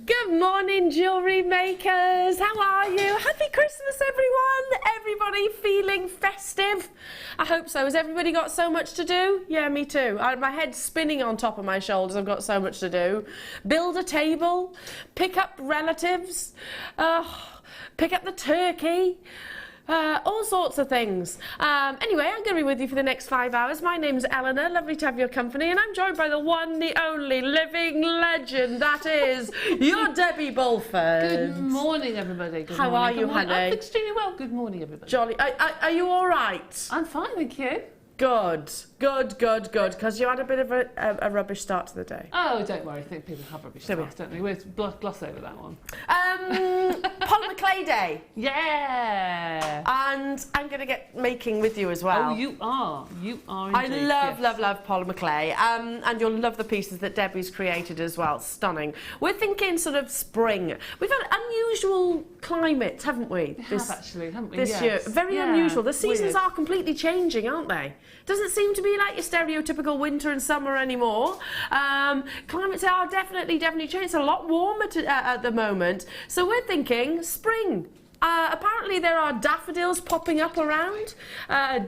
Good morning, jewellery makers. How are you? Happy Christmas, everyone. Everybody feeling festive? I hope so. Has everybody got so much to do? Yeah, me too. My head's spinning on top of my shoulders. I've got so much to do. Build a table, pick up relatives, pick up the turkey. All sorts of things. Anyway, I'm going to be with you for the next 5 hours. My name's Eleanor. Lovely to have your company. And I'm joined by the one, the only living legend that is your Debbie Bulford. Good morning, everybody. Good How morning. are you, honey? I'm extremely well. Good morning, everybody. Jolly. Are you all right? I'm fine, thank you. Good. Because you had a bit of a rubbish start to the day. Oh, don't worry. I think people have rubbish starts, don't they? We'll gloss over that one. Polymer Clay Day. Yeah. And I'm going to get making with you as well. Oh, you are. You are indeed. I love Polymer Clay. And you'll love the pieces that Debbie's created as well. Stunning. We're thinking sort of spring. We've had unusual climates, haven't we? We have actually, haven't we? This year. Very unusual. The seasons weird. are completely changing, aren't they? Doesn't seem to be like your stereotypical winter and summer anymore. Climates are definitely changing. It's a lot warmer at the moment. So we're thinking spring. Apparently there are daffodils popping up around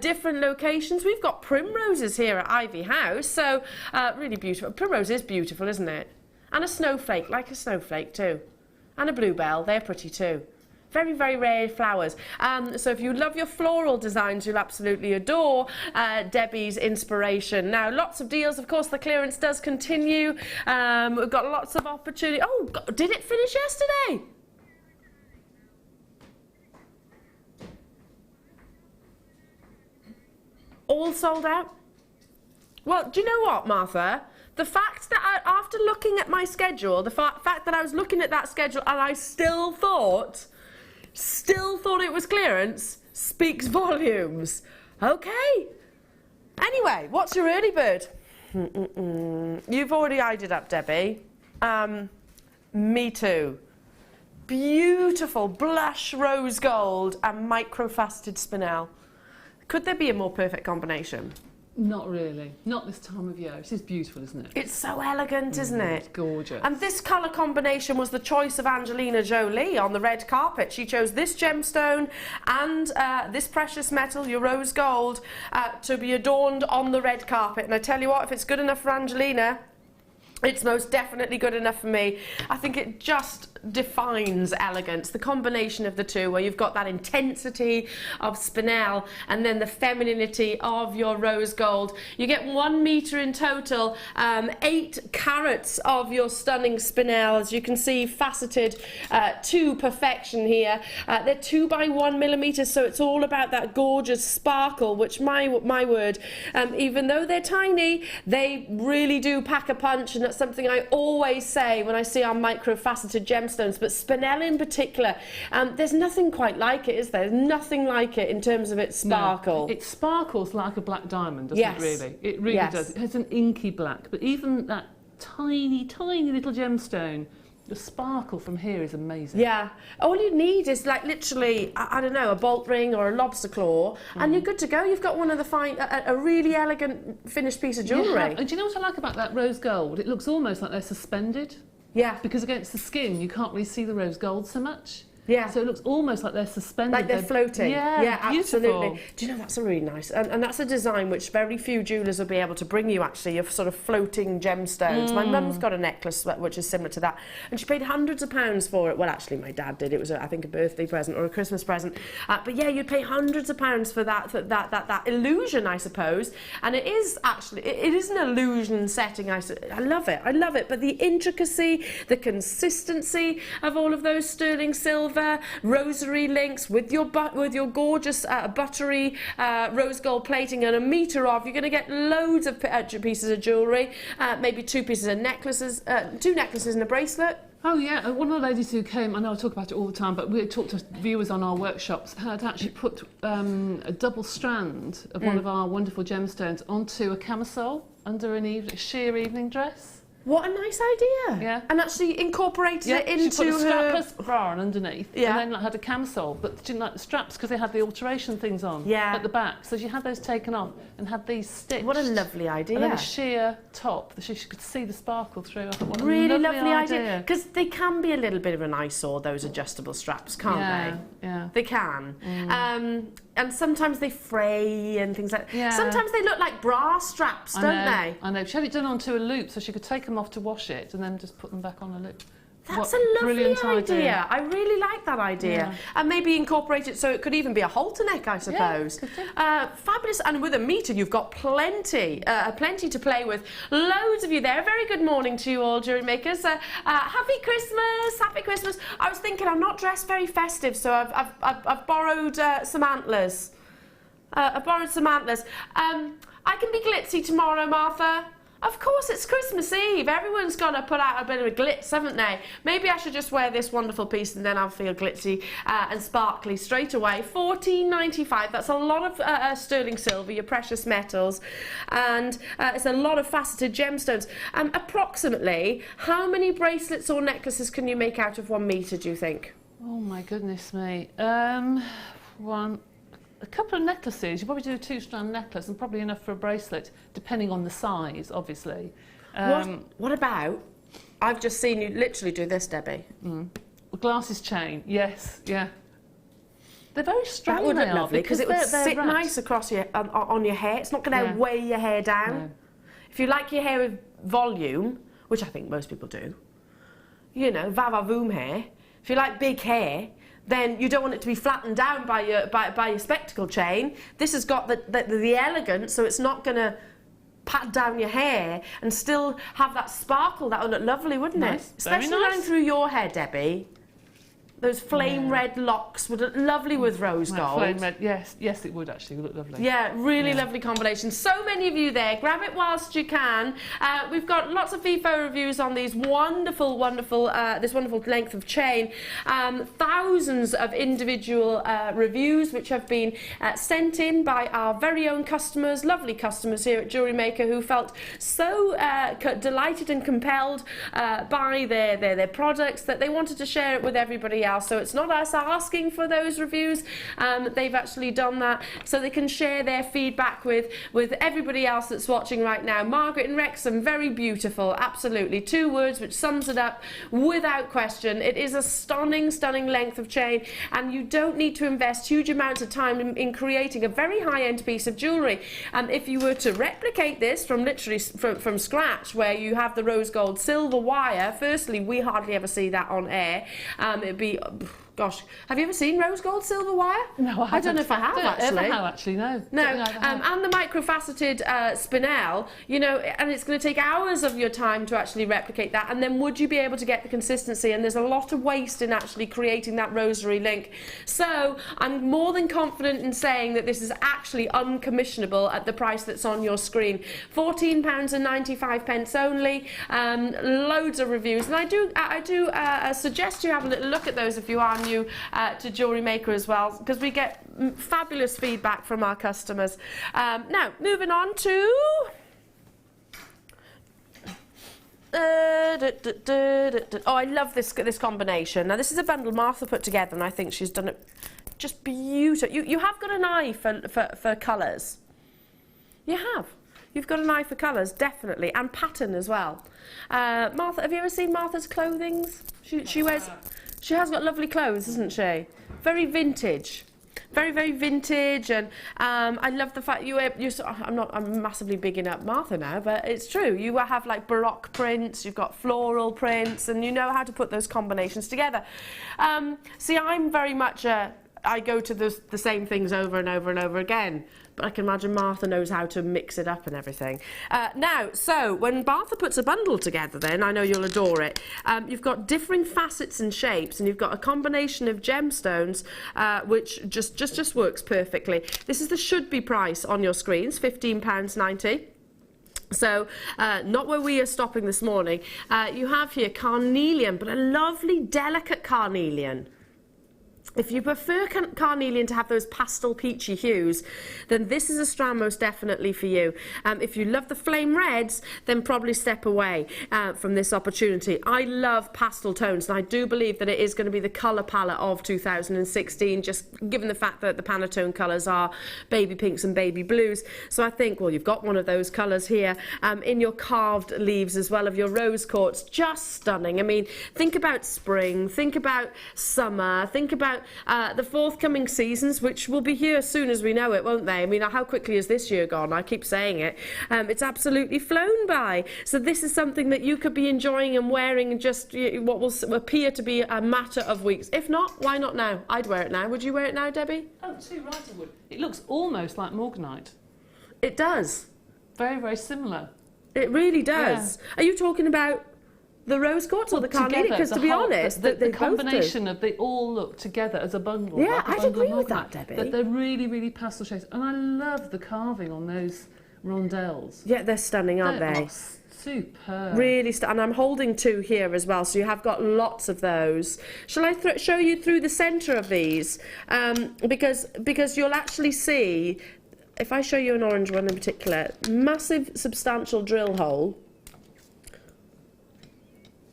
different locations. We've got primroses here at Ivy House, so really beautiful. Primrose is beautiful, isn't it? And a snowflake, like a snowflake too. And a bluebell, they're pretty too. Very, very rare flowers. So if you love your floral designs, you'll absolutely adore Debbie's inspiration. Now, lots of deals. Of course, the clearance does continue. We've got lots of opportunity. Oh, did it finish yesterday? All sold out? Well, do you know what, Martha? The fact that after looking at my schedule, the fact that I was looking at that schedule and I still thought it was clearance speaks volumes. Okay. Anyway, what's your early bird? You've already eyed it up, Debbie. Me too. Beautiful blush rose gold and microfaceted spinel. Could there be a more perfect combination? Not really. Not this time of year. This is beautiful, isn't it? It's so elegant, isn't it? It's gorgeous. And this colour combination was the choice of Angelina Jolie on the red carpet. She chose this gemstone and this precious metal, your rose gold, to be adorned on the red carpet. And I tell you what, if it's good enough for Angelina, it's most definitely good enough for me. I think it just defines elegance, the combination of the two, where you've got that intensity of spinel and then the femininity of your rose gold. You get 1 metre in total, 8 carats of your stunning spinel, as you can see, faceted to perfection here. They're 2 by 1 millimetres, so it's all about that gorgeous sparkle, which my word, even though they're tiny, they really do pack a punch, and that's something I always say when I see our micro-faceted gemstones, but spinel in particular, there's nothing quite like it, is there? There's nothing like it in terms of its sparkle. No, it sparkles like a black diamond, doesn't it, really? It really does. It has an inky black, but even that tiny, tiny little gemstone, the sparkle from here is amazing. Yeah. All you need is like literally, I don't know, a bolt ring or a lobster claw, and you're good to go. You've got one of the a really elegant finished piece of jewellery. Yeah. And do you know what I like about that rose gold? It looks almost like they're suspended. Yeah. Because against the skin, you can't really see the rose gold so much. Yeah. So it looks almost like they're suspended. Like they're floating. Yeah, absolutely. Do you know, that's a really nice, and that's a design which very few jewellers will be able to bring you, actually, of sort of floating gemstones. My mum's got a necklace which is similar to that, and she paid hundreds of pounds for it. Well, actually, my dad did. It was, I think, a birthday present or a Christmas present. But yeah, you'd pay hundreds of pounds for that illusion, I suppose. And it is actually, it is an illusion setting. I love it. But the intricacy, the consistency of all of those sterling silver, rosary links with your gorgeous buttery rose gold plating and 1 metre off, you're going to get loads of pieces of jewellery, maybe 2 pieces of necklaces, 2 necklaces and a bracelet. Oh yeah, one of the ladies who came, I know I talk about it all the time, but we talked to viewers on our workshops, had actually put a double strand of one of our wonderful gemstones onto a camisole under an sheer evening dress. What a nice idea. Yeah. And actually incorporated it into she put a her... strapless bra on underneath, and then had a camisole, but she didn't like the straps because they had the alteration things on at the back. So she had those taken off and had these stitched. What a lovely idea. And then a sheer top that she could see the sparkle through. I thought, what really a lovely idea. Because they can be a little bit of an eyesore, those adjustable straps, can't they? Yeah. They can. And sometimes they fray and things like that. Sometimes they look like bra straps, don't they? I know. She had it done onto a loop so she could take them off to wash it and then just put them back on a loop. That's a lovely idea. I really like that idea. And maybe incorporate it so it could even be a halter neck, I suppose. Fabulous. And with a meter, you've got plenty to play with. Loads of you there. Very good morning to you all, jewellery makers. Happy Christmas. Happy Christmas. I was thinking I'm not dressed very festive, so I've borrowed some antlers. I've borrowed some antlers. I can be glitzy tomorrow, Martha. Of course, it's Christmas Eve. Everyone's got to put out a bit of a glitz, haven't they? Maybe I should just wear this wonderful piece and then I'll feel glitzy and sparkly straight away. $14.95. That's a lot of sterling silver, your precious metals, and it's a lot of faceted gemstones. Approximately, how many bracelets or necklaces can you make out of 1 meter, do you think? Oh my goodness me. A couple of necklaces. You probably do a 2-strand necklace and probably enough for a bracelet, depending on the size, obviously. What about, I've just seen you literally do this, Debbie. A glasses chain, yes, yeah. They're very strong. That would look lovely because it would sit wrapped nice across your on your hair. It's not going to weigh your hair down. No. If you like your hair with volume, which I think most people do, you know, va-va-voom hair. If you like big hair, then you don't want it to be flattened down by your spectacle chain. This has got the elegance, so it's not going to pat down your hair and still have that sparkle. That would look lovely, wouldn't it? Especially running through your hair, Debbie. Those flame red locks would look lovely with rose gold. Flame red, yes, it would actually look lovely. Yeah, really lovely combination. So many of you there. Grab it whilst you can. We've got lots of FIFO reviews on these wonderful this wonderful length of chain. Thousands of individual reviews which have been sent in by our very own customers, lovely customers here at Jewellery Maker, who felt so delighted and compelled by their products that they wanted to share it with everybody else. So it's not us asking for those reviews. They've actually done that so they can share their feedback with everybody else that's watching right now. Margaret and Wrexham, very beautiful, absolutely. 2 words which sums it up without question. It is a stunning length of chain, and you don't need to invest huge amounts of time in creating a very high-end piece of jewellery. If you were to replicate this from literally from scratch, where you have the rose gold silver wire, firstly, we hardly ever see that on air. It'd be gosh, have you ever seen rose gold silver wire? No, I don't know if I have actually. No. And the microfaceted spinel, you know, and it's going to take hours of your time to actually replicate that. And then would you be able to get the consistency? And there's a lot of waste in actually creating that rosary link. So I'm more than confident in saying that this is actually uncommissionable at the price that's on your screen. £14.95 only. Loads of reviews, and I do suggest you have a little look at those if you are new to Jewellery Maker as well, because we get fabulous feedback from our customers. Now, moving on to... Oh, I love this combination. Now, this is a bundle Martha put together, and I think she's done it just beautiful. You have got an eye for colours. You have. You've got an eye for colours, definitely, and pattern as well. Martha, have you ever seen Martha's clothings? She has got lovely clothes, hasn't she? Very vintage. Very, very vintage, and I love the fact I'm massively bigging up Martha now, but it's true. You have like baroque prints, you've got floral prints, and you know how to put those combinations together. See, I'm very much I go to the same things over and over and over again, but I can imagine Martha knows how to mix it up and everything. Now, so when Martha puts a bundle together, then I know you'll adore it. You've got differing facets and shapes, and you've got a combination of gemstones, which just works perfectly. This is the should-be price on your screens, £15.90. So, not where we are stopping this morning. You have here carnelian, but a lovely, delicate carnelian. If you prefer carnelian to have those pastel peachy hues, then this is a strand most definitely for you. If you love the flame reds, then probably step away from this opportunity. I love pastel tones, and I do believe that it is going to be the colour palette of 2016, just given the fact that the Pantone colours are baby pinks and baby blues. So I think, well, you've got one of those colours here in your carved leaves as well of your rose quartz. Just stunning. I mean, think about spring, think about summer, think about the forthcoming seasons, which will be here as soon as we know it, won't they? I mean, how quickly has this year gone? I keep saying it. It's absolutely flown by. So this is something that you could be enjoying and wearing in just what will appear to be a matter of weeks. If not, why not now? I'd wear it now. Would you wear it now, Debbie? Oh, too right I would. It looks almost like morganite. It does. Very, very similar. It really does. Yeah. Are you talking about the rose quartz or the carnelian? Because to be honest, the combination of they all look together as a bundle. Yeah, like I'd agree with that, Debbie. But they're really, really pastel shades, and I love the carving on those rondelles. Yeah, they're stunning, aren't they? Superb. Really, and I'm holding two here as well, so you have got lots of those. Shall I show you through the centre of these? Because you'll actually see, if I show you an orange one in particular, massive, substantial drill hole.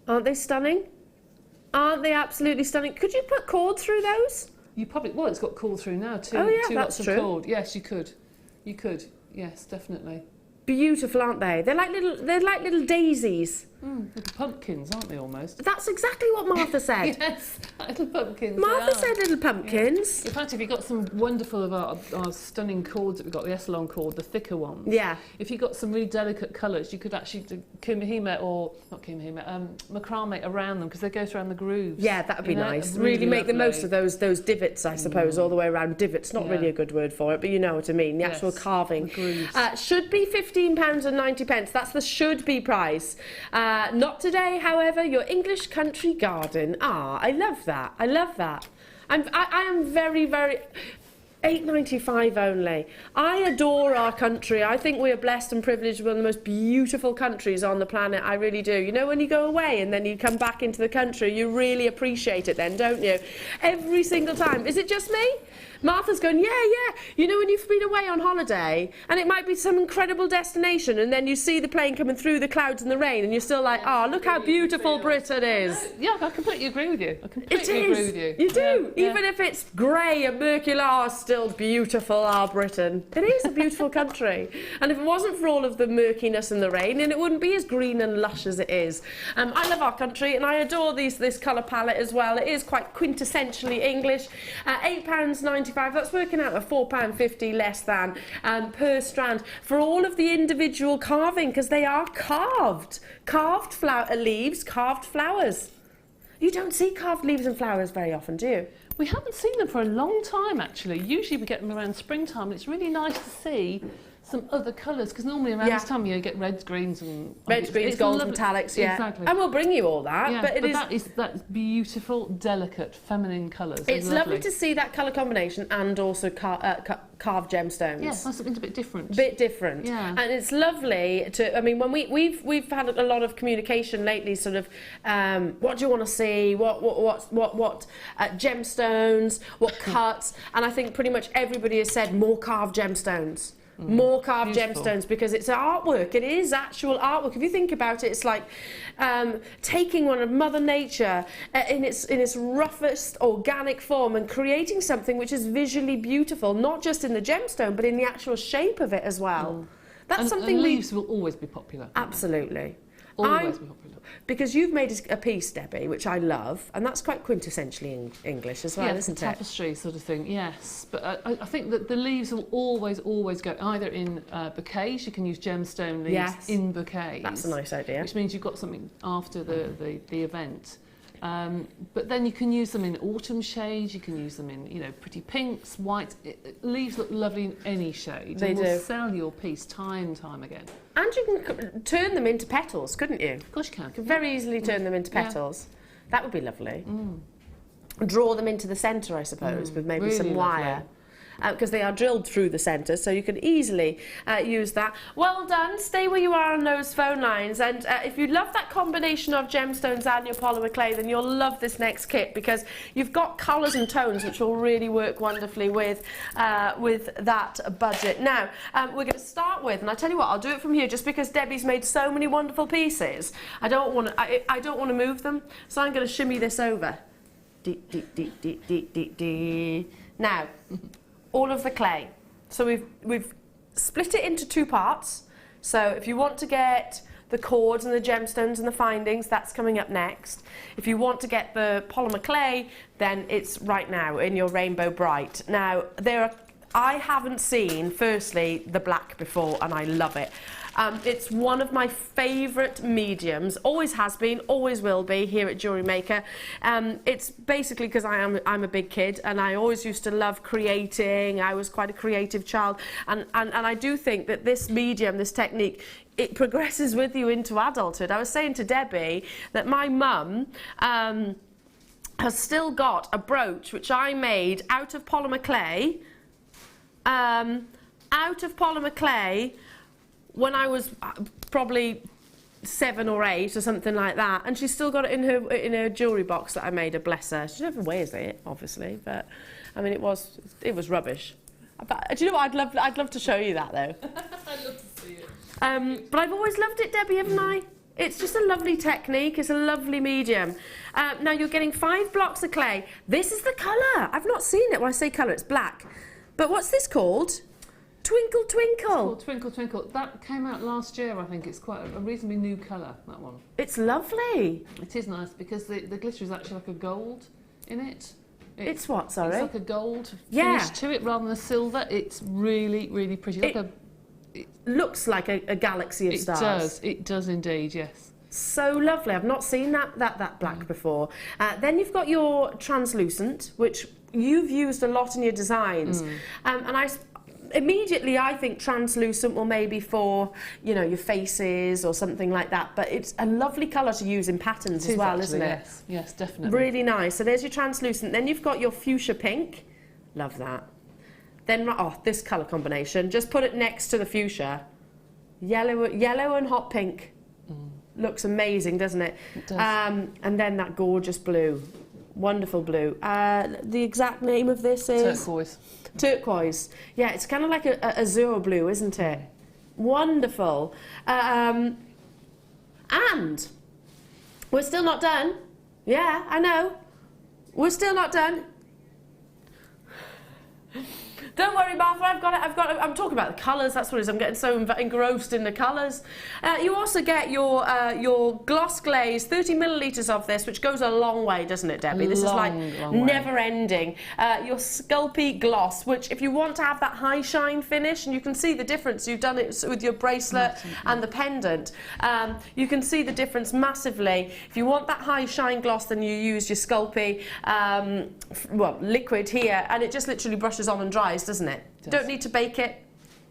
Aren't they stunning? Aren't they absolutely stunning? Could you put cord through those? You probably, well, it's got cord through now too. Oh yeah, two that's lots true. Of cord. Yes, you could. You could. Yes, definitely. Beautiful, aren't they? They're like little daisies. Little pumpkins, aren't they, almost? That's exactly what Martha said. Yes, little pumpkins. Martha said little pumpkins. Yeah. In fact, if you've got some wonderful of our stunning cords that we've got, the Essalon cord, the thicker ones. Yeah. If you've got some really delicate colours, you could actually do kumihime or, not kumihime, macrame around them, because they go around the grooves. Yeah, that would be nice. Really make the most of those divots, I suppose, all the way around. Divots, not really a good word for it, but you know what I mean. The actual carving. The grooves. Should be £15.90. That's the should be price. Not today, however, your English country garden. I love that. I love that. I am very, very... £8.95 only. I adore our country. I think we are blessed and privileged. We're one of the most beautiful countries on the planet. I really do. You know, when you go away and then you come back into the country, you really appreciate it then, don't you? Every single time. Is it just me? Martha's going, yeah. You know, when you've been away on holiday and it might be some incredible destination and then you see the plane coming through the clouds and the rain and you're still like, look how beautiful Britain is. Yeah, I completely agree with you. I completely agree with you. You do. Yeah. Even if it's grey and murky, still beautiful, our Britain. It is a beautiful country. And if it wasn't for all of the murkiness and the rain, then it wouldn't be as green and lush as it is. I love our country and I adore this colour palette as well. It is quite quintessentially English. £8.95. That's working out at £4.50 less than per strand for all of the individual carving, because they are carved flower leaves, carved flowers. You don't see carved leaves and flowers very often, do you? We haven't seen them for a long time, actually. Usually we get them around springtime, and it's really nice to see some other colours, because normally around this time you get reds, greens and... Reds, greens, golds, metallics, Exactly. And we'll bring you all that. But that's beautiful, delicate, feminine colours. It's lovely to see that colour combination and also carved gemstones. Yes, that's something a bit different. Yeah. And it's lovely to, I mean, when we've had a lot of communication lately, sort of, what do you want to see? What gemstones? What cuts? And I think pretty much everybody has said more carved gemstones. More carved gemstones, because it's artwork. It is actual artwork. If you think about it, it's like taking one of Mother Nature in its roughest organic form and creating something which is visually beautiful, not just in the gemstone, but in the actual shape of it as well. That's something. And leaves will always be popular. Absolutely. Always be popular. Because you've made a piece, Debbie, which I love, and that's quite quintessentially English as well, isn't it? Yeah, tapestry sort of thing, yes. But I think that the leaves will always go either in bouquets. You can use gemstone leaves in bouquets. That's a nice idea. Which means you've got something after the event. But then you can use them in autumn shades, you can use them in, pretty pinks, whites. Leaves look lovely in any shade. They do. Will sell your piece time and time again. And you can turn them into petals, couldn't you? Of course you can. You could very easily turn them into petals. That would be lovely. Draw them into the centre, I suppose, with maybe really some wire. because they are drilled through the centre, so you can easily use that. Well done. Stay where you are on those phone lines, and if you love that combination of gemstones and your polymer clay, then you'll love this next kit, because you've got colours and tones which will really work wonderfully with that budget. Now, we're going to start with, and I tell you what, I'll do it from here, just because Debbie's made so many wonderful pieces. I don't want to move them, so I'm going to shimmy this over. Now, all of the clay. So we've split it into two parts. So if you want to get the cords and the gemstones and the findings, that's coming up next. If you want to get the polymer clay, then it's right now in your Rainbow Bright. Now, I haven't seen, firstly, the black before, and I love it. It's one of my favourite mediums, always has been, always will be here at Jewellery Maker. It's basically because I'm a big kid, and I always used to love creating. I was quite a creative child, and I do think that this medium, this technique, it progresses with you into adulthood. I was saying to Debbie that my mum has still got a brooch which I made out of polymer clay, when I was probably 7 or 8 or something like that, and she's still got it in her jewellery box that I made her, bless her. She never wears it, obviously, but I mean, it was rubbish. But, do you know what? I'd love to show you that though. I'd love to see it. But I've always loved it, Debbie, haven't I? It's just a lovely technique. It's a lovely medium. Now you're getting 5 blocks of clay. This is the colour. I've not seen it. When I say colour, it's black. But what's this called? Twinkle Twinkle. It's called Twinkle Twinkle. That came out last year, I think. It's quite a reasonably new colour, that one. It's lovely. It is nice because the glitter is actually like a gold in it. It's what, sorry? It's like a gold finish to it rather than a silver. It's really, really pretty. It looks like a galaxy of stars. It does indeed, yes. So lovely. I've not seen that black before. Then you've got your translucent, which you've used a lot in your designs. And immediately I think translucent will maybe for, you know, your faces or something like that, but it's a lovely colour to use in patterns as well, isn't it? Yes, definitely. Really nice. So there's your translucent. Then you've got your fuchsia pink. Love that. Then, this colour combination, just put it next to the fuchsia. Yellow and hot pink. Looks amazing, doesn't it? It does. And then that gorgeous blue. Wonderful blue. The exact name of this is? Turquoise. Turquoise. Yeah, it's kind of like a azure blue, isn't it? Wonderful. And we're still not done. Yeah, I know. We're still not done. Don't worry, Martha, I've got it. I'm talking about the colours, that's what it is. I'm getting so engrossed in the colours. You also get your gloss glaze, 30 millilitres of this, which goes a long way, doesn't it, Debbie? This is like never ending. Your Sculpey gloss, which if you want to have that high shine finish, and you can see the difference, you've done it with your bracelet and the pendant, you can see the difference massively. If you want that high shine gloss, then you use your Sculpey liquid here, and it just literally brushes on and dries, doesn't it? Don't need to bake it.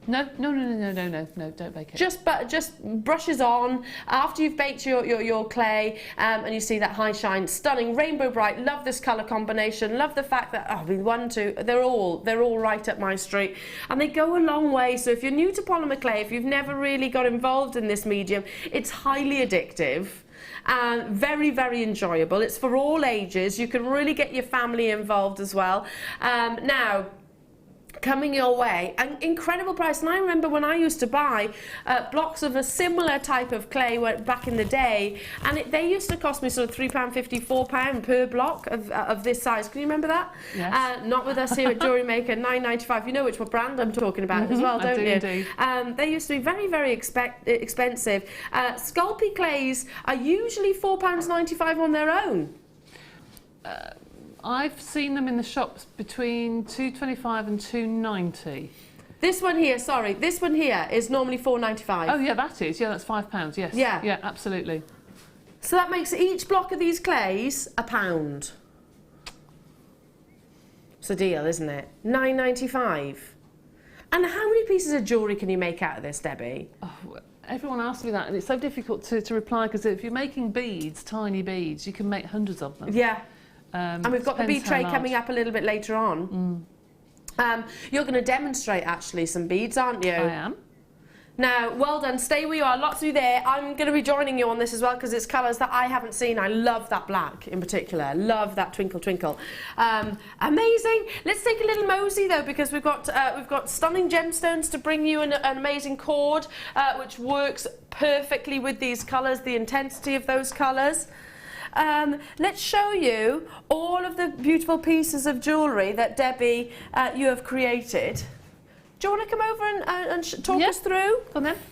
No, don't bake it. Just brushes on after you've baked your clay, and you see that high shine, stunning, Rainbow Bright. Love this colour combination. Love the fact that they're all right up my street, and they go a long way. So if you're new to polymer clay, if you've never really got involved in this medium, it's highly addictive. And very, very enjoyable. It's for all ages. You can really get your family involved as well. Now, coming your way, an incredible price. And I remember when I used to buy blocks of a similar type of clay back in the day, and they used to cost me sort of £3.50, £4 per block of this size. Can you remember that? Yes. Not with us here at Jewellery Maker, £9.95. You know which brand I'm talking about as well, don't you? Indeed. They used to be very, very expensive. Sculpey clays are usually £4.95 on their own. I've seen them in the shops between £2.25 and £2.90. This one here, sorry, this one here is normally £4.95. Oh yeah, that is. Yeah, that's £5. Yes. Yeah, absolutely. So that makes each block of these clays £1. It's a deal, isn't it? £9.95. And how many pieces of jewellery can you make out of this, Debbie? Oh, everyone asks me that, and it's so difficult to reply, because if you're making beads, tiny beads, you can make hundreds of them. Yeah. And we've got the bead tray coming up a little bit later on. You're going to demonstrate actually some beads, aren't you? I am. Now, well done. Stay where you are. Lots of you there. I'm going to be joining you on this as well because it's colours that I haven't seen. I love that black in particular. Love that twinkle twinkle. Amazing. Let's take a little mosey though, because we've got stunning gemstones to bring you an amazing cord, which works perfectly with these colours. The intensity of those colours. Let's show you all of the beautiful pieces of jewellery that Debbie, you have created. Do you want to come over and talk us through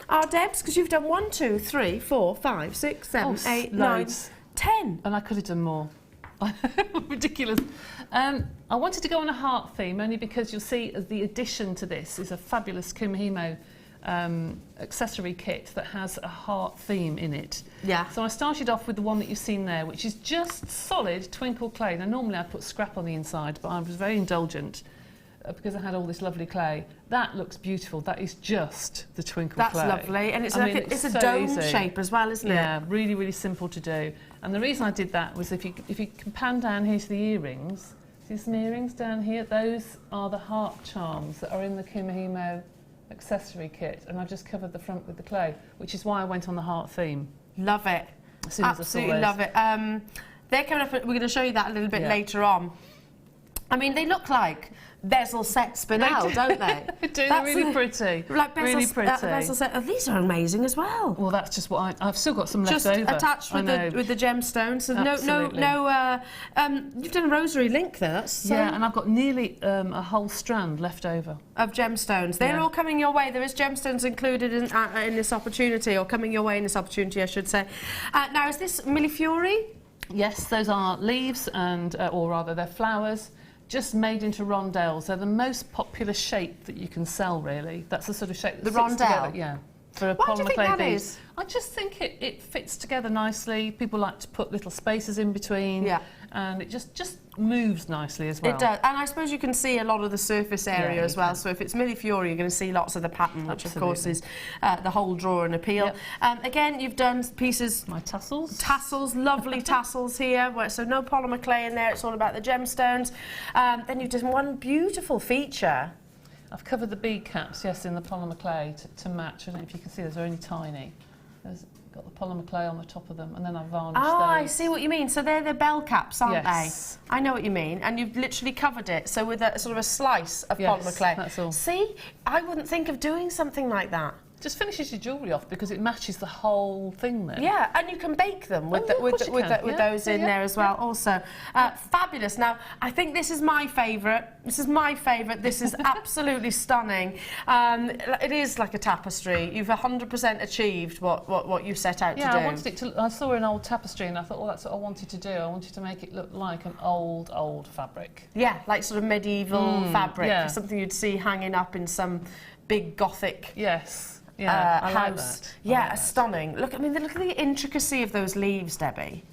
our Debs? Because you've done 1, 2, 3, 4, 5, 6, 7, 8, 9, 10. And I could have done more. Ridiculous. I wanted to go on a heart theme only because you'll see as the addition to this is a fabulous Kumihimo accessory kit that has a heart theme in it. Yeah. So I started off with the one that you've seen there, which is just solid twinkle clay. Now normally I put scrap on the inside, but I was very indulgent because I had all this lovely clay. That looks beautiful. That is just the twinkle clay. That's lovely, and it's it's a so dome shape as well, isn't it? Yeah, really, really simple to do. And the reason I did that was if you can pan down here to the earrings, see some earrings down here? Those are the heart charms that are in the Kumihimo accessory kit, and I've just covered the front with the clay, which is why I went on the heart theme. Love it. As soon as absolutely love it. They're coming up. We're going to show you that a little bit later on. I mean, they look like bezel set spinel, don't they? They do. They're really pretty. Like bezel, really pretty. Bezel set. Oh, these are amazing as well. Well, that's just what I've still got some left over. Just attached with the gemstones. So you've done a rosary link there. That's so and I've got nearly a whole strand left over of gemstones. They're all coming your way. There is gemstones included in this opportunity, or coming your way in this opportunity, I should say. Now, is this Millefiori? Yes, those are leaves, and or rather, they're flowers. Just made into rondelles. They're the most popular shape that you can sell, really. That's the sort of shape that sits together. Yeah. For a Why do you think that is? I just think it fits together nicely. People like to put little spaces in between. Yeah. And it just moves nicely as well. It does. And I suppose you can see a lot of the surface area as well. So if it's Millefiori, you're going to see lots of the pattern, which of course is the whole draw and appeal. Yep. Again, you've done pieces... My tassels. Tassels, lovely tassels here. So no polymer clay in there. It's all about the gemstones. Then you've done one beautiful feature. I've covered the bead caps, yes, in the polymer clay to match. I don't know if you can see, those are only tiny. There's got the polymer clay on the top of them, and then I've varnished those. I see what you mean. So they're the bell caps, aren't they? I know what you mean. And you've literally covered it, so with a sort of a slice of polymer clay. That's all. See, I wouldn't think of doing something like that. Just finishes your jewellery off because it matches the whole thing then. Yeah, and you can bake them with those in there as well also. Fabulous. Now, I think this is my favourite. This is my favourite. This is absolutely stunning. It is like a tapestry. You've 100% achieved what you set out to do. Yeah, I wanted it to... I saw an old tapestry and I thought, well, that's what I wanted to do. I wanted to make it look like an old fabric. Yeah, like sort of medieval fabric. Something you'd see hanging up in some big Gothic... Yeah, I house. like that. Yeah, stunning. Look, I mean, look at the intricacy of those leaves, Debbie.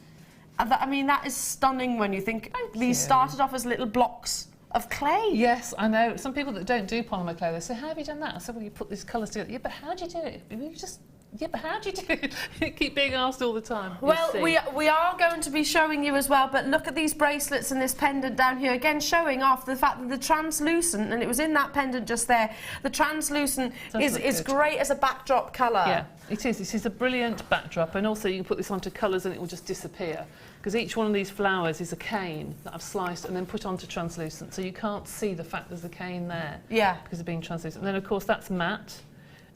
I mean, that is stunning when you think these started off as little blocks of clay. Yes, I know. Some people that don't do polymer clay, they say, how have you done that? I said, well, you put these colours together. Yeah, but how do you do it? You just... Yeah, but how do you do it? You keep being asked all the time. Well, we are going to be showing you as well, but look at these bracelets and this pendant down here, again showing off the fact that the translucent, and it was in that pendant just there, the translucent is great as a backdrop colour. Yeah, it is. It is a brilliant backdrop, and also you can put this onto colours and it will just disappear, because each one of these flowers is a cane that I've sliced and then put onto translucent, so you can't see the fact there's a cane there. Yeah. Because of being translucent. And then, of course, that's matte.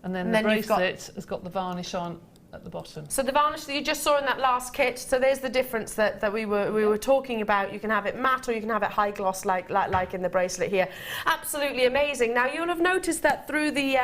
And then the bracelet has got the varnish on at the bottom. So the varnish that you just saw in that last kit, so there's the difference that we were talking about. You can have it matte or you can have it high gloss like in the bracelet here. Absolutely amazing. Now you'll have noticed that through the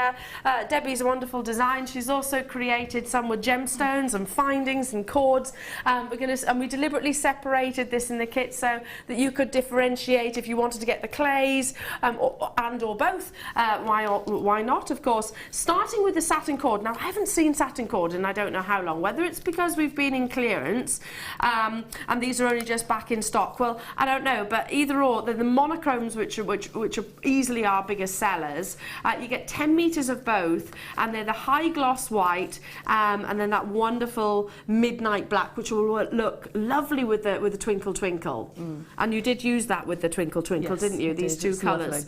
Debbie's wonderful design, she's also created some with gemstones and findings and cords. We deliberately separated this in the kit so that you could differentiate if you wanted to get the clays or both. Why not, of course. Starting with the satin cord. Now I haven't seen satin cord, and I don't know how long. Whether it's because we've been in clearance and these are only just back in stock, well, I don't know, but either or, the monochromes, which are easily our biggest sellers, you get 10 meters of both, and they're the high gloss white, and then that wonderful midnight black, which will look lovely with the twinkle twinkle. And you did use that with the twinkle twinkle, yes, didn't you? These two colours.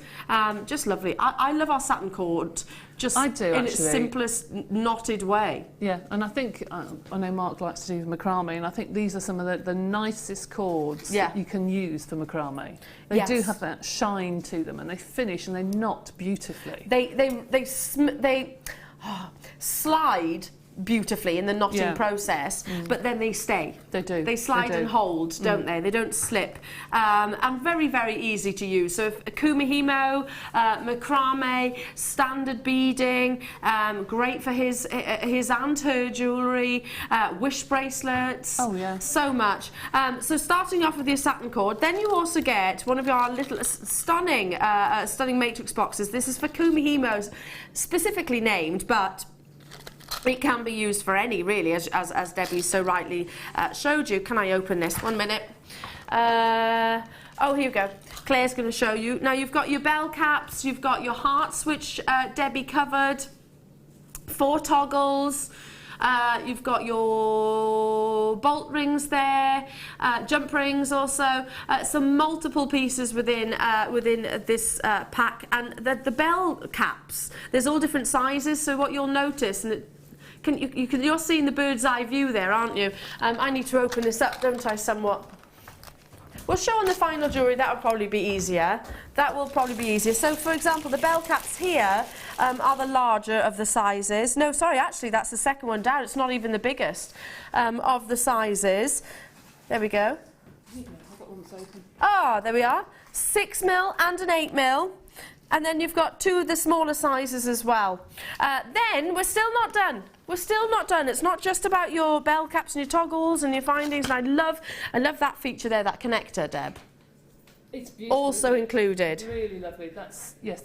Just lovely. I love our satin cord, just I do, in actually. its simplest knotted way. Yeah, and I think, I know Mark likes to do macrame, and I think these are some of the nicest cords that you can use for macrame. They do have that shine to them, and they finish and they knot beautifully. They slide beautifully in the knotting process, but then they stay. They do. They slide and hold, don't they? They don't slip. And very, very easy to use. So if kumihimo, macrame, standard beading, great for his and her jewellery, wish bracelets. Oh yeah. So much. So starting off with your satin cord, then you also get one of our little stunning matrix boxes. This is for kumihimos, specifically named, but it can be used for any, really, as Debbie so rightly showed you. Can I open this? 1 minute. Oh, here you go. Claire's going to show you. Now, you've got your bell caps, you've got your hearts, which Debbie covered, 4 toggles. You've got your bolt rings there, jump rings also, some multiple pieces within this pack, and the bell caps. There's all different sizes, so what you'll notice, and you're seeing the bird's eye view there, aren't you? I need to open this up, don't I, somewhat? We'll show on the final jewellery, that will probably be easier. That will probably be easier. So, for example, the bell caps here are the larger of the sizes. No, sorry, actually, that's the second one down. It's not even the biggest of the sizes. There we go. Ah, there we are. 6mm and an 8mm. And then you've got 2 of the smaller sizes as well. Then we're still not done. We're still not done. It's not just about your bell caps and your toggles and your findings. And I love that feature there, that connector, Deb. It's beautiful. Also included. Really lovely. That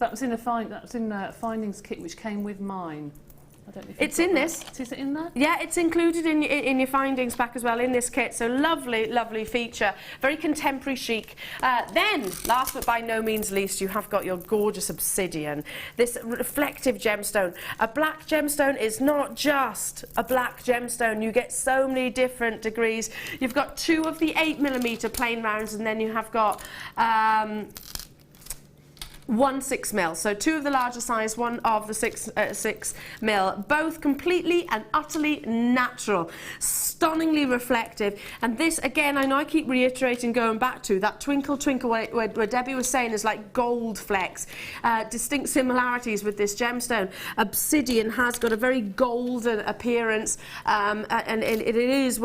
was in the findings kit which came with mine. I don't know if it's in this. Is it in there? Yeah, it's included in your findings pack as well, in this kit. So lovely, lovely feature. Very contemporary chic. Then, last but by no means least, you have got your gorgeous obsidian. This reflective gemstone. A black gemstone is not just a black gemstone. You get so many different degrees. You've got 2 of the 8mm plain rounds, and then you have got 1 6mm, so 2 of the larger size, 1 of the 6mm, both completely and utterly natural, stunningly reflective. And this, again, I know I keep reiterating, going back to that twinkle twinkle where Debbie was saying is like gold flecks, distinct similarities with this gemstone. Obsidian has got a very golden appearance, and it is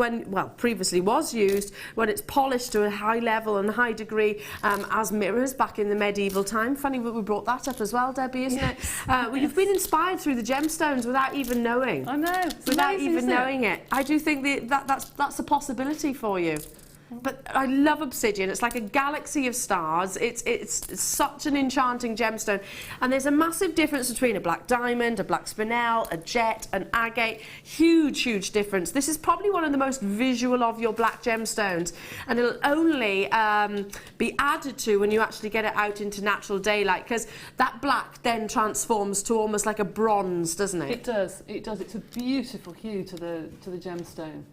previously was used when it's polished to a high level and high degree as mirrors back in the medieval time. Funny we brought that up as well, Debbie, isn't it? Well, you've been inspired through the gemstones without even knowing. I know. Without even knowing it. I do think that's a possibility for you. But I love obsidian. It's like a galaxy of stars. It's such an enchanting gemstone. And there's a massive difference between a black diamond, a black spinel, a jet, an agate. Huge, huge difference. This is probably one of the most visual of your black gemstones. And it'll only be added to when you actually get it out into natural daylight, because that black then transforms to almost like a bronze, doesn't it? It does. It does. It's a beautiful hue to the gemstone.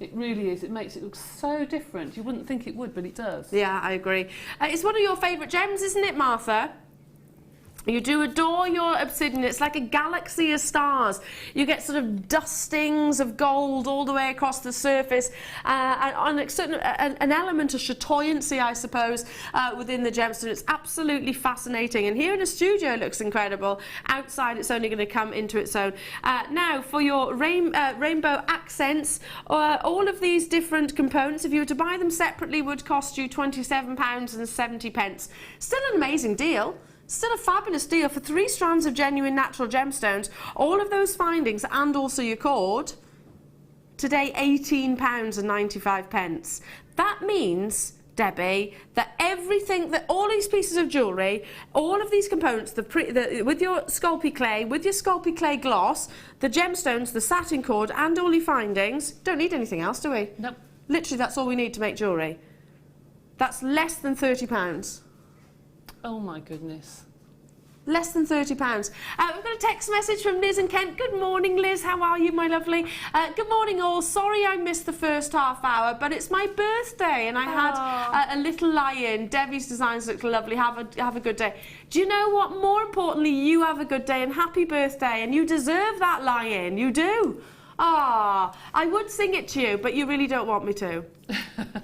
It really is. It makes it look so different. You wouldn't think it would, but it does. Yeah, I agree. It's one of your favourite gems, isn't it, Martha? You do adore your obsidian. It's like a galaxy of stars. You get sort of dustings of gold all the way across the surface, and an element of chatoyancy, I suppose, within the gemstone. It's absolutely fascinating. And here in the studio, it looks incredible. Outside, it's only going to come into its own. Now, for your rainbow accents, all of these different components, if you were to buy them separately, would cost you £27.70. Still an amazing deal. Still a fabulous deal for 3 strands of genuine natural gemstones. All of those findings and also your cord. Today, £18.95. That means Debbie, that everything, that all these pieces of jewellery, all of these components, with your Sculpey clay gloss, the gemstones, the satin cord, and all your findings, don't need anything else, do we? Nope. Literally, that's all we need to make jewellery. That's less than £30. Oh my goodness. Less than £30. We've got a text message from Liz and Kent. Good morning, Liz. How are you, my lovely? Good morning, all. Sorry I missed the first half hour, but it's my birthday and I had a little lie-in. Debbie's designs look lovely. Have a good day. Do you know what? More importantly, you have a good day and happy birthday, and you deserve that lie-in. You do. Ah, I would sing it to you, but you really don't want me to.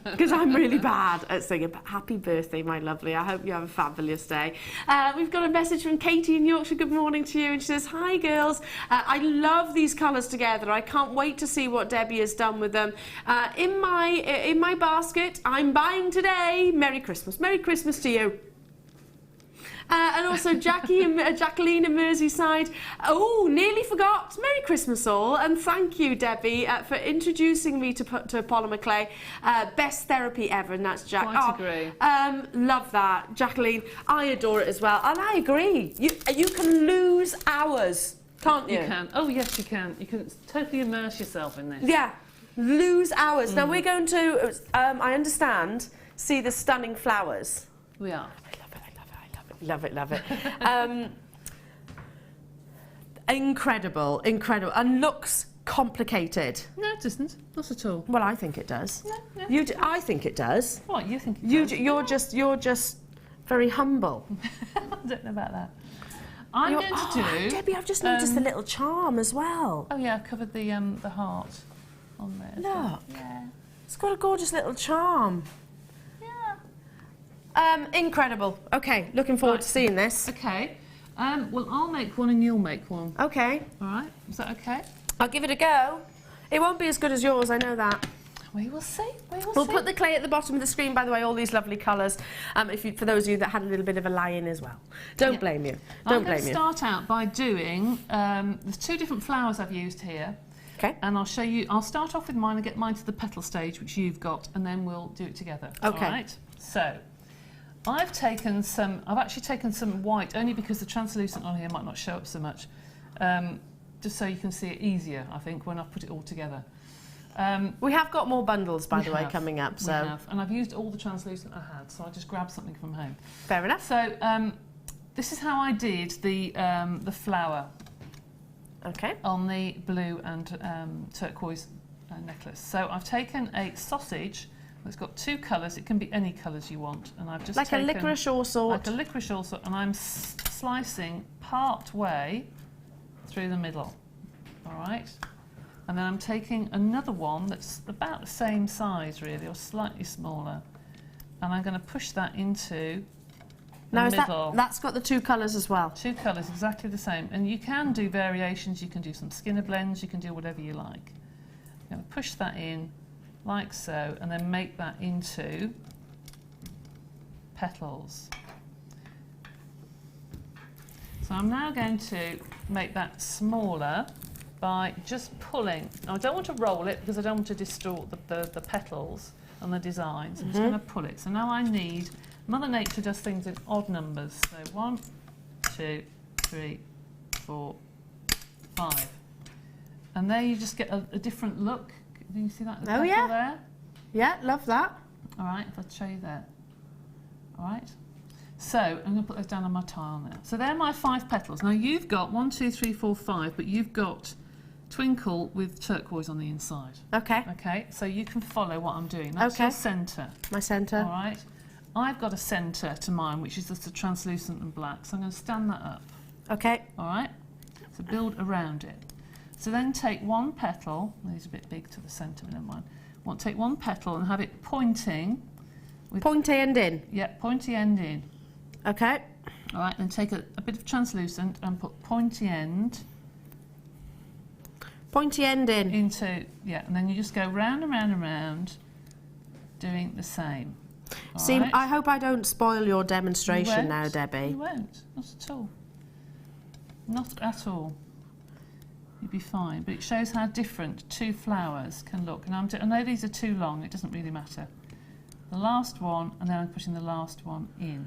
Because I'm really bad at singing. But happy birthday, my lovely. I hope you have a fabulous day. We've got a message from Katie in Yorkshire. Good morning to you. And she says, hi, girls. I love these colours together. I can't wait to see what Debbie has done with them. In my basket, I'm buying today. Merry Christmas. Merry Christmas to you. And also Jacqueline in Merseyside. Oh, nearly forgot. Merry Christmas all. And thank you, Debbie, for introducing me to polymer clay. Best therapy ever, and that's Jack. Quite agree. Love that. Jacqueline, I adore it as well. And I agree. You can lose hours, can't you? You can. Oh, yes, you can. You can totally immerse yourself in this. Yeah, lose hours. Now we're going to, I understand, see the stunning flowers. We are. Love it, love it. Incredible, incredible. And looks complicated. No, it doesn't. Not at all. Well, I think it does. No. I think it does. What, you think it does? You're just very humble. I don't know about that. I'm going to do... Debbie, I've just noticed the little charm as well. Oh, yeah, I've covered the heart on there. Look. Yeah. It's got a gorgeous little charm. Incredible. Okay, looking forward to seeing this. Okay. Well, I'll make one and you'll make one. Okay. All right. Is that okay? I'll give it a go. It won't be as good as yours, I know that. We will see. We'll put the clay at the bottom of the screen, by the way, all these lovely colours. For those of you that had a little bit of a lie-in as well. Don't blame you. I'm going to start out by doing, there's two different flowers I've used here. Okay. And I'll show you, I'll start off with mine and get mine to the petal stage, which you've got, and then we'll do it together. Okay. All right? So, I've actually taken some white, only because the translucent on here might not show up so much, just so you can see it easier, I think, when I put it all together. We have got more bundles, by the way, coming up. So. We have, and I've used all the translucent I had, so I just grabbed something from home. Fair enough. So, this is how I did the flower. Okay. On the blue and turquoise necklace. So I've taken a sausage. It's got two colours. It can be any colours you want, and I've just taken a licorice or sort. Like a licorice or sort, and I'm slicing part way through the middle. All right, and then I'm taking another one that's about the same size, really, or slightly smaller, and I'm going to push that into the middle. That's got the two colours as well. Two colours, exactly the same, and you can do variations. You can do some skinner blends. You can do whatever you like. I'm going to push that in. Like so, and then make that into petals. So I'm now going to make that smaller by just pulling. Now I don't want to roll it because I don't want to distort the petals and the designs. I'm just going to pull it. So now I need, Mother Nature does things in odd numbers. So 1, 2, 3, 4, 5. And there you just get a different look. Do you see that? Oh, yeah. There? Yeah, love that. All right, if I show you there. All right. So I'm going to put those down on my tile now. So they're my 5 petals. Now you've got 1, 2, 3, 4, 5, but you've got twinkle with turquoise on the inside. Okay. Okay, so you can follow what I'm doing. That's your centre. My centre. All right. I've got a centre to mine, which is just a translucent and black. So I'm going to stand that up. Okay. All right. So build around it. So then take one petal, these are a bit big to the centre, but never mind. Take one petal and have it pointing. Pointy end in? Yeah, pointy end in. Okay. All right, then take a bit of translucent and put pointy end. Pointy end in. Into, yeah, and then you just go round and round and round doing the same. See, right? I hope I don't spoil your demonstration now, Debbie. You won't, not at all. Not at all. You'd be fine, but it shows how different 2 flowers can look. And I know these are too long, it doesn't really matter. the last one, and then I'm putting the last one in.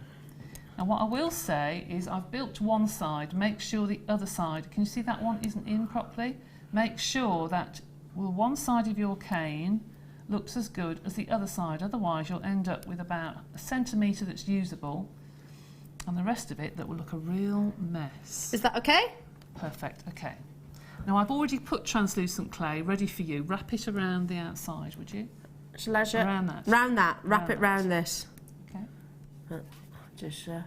Now what I will say is I've built one side, make sure the other side, can you see that one isn't in properly? Make sure that one side of your cane looks as good as the other side, otherwise you'll end up with about a centimetre that's usable and the rest of it that will look a real mess. Is that okay? Perfect, okay. Now I've already put translucent clay ready for you. Wrap it around the outside, would you? Around that. Round that. Wrap it round this. Okay. Just there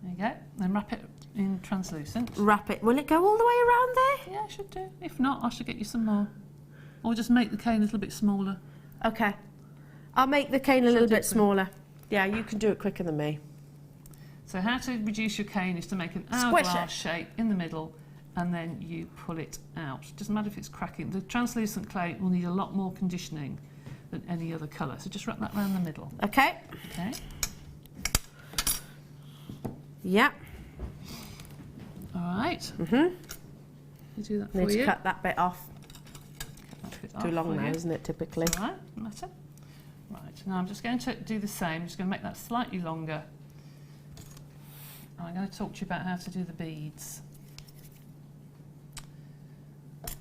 you go. Then wrap it in translucent. Wrap it. Will it go all the way around there? Yeah, it should do. If not, I should get you some more. Or just make the cane a little bit smaller. Okay. I'll make the cane a little bit smaller. Yeah, you can do it quicker than me. So how to reduce your cane is to make an hourglass shape in the middle, and then you pull it out. Doesn't matter if it's cracking. The translucent clay will need a lot more conditioning than any other colour. So just wrap that around the middle. Okay. Okay. Yeah. All right. Mhm. You do that for Need you. to cut that bit off. Cut that bit Too off long for now, you. isn't it? Typically. All right. Doesn't matter. Right. Now I'm just going to do the same. I'm just going to make that slightly longer. I'm going to talk to you about how to do the beads. There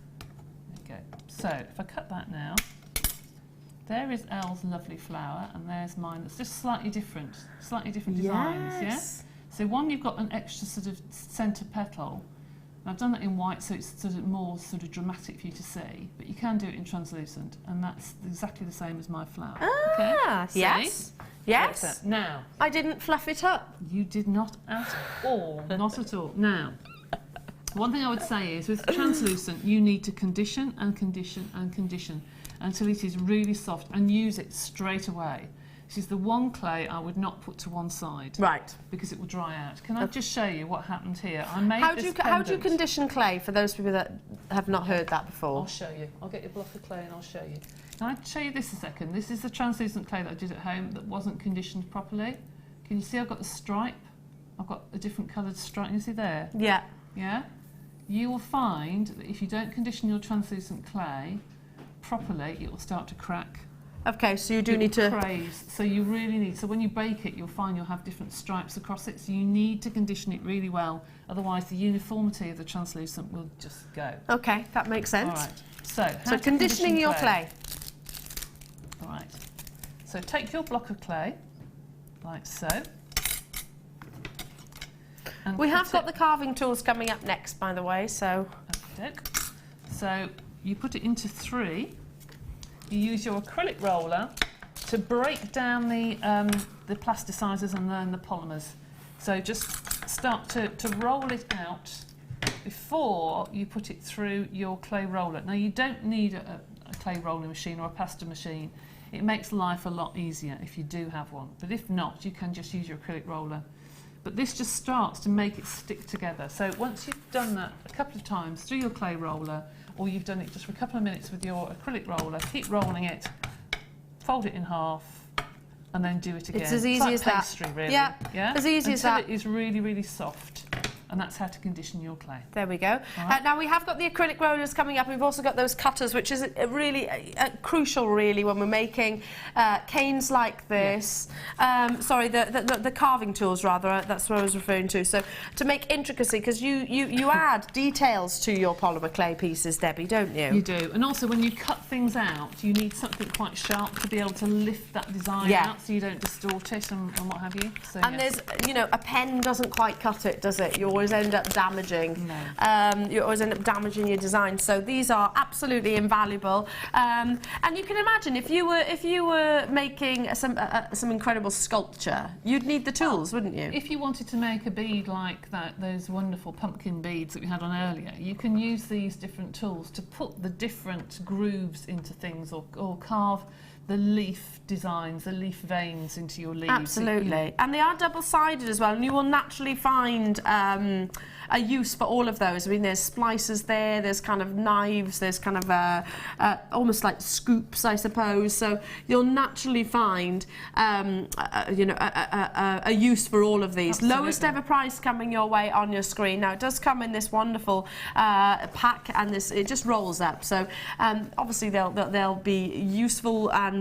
you go. So if I cut that now, there is Elle's lovely flower, and there's mine that's just slightly different designs. Yeah. So one, you've got an extra sort of centre petal. And I've done that in white, so it's sort of more sort of dramatic for you to see. But you can do it in translucent, and that's exactly the same as my flower. Ah, okay? yes. Yes. Now, I didn't fluff it up. you did not at all. Not at all. Now, one thing I would say is with translucent, you need to condition and condition and condition until it is really soft, and use it straight away. This is the one clay I would not put to one side. Right. Because it will dry out. Can I just show you what happened here? I made How this do you pendant. condition clay for those people that have not heard that before? I'll show you. I'll get your block of clay and I'll show you. Can I show you this a second? This is the translucent clay that I did at home that wasn't conditioned properly. Can you see I've got the stripe? I've got a different coloured stripe. You see there? Yeah. Yeah? You will find that if you don't condition your translucent clay properly, it will start to crack. Okay, so you do need to... Craze. So you really need... So when you bake it, you'll find you'll have different stripes across it. So you need to condition it really well. Otherwise, the uniformity of the translucent will just go. Okay, that makes sense. All right. So So conditioning your clay. All right. So take your block of clay, like so. And We have cut got the carving tools coming up next, by the way, so... Okay. So you put it into 3. You use your acrylic roller to break down the plasticizers and then the polymers. So just start to roll it out before you put it through your clay roller. Now you don't need a clay rolling machine or a pasta machine. It makes life a lot easier if you do have one. But if not, you can just use your acrylic roller. But this just starts to make it stick together. So once you've done that a couple of times through your clay roller, or you've done it just for a couple of minutes with your acrylic roller, keep rolling it, fold it in half, and then do it again. It's as easy as that. Pastry, really. Yeah, yeah? as easy as that. Until it is really, really soft. And that's how to condition your clay. There we go. Right. Now we have got the acrylic rollers coming up. We've also got those cutters, which is really crucial, really, when we're making canes like this. Yes. Sorry, the carving tools, rather. That's what I was referring to. So to make intricacy, because you add details to your polymer clay pieces, Debbie, don't you? You do. And also, when you cut things out, you need something quite sharp to be able to lift that design out, so you don't distort it and what have you. So, and yes. there's, you know, a pen doesn't quite cut it, does it? You always end up damaging. No. You always end up damaging your design. So these are absolutely invaluable. And you can imagine if you were making some incredible sculpture, you'd need the tools, wouldn't you? If you wanted to make a bead like that, those wonderful pumpkin beads that we had on earlier, you can use these different tools to put the different grooves into things, or carve the leaf designs, the leaf veins into your leaves. Absolutely. And they are double-sided as well, and you will naturally find a use for all of those. I mean, there's splicers there, there's kind of knives, there's kind of almost like scoops, I suppose. So you'll naturally find, you know, a use for all of these. Absolutely. Lowest ever price coming your way on your screen. Now, it does come in this wonderful pack, and it just rolls up. So obviously they'll be useful and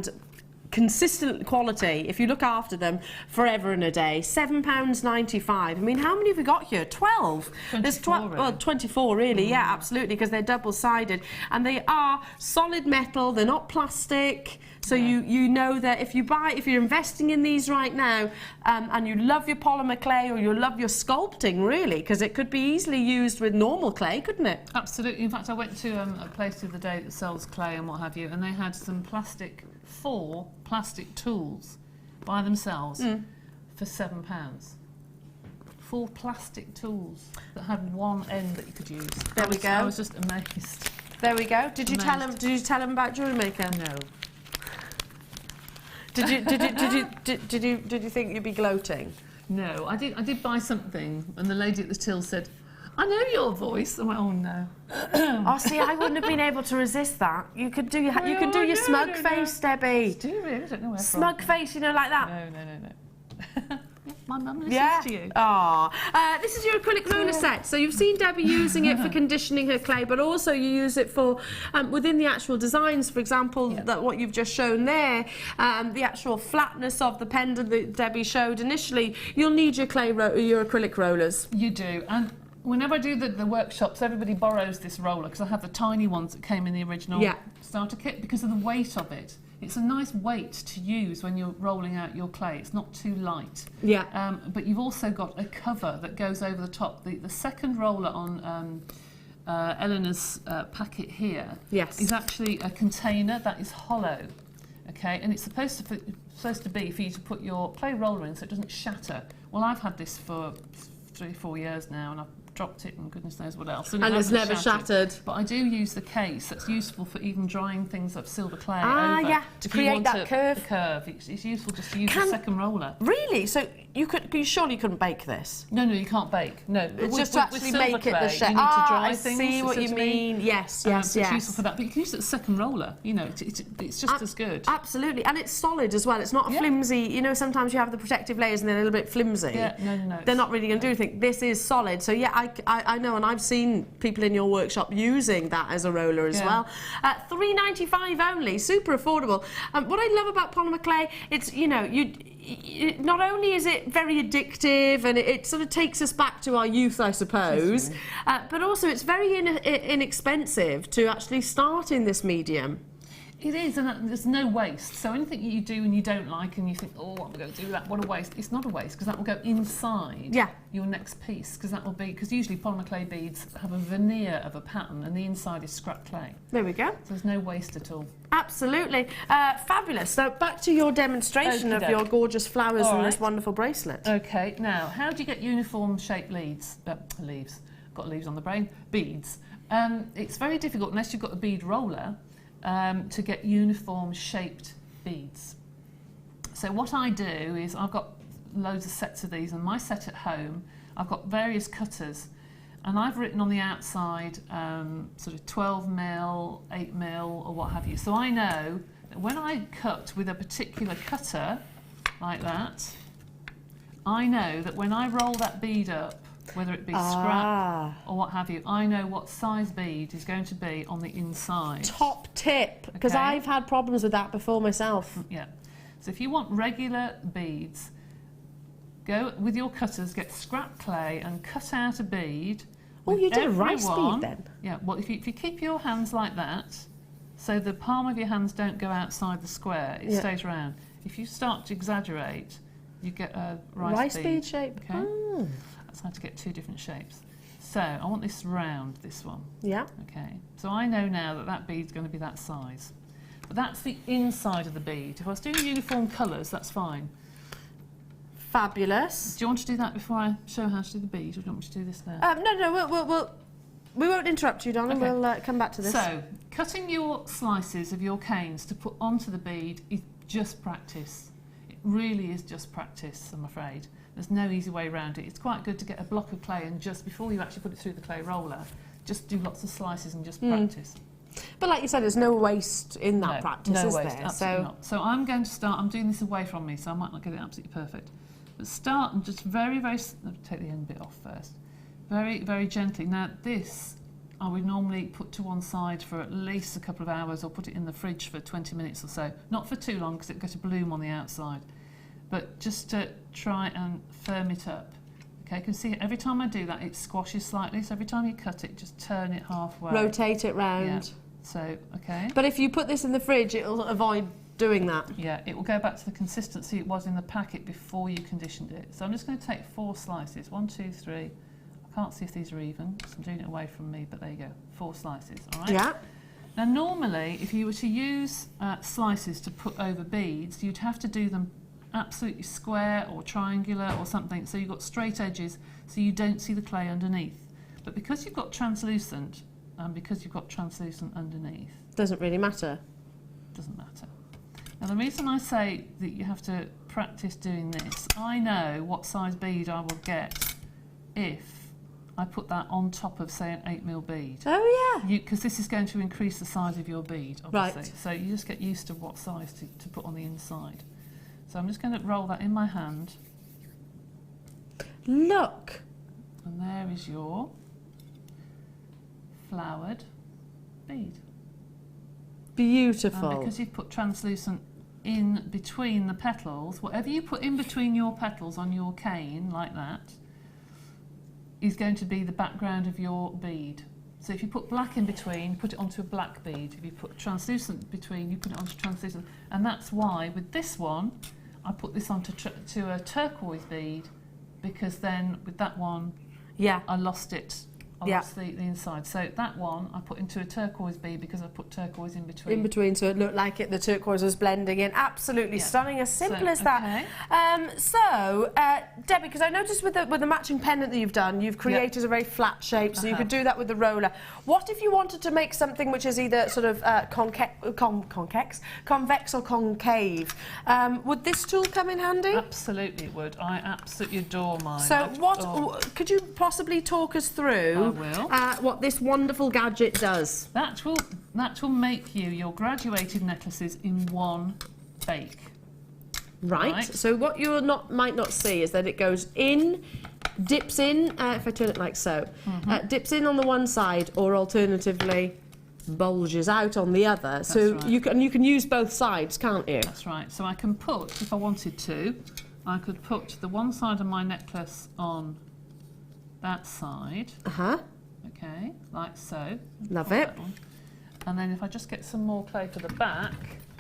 consistent quality, if you look after them forever and a day. £7.95. I mean, how many have we got here? 12. 24, There's 12, really. well, 24 really, yeah, absolutely, because they're double-sided. And they are solid metal, they're not plastic. So you know that if you're investing in these right now, and you love your polymer clay or you love your sculpting, really, because it could be easily used with normal clay, couldn't it? Absolutely. In fact, I went to a place the other day that sells clay and what have you, and they had some four plastic tools by themselves for £7. 4 plastic tools that had one end that you could use. There we go. I was just amazed. There we go. Did you tell him about Jewellery Maker? No. Did you think you'd be gloating? No, I did buy something, and the lady at the till said, "I know your voice." I went, "Oh no." Oh, see, I wouldn't have been able to resist that. You could do your smug face, Debbie. Do you really? I don't know where smug from. face, you know, like that. No. My mum listens to you. This is your acrylic roller set. So you've seen Debbie using it for conditioning her clay, but also you use it for within the actual designs. For example, that what you've just shown there, the actual flatness of the pendant that Debbie showed initially. You'll need your your acrylic rollers. You do, and whenever I do the workshops, everybody borrows this roller because I have the tiny ones that came in the original starter kit because of the weight of it. It's a nice weight to use when you're rolling out your clay. It's not too light. Yeah. But you've also got a cover that goes over the top. The second roller on Eleanor's packet here is actually a container that is hollow. Okay, and it's supposed to be for you to put your clay roller in so it doesn't shatter. Well, I've had this for 3-4 years now, and I've dropped it and goodness knows what else. And it's never shattered. But I do use the case that's useful for even drying things like silver clay over. Yeah, to create that curve. It's useful just to use the second roller. Really? So you surely couldn't bake this? No, you can't bake. No, it's just to actually make it the shape. You need to dry things. I see what you mean. Yes. It's useful for that, but you can use it as a second roller. You know, it's just as good. Absolutely, and it's solid as well. It's not flimsy. You know, sometimes you have the protective layers and they're a little bit flimsy. Yeah, no. They're not really going to do anything. This is solid. So yeah, I know, and I've seen people in your workshop using that as a roller as well. £3.95 only, super affordable. What I love about polymer clay, it's not only is it very addictive and it sort of takes us back to our youth, I suppose, but also it's very inexpensive to actually start in this medium. It is, and there's no waste. So anything you do and you don't like and you think, oh, I'm going to do that, what a waste. It's not a waste because that will go inside your next piece, because usually polymer clay beads have a veneer of a pattern and the inside is scrap clay. There we go. So there's no waste at all. Absolutely. Fabulous. So back to your demonstration of your gorgeous flowers and this wonderful bracelet. Okay, now, how do you get uniform shaped leaves? Got leaves on the brain. Beads. It's very difficult unless you've got a bead roller. To get uniform shaped beads. So what I do is I've got loads of sets of these, and my set at home, I've got various cutters, and I've written on the outside sort of 12mm, 8mm or what have you. So I know that when I cut with a particular cutter like that, I know that when I roll that bead up, whether it be scrap or what have you, I know what size bead is going to be on the inside. Top tip, because I've had problems with that before myself. Yeah. So if you want regular beads, go with your cutters, get scrap clay and cut out a bead. Oh, you did a rice bead then? Yeah, well, if you keep your hands like that, so the palm of your hands don't go outside the square, it stays around. If you start to exaggerate, you get a rice bead shape. Okay. Oh. That's how to get 2 different shapes. So I want this round, this one. Yeah. Okay. So I know now that bead's going to be that size. But that's the inside of the bead. If I was doing uniform colours, that's fine. Fabulous. Do you want to do that before I show how to do the bead, or do you want me to do this now? No, we won't interrupt you, darling. Okay. We'll come back to this. So, cutting your slices of your canes to put onto the bead is just practice. It really is just practice, I'm afraid. There's no easy way around it. It's quite good to get a block of clay and just before you actually put it through the clay roller, just do lots of slices and just practice. But like you said, there's no waste in that practice, is there? Absolutely not. So I'm going to start, I'm doing this away from me, so I might not get it absolutely perfect. But start and just very, very, take the end bit off first. Very, very gently. Now this, I would normally put to one side for at least a couple of hours or put it in the fridge for 20 minutes or so. Not for too long because it'll get a bloom on the outside, but just to try and firm it up. Okay, you can see every time I do that it squashes slightly, so every time you cut it just turn it halfway. Rotate it round. Yeah. So, okay. But if you put this in the fridge it'll avoid doing that. Yeah, it will go back to the consistency it was in the packet before you conditioned it. So I'm just going to take 4 slices. 1, 2, 3. I can't see if these are even because I'm doing it away from me, but there you go. 4 slices, all right? Yeah. Now normally if you were to use slices to put over beads, you'd have to do them absolutely square or triangular or something, so you've got straight edges so you don't see the clay underneath. But because you've got translucent and because you've got translucent underneath, doesn't really matter. Doesn't matter. Now the reason I say that you have to practice doing this, I know what size bead I will get if I put that on top of, say, an 8mm bead. Oh yeah. Because this is going to increase the size of your bead, obviously. Right. So you just get used to what size to put on the inside. So I'm just going to roll that in my hand. Look. And there is your flowered bead. Beautiful. And because you've put translucent in between the petals, whatever you put in between your petals on your cane, like that, is going to be the background of your bead. So if you put black in between, put it onto a black bead. If you put translucent between, you put it onto translucent. And that's why with this one, I put this onto to a turquoise bead, because then with that one, yeah, I lost it. I lost the inside. So that one I put into a turquoise bead because I put turquoise in between. In between, so it looked like the turquoise was blending in. Absolutely stunning, as simple as that. So, Debbie, because I noticed with the matching pendant that you've done, you've created a very flat shape, so you could do that with the roller. What if you wanted to make something which is either sort of convex or concave? Would this tool come in handy? Absolutely it would. I absolutely adore mine. So could you possibly talk us through what this wonderful gadget does? That will make you your graduated necklaces in one bake. Right. So what you might not see is that it goes in, dips in, if I turn it like so, dips in on the one side, or alternatively bulges out on the other. That's so right. you can use both sides, can't you? That's right. So I can put, if I wanted to, I could put the one side of my necklace on that side. Okay, like so. Love it. And then if I just get some more clay for the back,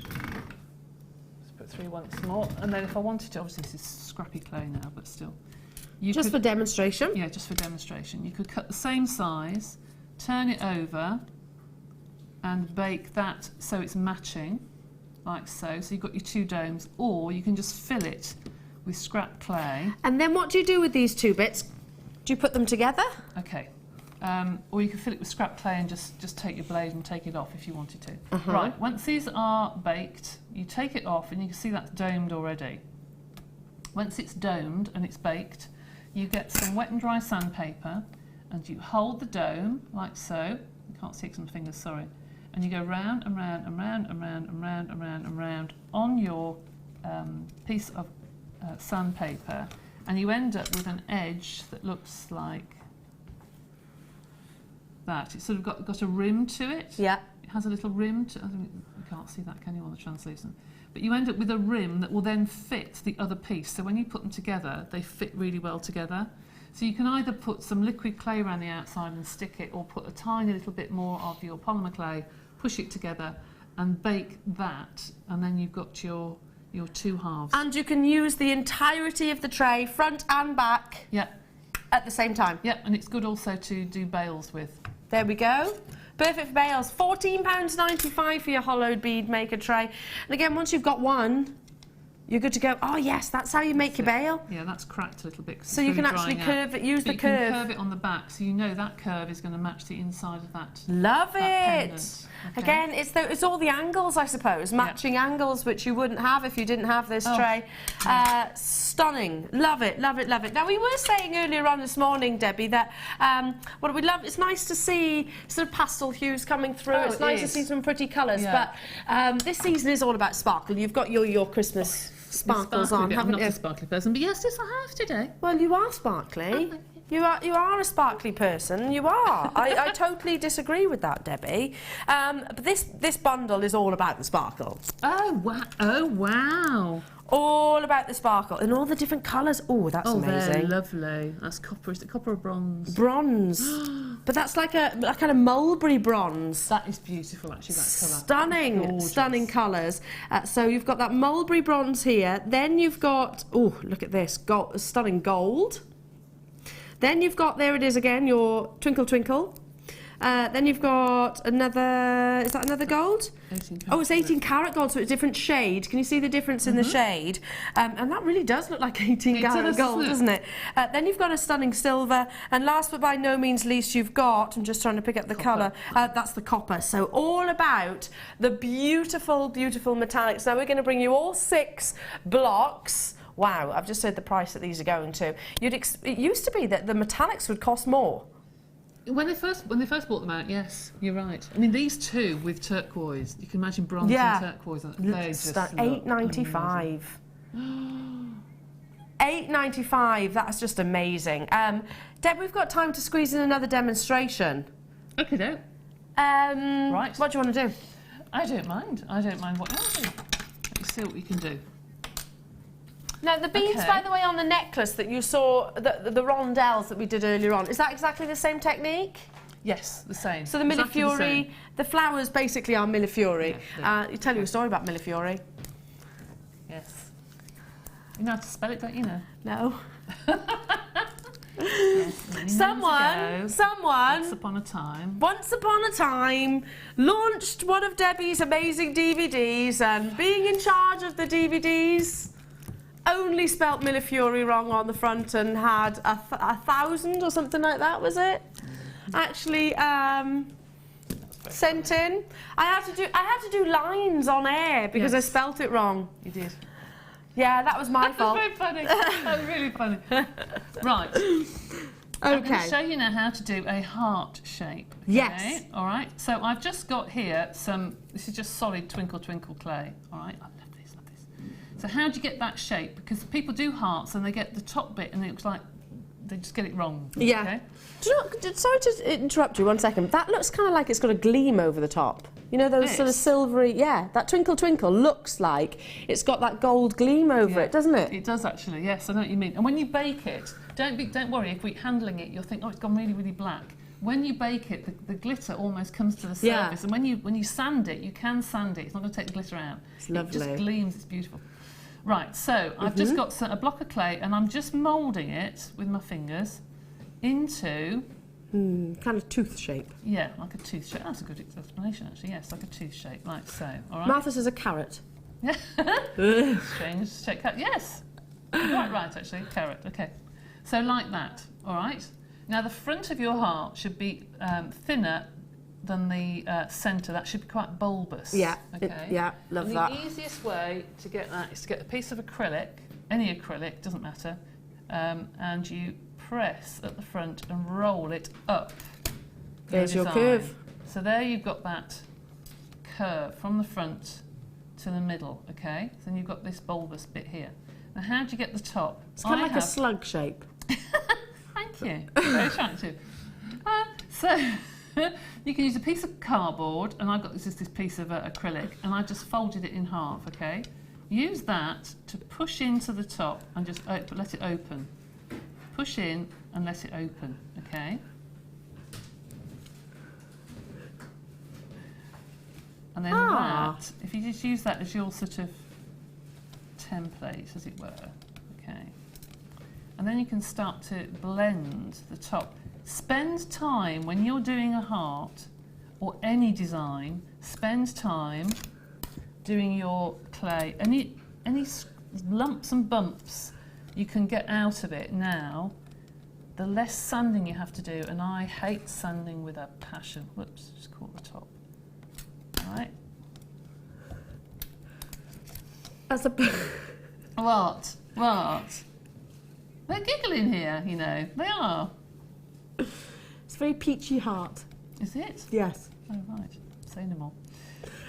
let's put through once more. And then if I wanted to, obviously this is scrappy clay now, but still. Just for demonstration? Yeah, just for demonstration. You could cut the same size, turn it over, and bake that so it's matching, like so. So you've got your 2 domes, or you can just fill it with scrap clay. And then what do you do with these 2 bits? Do you put them together? Okay. Or you can fill it with scrap clay and just take your blade and take it off if you wanted to. Right, once these are baked, you take it off and you can see that's domed already. Once it's domed and it's baked, you get some wet and dry sandpaper and you hold the dome like so. You can't see it 'cause my fingers, sorry. And you go round and round and round and round and round and round and round on your piece of sandpaper, and you end up with an edge that looks like that. It's sort of got a rim to it. Yeah. It has a little rim to, you can't see that, can you, on the translucent? But you end up with a rim that will then fit the other piece. So when you put them together, they fit really well together. So you can either put some liquid clay around the outside and stick it, or put a tiny little bit more of your polymer clay, push it together and bake that, and then you've got your 2 halves. And you can use the entirety of the tray, front and back, at the same time. Yep, and it's good also to do bales with. There we go. Perfect for bales. £14.95 for your hollowed bead maker tray. And again, once you've got one, you're good to go. Oh yes, that's how you make your bale. Yeah, that's cracked a little bit. So you can actually curve it, use the curve. You can curve it on the back, so you know that curve is going to match the inside of that. Love it. Pendant. Okay. Again, it's all the angles, I suppose, matching angles, which you wouldn't have if you didn't have this tray. Stunning. Love it, love it, love it. Now, we were saying earlier on this morning, Debbie, that what we love, it's nice to see sort of pastel hues coming through. It's nice to see some pretty colours, but this season is all about sparkle. You've got your Christmas sparkles on, haven't you? I'm not a sparkly person, but yes, I have today. Well, you are sparkly. You are a sparkly person. You are. I totally disagree with that, Debbie. But this bundle is all about the sparkle. Oh wow! Oh wow! All about the sparkle in all the different colours. Oh, that's amazing. They're lovely. That's copper. Is it copper or bronze? Bronze. But that's like a kind of mulberry bronze. That is beautiful, actually. That colour. Stunning, stunning colours. So you've got that mulberry bronze here. Then you've got, oh, look at this, stunning gold. Then you've got, there it is again, your twinkle twinkle. Then you've got another, is that another gold? 18 oh, it's 18 karat gold, so it's a different shade. Can you see the difference in the shade? And that really does look like 18 karat gold, doesn't it? Then you've got a stunning silver. And last but by no means least, you've got, I'm just trying to pick up the colour, that's the copper. So all about the beautiful, beautiful metallics. Now we're going to bring you all 6 blocks. Wow, I've just heard the price that these are going to. It used to be that the metallics would cost more. When they first brought them out, yes, you're right. I mean, these two with turquoise, you can imagine bronze and turquoise. They just £8.95. £8.95. That's just amazing. Deb, we've got time to squeeze in another demonstration. Okay, do. Right. What do you want to do? I don't mind. I don't mind what you want to do. Let's see what we can do. Now, the beads, by the way, on the necklace that you saw, the rondelles that we did earlier on, is that exactly the same technique? Yes, the same. So the millefiori, the flowers basically are millefiori. Yeah, you tell you a story about millefiori. Yes. You know how to spell it, don't you know? No. Yes, someone, once upon a time, launched one of Debbie's amazing DVDs, and being in charge of the DVDs, only spelt millefiori wrong on the front and had a 1,000 or something like that, was it? Actually, sent in. I had to do lines on air because I spelt it wrong. You did. Yeah, that was my fault. That was very funny. That was really funny. Right. Okay. I'm going to show you now how to do a heart shape. Okay? Yes. All right. So I've just got here some. This is just solid twinkle twinkle clay. All right. I love this. Love this. So how do you get that shape? Because people do hearts and they get the top bit and it looks like they just get it wrong. Yeah. Okay? Do you know, sorry to interrupt you 1 second. That looks kind of like it's got a gleam over the top. You know, those sort of silvery, that twinkle twinkle looks like it's got that gold gleam over it, doesn't it? It does actually, yes, I know what you mean. And when you bake it, don't worry, if we're handling it, you'll think, oh, it's gone really, really black. When you bake it, the glitter almost comes to the surface. And when you sand it, you can sand it. It's not going to take the glitter out. It's lovely. It just gleams, it's beautiful. Right, so I've just got a block of clay and I'm just moulding it with my fingers into... kind of tooth shape. Yeah, like a tooth shape. That's a good explanation, actually. Yes, like a tooth shape, like so. All right. Martha says a carrot. Yeah. Strange shape. Yes. Right, actually. Carrot. Okay. So like that. All right. Now the front of your heart should be thinner than the centre. That should be quite bulbous. Yeah. Okay. Love and that. The easiest way to get that is to get a piece of acrylic, any acrylic, doesn't matter, and you press at the front and roll it up. There's your curve. So there you've got that curve from the front to the middle, okay? So then you've got this bulbous bit here. Now how do you get the top? It's kind of like a slug shape. Thank you. Very attractive. So you can use a piece of cardboard, and I've got this piece of acrylic, and I just folded it in half, okay? Use that to push into the top and just let it open. Push in and let it open, okay? And then that, if you just use that as your sort of template, as it were, okay? And then you can start to blend the top. Spend time, when you're doing a heart or any design, spend time doing your clay. Any lumps and bumps you can get out of it now, the less sanding you have to do, and I hate sanding with a passion. Whoops, just caught the top. All right. That's a... What? They're giggling here, you know. They are. It's a very peachy heart. Is it? Yes. Oh, right. say no more.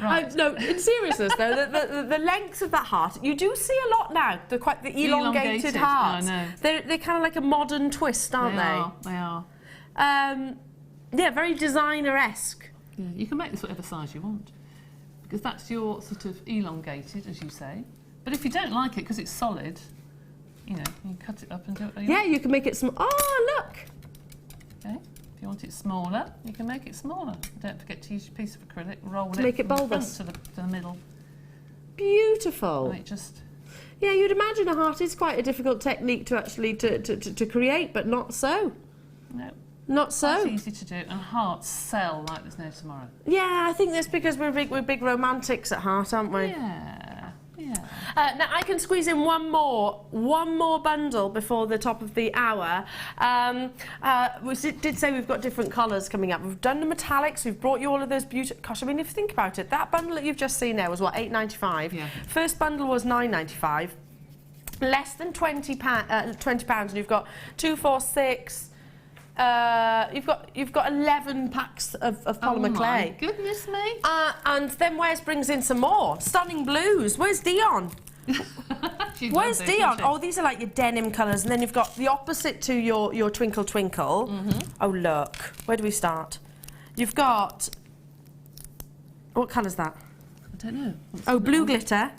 Right. No, in seriousness though, the length of that heart, you do see a lot now. They're quite the elongated hearts. I know. They're kind of like a modern twist, aren't they? They are. Yeah, very designer-esque. Yeah, you can make this whatever size you want, because that's your sort of elongated, as you say. But if you don't like it because it's solid, you know, you can cut it up and do it. Yeah, you can make it small. Oh, look! Okay. If you want it smaller, you can make it smaller. Don't forget to use your piece of acrylic, roll to it make it from the bulbous. front to the middle. Beautiful. And it just... Yeah, you'd imagine a heart is quite a difficult technique to actually to create, but not so. No. Not so. It's easy to do, and hearts sell like there's no tomorrow. Yeah, I think that's because we're big romantics at heart, aren't we? Yeah, yeah. Now I can squeeze in one more bundle before the top of the hour. We did say we've got different colours coming up. We've done the metallics. We've brought you all of those beautiful. Gosh, I mean, if you think about it, that bundle that you've just seen there was what, £8.95. Yeah. First bundle was £9.95. Less than £20, and you've got 2, 4, 6. You've got 11 packs of polymer clay. Oh my goodness me! And then Wes brings in some more stunning blues. Where's Dion? Where's Dion? Oh, these are like your denim colours, and then you've got the opposite to your twinkle twinkle. Oh look, where do we start? You've got what colour's that? I don't know. Oh, blue glitter.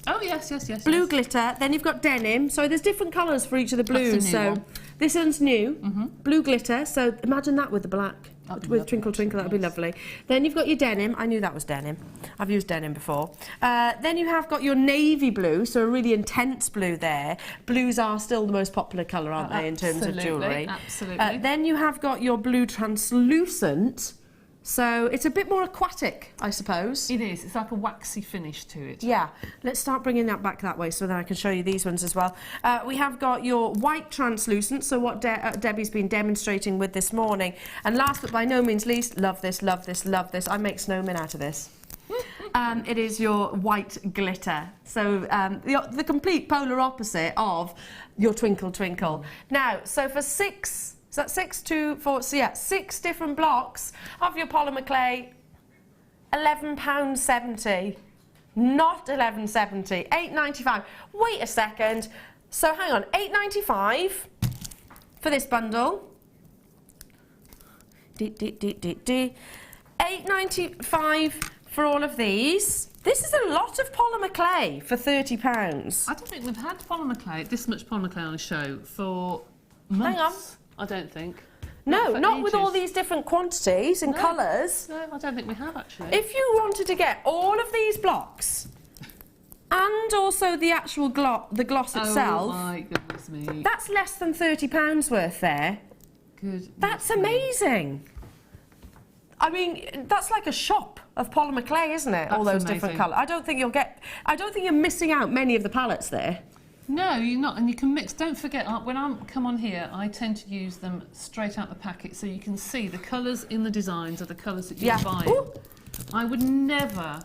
Oh yes. Blue glitter. Then you've got denim. So there's different colours for each of the blues. That's a new one. This one's new. Blue glitter. So imagine that with the black. With twinkle twinkle, that'd be lovely. Then you've got your denim. I knew that was denim. I've used denim before. Then you have got your navy blue, so a really intense blue there. Blues are still the most popular colour, aren't they, in terms of jewellery? Absolutely. Then you have got your blue translucent. So it's a bit more aquatic, I suppose. It is. It's like a waxy finish to it. Yeah. Let's start bringing that back that way so that I can show you these ones as well. We have got your white translucent, so what Debbie's been demonstrating with this morning. And last but by no means least, love this, love this, love this. I make snowmen out of this. It is your white glitter. So the complete polar opposite of your twinkle twinkle. Now, so for 6... Is that 6, 2, 4? So yeah, 6 different blocks of your polymer clay. £11.70, not £11.70. £8.95. Wait a second. So hang on, £8.95 for this bundle. £8.95 for all of these. This is a lot of polymer clay for £30. I don't think we've had polymer clay, this much polymer clay on a show for months. Hang on. I don't think. No, not with all these different quantities and colours. No, I don't think we have actually. If you wanted to get all of these blocks and also the actual the gloss itself, oh my goodness me, that's less than £30 worth there. Good. That's amazing. I mean, that's like a shop of polymer clay, isn't it? All those different colours. I don't think you're missing out many of the palettes there. No, you're not, and you can mix. Don't forget, when I come on here, I tend to use them straight out the packet, so you can see the colours in the designs are the colours that you're buying. Ooh. I would never,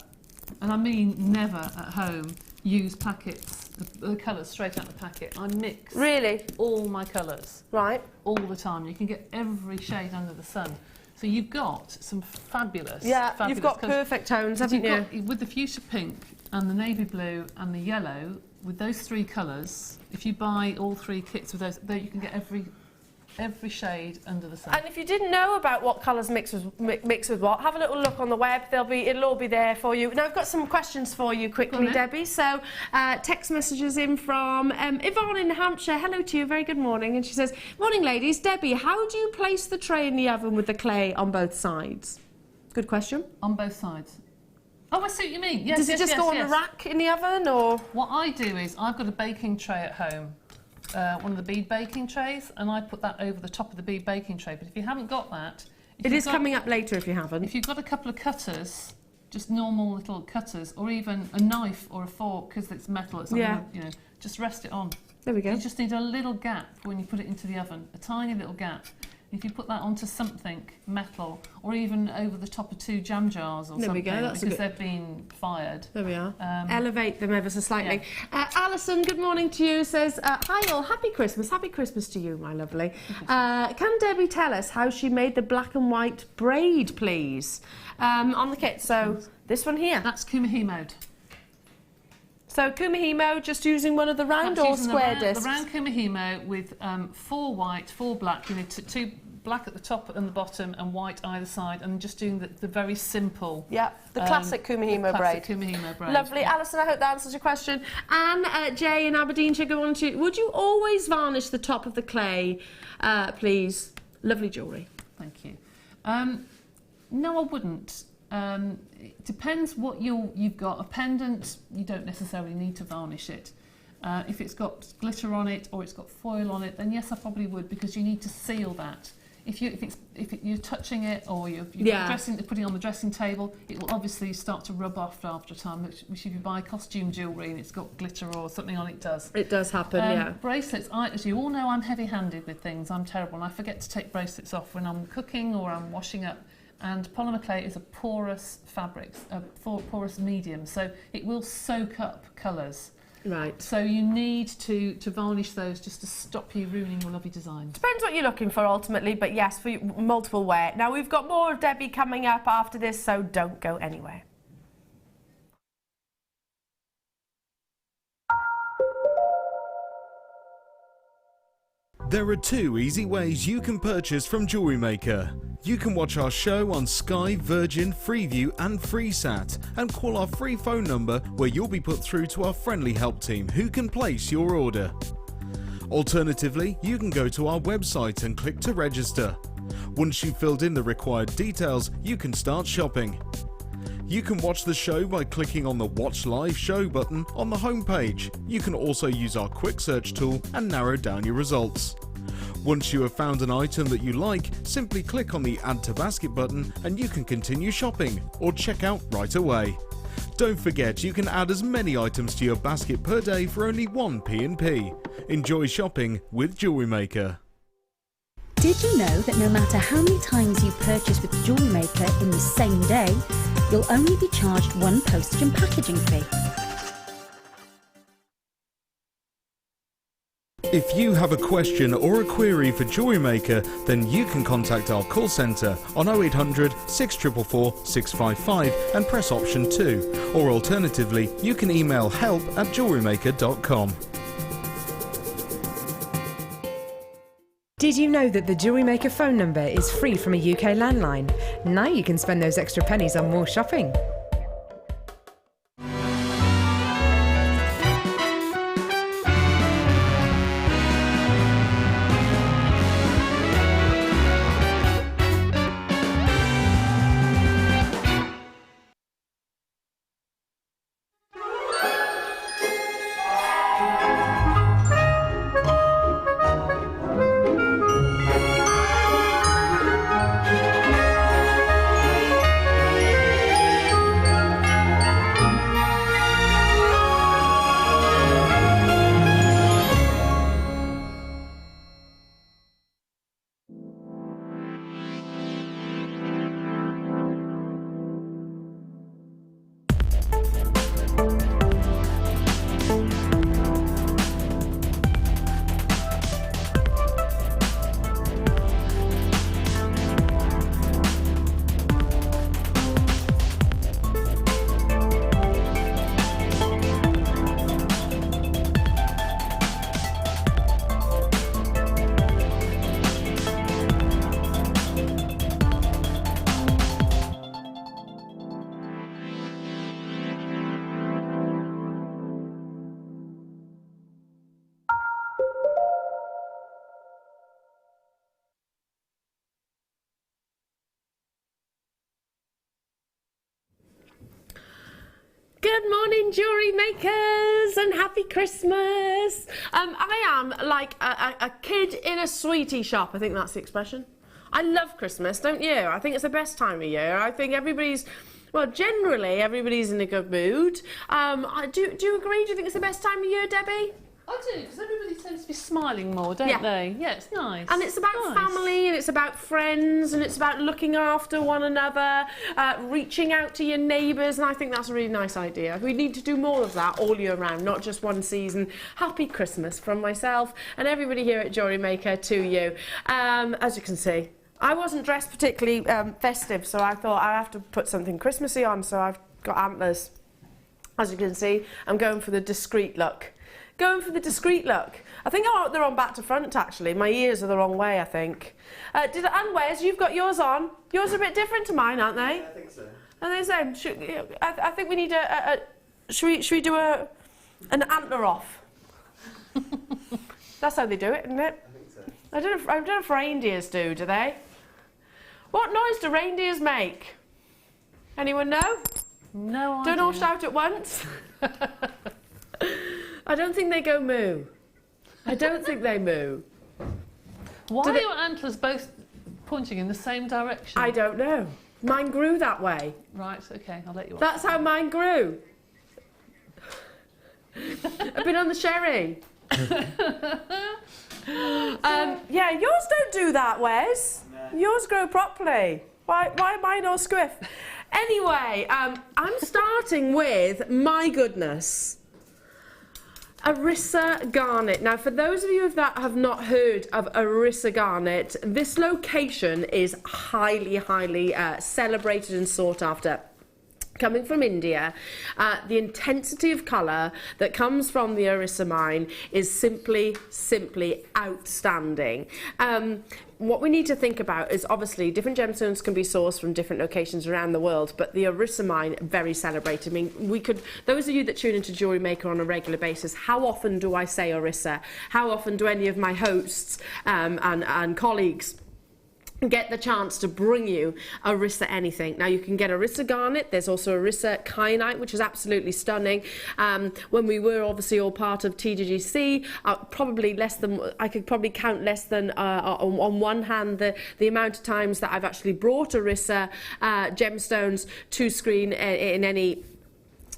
and I mean never at home, use packets, the colours straight out the packet. I mix all my colours all the time. You can get every shade under the sun. So you've got some fabulous, fabulous you've got colours. Perfect tones, haven't you? Got, with the fuchsia pink and the navy blue and the yellow, with those 3 colours, if you buy all 3 kits with those, you can get every shade under the sun. And if you didn't know about what colours mix with what, have a little look on the web. It'll all be there for you. Now I've got some questions for you quickly, Debbie. So text messages in from Yvonne in Hampshire. Hello to you, very good morning. And she says, morning ladies. Debbie, how do you place the tray in the oven with the clay on both sides? Good question. On both sides. Oh, I see what you mean. Yes, Does it just go on a rack in the oven, or? What I do is I've got a baking tray at home, one of the bead baking trays, and I put that over the top of the bead baking tray. But if you haven't got that... It is coming up later if you haven't. If you've got a couple of cutters, just normal little cutters, or even a knife or a fork, because it's metal, it's something, you know, just rest it on. There we go. You just need a little gap when you put it into the oven, a tiny little gap. If you put that onto something metal, or even over the top of 2 jam jars or there something, we go. That's because they've been fired. There we are. Elevate them ever so slightly. Yeah. Alison, good morning to you, says, hi all, happy Christmas to you, my lovely. Can Debbie tell us how she made the black and white braid, please? On the kit, so this one here. That's Kumihimo'd. So Kumihimo, just using one of the round or square discs? The round Kumihimo with 4 white, 4 black, you know, 2 black at the top and the bottom and white either side, and just doing the very simple. Yeah, the classic Kumihimo braid. Kumihimo braid. Lovely. Yeah. Alison, I hope that answers your question. Anne, Jay in Aberdeenshire, go on to, would you always varnish the top of the clay, please? Lovely jewellery. Thank you. No, I wouldn't. It depends what you've got. A pendant, you don't necessarily need to varnish it. If it's got glitter on it or it's got foil on it, then yes, I probably would, because you need to seal that. If you're touching it or you're putting it on the dressing table, it will obviously start to rub off after a time, which if you buy costume jewellery and it's got glitter or something on it, does. It does happen, yeah. Bracelets, as you all know, I'm heavy-handed with things. I'm terrible, and I forget to take bracelets off when I'm cooking or I'm washing up. And polymer clay is a porous fabric, a porous medium, so it will soak up colours. Right. So you need to varnish those just to stop you ruining your lovely design. Depends what you're looking for ultimately, but yes, for multiple wear. Now we've got more of Debbie coming up after this, so don't go anywhere. There are 2 easy ways you can purchase from Jewellery Maker. You can watch our show on Sky, Virgin, Freeview and FreeSat, and call our free phone number where you'll be put through to our friendly help team who can place your order. Alternatively, you can go to our website and click to register. Once you've filled in the required details, you can start shopping. You can watch the show by clicking on the Watch Live Show button on the homepage. You can also use our quick search tool and narrow down your results. Once you have found an item that you like, simply click on the Add to Basket button and you can continue shopping or check out right away. Don't forget, you can add as many items to your basket per day for only 1 P&P. Enjoy shopping with Jewellery Maker. Did you know that no matter how many times you purchase with Jewellery Maker in the same day, you'll only be charged 1 postage and packaging fee? If you have a question or a query for Jewellery Maker, then you can contact our call centre on 0800 644 655 and press option 2, or alternatively you can email help@jewellerymaker.com. Did you know that the Jewellery Maker phone number is free from a UK landline? Now you can spend those extra pennies on more shopping. Good morning, jewellery makers, and happy Christmas. I am like a kid in a sweetie shop. I think that's the expression. I love Christmas, don't you? I think it's the best time of year. I think everybody's, well, generally everybody's in a good mood. Do you agree? Do you think it's the best time of year, Debbie? I do, because everybody tends to be smiling more, don't they? Yeah, it's nice. And it's about family, and it's about friends, and it's about looking after one another, reaching out to your neighbours, and I think that's a really nice idea. We need to do more of that all year round, not just one season. Happy Christmas from myself and everybody here at Jewellery Maker to you. As you can see, I wasn't dressed particularly festive, so I thought I have to put something Christmassy on, so I've got antlers. As you can see, I'm going for the discreet look. Going for the discreet look. I think they're on back to front, actually. My ears are the wrong way, I think. And Wes, you've got yours on. Yours are a bit different to mine, aren't they? Yeah, I think so. Are they the same? I think we need should we do an antler off? That's how they do it, isn't it? I think so. I don't know if reindeers do they? What noise do reindeers make? Anyone know? No idea. Don't all shout at once. I don't think they go moo. I don't think they moo. Why are your antlers both pointing in the same direction? I don't know. Mine grew that way. Right, okay, I'll let you on. That's how mine grew. I've been on the sherry. Yeah, yours don't do that, Wes. No. Yours grow properly. Why mine all squiff? Anyway, I'm starting with, my goodness, Arissa Garnet. Now, for those of you that have not heard of Arissa Garnet, this location is highly, highly celebrated and sought after. Coming from India, the intensity of colour that comes from the Arissa mine is simply outstanding. What we need to think about is obviously different gemstones can be sourced from different locations around the world, but the Arissa mine, very celebrated. I mean, those of you that tune into Jewellery Maker on a regular basis, how often do I say Arissa? How often do any of my hosts and colleagues get the chance to bring you Arissa anything? Now, you can get Arissa Garnet. There's also Arissa Kyanite, which is absolutely stunning. When we were obviously all part of TGGC, I could probably count less than on one hand the amount of times that I've actually brought Arissa gemstones to screen in any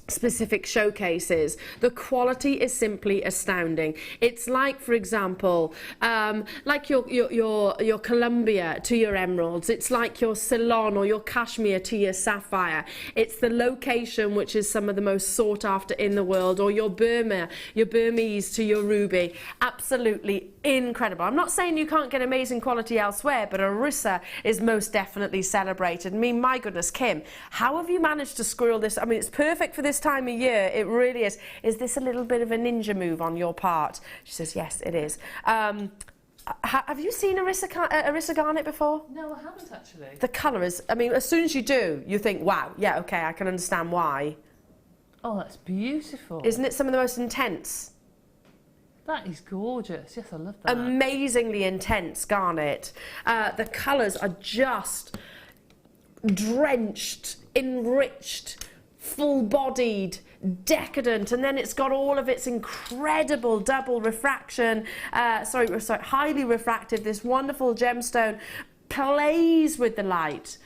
specific showcases. The quality is simply astounding. It's like, for example, like your Columbia to your emeralds. It's like your Ceylon or your Kashmir to your sapphire. It's the location which is some of the most sought after in the world, or your Burmese to your ruby. Absolutely incredible. I'm not saying you can't get amazing quality elsewhere, but Arissa is most definitely celebrated. I mean, my goodness, Kim, how have you managed to squirrel this? I mean, it's perfect for this time of year. It really is. Is this a little bit of a ninja move on your part? She says, yes, it is. Have you seen Arissa Garnet before? No, I haven't actually. The colour is, I mean, as soon as you do, you think, wow, yeah, okay, I can understand why. Oh, that's beautiful. Isn't it some of the most intense? That is gorgeous. Yes, I love that. Amazingly intense garnet. The colours are just drenched, enriched, full-bodied, decadent, and then it's got all of its incredible double refraction, highly refractive. This wonderful gemstone plays with the light,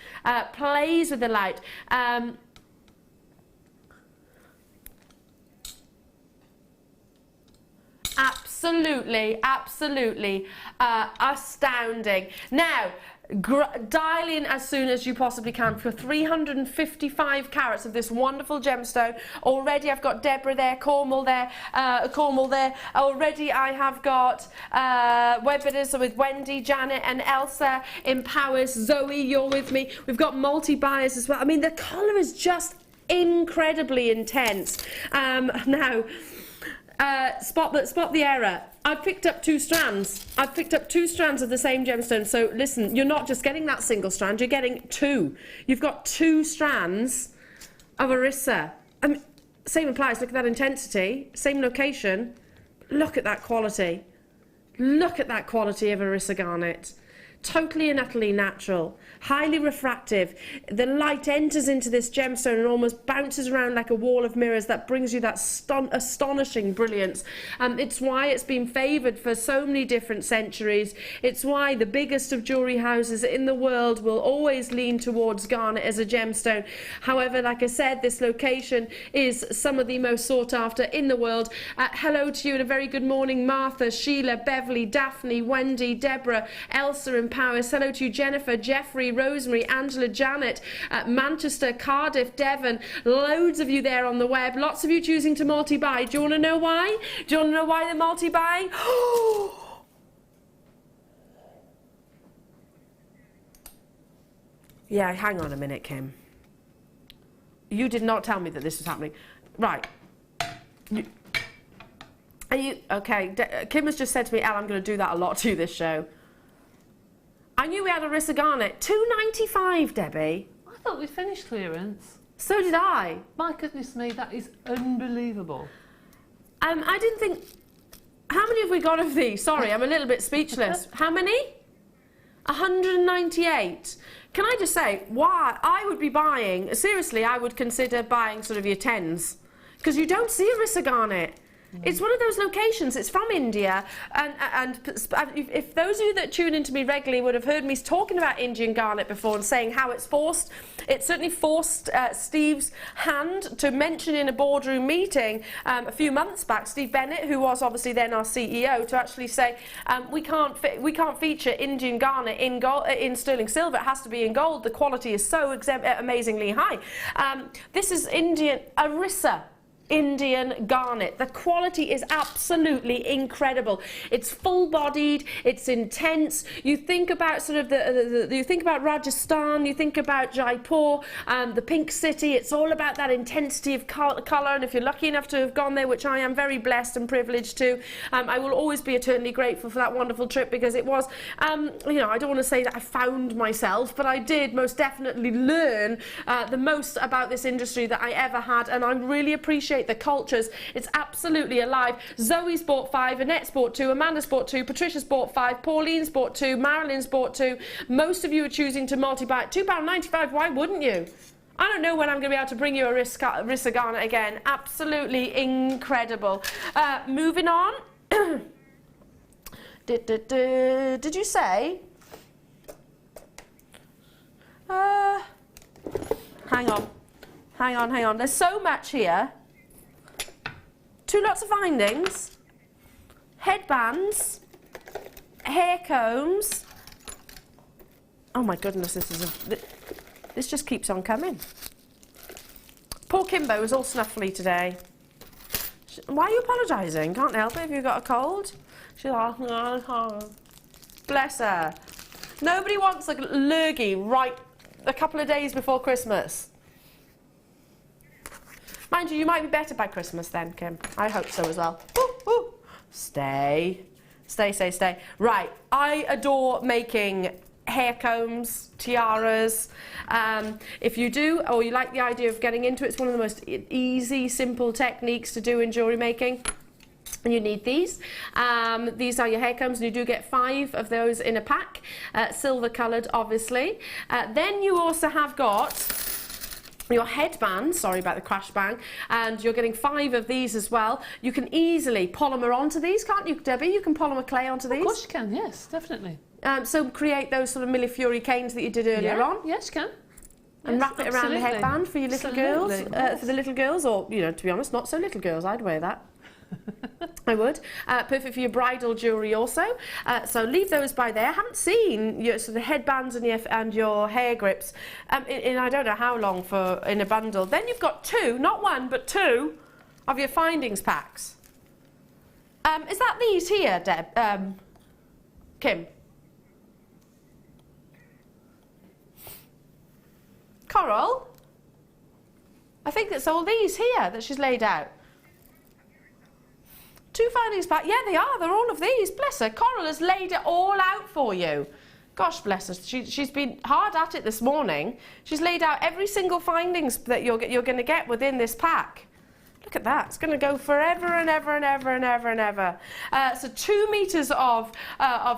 Absolutely astounding. Now, dial in as soon as you possibly can for 355 carats of this wonderful gemstone. Already I've got Deborah there, Cornwall there. Already I have got webinars with Wendy, Janet and Elsa in Powers. Zoe, you're with me. We've got multi-buyers as well. I mean, the colour is just incredibly intense. Now, spot the error. I've picked up two strands. I've picked up two strands of the same gemstone. So listen, you're not just getting that single strand, you're getting two. You've got two strands of Arissa. I mean, same applies. Look at that intensity, same location. Look at that quality. Look at that quality of Arissa Garnet. Totally and utterly natural, highly refractive. The light enters into this gemstone and almost bounces around like a wall of mirrors. That brings you that astonishing brilliance. It's why it's been favoured for so many different centuries. It's why the biggest of jewellery houses in the world will always lean towards garnet as a gemstone. However, like I said, this location is some of the most sought after in the world. Hello to you and a very good morning, Martha, Sheila, Beverly, Daphne, Wendy, Deborah, Elsa and Powers. Hello to you, Jennifer, Jeffrey, Rosemary, Angela, Janet, Manchester, Cardiff, Devon. Loads of you there on the web. Lots of you choosing to multi-buy. Do you want to know why? Do you want to know why they're multi-buying? Yeah, hang on a minute, Kim. You did not tell me that this was happening. Right. Are you okay? Kim has just said to me, Elle, I'm going to do that a lot to this show. I knew we had a Rissa Garnet. £2.95, Debbie. I thought we finished clearance. So did I. My goodness me, that is unbelievable. I didn't think... How many have we got of these? Sorry, I'm a little bit speechless. How many? 198. Can I just say, why I would be buying... Seriously, I would consider buying sort of your 10s. Because you don't see a Rissa Garnet. It's one of those locations, it's from India, and if those of you that tune into me regularly would have heard me talking about Indian garnet before and saying how it certainly forced Steve's hand to mention in a boardroom meeting a few months back, Steve Bennett, who was obviously then our CEO, to actually say we can't feature Indian garnet in sterling silver, it has to be in gold, the quality is so amazingly high. This is Rissa Indian garnet. The quality is absolutely incredible. It's full-bodied, it's intense. You think about sort of you think about Rajasthan, you think about Jaipur, the Pink City. It's all about that intensity of colour, and if you're lucky enough to have gone there, which I am very blessed and privileged to, I will always be eternally grateful for that wonderful trip, because it was, you know, I don't want to say that I found myself, but I did most definitely learn the most about this industry that I ever had, and I really appreciate the cultures. It's absolutely alive. Zoe's bought 5, Annette's bought 2, Amanda's bought 2, Patricia's bought 5, Pauline's bought 2, Marilyn's bought 2. Most of you are choosing to multi-buy at £2.95. Why wouldn't you? I don't know when I'm going to be able to bring you a Rissa Garnet again. Absolutely incredible. Moving on. Did you say? Hang on. There's so much here. 2 lots of findings, headbands, hair combs. Oh my goodness, this just keeps on coming. Poor Kimbo is all snuffly today. Why are you apologising? Can't help it if you've got a cold. She's like, bless her. Nobody wants a lurgy right a couple of days before Christmas. Mind you, you might be better by Christmas then, Kim. I hope so as well. Ooh, ooh. Stay. Right, I adore making hair combs, tiaras. If you do, or you like the idea of getting into it, it's one of the most easy, simple techniques to do in jewellery making. And you need these. These are your hair combs, and you do get 5 of those in a pack, silver coloured, obviously. Then you also have got your headband, sorry about the crash bang, and you're getting 5 of these as well. You can easily polymer onto these, can't you, Debbie? You can polymer clay onto these. Of course you can, yes, definitely. So create those sort of millefiori canes that you did earlier on. Yes, you can. And wrap it around the headband for your little girls, for the little girls, or, you know, to be honest, not so little girls, I'd wear that. I would. Perfect for your bridal jewellery also. So leave those by there. I haven't seen your sort of headbands and your hair grips in I don't know how long in a bundle. Then you've got 2, not 1, but 2 of your findings packs. Is that these here, Kim? Coral? I think it's all these here that she's laid out. 2 findings pack. Yeah, they are. They're all of these. Bless her. Coral has laid it all out for you. Gosh, bless her. She's been hard at it this morning. She's laid out every single findings that you're going to get within this pack. Look at that. It's going to go forever and ever and ever and ever and ever. So 2 meters of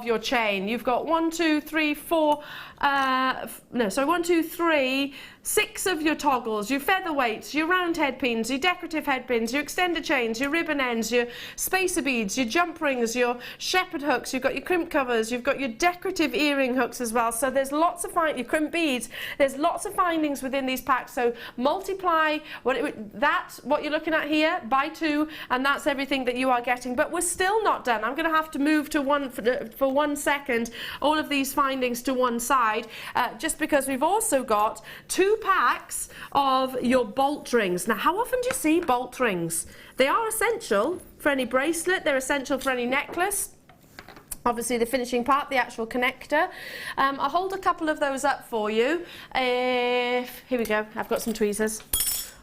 your chain. You've got 1, 2, 3, 4. 1, 2, 3, 6 of your toggles, your featherweights, your round head pins, your decorative head pins, your extender chains, your ribbon ends, your spacer beads, your jump rings, your shepherd hooks, you've got your crimp covers, you've got your decorative earring hooks as well. So there's lots of your crimp beads. There's lots of findings within these packs. So multiply what you're looking at here by 2, and that's everything that you are getting. But we're still not done. I'm going to have to move to for 1 second all of these findings to one side, just because we've also got 2 packs of your bolt rings. Now, how often do you see bolt rings? They are essential for any bracelet. They're essential for any necklace. Obviously, the finishing part, the actual connector. I'll hold a couple of those up for you. Here we go. I've got some tweezers.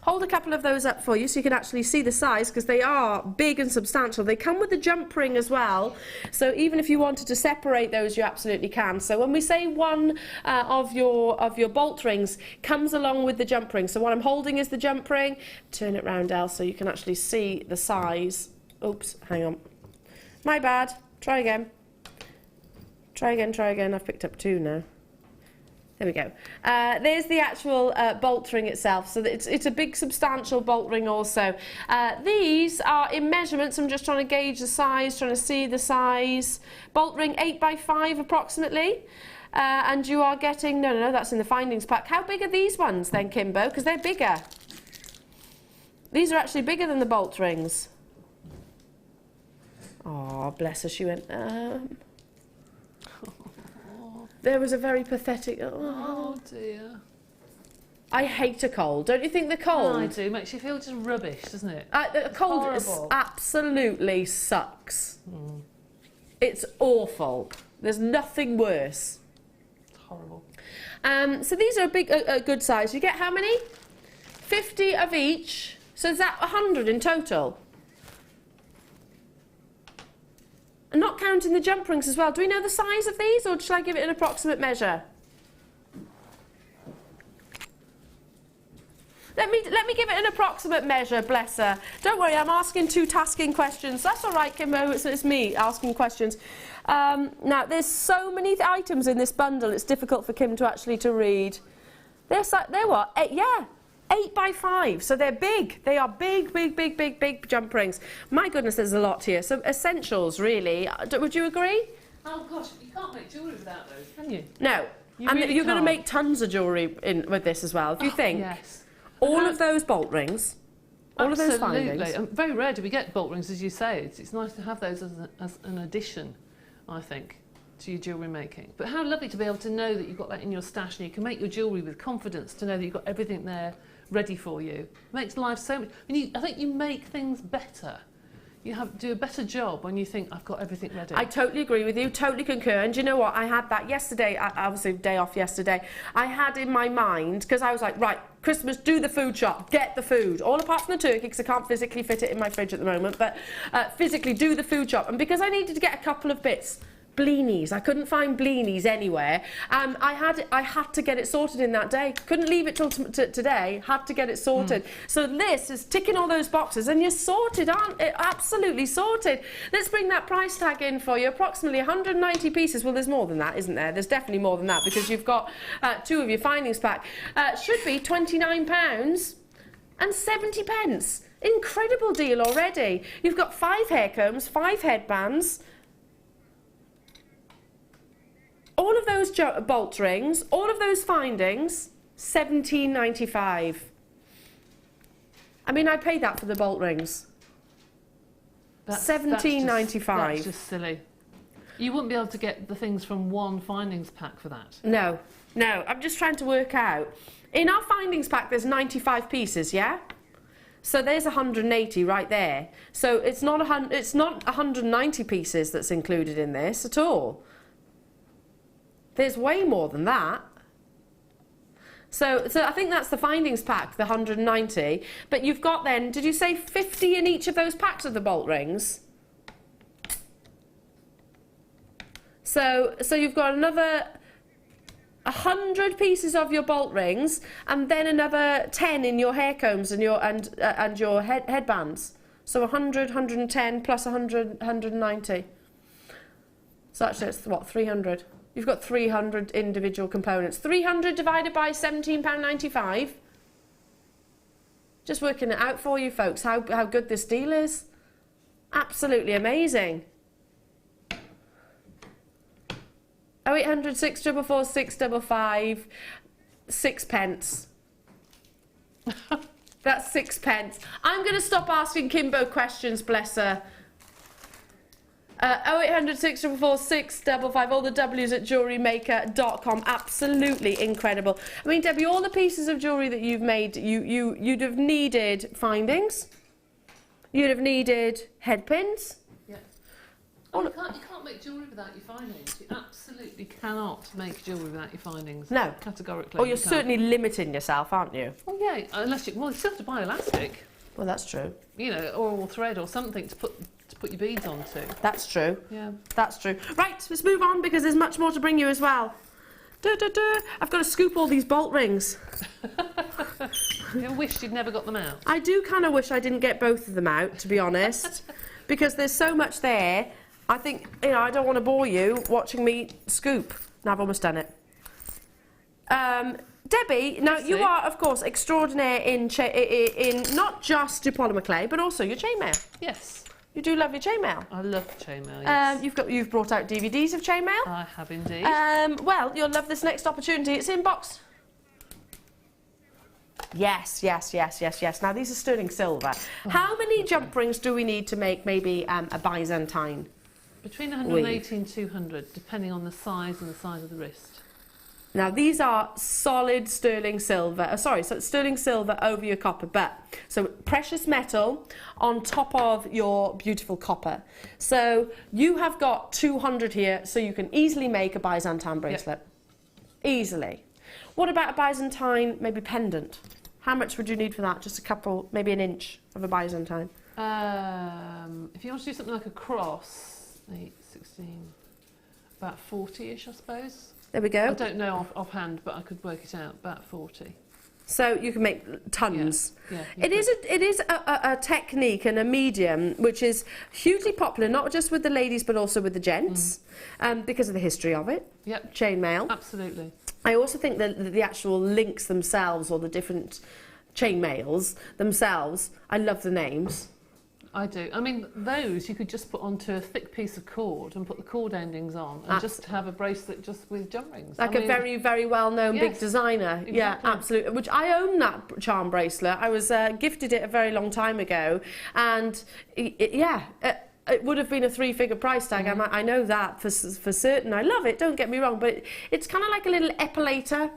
Hold a couple of those up for you so you can actually see the size, because they are big and substantial. They come with a jump ring as well, so even if you wanted to separate those, you absolutely can. So when we say one of your bolt rings comes along with the jump ring, so what I'm holding is the jump ring. Turn it round, Elle, so you can actually see the size. Oops, hang on. My bad. Try again. Try again, try again. I've picked up 2 now. There we go. There's the actual bolt ring itself. So it's a big substantial bolt ring also. These are in measurements. I'm just trying to gauge the size, trying to see the size. Bolt ring 8 by 5 approximately. And you are getting, no, that's in the findings pack. How big are these ones then, Kimbo? Because they're bigger. These are actually bigger than the bolt rings. Oh, bless her, she went, There was a very pathetic... Oh dear. I hate a cold. Don't you think the cold... I do. Makes you feel just rubbish, doesn't it? The cold absolutely sucks. It's awful. There's nothing worse. It's horrible. So these are a good size. You get how many? 50 of each. So is that 100 in total? And not counting the jump rings as well. Do we know the size of these, or should I give it an approximate measure? Let me give it an approximate measure, bless her. Don't worry, I'm asking 2 tasking questions. That's all right, Kimbo, it's me asking questions. Now, there's so many items in this bundle, it's difficult for Kim to actually read. They're what? 8 by 5, so they're big. They are big jump rings. My goodness, there's a lot here. So essentials, really. Would you agree? Oh gosh, you can't make jewellery without those, can you? No. You're going to make tons of jewellery with this as well. If you think yes. all of those bolt rings, all of those findings. Absolutely. Very rare do we get bolt rings, as you say. It's nice to have those as an addition, I think, to your jewellery making. But how lovely to be able to know that you've got that in your stash and you can make your jewellery with confidence, to know that you've got everything there ready for you. It makes life so much... I think you make things better. You do a better job when you think, I've got everything ready. I totally agree with you, totally concur. And do you know what? I had that yesterday, obviously day off yesterday. I had in my mind, because I was like, right, Christmas, do the food shop, get the food. All apart from the turkey, because I can't physically fit it in my fridge at the moment, but physically do the food shop. And because I needed to get a couple of bits, blinis. I couldn't find blinis anywhere. I had to get it sorted in that day. Couldn't leave it till today. Had to get it sorted. So this is ticking all those boxes, and you're sorted, aren't it? Absolutely sorted. Let's bring that price tag in for you. Approximately 190 pieces. Well, there's more than that, isn't there? There's definitely more than that, because you've got 2 of your findings pack. Should be £29 and 70 pence. Incredible deal already. You've got 5 hair combs, 5 headbands. All of those bolt rings, all of those findings, £17.95. I mean, I paid that for the bolt rings. £17.95. That's just silly. You wouldn't be able to get the things from one findings pack for that. No. I'm just trying to work out. In our findings pack, there's 95 pieces, yeah? So there's 180 right there. So it's not 190 pieces that's included in this at all. There's way more than that. So I think that's the findings pack, the 190. But you've got then, did you say 50 in each of those packs of the bolt rings? So you've got another 100 pieces of your bolt rings, and then another 10 in your hair combs and your headbands. So 100, 110 plus 100, 190. So actually it's what, 300. You've got 300 individual components. 300 divided by £17.95. Just working it out for you folks, how good this deal is. Absolutely amazing. 0800 644 655, 6p. That's 6p. I'm going to stop asking Kimbo questions, bless her. 0800 644 655, all the W's at jewellerymaker.com. Absolutely incredible. I mean, Debbie, all the pieces of jewellery that you've made, you'd have needed findings. You'd have needed head pins. Yeah. Oh, you can't make jewellery without your findings. You absolutely cannot make jewellery without your findings. No. Categorically. Or you're certainly limiting yourself, aren't you? Oh, yeah. Unless you still have to buy elastic. Well, that's true. You know, or thread or something to put your beads onto. That's true. Yeah. That's true. Right, let's move on because there's much more to bring you as well. I've got to scoop all these bolt rings. You wished you'd never got them out. I do kind of wish I didn't get both of them out, to be honest, because there's so much there. I think, you know, I don't want to bore you watching me scoop. Now I've almost done it. Debbie, now you are, of course, extraordinaire in not just your polymer clay, but also your chainmail. Yes. You do love your chainmail. I love chainmail, yes. You've brought out DVDs of chainmail. I have indeed. Well, you'll love this next opportunity. It's in box. Yes. Now, these are sterling silver. How many jump rings do we need to make maybe a Byzantine? Between 180 and 200, depending on the size and the size of the wrist. Now, these are solid sterling silver. So sterling silver over your copper, so precious metal on top of your beautiful copper. So you have got 200 here, so you can easily make a Byzantine bracelet. Yep. Easily. What about a Byzantine, maybe pendant? How much would you need for that? Just a couple, maybe an inch of a Byzantine? If you want to do something like a cross, 8, 16, about 40-ish, I suppose. There we go. I don't know offhand, but I could work it out, about 40. So you can make tons. Yeah, it is a technique and a medium which is hugely popular, not just with the ladies but also with the gents, because of the history of it. Yep. Chainmail. Absolutely. I also think that the actual links themselves, or the different chainmails themselves, I love the names. I do. I mean, those you could just put onto a thick piece of cord and put the cord endings on and just have a bracelet just with jump rings. Like a very, very well-known big designer. Exactly. Yeah, absolutely. Which I own that charm bracelet. I was gifted it a very long time ago. And it would have been a 3-figure price tag. I know that for certain. I love it, don't get me wrong. But it's kind of like a little epilator.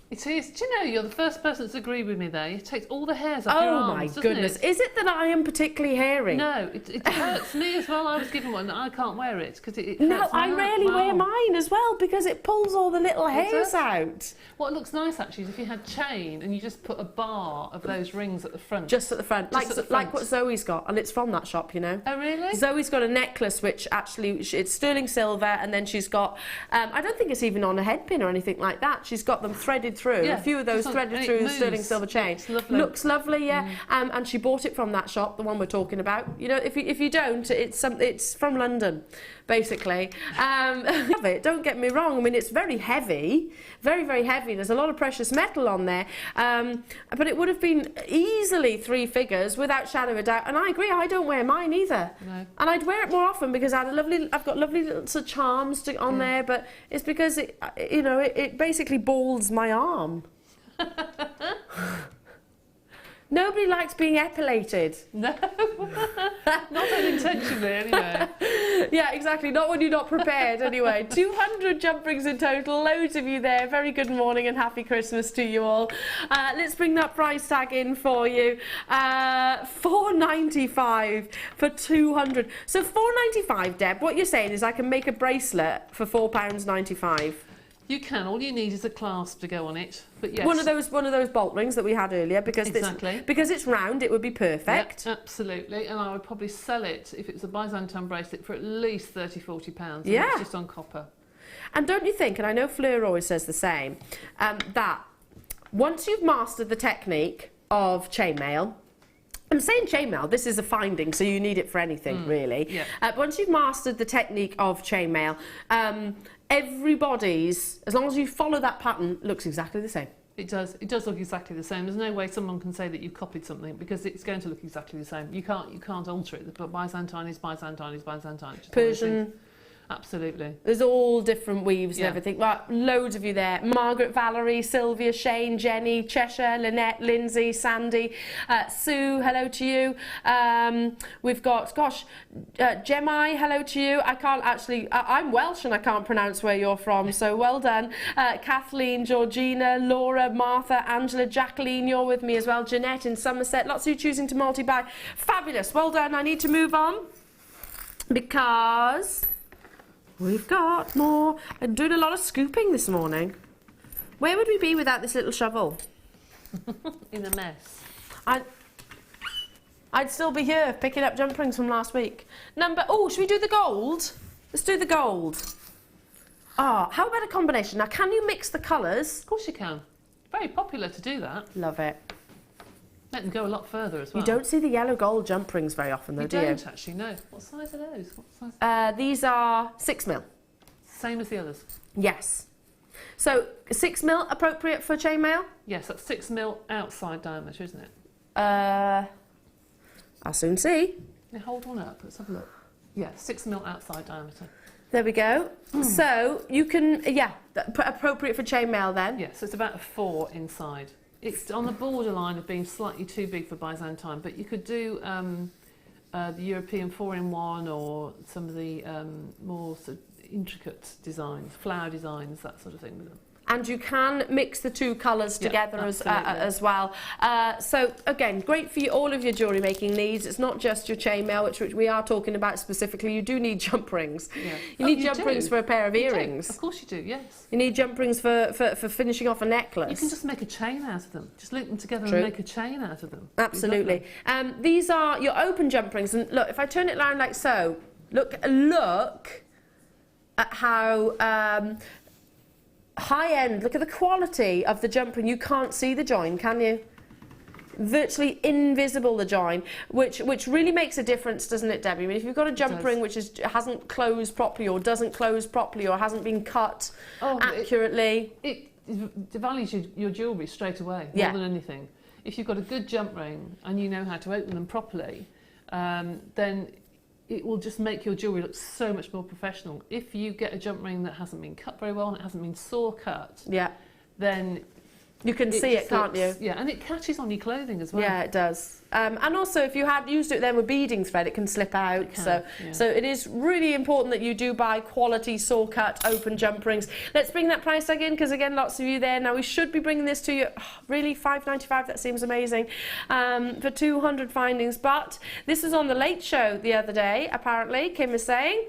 It is. Do you know, you're the first person that's agreed with me there. It takes all the hairs off your arms, Oh my goodness. Is it that I am particularly hairy? No, it hurts me as well. I was given one. I can't wear it because it hurts. No, I rarely wear mine as well because it pulls all the little hairs out. What looks nice actually is if you had chain and you just put a bar of those rings at the front. Just at the front. Like what Zoe's got, and it's from that shop, you know. Oh really? Zoe's got a necklace which actually, it's sterling silver, and then she's got, I don't think it's even on a head pin or anything like that. She's got them threaded through. Yeah, a few of those threaded through the sterling silver chain. Looks lovely, yeah. And she bought it from that shop, the one we're talking about. You know, if you don't, it's from London, basically. Love it, don't get me wrong. I mean, it's very heavy, very, very heavy. There's a lot of precious metal on there. But it would have been easily 3 figures without shadow of a doubt. And I agree, I don't wear mine either. No. And I'd wear it more often because I've got lovely little sort of charms on there, but it's because it basically balls my arm. Nobody likes being epilated. No, not unintentionally anyway. Yeah, exactly. Not when you're not prepared anyway. 200 jump rings in total. Loads of you there. Very good morning and happy Christmas to you all. Let's bring that price tag in for you. £4.95 for 200. So £4.95, Deb. What you're saying is I can make a bracelet for £4.95. You can. All you need is a clasp to go on it. But yes, one of those bolt rings that we had earlier, because because it's round, it would be perfect. Yep, absolutely. And I would probably sell it if it was a Byzantine bracelet for at least £30–40. Yeah, it's just on copper. And don't you think, and I know Fleur always says the same, that once you've mastered the technique of chainmail, I'm saying chainmail, this is a finding, so you need it for anything, really. Yeah. Once you've mastered the technique of chainmail, everybody's, as long as you follow that pattern, looks exactly the same. It does look exactly the same. There's no way someone can say that you've copied something because it's going to look exactly the same. You can't alter it. But Byzantine is Byzantine is Byzantine. Persian. Absolutely. There's all different weaves and Yeah. everything. Right, loads of you there. Margaret, Valerie, Sylvia, Shane, Jenny, Cheshire, Lynette, Lindsay, Sandy, Sue, hello to you. We've got, Gemmi, hello to you. I can't actually, I'm Welsh and I can't pronounce where you're from, so well done. Kathleen, Georgina, Laura, Martha, Angela, Jacqueline, you're with me as well. Jeanette in Somerset, lots of you choosing to multi-buy. Fabulous, well done. I need to move on because we've got more. I'm doing a lot of scooping this morning. Where would we be without this little shovel? In a mess. I'd still be here picking up jump rings from last week. Should we do the gold? Let's do the gold. How about a combination? Now, can you mix the colours? Of course you can. Very popular to do that. Love it. Let them go a lot further as well. You don't see the yellow gold jump rings very often, though, do you? don't actually, no. What size are those? What size? These are 6mm. Same as the others. Yes. So 6mm appropriate for chainmail? Yes, that's 6mm outside diameter, isn't it? I'll soon see. Now hold one up. Let's have a look. Yeah, 6mm outside diameter. There we go. So you can, appropriate for chainmail then. Yeah, so it's about a 4 inside. It's on the borderline of being slightly too big for Byzantine, but you could do the European 4-in-1 or some of the more sort of intricate designs, flower designs, that sort of thing with them. And you can mix the two colours together as well. So again, great for all of your jewellery making needs. It's not just your chainmail, which we are talking about specifically. You do need jump rings. Yeah. You need jump rings for a pair of earrings. Of course you do, yes. You need jump rings for finishing off a necklace. You can just make a chain out of them. Just link them together True. and make a chain out of them. Absolutely. These are your open jump rings. And look, if I turn it around like so, look at how high end, look at the quality of the jump ring. You can't see the join, can you? Virtually invisible, the join, which really makes a difference, doesn't it, Debbie? I mean, if you've got a jump ring which hasn't closed properly or doesn't close properly or hasn't been cut accurately, it devalues your jewellery straight away, more than anything. If you've got a good jump ring and you know how to open them properly, then it will just make your jewellery look so much more professional. If you get a jump ring that hasn't been cut very well and it hasn't been saw cut, then you can see it, can't you? Yeah, and it catches on your clothing as well. Yeah, it does. And also, if you had used it then with beading thread, it can slip out. So it is really important that you do buy quality saw cut open jump rings. Let's bring that price tag in, because again, lots of you there. Now we should be bringing this to you. Really, $5.95. That seems amazing for 200 findings. But this was on the Late Show the other day. Apparently, Kim is saying.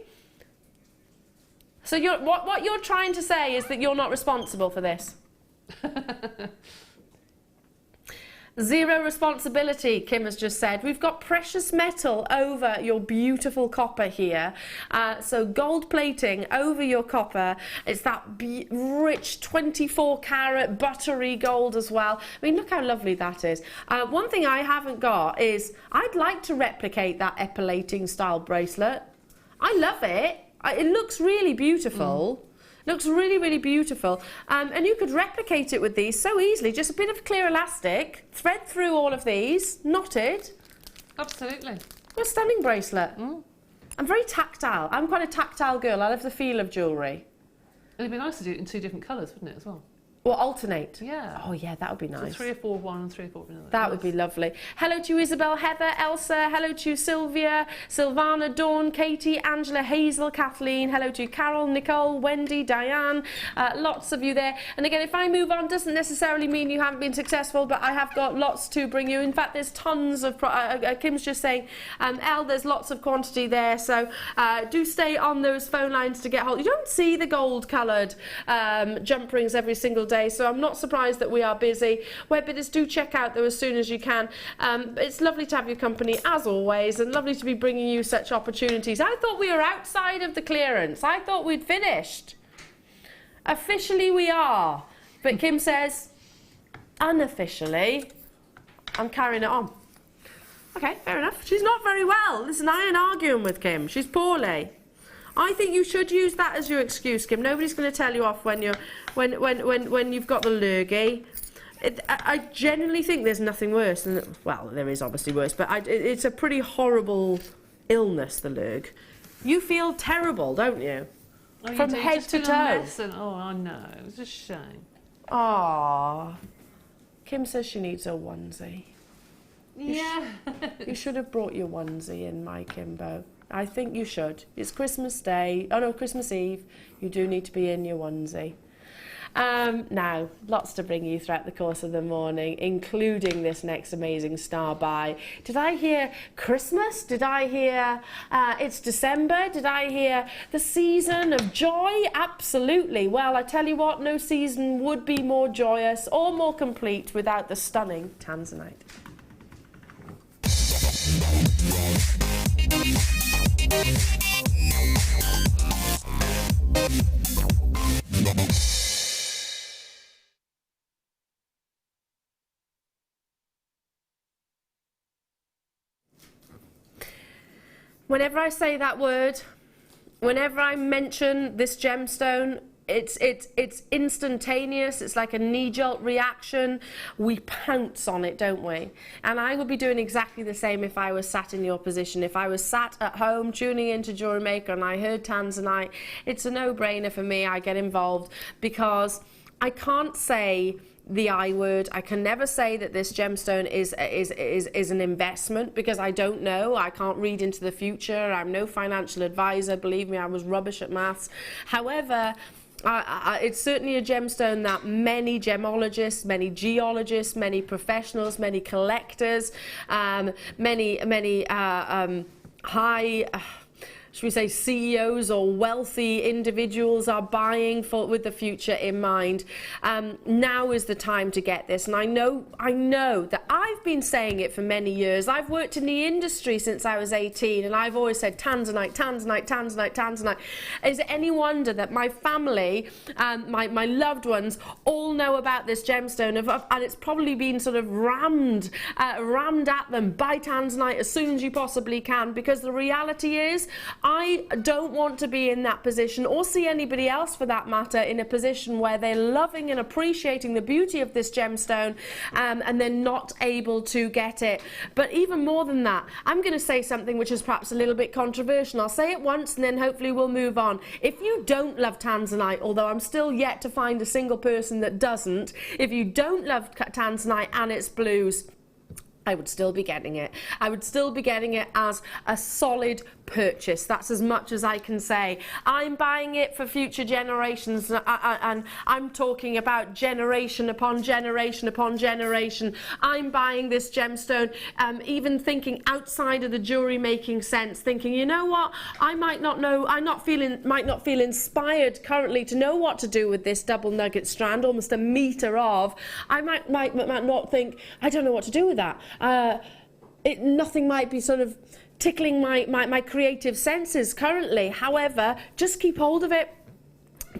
So what you're trying to say is that you're not responsible for this. Zero responsibility, Kim has just said. We've got precious metal over your beautiful copper here. So gold plating over your copper. It's that rich 24 carat buttery gold as well. I mean, look how lovely that is. One thing I haven't got is I'd like to replicate that epilating style bracelet. I love it. It looks really beautiful. Looks really, really beautiful. And you could replicate it with these so easily. Just a bit of clear elastic, thread through all of these, knot it. Absolutely. What a stunning bracelet. I'm very tactile. I'm quite a tactile girl. I love the feel of jewellery. And it'd be nice to do it in 2 different colours, wouldn't it, as well? Or alternate. Yeah. Oh, yeah, that would be nice. So 3 or 4 one and 3 or 4 another. That would be lovely. Hello to you, Isabel, Heather, Elsa. Hello to you, Sylvia, Sylvana, Dawn, Katie, Angela, Hazel, Kathleen. Hello to you, Carol, Nicole, Wendy, Diane. Lots of you there. And again, if I move on, doesn't necessarily mean you haven't been successful, but I have got lots to bring you. In fact, there's tons of... Kim's just saying, Elle, there's lots of quantity there. So do stay on those phone lines to get hold. You don't see the gold-coloured jump rings every single day. So I'm not surprised that we are busy. Web bidders, do check out though as soon as you can. It's lovely to have your company as always, and lovely to be bringing you such opportunities. I thought we were outside of the clearance. I thought we'd finished. Officially we are. But Kim says, unofficially, I'm carrying it on. Okay, fair enough. She's not very well. Listen, I ain't arguing with Kim. She's poorly. I think you should use that as your excuse, Kim. Nobody's going to tell you off when you've got the lurgy. I genuinely think there's nothing worse than, well, there is obviously worse, but it's a pretty horrible illness, the lurg. You feel terrible, don't you? Oh, From you head to toe. Oh, I know. It's a shame. Ah, Kim says she needs a onesie. Yeah. You should have brought your onesie in, my Kimbo. I think you should. It's Christmas Day. Oh no, Christmas Eve. You do need to be in your onesie. Now, lots to bring you throughout the course of the morning, including this next amazing star buy. Did I hear Christmas? Did I hear it's December? Did I hear the season of joy? Absolutely. Well, I tell you what, no season would be more joyous or more complete without the stunning Tanzanite. Whenever I say that word, whenever I mention this gemstone, it's instantaneous. It's like a knee-jolt reaction. We pounce on it, don't we? And I would be doing exactly the same if I was sat in your position. If I was sat at home tuning into Jewellery Maker and I heard Tanzanite, it's a no-brainer for me. I get involved because I can't say the I word. I can never say that this gemstone is an investment because I don't know. I can't read into the future. I'm no financial advisor. Believe me, I was rubbish at maths. However, it's certainly a gemstone that many gemologists, many geologists, many professionals, many collectors, many high should we say CEOs or wealthy individuals are buying with the future in mind. Now is the time to get this, and I know that I've been saying it for many years. I've worked in the industry since I was 18, and I've always said Tanzanite, Tanzanite, Tanzanite, Tanzanite. Is it any wonder that my family, my loved ones, all know about this gemstone, and it's probably been sort of rammed at them by Tanzanite as soon as you possibly can, because the reality is, I don't want to be in that position, or see anybody else for that matter, in a position where they're loving and appreciating the beauty of this gemstone and they're not able to get it. But even more than that, I'm going to say something which is perhaps a little bit controversial. I'll say it once and then hopefully we'll move on. If you don't love Tanzanite, although I'm still yet to find a single person that doesn't, if you don't love Tanzanite and its blues, I would still be getting it. I would still be getting it as a solid purchase. That's as much as I can say. I'm buying it for future generations, and I'm talking about generation upon generation upon generation. I'm buying this gemstone, even thinking outside of the jewellery making sense, thinking, you know what, I might not know, might not feel inspired currently to know what to do with this double nugget strand, almost a metre of. I might not think, I don't know what to do with that. Nothing might be sort of tickling my creative senses currently. However, just keep hold of it.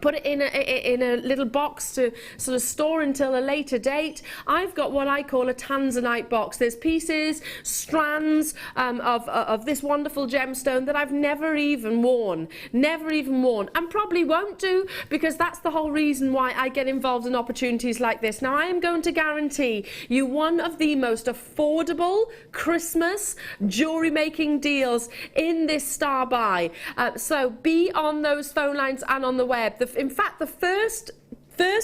Put it in a little box to sort of store until a later date. I've got what I call a Tanzanite box. There's pieces, strands of this wonderful gemstone that I've never even worn, and probably won't do, because that's the whole reason why I get involved in opportunities like this. Now, I am going to guarantee you one of the most affordable Christmas jewellery making deals in this star buy. So be on those phone lines and on the web. In fact, the first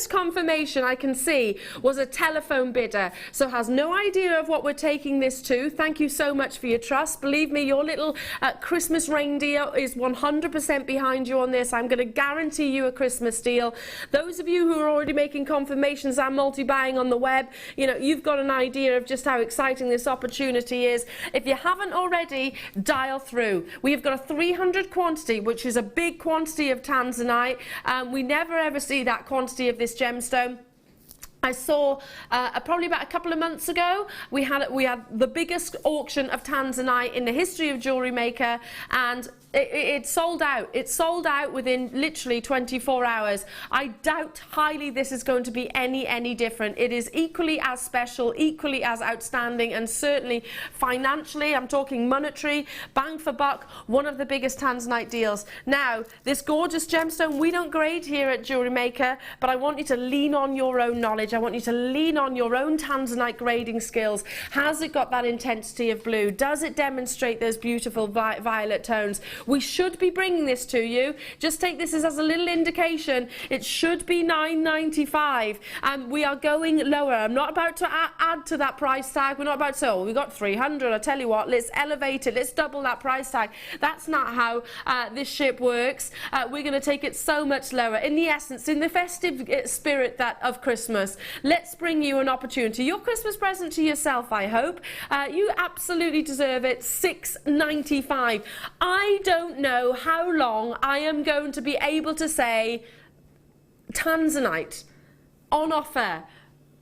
confirmation I can see was a telephone bidder, so has no idea of what we're taking this to. Thank you so much for your trust. Believe me, your little Christmas reindeer is 100% behind you on this. I'm going to guarantee you a Christmas deal. Those of you who are already making confirmations and multi-buying on the web, you know, you've got an idea of just how exciting this opportunity is. If you haven't already, dial through. We've got a 300 quantity, which is a big quantity of Tanzanite. We never ever see that quantity of this gemstone. I saw probably about a couple of months ago, we had the biggest auction of Tanzanite in the history of Jewellery Maker, and it sold out. It sold out within literally 24 hours. I doubt highly this is going to be any different. It is equally as special, equally as outstanding, and certainly financially, I'm talking monetary, bang for buck, one of the biggest Tanzanite deals. Now, this gorgeous gemstone, we don't grade here at Jewellery Maker, but I want you to lean on your own knowledge. I want you to lean on your own Tanzanite grading skills. Has it got that intensity of blue? Does it demonstrate those beautiful violet tones? We should be bringing this to you. Just take this as a little indication. It should be $9.95, and we are going lower. I'm not about to add to that price tag. We're not about to say, oh, we got 300. I tell you what, let's elevate it. Let's double that price tag. That's not how this ship works. We're going to take it so much lower. In the essence, in the festive spirit of Christmas, let's bring you an opportunity. Your Christmas present to yourself, I hope. You absolutely deserve it. $6.95. I don't know how long I am going to be able to say Tanzanite on offer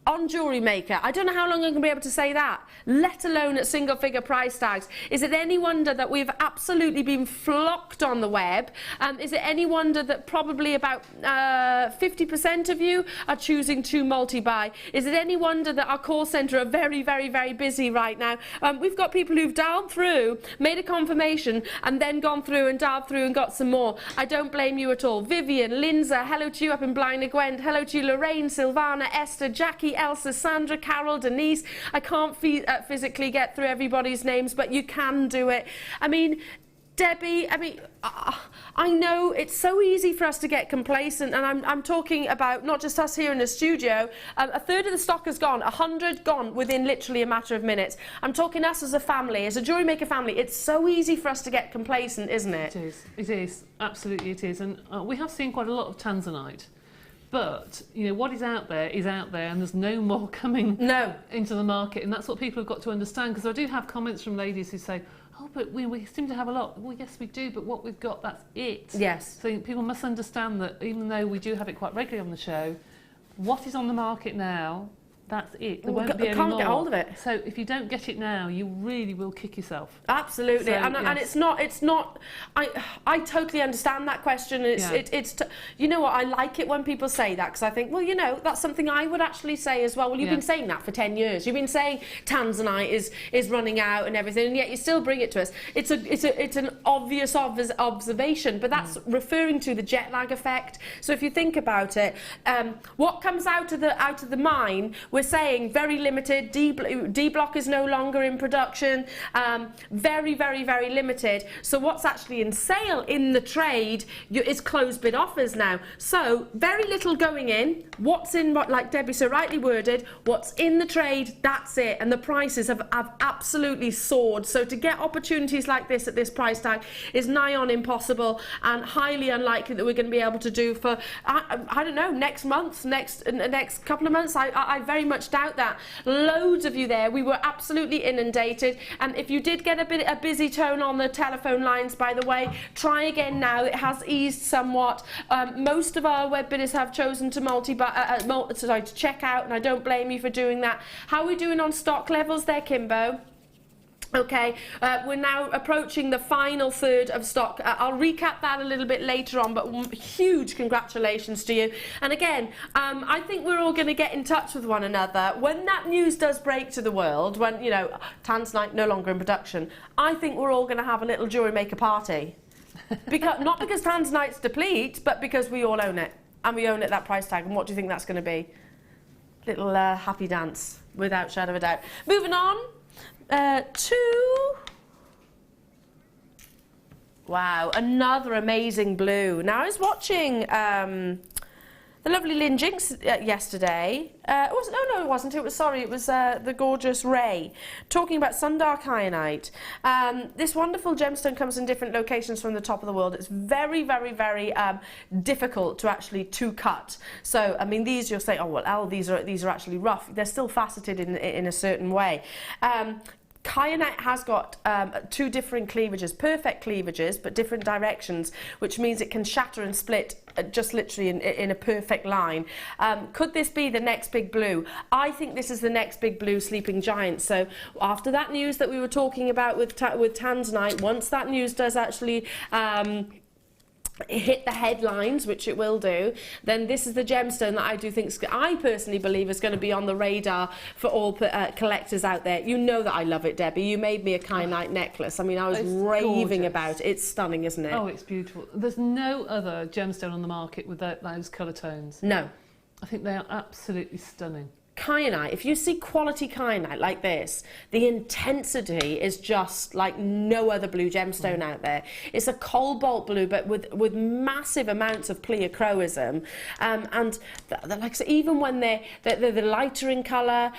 on Jewellery Maker. I don't know how long I'm going to be able to say that, let alone at single figure price tags. Is it any wonder that we've absolutely been flocked on the web? Is it any wonder that probably about 50% of you are choosing to multi-buy? Is it any wonder that our call centre are very busy right now? We've got people who've dialed through, made a confirmation, and then gone through and dialed through and got some more. I don't blame you at all. Vivian, Linza, hello to you up in Blind Gwent, hello to you Lorraine, Silvana, Esther, Jackie, Elsa, Sandra, Carol, Denise. I can't physically get through everybody's names, but you can do it. I mean, Debbie, I know it's so easy for us to get complacent, and I'm talking about not just us here in the studio. A third of the stock has gone, 100 gone within literally a matter of minutes. I'm talking us as a family, as a Jewellery Maker family. It's so easy for us to get complacent, isn't it? It is, absolutely it is. And we have seen quite a lot of Tanzanite. But, you know, what is out there, and there's no more coming into the market. And that's what people have got to understand, because I do have comments from ladies who say, oh, but we seem to have a lot. Well, yes, we do, but what we've got, that's it. Yes. So people must understand that even though we do have it quite regularly on the show, what is on the market now, that's it. There won't be any more. Can't get hold of it. So if you don't get it now, you really will kick yourself. Absolutely, so, and it's not. I totally understand that question. It's you know what, I like it when people say that, because I think, well, you know, that's something I would actually say as well. Well, you've been saying that for 10 years. You've been saying Tanzanite is running out and everything, and yet you still bring it to us. It's an obvious observation, but that's referring to the jet lag effect. So if you think about it, what comes out of the mine, we're saying very limited. D block is no longer in production. Very limited. So what's actually in sale in the trade is closed bid offers now. So very little going in. What's in, like Debbie so rightly worded, what's in the trade, that's it. And the prices have absolutely soared. So to get opportunities like this at this price tag is nigh on impossible, and highly unlikely that we're going to be able to do for, I don't know, next month, next couple of months. I very much doubt that. Loads of you there. We were absolutely inundated, and if you did get a busy tone on the telephone lines, by the way, try again now. It has eased somewhat. Most of our web bidders have chosen to check out, and I don't blame you for doing that. How are we doing on stock levels there, Kimbo? Okay, we're now approaching the final third of stock. I'll recap that a little bit later on, but huge congratulations to you. And again, I think we're all going to get in touch with one another when that news does break to the world, when, you know, Tanzanite no longer in production. I think we're all going to have a little Jewellery Maker party. Not because Tanzanite's deplete, but because we all own it. And we own it at that price tag. And what do you think that's going to be? Little happy dance, without shadow of a doubt. Moving on. Wow, another amazing blue. Now I was watching the lovely Lynn Jinx yesterday. It wasn't. It was the gorgeous Ray talking about Sundark Iolite. This wonderful gemstone comes in different locations from the top of the world. It's very difficult to actually cut. So I mean, these you'll say, oh well, Elle, these are actually rough. They're still faceted in a certain way. Kyanite has got 2 different cleavages, perfect cleavages, but different directions, which means it can shatter and split just literally in a perfect line. Could this be the next big blue? I think this is the next big blue sleeping giant. So after that news that we were talking about with Tanzanite, once that news does actually hit the headlines, which it will do, then this is the gemstone that I do think, I personally believe, is going to be on the radar for all collectors out there. You know that I love it, Debbie. You made me a kyanite necklace. I mean, I was raving about it. It's stunning, isn't it? Oh, it's beautiful. There's no other gemstone on the market with those colour tones. No. I think they are absolutely stunning. Kyanite, if you see quality kyanite like this, the intensity is just like no other blue gemstone out there. It's a cobalt blue, but with massive amounts of pleochroism, and like so even when they're lighter in colour,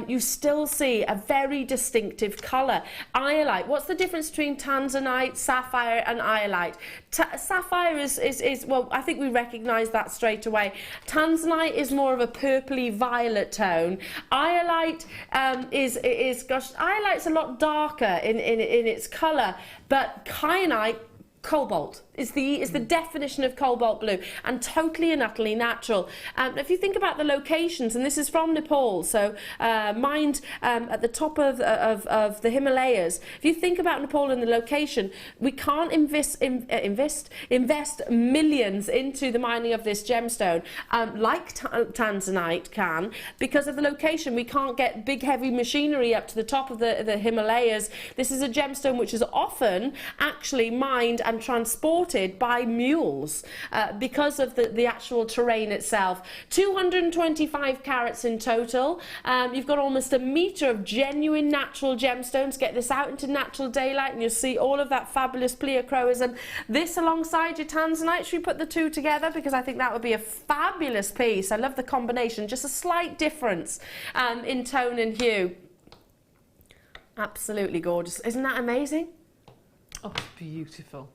you still see a very distinctive colour. Iolite, what's the difference between Tanzanite, sapphire and iolite? Sapphire is well, I think we recognise that straight away. Tanzanite is more of a purpley violet tone. Iolite iolite's a lot darker in its colour, but kyanite, cobalt, is the definition of cobalt blue, and totally and utterly natural. If you think about the locations, and this is from Nepal, so mined at the top of the Himalayas. If you think about Nepal and the location, we can't invest millions into the mining of this gemstone like Tanzanite can, because of the location. We can't get big heavy machinery up to the top of the Himalayas. This is a gemstone which is often actually mined and transported by mules because of the actual terrain itself. 225 carats in total. You've got almost a metre of genuine natural gemstones. Get this out into natural daylight and you'll see all of that fabulous pleochroism. This alongside your Tanzanite, should we put the two together? Because I think that would be a fabulous piece. I love the combination, just a slight difference in tone and hue. Absolutely gorgeous. Isn't that amazing? Oh, beautiful.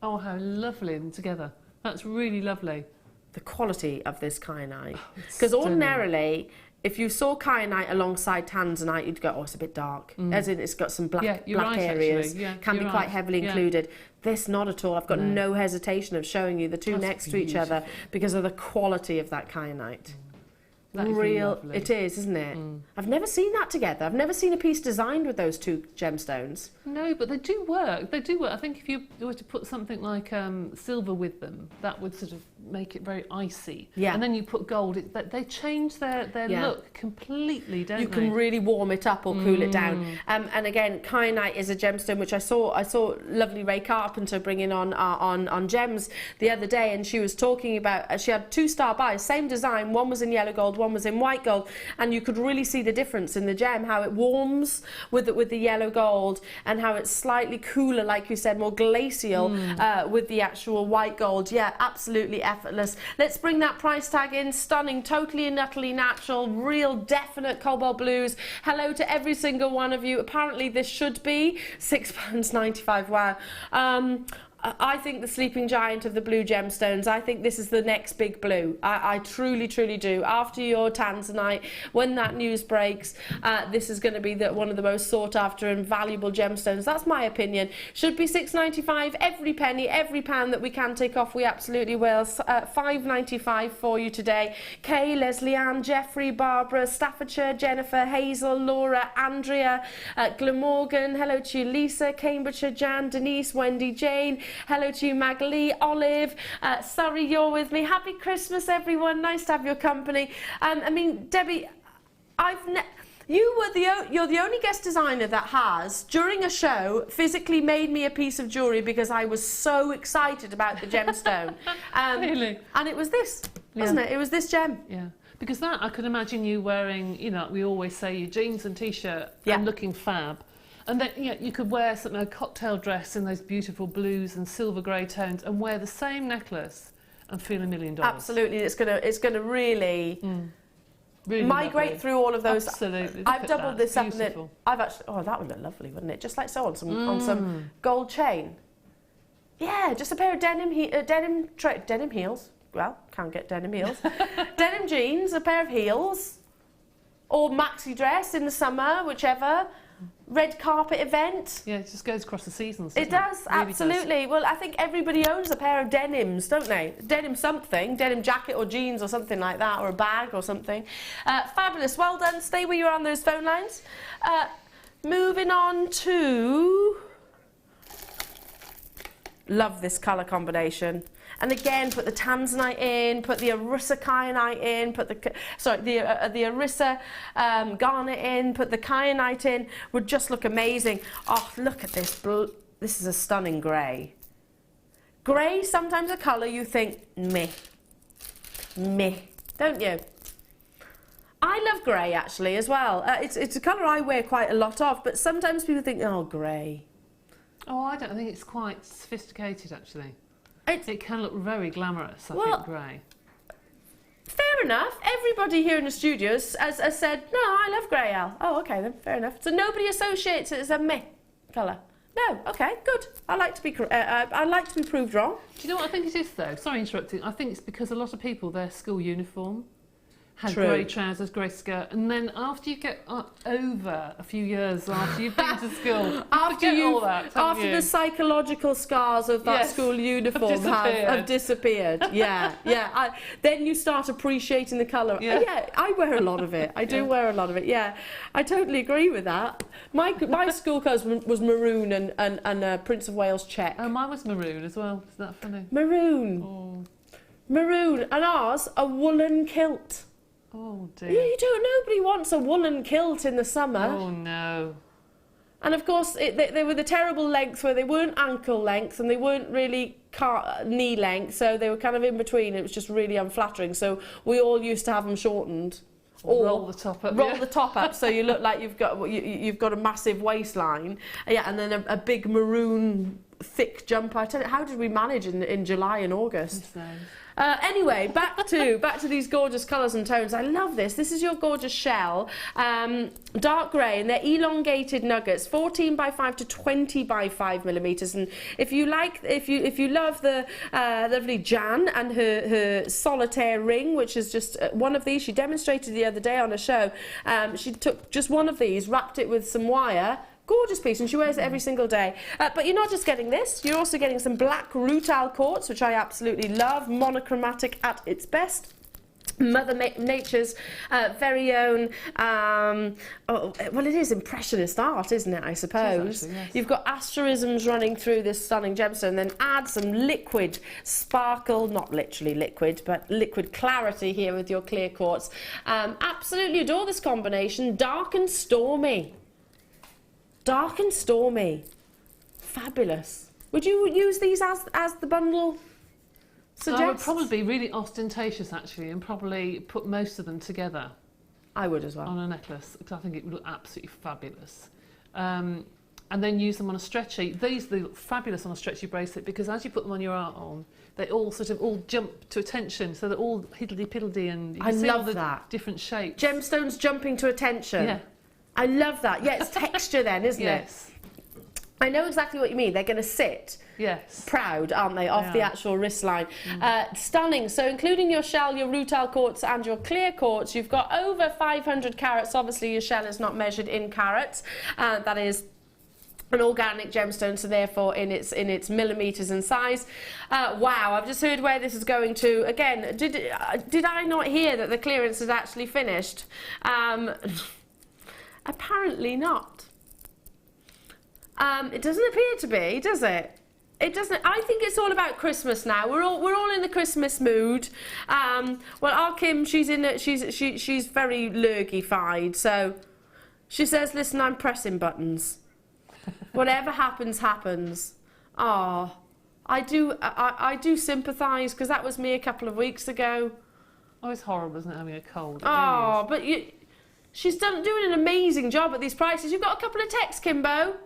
Oh, how lovely and together. That's really lovely. The quality of this kyanite. Because ordinarily, if you saw kyanite alongside Tanzanite, you'd go, oh, it's a bit dark. As in, it's got some black areas. Can be quite heavily included. This, not at all. I've got no hesitation of showing you the two next to each other because of the quality of that kyanite. Real, it is, isn't it? I've never seen that together. I've never seen a piece designed with those two gemstones. No, but they do work. They do work. I think if you were to put something like silver with them, that would sort of make it very icy. Yeah. And then you put gold. They change their look completely, don't they? You can really warm it up or cool it down. And again, kyanite is a gemstone which I saw lovely Ray Carpenter bringing on Gems the other day, and she was talking about she had 2-star buys, same design. One was in yellow gold, one was in white gold, and you could really see the difference in the gem, how it warms with the yellow gold, and how it's slightly cooler, like you said, more glacial with the actual white gold. Yeah, absolutely effortless. Let's bring that price tag in. Stunning, totally and utterly natural, real definite cobalt blues. Hello to every single one of you. Apparently this should be £6.95. Wow. I think the sleeping giant of the blue gemstones, I think this is the next big blue. I truly, truly do. After your Tanzanite, when that news breaks, this is going to be one of the most sought after and valuable gemstones. That's my opinion. Should be £6.95. Every penny, every pound that we can take off, we absolutely will. £5.95 for you today. Kay, Leslie Ann, Jeffrey, Barbara, Staffordshire, Jennifer, Hazel, Laura, Andrea, Glamorgan. Hello to you, Lisa, Cambridgeshire, Jan, Denise, Wendy, Jane. Hello to you, Magali, Olive, Surrey, you're with me. Happy Christmas, everyone. Nice to have your company. I mean, Debbie, you're the only guest designer that has, during a show, physically made me a piece of jewellery because I was so excited about the gemstone. Really? And it was this, wasn't it? It was this gem. Yeah. Because that, I could imagine you wearing, you know, we always say your jeans and T-shirt and looking fab. And then you could wear something like a cocktail dress in those beautiful blues and silver grey tones and wear the same necklace and feel $1 million. Absolutely, it's gonna really, really migrate lovely. Through all of those. Absolutely. I've doubled this up and then I've actually that would look lovely, wouldn't it? Just like so on some gold chain. Yeah, just a pair of denim heels. Well, can't get denim heels. Denim jeans, a pair of heels, or maxi dress in the summer, whichever. red carpet event. Yeah, it just goes across the seasons. It does, really absolutely. Does. Well, I think everybody owns a pair of denims, don't they? Denim something, denim jacket or jeans or something like that, or a bag or something. Fabulous, well done. Stay where you are on those phone lines. Moving on to... Love this colour combination. And again, put the Tanzanite in, put the Arissa kyanite in, put the Arissa garnet in, put the kyanite in. Would just look amazing. Oh, look at this. This is a stunning grey. Grey, sometimes a colour you think, meh, don't you? I love grey actually as well. It's a colour I wear quite a lot of, but sometimes people think, oh, grey. Oh, I don't think it's quite sophisticated actually. It can look very glamorous, I think, grey. Fair enough. Everybody here in the studios has said, no, I love grey, Elle. Oh, okay then, fair enough. So nobody associates it as a meh colour. No, okay, good. I like to be proved wrong. Do you know what I think it is though? Sorry interrupting. I think it's because a lot of people, their school uniform had True. grey trousers, grey skirt, and then after you get over a few years after you've been to school, after the psychological scars of that school uniform have disappeared. Yeah, yeah. Then you start appreciating the colour. Yeah, I wear a lot of it. I do wear a lot of it. Yeah, I totally agree with that. My school colours was maroon and Prince of Wales check. Oh, mine was maroon as well. Isn't that funny? Maroon. Oh. Maroon, and ours a woolen kilt. Oh dear. Nobody wants a woolen kilt in the summer. Oh no. And of course, they were the terrible length where they weren't ankle length and they weren't really knee length, so they were kind of in between. It was just really unflattering. So we all used to have them shortened. Or roll the top up. Roll the top up so you look like you've got a massive waistline. Yeah, and then a big maroon thick jumper. I tell you, how did we manage in July and August? Anyway, back to these gorgeous colours and tones. I love this. This is your gorgeous shell, dark grey, and they're elongated nuggets, 14 by 5 to 20 by 5 millimeters. And if you love the lovely Jan and her solitaire ring, which is just one of these, she demonstrated the other day on a show. She took just one of these, wrapped it with some wire. Gorgeous piece, and she wears it every single day. But you're not just getting this, you're also getting some black Rutal quartz, which I absolutely love, monochromatic at its best. Mother Nature's very own, well, it is impressionist art, isn't it, I suppose? Actually, yes. You've got asterisms running through this stunning gemstone, then add some liquid sparkle, not literally liquid, but liquid clarity here with your clear quartz. Absolutely adore this combination, dark and stormy. Dark and stormy. Fabulous. Would you use these as the bundle suggests? I would probably be really ostentatious actually and probably put most of them together. I would as well. On a necklace, because I think it would look absolutely fabulous. And then use them on a stretchy. These look fabulous on a stretchy bracelet because as you put them on your arm, they all all jump to attention, so they're all hiddly-piddly and you can see all the different shapes. Gemstones jumping to attention. Yeah. I love that. Yeah, it's texture then, isn't it? I know exactly what you mean. They're going to sit proud, aren't they, off the actual wrist line. Stunning. So including your shell, your Rutal quartz and your clear quartz, you've got over 500 carats. Obviously, your shell is not measured in carats. That is an organic gemstone, so therefore in its millimeters in size. Wow, I've just heard where this is going to. Again, did I not hear that the clearance is actually finished? Apparently not. It doesn't appear to be, does it? It doesn't. I think it's all about Christmas now. We're all in the Christmas mood. Well, our Kim, she's very lurgy-fied, so she says, "Listen, I'm pressing buttons. Whatever happens, happens." Oh, I do sympathise because that was me a couple of weeks ago. Oh, it's horrible, isn't it, having a cold? Oh, but she's doing an amazing job at these prices. You've got a couple of texts, Kimbo.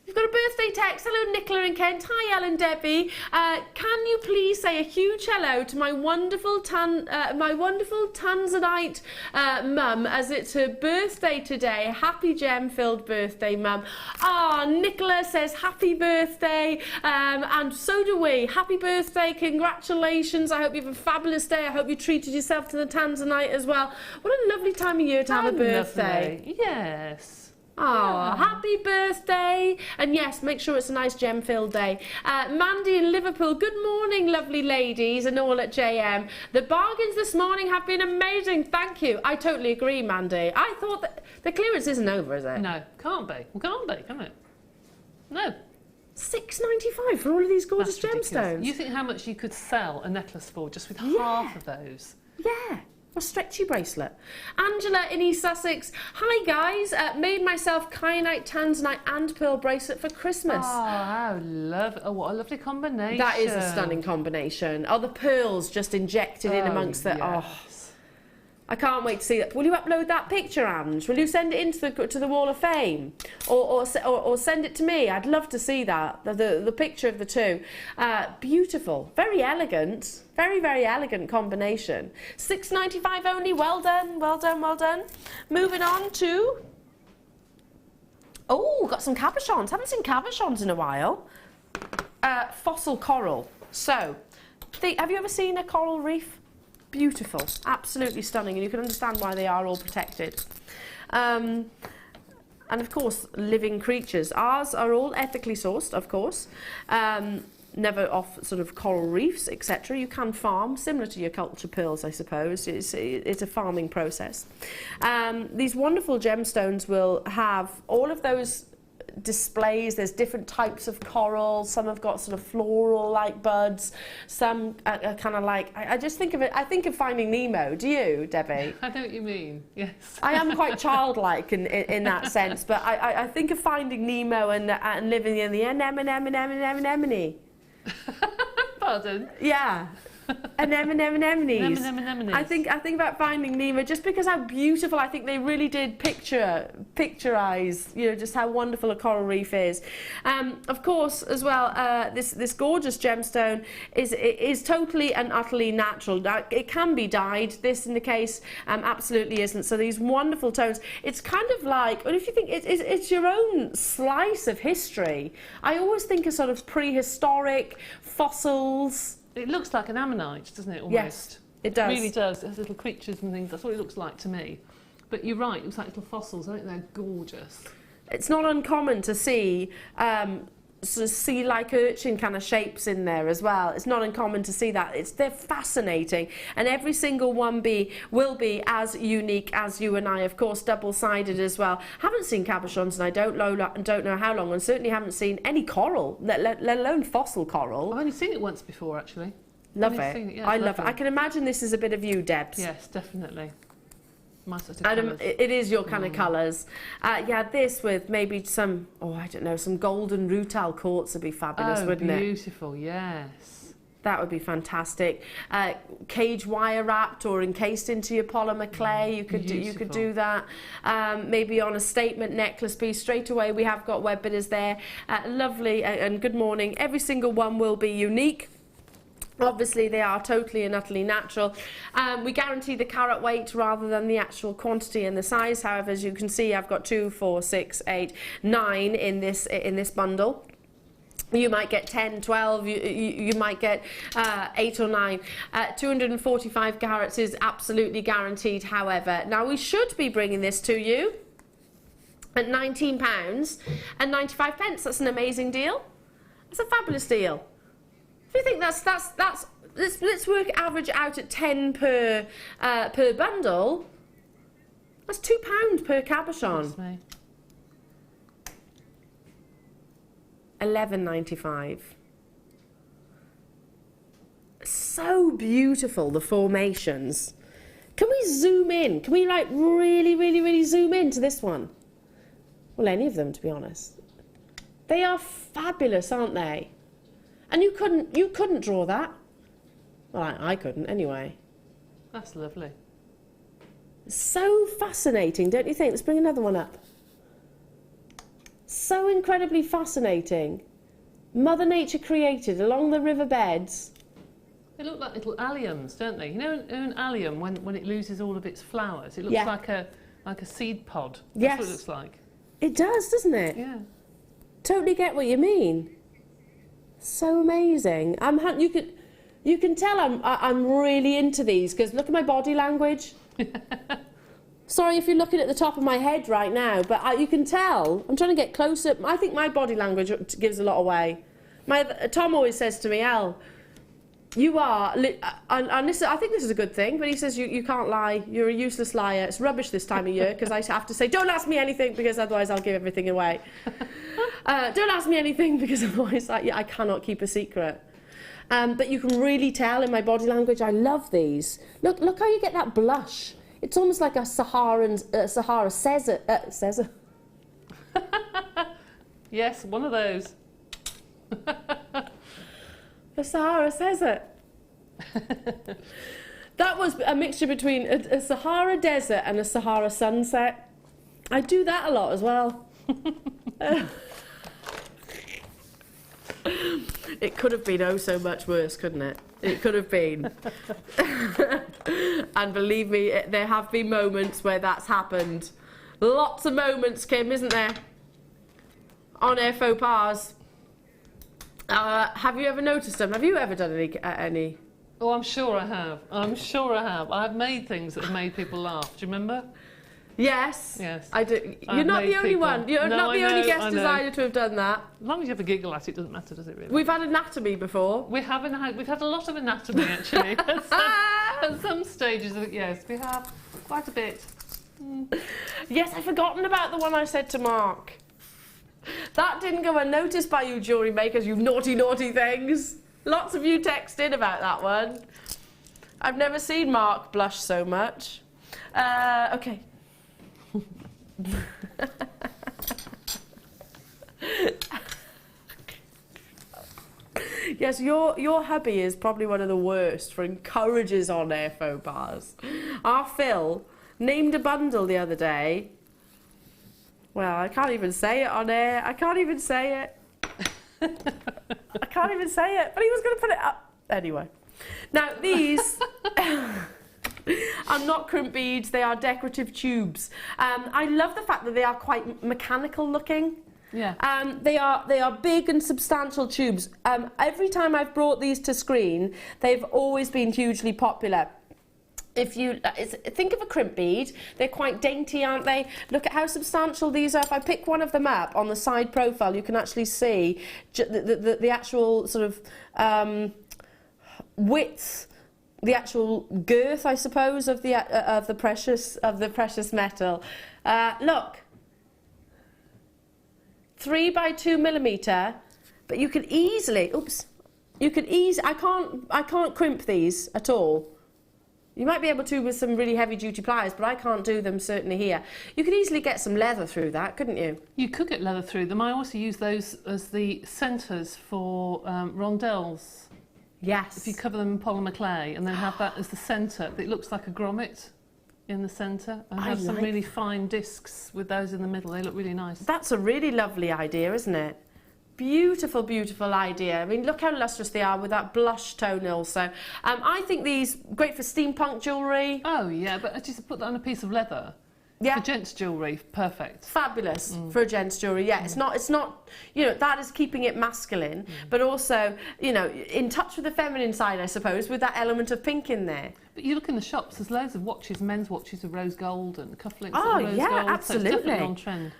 You've got a birthday text. Hello, Nicola and Kent. Hi, Elle and Debbie. Can you please say a huge hello to my wonderful Tanzanite mum, as it's her birthday today. Happy gem-filled birthday, mum. Ah, Nicola says happy birthday, and so do we. Happy birthday, congratulations. I hope you have a fabulous day. I hope you treated yourself to the Tanzanite as well. What a lovely time of year to have a birthday. Lovely. Yes. Oh, happy birthday. And yes, make sure it's a nice gem-filled day. Mandy in Liverpool, good morning, lovely ladies, and all at JM. The bargains this morning have been amazing. Thank you. I totally agree, Mandy. I thought that the clearance isn't over, is it? No, can't be. Well, can't be, can it? No. £6.95 for all of these gorgeous gemstones. You think how much you could sell a necklace for just with half of those? Yeah. A stretchy bracelet. Angela in East Sussex. Hi guys, made myself kyanite, tanzanite and pearl bracelet for Christmas. Oh, how lovely. Oh, what a lovely combination. That is a stunning combination. Oh, the pearls just injected in amongst the... Yes. Oh, I can't wait to see that. Will you upload that picture, Ange? Will you send it into the Wall of Fame? Or send it to me? I'd love to see that, the picture of the two. Beautiful. Very elegant. Very, very elegant combination. £6.95 only. Well done, well done, well done. Moving on to... Oh, got some cabochons. Haven't seen cabochons in a while. Fossil coral. So, have you ever seen a coral reef? Beautiful, absolutely stunning, and you can understand why they are all protected. And of course, living creatures. Ours are all ethically sourced, of course. Never off sort of coral reefs, etc. You can farm, similar to your culture pearls, I suppose. It's a farming process. These wonderful gemstones will have all of those displays. There's different types of coral. Some have got sort of floral like buds, some are kind of like, I just think of it, I think of Finding Nemo. Do you, Debbie? I know what you mean, yes. I am quite childlike in that sense, but I think of Finding Nemo and living in the anemone. Pardon? Yeah. Anemones. I think about Finding Nemo just because how beautiful. I think they really did picturize, you know, just how wonderful a coral reef is. Of course, as well, this gorgeous gemstone is totally and utterly natural. It can be dyed. This, in the case, absolutely isn't. So these wonderful tones. It's kind of like, well, if you think it's your own slice of history. I always think of sort of prehistoric fossils. It looks like an ammonite, doesn't it, almost? Yes, it does. It really does. It has little creatures and things. That's what it looks like to me. But you're right, it looks like little fossils. I think they're gorgeous. It's not uncommon to see sort of sea-like urchin kind of shapes in there as well. It's not uncommon to see that. They're fascinating. And every single one will be as unique as you and I, of course, double-sided as well. Haven't seen cabochons and I don't know how long, and certainly haven't seen any coral, let alone fossil coral. I've only seen it once before, actually. Love it. Yeah, I love it. I can imagine this is a bit of you, Debs. Yes, definitely. My sort of and it is your kind of colours. Yeah, this with maybe some, I don't know, some golden rutile quartz would be fabulous, wouldn't it? Beautiful, yes. That would be fantastic. Cage wire wrapped or encased into your polymer clay, you could do that. Maybe on a statement necklace piece. Straight away we have got web bidders there. Lovely, and good morning. Every single one will be unique. Obviously, they are totally and utterly natural. We guarantee the carat weight rather than the actual quantity and the size. However, as you can see, I've got 2, 4, 6, 8, 9 in this bundle. You might get 10, 12, you might get 8 or 9. 245 carats is absolutely guaranteed, however. Now, we should be bringing this to you at £19.95. That's an amazing deal. It's a fabulous deal. If you think let's work average out at 10 per bundle. That's £2 per cabochon. £11.95. So beautiful, the formations. Can we zoom in? Can we like really, really, really zoom into this one? Well, any of them, to be honest. They are fabulous, aren't they? And you couldn't draw that. Well, I couldn't anyway. That's lovely. So fascinating, don't you think? Let's bring another one up. So incredibly fascinating. Mother Nature created along the riverbeds. They look like little alliums, don't they? You know an allium, when it loses all of its flowers, it looks Yeah. like a seed pod. That's Yes. what it looks like. It does, doesn't it? Yeah. Totally get what you mean. So amazing. You can tell I'm really into these because look at my body language. Sorry if you're looking at the top of my head right now, but you can tell. I'm trying to get closer. I think my body language gives a lot away. Tom always says to me, Elle, you are, and this, I think this is a good thing, but he says you can't lie. You're a useless liar. It's rubbish this time of year because I have to say, don't ask me anything because otherwise I'll give everything away. Don't ask me anything because otherwise I cannot keep a secret. But you can really tell in my body language, I love these. Look how you get that blush. It's almost like a Sahara Caesar. Yes, one of those. The Sahara Desert. That was a mixture between a Sahara Desert and a Sahara sunset. I do that a lot as well. It could have been oh so much worse, couldn't it? It could have been. And believe me, there have been moments where that's happened. Lots of moments, Kim, isn't there? On air faux pas. Have you ever noticed them? Have you ever done any? Oh, I'm sure I have. I'm sure I have. I've made things that have made people laugh. Do you remember? Yes. Yes. I do. You're not the only one. You're not the only guest designer to have done that. As long as you have a giggle at it, doesn't matter, does it really? We've had anatomy before. We've had a lot of anatomy actually. At some stages of it, yes, we have quite a bit. Yes, I've forgotten about the one I said to Mark. That didn't go unnoticed by you jewellery makers, you naughty, naughty things. Lots of you text in about that one. I've never seen Mark blush so much. Okay. Yes, your hubby is probably one of the worst for encourages on air faux pas. Our Phil named a bundle the other day. Well, I can't even say it on air. I can't even say it. I can't even say it. But he was going to put it up. Anyway. Now, these are not crimp beads. They are decorative tubes. I love the fact that they are quite mechanical looking. Yeah. They are big and substantial tubes. Every time I've brought these to screen, they've always been hugely popular. If you think of a crimp bead, they're quite dainty, aren't they? Look at how substantial these are. If I pick one of them up on the side profile, you can actually see the actual sort of width, the actual girth, I suppose, of the precious metal. Look, 3 by 2 millimeter, but you can easily. Oops, you can I can't crimp these at all. You might be able to with some really heavy duty pliers, but I can't do them certainly here. You could easily get some leather through that, couldn't you? You could get leather through them. I also use those as the centres for rondelles. Yes. If you cover them in polymer clay and then have that as the centre, it looks like a grommet in the centre. And have some really fine discs with those in the middle. They look really nice. That's a really lovely idea, isn't it? Beautiful, beautiful idea. I mean, look how lustrous they are with that blush tone also. I think these, great for steampunk jewellery. Oh, yeah, but just put that on a piece of leather. Yeah. For gents jewellery, perfect. Fabulous for a gents jewellery. Yeah, it's not, you know, that is keeping it masculine, but also, you know, in touch with the feminine side, I suppose, with that element of pink in there. But you look in the shops, there's loads of watches, men's watches with rose gold and cufflinks Oh, and rose yeah, gold. absolutely. So it's definitely on trend.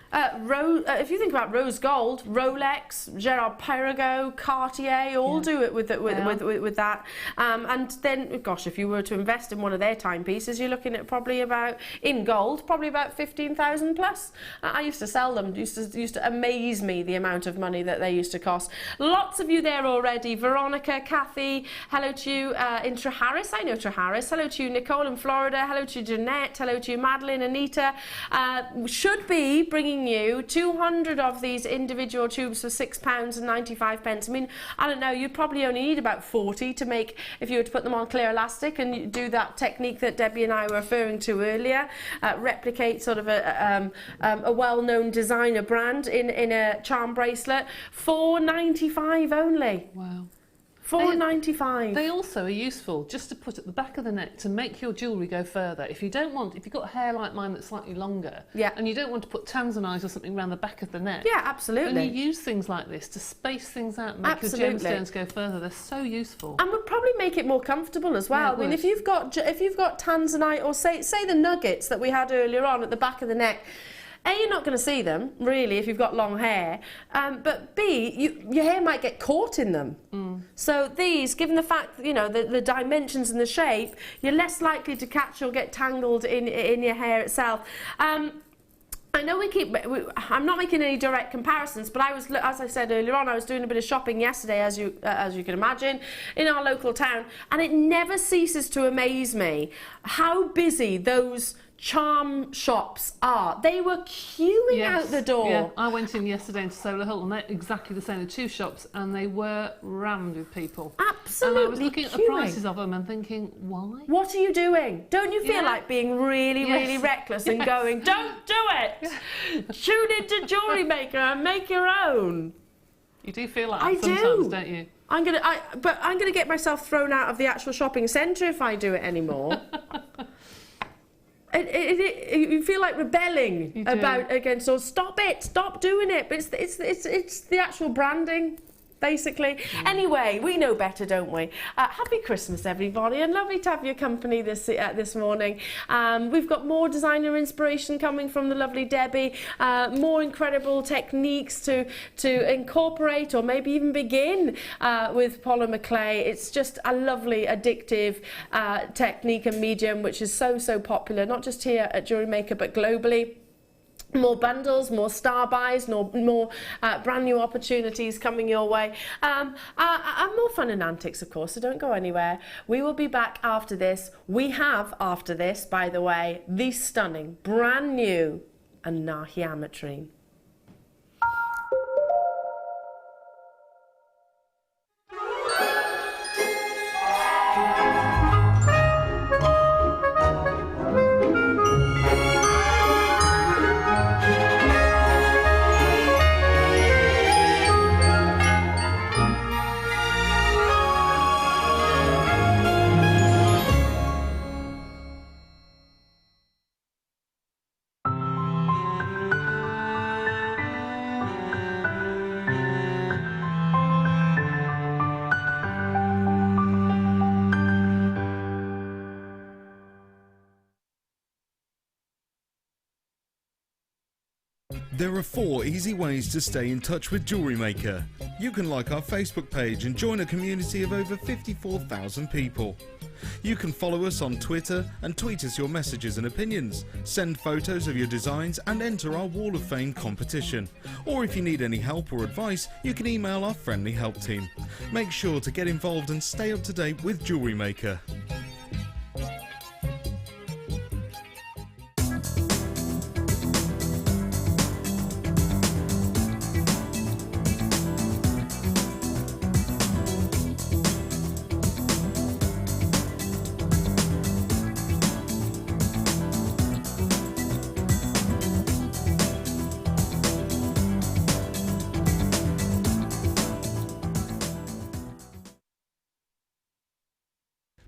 If you think about rose gold, Rolex, Gerard Perregaux, Cartier, all do it with that. And then, gosh, if you were to invest in one of their timepieces, you're looking at probably about, in gold, probably about 15,000 plus. I used to sell them. Used to amaze me the amount of money that they used to cost. Lots of you there already. Veronica, Kathy, hello to you. In Treharris, I know Treharris. Fabulous. Hello to you, Nicole in Florida. Hello to Jeanette. Hello to you, Madeline, Anita. Should be bringing you 200 of these individual tubes for £6.95. I mean, I don't know, you'd probably only need about 40 to make, if you were to put them on clear elastic and you do that technique that Debbie and I were referring to earlier, replicate sort of a well-known designer brand in a charm bracelet. £4.95 only. Wow. £4.95. They also are useful just to put at the back of the neck to make your jewellery go further. If you've got hair like mine that's slightly longer, and you don't want to put Tanzanite or something around the back of the neck, absolutely. And you use things like this to space things out and make your gemstones go further. They're so useful. And would probably make it more comfortable as well. I mean, if you've got Tanzanite, or say the nuggets that we had earlier on at the back of the neck, A, you're not going to see them, really, if you've got long hair, but B, your hair might get caught in them. So these, given the fact that, you know, the dimensions and the shape, you're less likely to catch or get tangled in your hair itself. I know I'm not making any direct comparisons, but as I said earlier on, I was doing a bit of shopping yesterday, as you can imagine, in our local town, and it never ceases to amaze me how busy those charm shops are. They were queuing out the door. Yeah, I went in yesterday into Solar Hill, and they're exactly the same. The two shops, and they were rammed with people. Absolutely. And I was looking at the prices of them and thinking, why? What are you doing? Don't you feel like being really reckless and going, don't do it? Tune into Jewellery Maker and make your own. You do feel like that sometimes, don't you? I'm gonna get myself thrown out of the actual shopping centre if I do it anymore. You feel like rebelling against, so stop doing it. But it's the actual branding, basically. Anyway, we know better, don't we? Happy Christmas, everybody, and lovely to have your company this morning. We've got more designer inspiration coming from the lovely Debbie, more incredible techniques to incorporate or maybe even begin with polymer clay. It's just a lovely, addictive technique and medium, which is so popular, not just here at Jewellery Maker, but globally. More bundles, more star buys, more brand new opportunities coming your way. And more fun and antics, of course, so don't go anywhere. We will be back after this. We have, after this, by the way, the stunning, brand new Anahi Ametrine. There are 4 easy ways to stay in touch with Jewellery Maker. You can like our Facebook page and join a community of over 54,000 people. You can follow us on Twitter and tweet us your messages and opinions, send photos of your designs and enter our Wall of Fame competition. Or if you need any help or advice, you can email our friendly help team. Make sure to get involved and stay up to date with Jewellery Maker.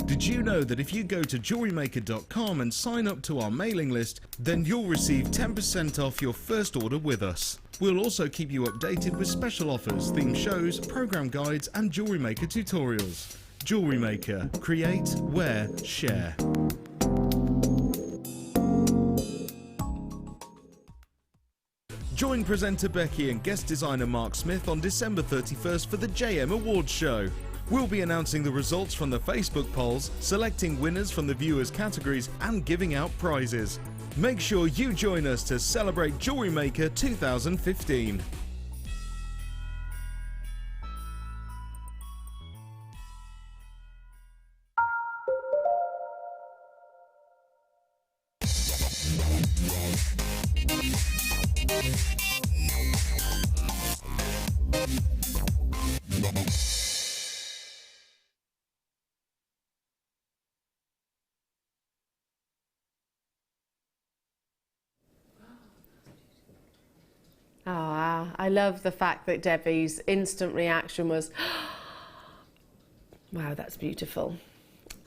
Did you know that if you go to jewellerymaker.com and sign up to our mailing list, then you'll receive 10% off your first order with us. We'll also keep you updated with special offers, theme shows, program guides and Jewellery Maker tutorials. Jewellery Maker. Create, wear, share. Join presenter Becky and guest designer Mark Smith on December 31st for the JM Awards Show. We'll be announcing the results from the Facebook polls, selecting winners from the viewers' categories and giving out prizes. Make sure you join us to celebrate Jewellery Maker 2015. I love the fact that Debbie's instant reaction was, wow, that's beautiful.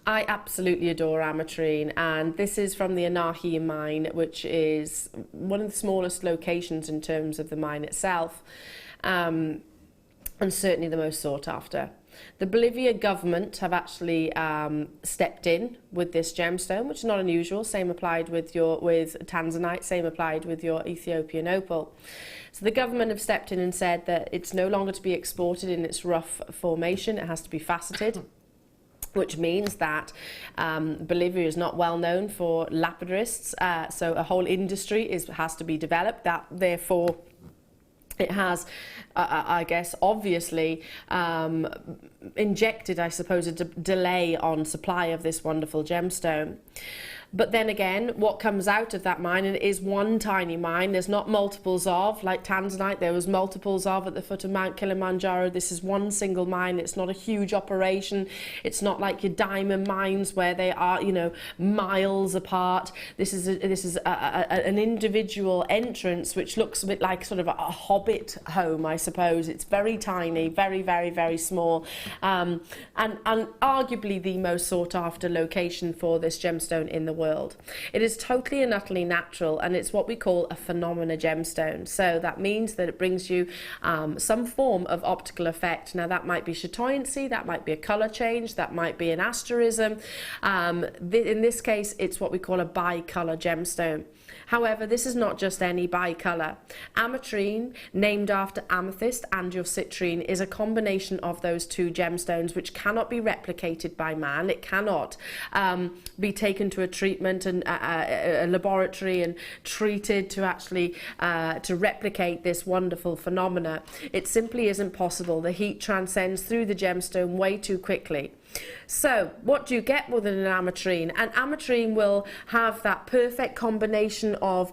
I absolutely adore Ametrine, and this is from the Anahi mine, which is one of the smallest locations in terms of the mine itself, and certainly the most sought after. The Bolivia government have actually stepped in with this gemstone, which is not unusual. Same applied with Tanzanite, same applied with your Ethiopian opal. So the government have stepped in and said that it's no longer to be exported in its rough formation, it has to be faceted, which means that Bolivia is not well known for lapidarists, so a whole industry has to be developed. That therefore it has, I guess, obviously injected, I suppose, a delay on supply of this wonderful gemstone. But then again, what comes out of that mine, and it is one tiny mine, there's not multiples of, like Tanzanite, there was multiples of at the foot of Mount Kilimanjaro. This is one single mine. It's not a huge operation. It's not like your diamond mines where they are, you know, miles apart. This is an individual entrance which looks a bit like sort of a hobbit home, I suppose. It's very tiny, very, very, very small, and arguably the most sought after location for this gemstone in the world. It is totally and utterly natural, and it's what we call a phenomena gemstone. So that means that it brings you some form of optical effect. Now that might be chatoyancy, that might be a color change, that might be an asterism. In this case, it's what we call a bicolor gemstone. However, this is not just any bicolor. Ametrine, named after amethyst, and your citrine is a combination of those two gemstones which cannot be replicated by man. It cannot be taken to a treatment and a laboratory and treated to actually to replicate this wonderful phenomena. It simply isn't possible. The heat transcends through the gemstone way too quickly. So what do you get with an Ametrine? An Ametrine will have that perfect combination of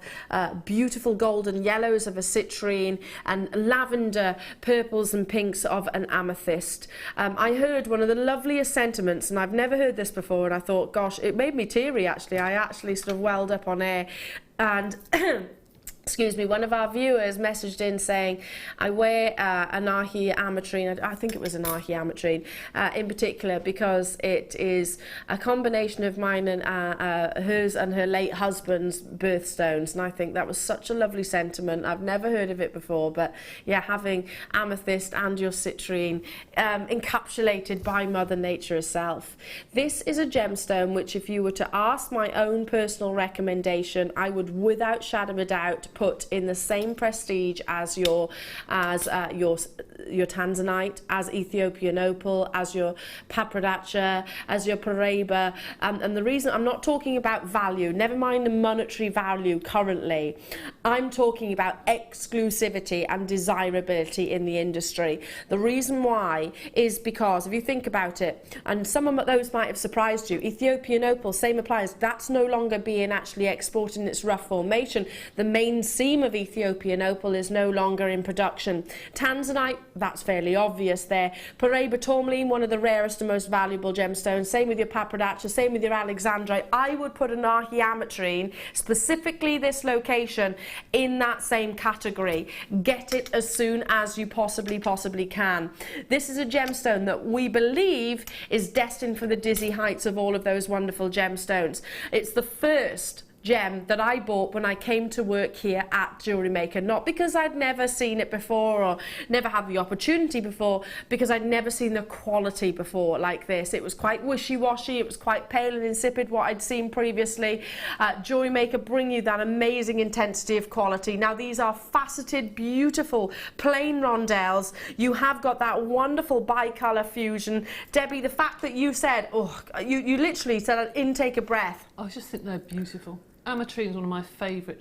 beautiful golden yellows of a citrine and lavender purples and pinks of an amethyst. I heard one of the loveliest sentiments, and I've never heard this before, and I thought, gosh, it made me teary actually. I actually sort of welled up on air, and excuse me, one of our viewers messaged in saying, I wear an Anahi Ametrine, I think it was an Anahi Ametrine in particular, because it is a combination of mine and hers and her late husband's birthstones, and I think that was such a lovely sentiment. I've never heard of it before, but yeah, having amethyst and your citrine encapsulated by Mother Nature herself. This is a gemstone which, if you were to ask my own personal recommendation, I would without shadow of a doubt put in the same prestige as your Tanzanite, as Ethiopian opal, as your Papradacha, as your Paraiba. And the reason I'm not talking about value, never mind the monetary value currently, I'm talking about exclusivity and desirability in the industry. The reason why is because if you think about it, and some of those might have surprised you, Ethiopian opal, same applies, that's no longer being actually exported in its rough formation. The main seam of Ethiopian opal is no longer in production. Tanzanite, that's fairly obvious there. Paraiba tourmaline, one of the rarest and most valuable gemstones. Same with your Papradacha, same with your Alexandrite. I would put an Ametrine, specifically this location, in that same category. Get it as soon as you possibly can. This is a gemstone that we believe is destined for the dizzy heights of all of those wonderful gemstones. It's the first gem that I bought when I came to work here at Jewellery Maker, not because I'd never seen it before or never had the opportunity before, because I'd never seen the quality before like this. It was quite wishy-washy, it was quite pale and insipid what I'd seen previously. Jewellery Maker bring you that amazing intensity of quality. Now these are faceted, beautiful, plain rondelles. You have got that wonderful bicolour fusion. Debbie, the fact that you said, oh, you literally said an intake of breath. I just think they're beautiful. Ametrine is one of my favourite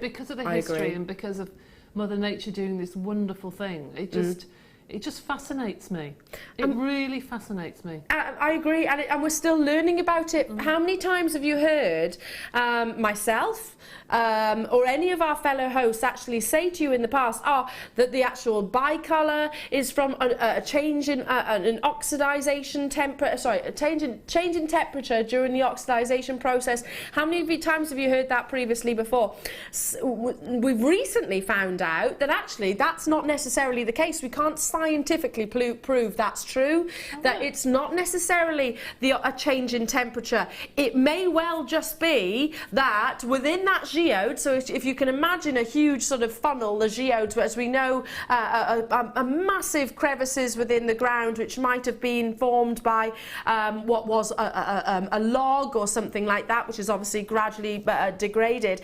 because of the history and because of Mother Nature doing this wonderful thing. It just it just fascinates me. It really fascinates me. I agree, and we're still learning about it. How many times have you heard myself or any of our fellow hosts actually say to you in the past, that the actual bicolour is from a change in an oxidization temperature, sorry, a change in temperature during the oxidization process? How many times have you heard that previously before? We've recently found out that actually that's not necessarily the case. We can't scientifically prove that's true, that it's not necessarily a change in temperature. It may well just be that within that geode, so if you can imagine a huge sort of funnel, the geode, as we know, a massive crevices within the ground which might have been formed by what was a log or something like that, which is obviously gradually degraded.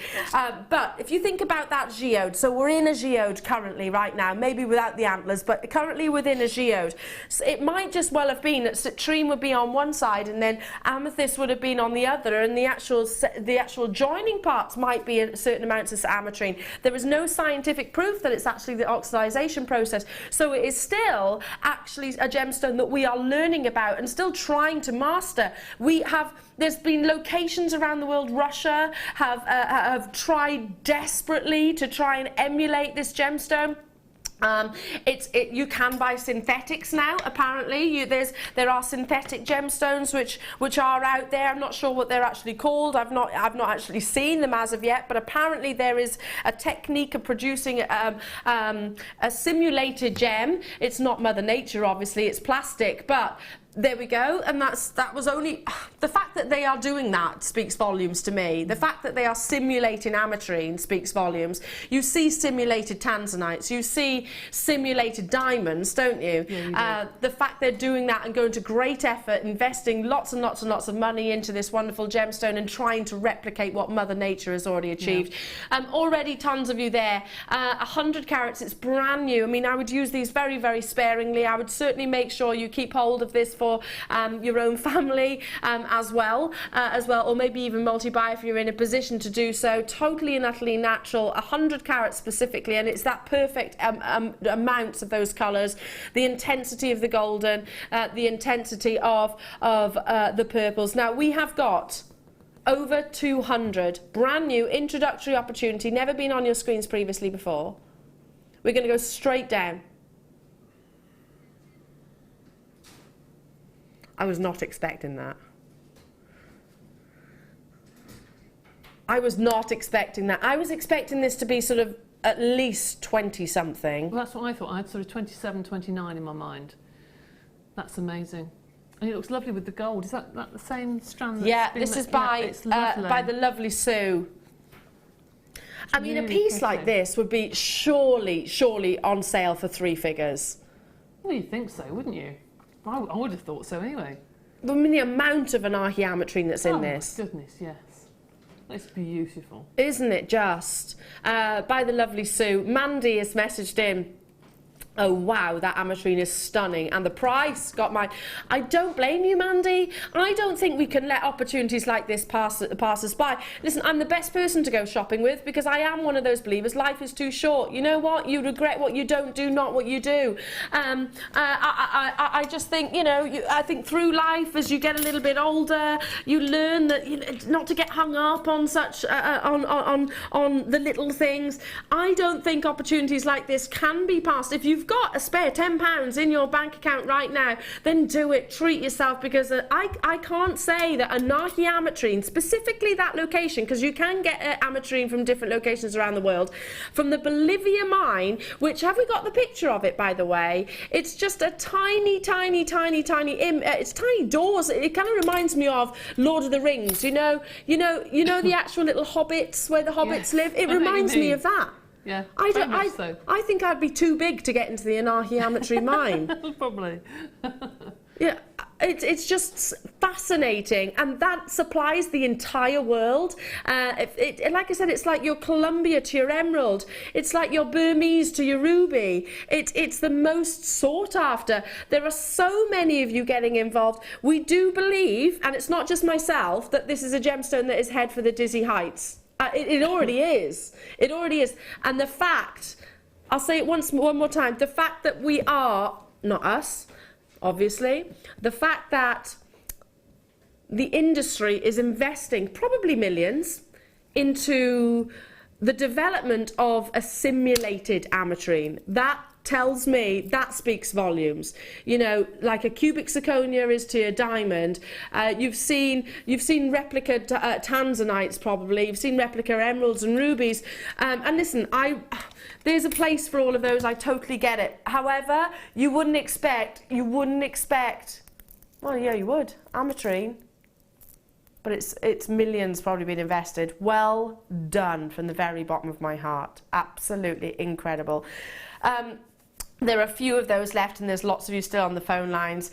But if you think about that geode, so we're in a geode currently right now, maybe without the antlers, but currently within a geode. So it might just well have been that citrine would be on one side and then amethyst would have been on the other, and the actual joining parts might be a certain amounts of ametrine. There is no scientific proof that it's actually the oxidization process. So it is still actually a gemstone that we are learning about and still trying to master. There's been locations around the world, Russia have tried desperately to try and emulate this gemstone. You can buy synthetics now. Apparently, there are synthetic gemstones which are out there. I'm not sure what they're actually called. I've not actually seen them as of yet. But apparently, there is a technique of producing a simulated gem. It's not Mother Nature, obviously. It's plastic, but there we go, and that was only the fact that they are doing that speaks volumes to me. The fact that they are simulating ametrine speaks volumes. You see simulated tanzanites, you see simulated diamonds, don't you? Yeah, you do. The fact they're doing that and going to great effort, investing lots and lots and lots of money into this wonderful gemstone and trying to replicate what Mother Nature has already achieved. Yeah. Already tons of you there. 100 carats, it's brand new. I mean, I would use these very, very sparingly. I would certainly make sure you keep hold of this for your own family as well, or maybe even multi-buy if you're in a position to do so. Totally and utterly natural, 100 carats specifically, and it's that perfect amounts of those colours, the intensity of the golden, the intensity of the purples. Now we have got over 200 brand new introductory opportunity, never been on your screens previously before. We're going to go straight down. I was not expecting that. I was not expecting that. I was expecting this to be sort of at least 20 something. Well, that's what I thought. I had sort of 27, 29 in my mind. That's amazing. And it looks lovely with the gold. Is that the same strand? Yeah, this is by the lovely Sue. I mean, a piece like this would be surely on sale for 3 figures. Well, you'd think so, wouldn't you? I would have thought so anyway. I mean, the amount of ametrine that's in this. Oh my goodness, yes. It's beautiful. Isn't it just? By the lovely Sue. Mandy has messaged in. Oh wow, that ametrine is stunning, and the price got my... I don't blame you, Mandy. I don't think we can let opportunities like this pass us by. Listen, I'm the best person to go shopping with because I am one of those believers. Life is too short. You know what? You regret what you don't do, not what you do. I just think, I think through life, as you get a little bit older, you learn that not to get hung up on such on the little things. I don't think opportunities like this can be passed. If you've got a spare £10 in your bank account right now, then do it. Treat yourself, because I can't say that Anahi ametrine, specifically that location, because you can get ametrine from different locations around the world, from the Bolivia mine, which, have we got the picture of it, by the way? It's just a tiny it's tiny doors. It kind of reminds me of Lord of the Rings, you know the actual little hobbits where the hobbits live. It reminds me of that. Yeah, I think I'd be too big to get into the Anahi ametrine mine. Probably. Yeah, it's just fascinating, and that supplies the entire world. Like I said, it's like your Columbia to your emerald. It's like your Burmese to your ruby. It's the most sought after. There are so many of you getting involved. We do believe, and it's not just myself, that this is a gemstone that is head for the dizzy heights. It already is. It already is. And the fact I'll say it one more time. The fact that we are, not us, obviously, the fact that the industry is investing probably millions into the development of a simulated Ametrine, that tells me, that speaks volumes. You know, like a cubic zirconia is to a diamond. You've seen replica Tanzanites probably. You've seen replica emeralds and rubies. And listen, there's a place for all of those. I totally get it. However, you wouldn't expect. Well, yeah, you would. Ametrine. But it's millions probably been invested. Well done from the very bottom of my heart. Absolutely incredible. There are a few of those left, and there's lots of you still on the phone lines.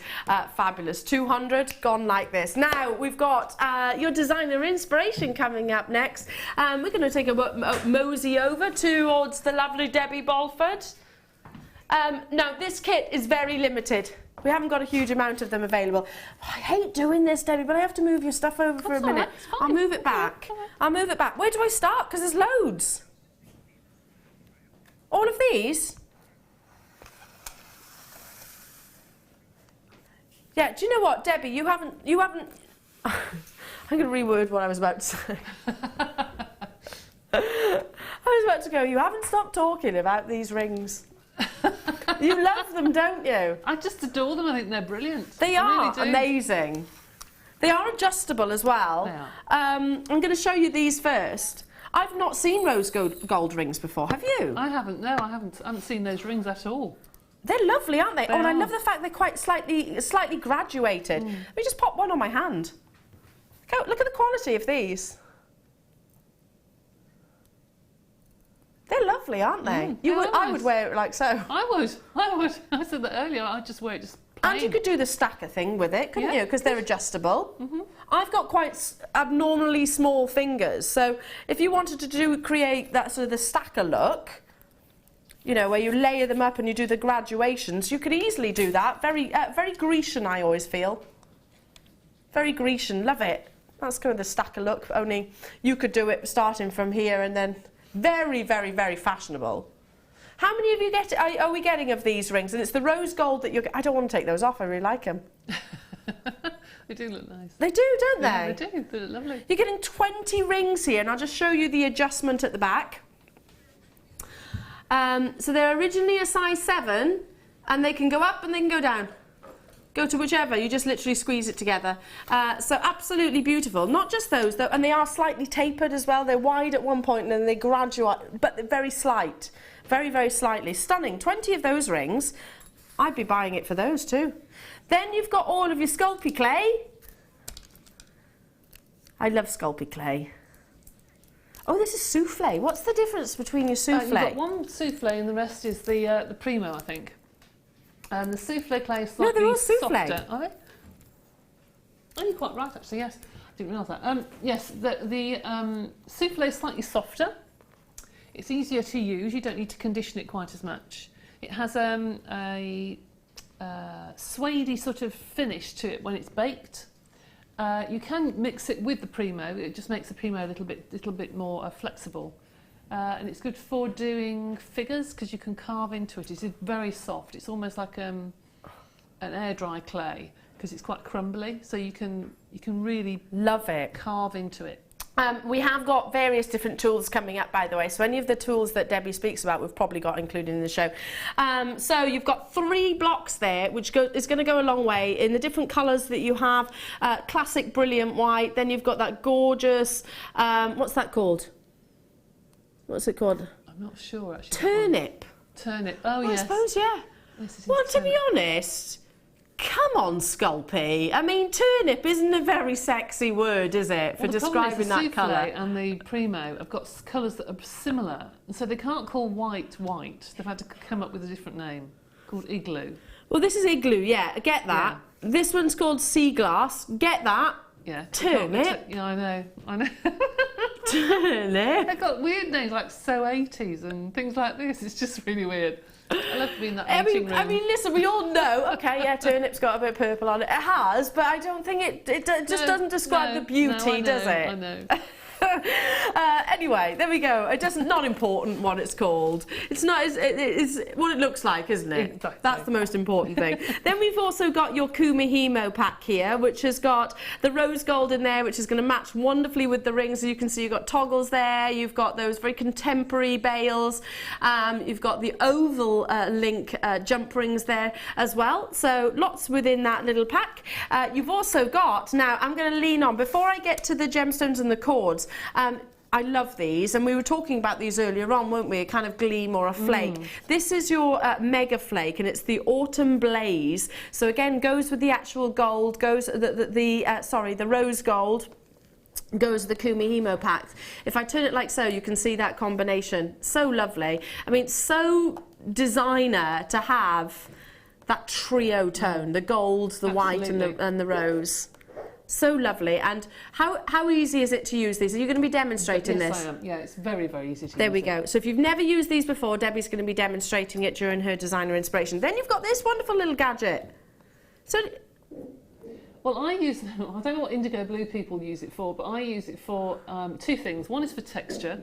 Fabulous. 200 gone like this. Now we've got your designer inspiration coming up next. We're going to take a mosey over towards the lovely Debbie Bulford. Now this kit is very limited. We haven't got a huge amount of them available. I hate doing this, Debbie, but I have to move your stuff over for a minute. I'll move it back. I'll move it back. Where do I start? Because there's loads. All of these? Yeah, do you know what, Debbie, you haven't I'm going to reword what I was about to say. I was about to go, you haven't stopped talking about these rings. You love them, don't you? I just adore them. I think they're brilliant. They are really amazing. They are adjustable as well. They are. I'm going to show you these first. I've not seen rose gold rings before, have you? I haven't, no, I haven't seen those rings at all. They're lovely, aren't they? They and are. I love the fact they're quite slightly graduated. Let me just pop one on my hand. Look at the quality of these. They're lovely, aren't they? I would wear it like so. I would. I said that earlier. I'd just wear it just plain. And you could do the stacker thing with it, couldn't you? Because they're adjustable. I've got quite abnormally small fingers, so if you wanted to create that sort of the stacker look, you know, where you layer them up and you do the graduations, you could easily do that. Very Grecian, I always feel. Very Grecian, love it. That's kind of the stacker look, only you could do it starting from here and then very, very, very fashionable. How many of you are we getting of these rings? And it's the rose gold that I don't want to take those off, I really like them. They do look nice. They do, don't they? Yeah, they do, they look lovely. You're getting 20 rings here, and I'll just show you the adjustment at the back. So they're originally a size 7, and they can go up and they can go down. Go to whichever, you just literally squeeze it together. So absolutely beautiful. Not just those though, and they are slightly tapered as well. They're wide at one point and then they graduate, but they're very slight. Very, very slightly. Stunning. 20 of those rings. I'd be buying it for those too. Then you've got all of your Sculpey clay. I love Sculpey clay. Oh, this is souffle. What's the difference between your souffle? You've got one souffle and the rest is the primo, I think. And the souffle clay is slightly they're all souffle. softer. Are they? Oh, you're quite right, actually, yes. I didn't realise that. Yes, the souffle is slightly softer. It's easier to use. You don't need to condition it quite as much. It has a suede-y sort of finish to it when it's baked. You can mix it with the primo. It just makes the primo a little bit more flexible. And it's good for doing figures because you can carve into it. It's very soft. It's almost like an air dry clay because it's quite crumbly. So you can really love it. Carve into it. We have got various different tools coming up, by the way. So any of the tools that Debbie speaks about, we've probably got included in the show. So you've got 3 blocks there, which is going to go a long way in the different colours that you have. Classic brilliant white. Then you've got that gorgeous, what's that called? What's it called? I'm not sure, actually. Turnip. Turnip. Oh, yes. I suppose, yeah. Yes, well, to be honest, come on, Sculpey. I mean, turnip isn't a very sexy word, is it, for describing that colour? And the primo have got colours that are similar, and so they can't call white white. They've had to come up with a different name called igloo. Well, this is igloo, yeah, I get that. Yeah. This one's called sea glass, get that. Yeah. Turnip. Yeah, I know. Turnip. They've got weird names like So 80s and things like this. It's just really weird. I love being that meeting room. I mean, listen, we all know, okay, yeah, turnip's got a bit of purple on it. It has, but I don't think it just doesn't describe the beauty, does it? I know. Anyway, there we go. It doesn't, not important what it's called. It's not. It's what it looks like, isn't it? Exactly. That's the most important thing. Then we've also got your Kumihimo pack here, which has got the rose gold in there, which is going to match wonderfully with the rings. As you can see, you've got toggles there. You've got those very contemporary bails. You've got the oval link jump rings there as well. So lots within that little pack. You've also got, now I'm going to lean on, before I get to the gemstones and the cords, I love these, and we were talking about these earlier on, weren't we? A kind of gleam or a flake. This is your mega flake, and it's the Autumn Blaze. So again, goes with the actual gold, goes the rose gold, goes with the Kumihimo pack. If I turn it like so, you can see that combination. So lovely. I mean, so designer to have that trio tone, the gold, the white, and the rose. So lovely. And how easy is it to use these? Are you going to be demonstrating this? Yes, I am. Yeah, it's very, very easy to use. There we go. So if you've never used these before, Debbie's going to be demonstrating it during her designer inspiration. Then you've got this wonderful little gadget. So, well, I use, I don't know what indigo blue people use it for, but I use it for two things. One is for texture.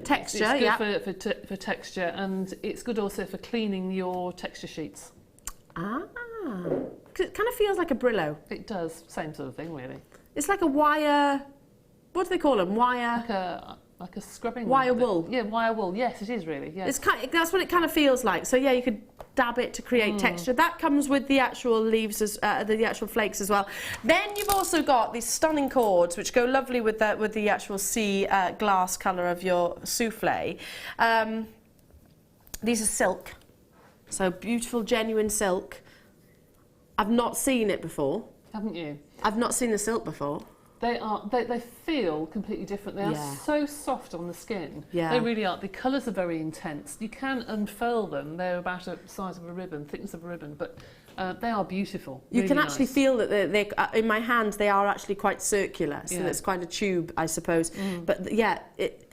Texture, it's yeah. good for texture, and it's good also for cleaning your texture sheets. Ah. It kind of feels like a Brillo. It does, same sort of thing, really. It's like a wire. What do they call them? Wire. Like a scrubbing. Wire wool. Yeah, wire wool. Yes, it is really. Yeah. It's that's what it kind of feels like. So yeah, you could dab it to create texture. That comes with the actual leaves, the actual flakes as well. Then you've also got these stunning cords, which go lovely with the actual sea glass colour of your souffle. These are silk, so beautiful, genuine silk. I've not seen it before. Haven't you? I've not seen the silk before. They feel completely different. They are so soft on the skin. Yeah. They really are. The colours are very intense. You can unfurl them. They're about the size of a ribbon, thickness of a ribbon, but they are beautiful. You really can actually nice. feel that they in my hand they are actually quite circular, so it's quite a tube, I suppose. But yeah,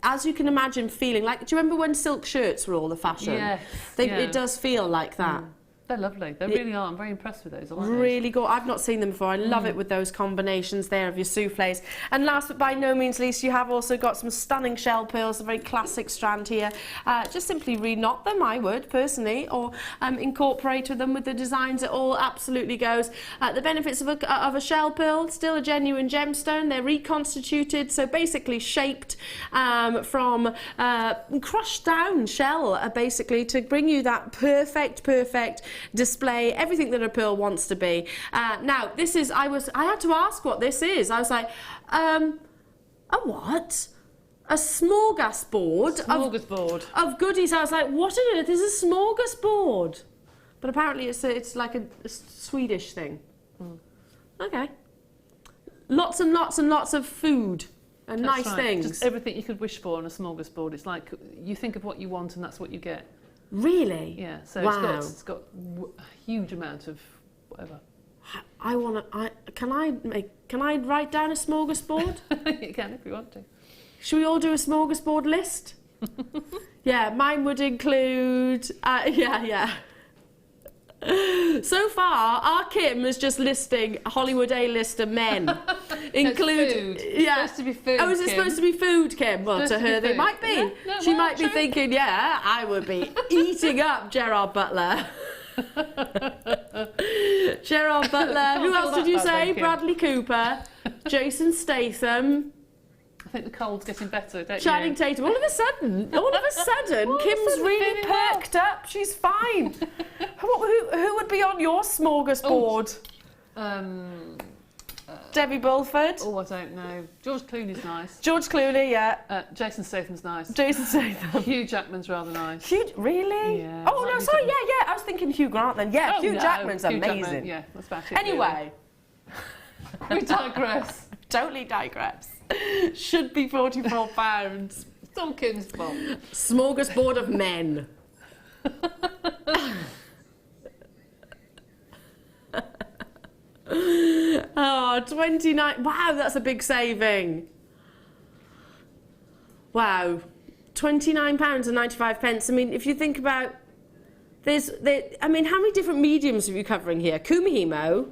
as you can imagine, feeling like. Do you remember when silk shirts were all the fashion? Yes. It does feel like that. They're lovely. They really are. I'm very impressed with those. I like really good. I've not seen them before. I love it with those combinations there of your souffles. And last but by no means least, you have also got some stunning shell pearls, a very classic strand here. Just simply re-knot them, I would, personally, or incorporate them with the designs. It all absolutely goes. The benefits of a shell pearl, still a genuine gemstone. They're reconstituted, so basically shaped from crushed down shell, basically, to bring you that perfect display, everything that a pearl wants to be. Now, this is, I had to ask what this is. I was like, a what? A smorgasbord of goodies. I was like, what on earth is a smorgasbord? But apparently it's like a Swedish thing. Okay. Lots and lots and lots of food and nice things. Just everything you could wish for on a smorgasbord. It's like you think of what you want and that's what you get. Really? Yeah. So wow. it's got a huge amount of whatever. Can I write down a smorgasbord? You can if you want to. Should we all do a smorgasbord list? Yeah, mine would include. Yeah. So far, our Kim is just listing a Hollywood A-lister men. Include food. Yeah. It's supposed to be food. Oh, is it Kim. supposed to be food, Kim? Well, to her they might be. Yeah, no, she might be thinking, yeah, I would be eating up Gerard Butler. Gerard Butler. Who else did you say? Bradley Cooper, Jason Statham. I think the cold's getting better, don't Channing you? Tatum. All of a sudden, Kim's really perked up. She's fine. Who would be on your smorgasbord? Debbie Bulford. Oh, I don't know. George Clooney's nice. George Clooney, yeah. Jason Statham's nice. Jason Statham. Hugh Jackman's rather nice. Really? Yeah. Oh, no, sorry, yeah. I was thinking Hugh Grant then. Yeah, Hugh Jackman's amazing. Jackman, yeah, that's about it. Anyway. Really. We digress. Totally digress. Should be £44. It's all Kim's fault. Smorgasbord of men. Oh, 29. Wow, that's a big saving. Wow. £29.95. I mean, if you think about how many different mediums are you covering here? Kumihimo.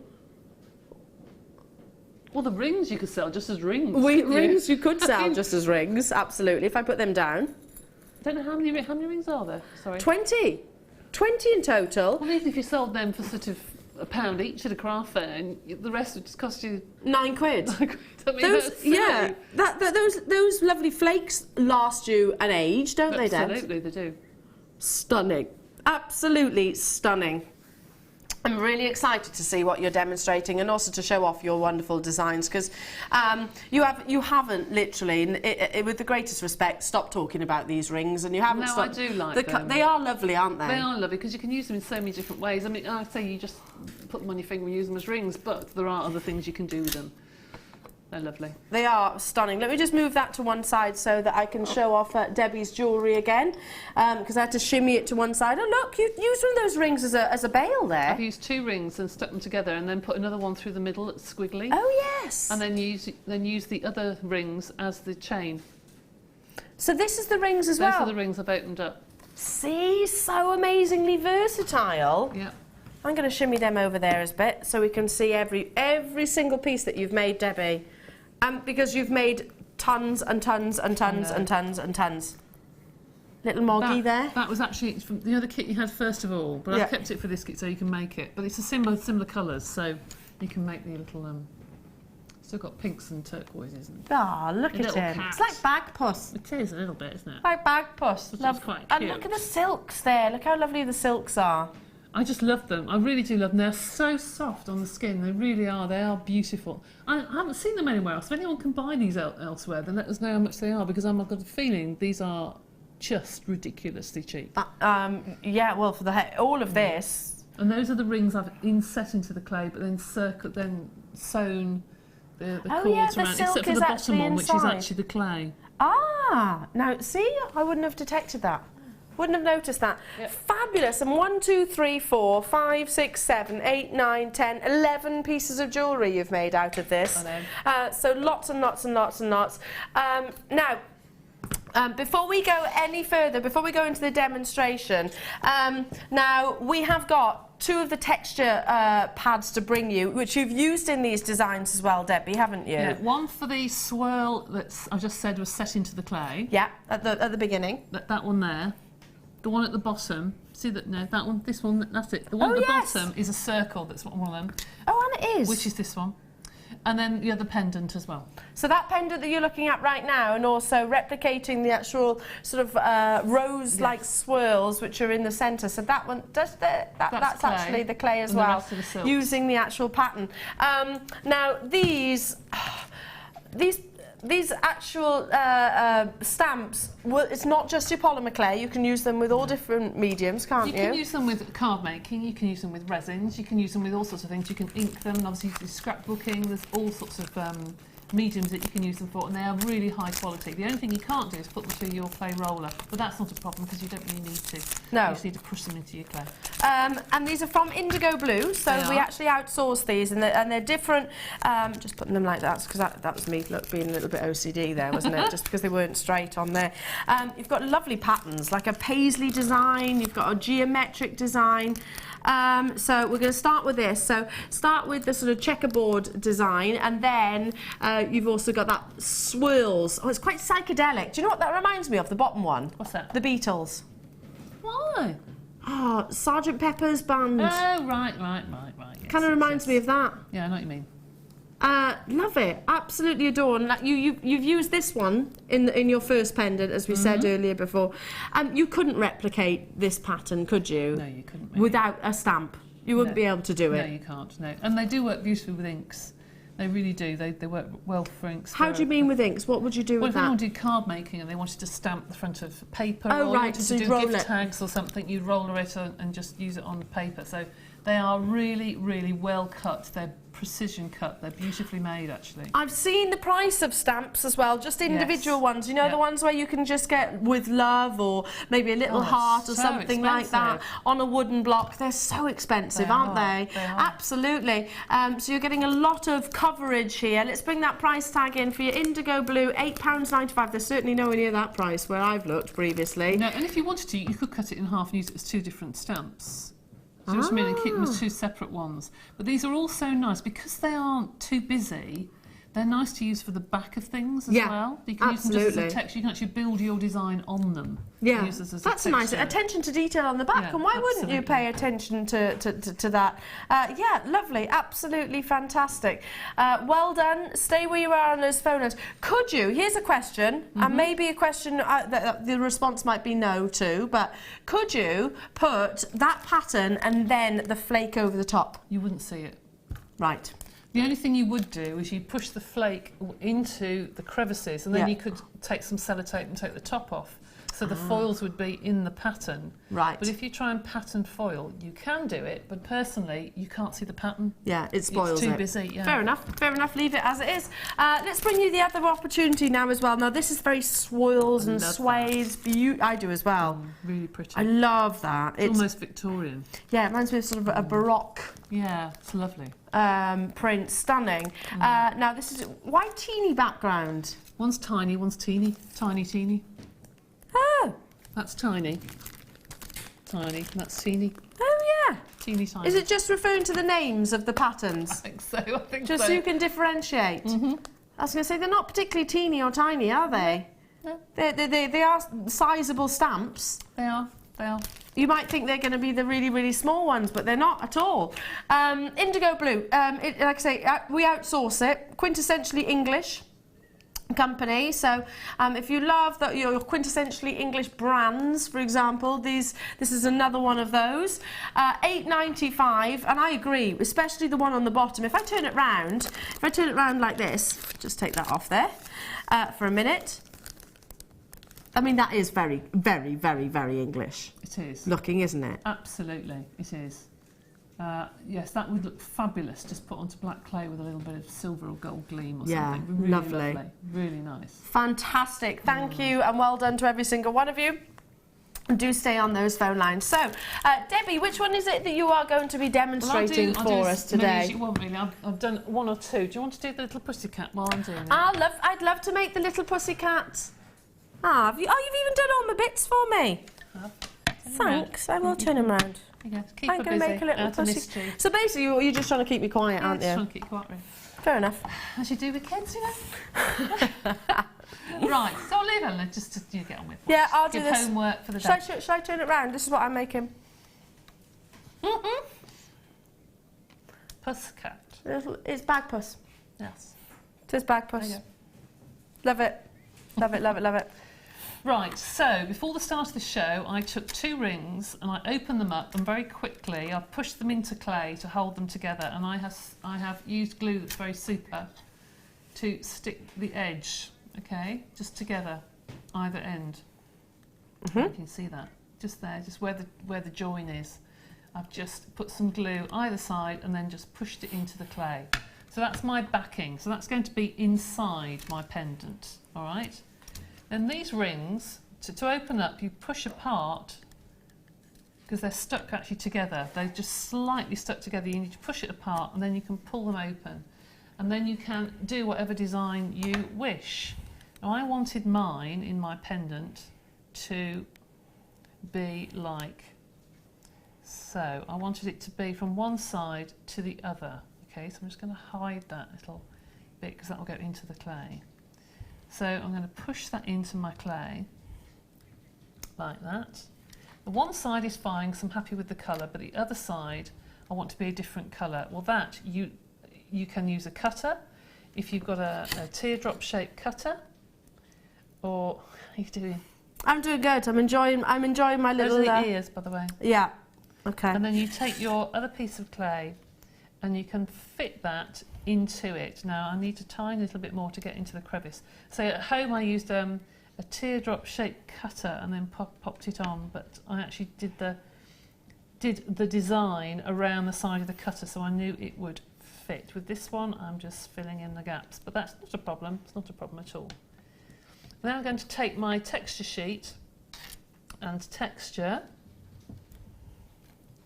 Or the rings you could sell just as rings. Rings you could sell just as rings, absolutely, if I put them down. I don't know how many rings are there, sorry. 20. 20 in total. Well, even if you sold them for sort of £1 each at a craft fair, and the rest would just cost you £9. I mean, Those, yeah, those lovely flakes last you an age, don't they, Deb? Absolutely, they do. Stunning. Absolutely stunning. I'm really excited to see what you're demonstrating and also to show off your wonderful designs, because you haven't literally, with the greatest respect, stopped talking about these rings, and you haven't stopped. No, I do like them. They are lovely, aren't they? They are lovely because you can use them in so many different ways. I mean, I'd say you just put them on your finger and use them as rings, but there are other things you can do with them. They're lovely. They are stunning. Let me just move that to one side so that I can show off Debbie's jewellery again, because I had to shimmy it to one side. Oh look, you used one of those rings as a bail there. I've used 2 rings and stuck them together, and then put another one through the middle that's squiggly. Oh yes. And then use the other rings as the chain. So this is the rings as well. Those are the rings I've opened up. See, so amazingly versatile. Yeah. I'm going to shimmy them over there a bit so we can see every single piece that you've made, Debbie. Because you've made tons and tons and tons and tons and tons. Little moggy there. That was actually from the other kit you had first of all, but I've kept it for this kit so you can make it. But it's a similar colours, so you can make the little. Still got pinks and turquoises. And oh, look at him! Cat. It's like bag puss. It is a little bit, isn't it? Like bag puss. Quite cute. And look at the silks there. Look how lovely the silks are. I just love them. I really do love them. They're so soft on the skin. They really are. They are beautiful. I haven't seen them anywhere else. If anyone can buy these elsewhere, then let us know how much they are, because I've got a feeling these are just ridiculously cheap. Yeah, well, for all of this. And those are the rings I've inset into the clay, but then sewn the cords around, except for the bottom one, which is actually the clay. Ah, now see, I wouldn't have detected that. Wouldn't have noticed that. Yep. Fabulous. And 1, 2, 3, 4, 5, 6, 7, 8, 9, 10, 11 pieces of jewellery you've made out of this. So lots and lots and lots and lots. Now, before we go any further, before we go into the demonstration, now we have got 2 of the texture pads to bring you, which you've used in these designs as well, Debbie, haven't you? Yeah, one for the swirl that I just said was set into the clay. Yeah, at the beginning. That one there. The one at the bottom, see that? No, that one, this one, that's it. The one at the bottom is a circle, that's one of them. Oh, and it is. Which is this one. And then the other pendant as well. So that pendant that you're looking at right now, and also replicating the actual sort of rose-like swirls which are in the centre. So that one, that's actually the clay as well, using the actual pattern. Now these actual stamps, well, it's not just your polymer clay. You can use them with all different mediums, can't you? You can use them with card making, you can use them with resins, you can use them with all sorts of things. You can ink them, and obviously you can do scrapbooking. There's all sorts of mediums that you can use them for, and they are really high quality. The only thing you can't do is put them through your clay roller, but that's not a problem because you don't really need to. No. You just need to push them into your clay. And these are from Indigo Blue, so we actually outsource these, and they're different. Just putting them like that, because that was me being a little bit OCD there, wasn't it? Just because they weren't straight on there. You've got lovely patterns, like a paisley design, you've got a geometric design. So we're going to start with this. So start with the sort of checkerboard design, and then you've also got that swirls. Oh, it's quite psychedelic. Do you know what that reminds me of, the bottom one? What's that? The Beatles. Why? Oh, Sgt. Pepper's Band. Oh, right. Yes, Kind of reminds me of that. Yeah, I know what you mean. Love it, absolutely adore. And like you've used this one in your first pendant, as we said earlier before. You couldn't replicate this pattern, could you? No, you couldn't. Really. Without a stamp, you wouldn't be able to do it. No, you can't. No, and they do work beautifully with inks. They really do. They work well for inks. How do you mean with inks? What would you do with that? Well, if anyone did card making and they wanted to stamp the front of paper, or wanted to do gift tags or something, you'd roller it and just use it on the paper. So they are really, really well cut. They're precision cut. They're beautifully made, actually. I've seen the price of stamps as well, just individual ones. You know, the ones where you can just get with love or maybe a little heart or something like that on a wooden block. They're so expensive, aren't they? They are. Absolutely. So you're getting a lot of coverage here. Let's bring that price tag in for your Indigo Blue, £8.95. There's certainly nowhere near that price where I've looked previously. No, and if you wanted to, you could cut it in half and use it as 2 different stamps. Do you know what I mean? And keep them as 2 separate ones. But these are all so nice because they aren't too busy. They're nice to use for the back of things as well. You can use them just as a texture. You can actually build your design on them. Yeah, use this as that's a nice. Attention to detail on the back, and why wouldn't you pay attention to that? Yeah, lovely, absolutely fantastic. Well done. Stay where you are on those phone lines. Could you? Here's a question, and maybe a question that the response might be no to, but could you put that pattern and then the flake over the top? You wouldn't see it. Right. The only thing you would do is you'd push the flake into the crevices, and then you could take some sellotape and take the top off. So the foils would be in the pattern. Right. But if you try and pattern foil, you can do it, but personally, you can't see the pattern. Yeah, it spoils it. It's too busy, yeah. Fair enough, leave it as it is. Let's bring you the other opportunity now as well. Now, this is very swirls and sways. I do as well. Really pretty. I love that. It's almost Victorian. Yeah, it reminds me of sort of a Baroque. Yeah, it's lovely. Print, stunning. Now, this is, why teeny background? One's tiny, one's teeny. Tiny, teeny. Oh. That's tiny. Tiny, that's teeny. Oh, yeah. Teeny, tiny. Is it just referring to the names of the patterns? I think so, Just so you can differentiate? I was going to say, they're not particularly teeny or tiny, are they? No. They are sizable stamps. They are. You might think they're going to be the really, really small ones, but they're not at all. Indigo blue, like I say, we outsource it. Quintessentially English company. So if you love your quintessentially English brands, for example, this is another one of those. £8.95, and I agree, especially the one on the bottom. If I turn it round, like this, just take that off there for a minute. I mean, that is very, very, very, very English. It is. Looking, isn't it? Absolutely, it is. Yes, that would look fabulous, just put onto black clay with a little bit of silver or gold gleam or something. Really lovely. Really nice. Fantastic. Thank you, and well done to every single one of you. And do stay on those phone lines. So, Debbie, which one is it that you are going to be demonstrating for us today? You want really. I've done one or two. Do you want to do the little pussycat while I'm doing it? I'd love to make the little pussycat. You've even done all my bits for me. Thanks. I will turn him round. Keep I'm going to make a little pussy. So basically, you're just trying to keep me quiet, aren't you? Just trying to keep you quiet, really. Fair enough. As you do with kids, you know. Right, so I'll leave Ellen just to get on with it. Yeah, I'll do Give this. homework for the day. Shall I turn it round? This is what I'm making. Pusscat. It's bag puss. Yes. It is bag puss. Love it. Love it, love it, love it. Right, so before the start of the show, I took 2 rings and I opened them up, and very quickly I pushed them into clay to hold them together, and I have used glue that's very super to stick the edge, okay, just together, either end. You can see that, just there, just where the join is. I've just put some glue either side and then just pushed it into the clay. So that's my backing, so that's going to be inside my pendant, all right? And these rings, to open up, you push apart because they're stuck actually together. They're just slightly stuck together. You need to push it apart, and then you can pull them open. And then you can do whatever design you wish. Now, I wanted mine in my pendant to be like so. I wanted it to be from one side to the other. Okay, so I'm just going to hide that little bit because that will go into the clay. So I'm going to push that into my clay, like that. The one side is fine because I'm happy with the colour, but the other side I want to be a different colour. Well, that, you can use a cutter, if you've got a teardrop shaped cutter, or, how are you doing? I'm doing good, I'm enjoying my little... Those are the ears, by the way. Yeah, okay. And then you take your other piece of clay and you can fit that into it. Now I need a tiny little bit more to get into the crevice. So at home I used a teardrop shaped cutter and then popped it on, but I actually did the design around the side of the cutter, so I knew it would fit. With this one I'm just filling in the gaps, but that's not a problem. It's not a problem at all. Now I'm going to take my texture sheet and texture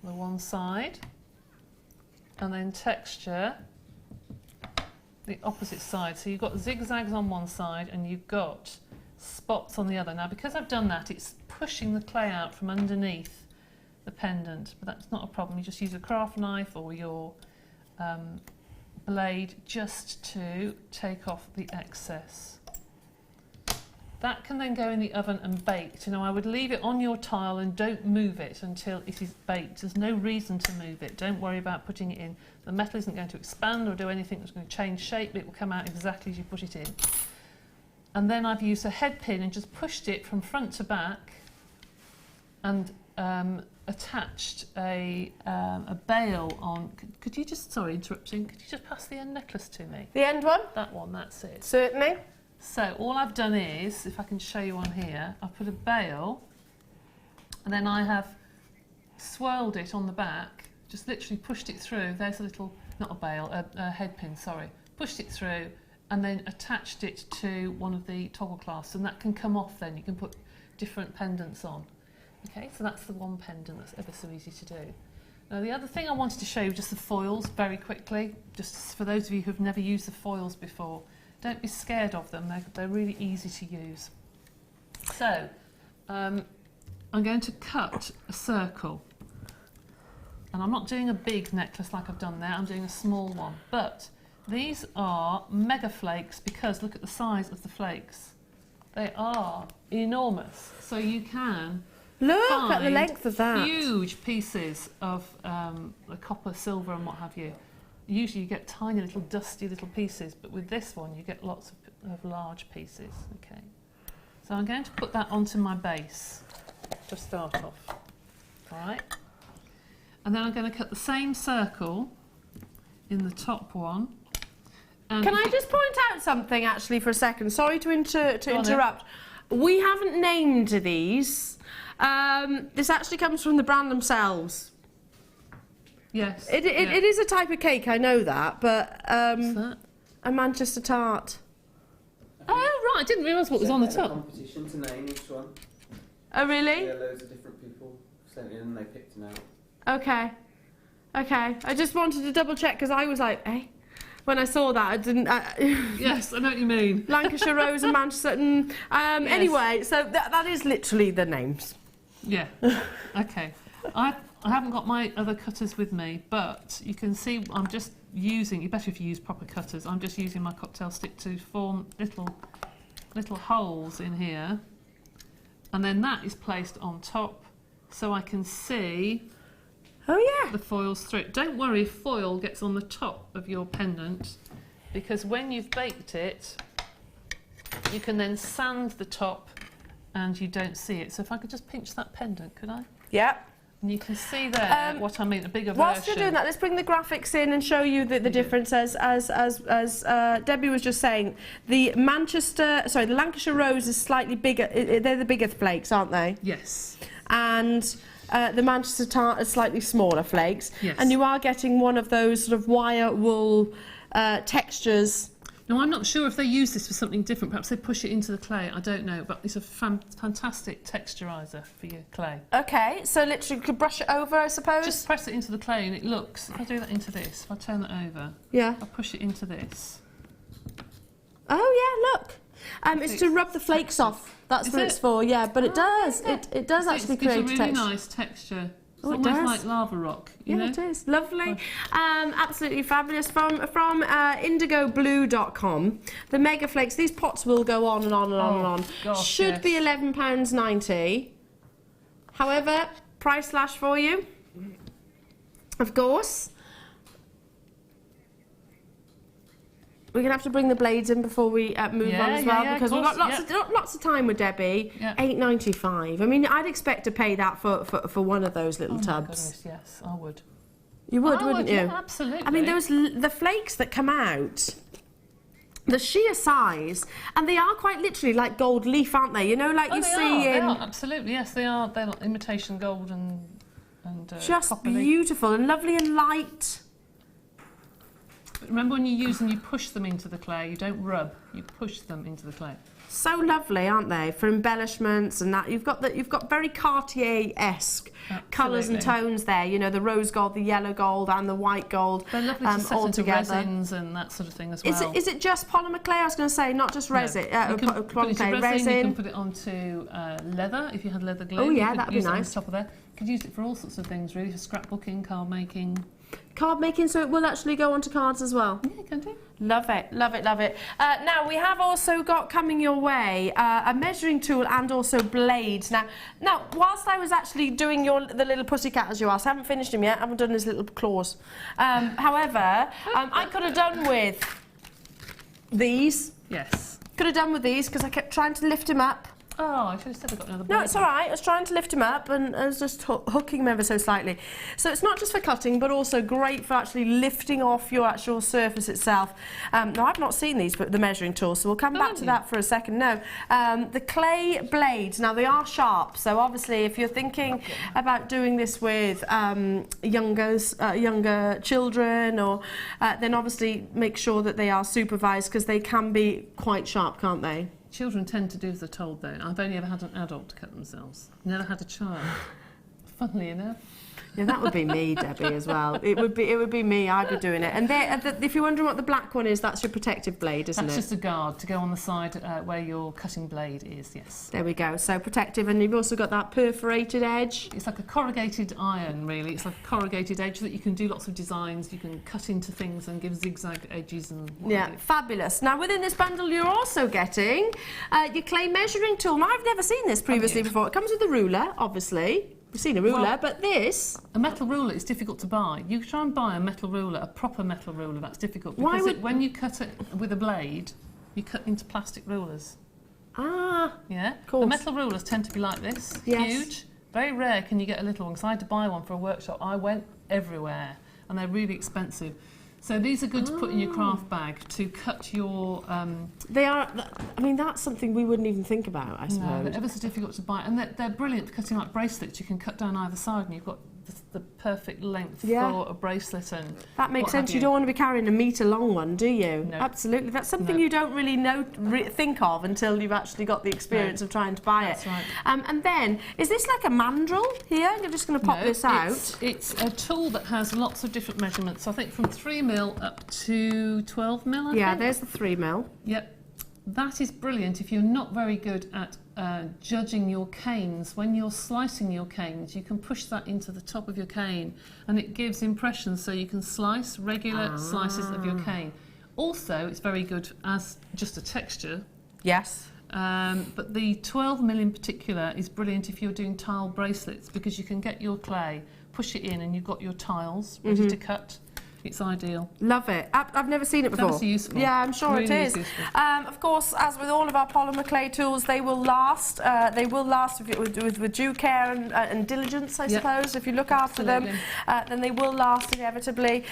the one side, and then texture the opposite side. So you've got zigzags on one side and you've got spots on the other. Now because I've done that, it's pushing the clay out from underneath the pendant, but that's not a problem. You just use a craft knife or your blade just to take off the excess. That can then go in the oven and baked. You know, I would leave it on your tile and don't move it until it is baked. There's no reason to move it. Don't worry about putting it in. The metal isn't going to expand or do anything that's going to change shape. It will come out exactly as you put it in. And then I've used a head pin and just pushed it from front to back and attached a bail on. Could you just, sorry, interrupting, could you just pass the end necklace to me? The end one? That one, that's it. Certainly. So all I've done is, if I can show you on here, I've put a bail and then I have swirled it on the back, just literally pushed it through. There's a little, not a bail, a head pin, sorry. Pushed it through and then attached it to one of the toggle clasps, and that can come off then. You can put different pendants on. Okay, so that's the one pendant that's ever so easy to do. Now the other thing I wanted to show you, just the foils very quickly, just for those of you who've never used the foils before. Don't be scared of them, they're really easy to use. So, I'm going to cut a circle. And I'm not doing a big necklace like I've done there, I'm doing a small one. But these are mega flakes because look at the size of the flakes. They are enormous. So you can look at the length of that. Huge pieces of the copper, silver and what have you. Usually you get tiny little dusty little pieces, but with this one you get lots of large pieces. Okay, so I'm going to put that onto my base to start off. All right, and then I'm going to cut the same circle in the top one. And can I just point out something actually for a second? Sorry to interrupt. We haven't named these. This actually comes from the brand themselves. Yes. It is a type of cake, I know that, but that? A Manchester tart. Oh right, I didn't realise what was on the top. Competition to name each one. Oh really? Yeah, loads of different people sent in and they picked them out. Okay. Okay. I just wanted to double check because I was like, eh? When I saw that, I didn't. Yes, I know what you mean. Lancashire Rose and Manchester. Yes. Anyway, so that is literally the names. Yeah. Okay. I haven't got my other cutters with me, but you can see I'm just using, you better if you use proper cutters, I'm just using my cocktail stick to form little holes in here. And then that is placed on top so I can see the foils through it. Don't worry if foil gets on the top of your pendant, because when you've baked it, you can then sand the top and you don't see it. So if I could just pinch that pendant, could I? Yeah. And you can see there what I mean, a bigger whilst version. you're doing that, let's bring the graphics in and show you the difference. As Debbie was just saying, the Lancashire Rose is slightly bigger. They're the bigger flakes, aren't they? Yes. And the Manchester tart are slightly smaller flakes. Yes. And you are getting one of those sort of wire wool textures. Now, I'm not sure if they use this for something different. Perhaps they push it into the clay. I don't know. But it's a fantastic texturiser for your clay. Okay, so literally you could brush it over, I suppose? Just press it into the clay and it looks... If I do that into this, if I turn that over... Yeah. I push it into this. Oh, yeah, look. It's to rub the flakes off. That's what it's for, yeah. But it does. It does actually create a really texture. nice texture. It's Oh, it almost does. like lava rock, you know? It is. Lovely. Absolutely fabulous. From indigoblue.com. The Mega Flakes, these pots will go on and on and on and on. Gosh, Should be £11.90. However, price slash for you, of course. We're going to have to bring the blades in before we move on as well, because we've got lots of time with Debbie. Yeah. £8.95. I mean, I'd expect to pay that for one of those little tubs. Goodness, yes, I would. You would, wouldn't you? Yeah, absolutely. I mean, the flakes that come out, the sheer size, and they are quite literally like gold leaf, aren't they? You know, like you see They in... are, absolutely, yes, they are. They're like imitation gold and just copper-y. beautiful and lovely and light. But remember, when you use them, you push them into the clay. You don't rub. You push them into the clay. So lovely, aren't they? For embellishments and that. You've got very Cartier-esque colours and tones there. You know, the rose gold, the yellow gold, and the white gold. They're lovely to set all into together. resins and that sort of thing as well. Is it just polymer clay? I was going to say, not just resin. You can put it Polymer into clay, resin. You resin. can put it onto leather if you had leather glue. Oh yeah, you that'd be use it on nice. top of there. could use it for all sorts of things, really, for scrapbooking, card making. Card making, so it will actually go onto cards as well? Yeah, it can do. Love it, love it, love it. Now, we have also got coming your way a measuring tool and also blades. Now, whilst I was actually doing the little pussycat, as you asked, I haven't finished him yet, I haven't done his little claws. However, I could have done with these. Yes. Could have done with these because I kept trying to lift him up. Oh, I should have said I got another blade. No, it's all right. I was trying to lift him up and I was just hooking him ever so slightly. So it's not just for cutting, but also great for actually lifting off your actual surface itself. Now, I've not seen these, but the measuring tool, so we'll come back to that for a second. No, the clay blades. Now, they are sharp, so obviously if you're thinking about doing this with younger children, or then obviously make sure that they are supervised because they can be quite sharp, can't they? Children tend to do as they're told, though. I've only ever had an adult cut themselves. Never had a child. Funnily enough. Yeah, that would be me, Debbie, as well. It would be me. I'd be doing it. And if you're wondering what the black one is, that's your protective blade, isn't it? That's just a guard to go on the side where your cutting blade is. Yes. There we go. So protective, and you've also got that perforated edge. It's like a corrugated iron, really. It's like a corrugated edge that you can do lots of designs. You can cut into things and give zigzag edges and. Yeah, fabulous. Now within this bundle, you're also getting your clay measuring tool. Now I've never seen this previously before. It comes with a ruler, obviously. We've seen a ruler, but this... A metal ruler is difficult to buy. You try and buy a metal ruler, a proper metal ruler, that's difficult. Because when you cut it with a blade, you cut into plastic rulers. Ah, yeah. Of course. The metal rulers tend to be like this, huge. Very rare can you get a little one, because I had to buy one for a workshop. I went everywhere, and they're really expensive. So these are good to put in your craft bag to cut your... They are... I mean, that's something we wouldn't even think about, I suppose. No, they're ever so difficult to buy. And they're brilliant for cutting like bracelets. You can cut down either side and you've got the perfect length for a bracelet. And that makes sense. You don't want to be carrying a metre long one, do you? No. Absolutely. That's something you don't really think of until you've actually got the experience of trying to buy it. That's right. And then, is this like a mandrel here? You're just going to pop this out? It's a tool that has lots of different measurements. I think from 3mm up to 12mm, I think. There's the 3mm. Yep. That is brilliant if you're not very good at judging your canes. When you're slicing your canes, you can push that into the top of your cane and it gives impressions, so you can slice regular slices of your cane. Also, it's very good as just a texture. Yes. But the 12mm in particular is brilliant if you're doing tile bracelets, because you can get your clay, push it in, and you've got your tiles ready to cut. It's ideal. Love it. I've never seen it before. That's useful. Yeah, I'm sure really it is. Of course, as with all of our polymer clay tools, they will last. They will last with due care and diligence, I suppose. If you look after them, then they will last inevitably.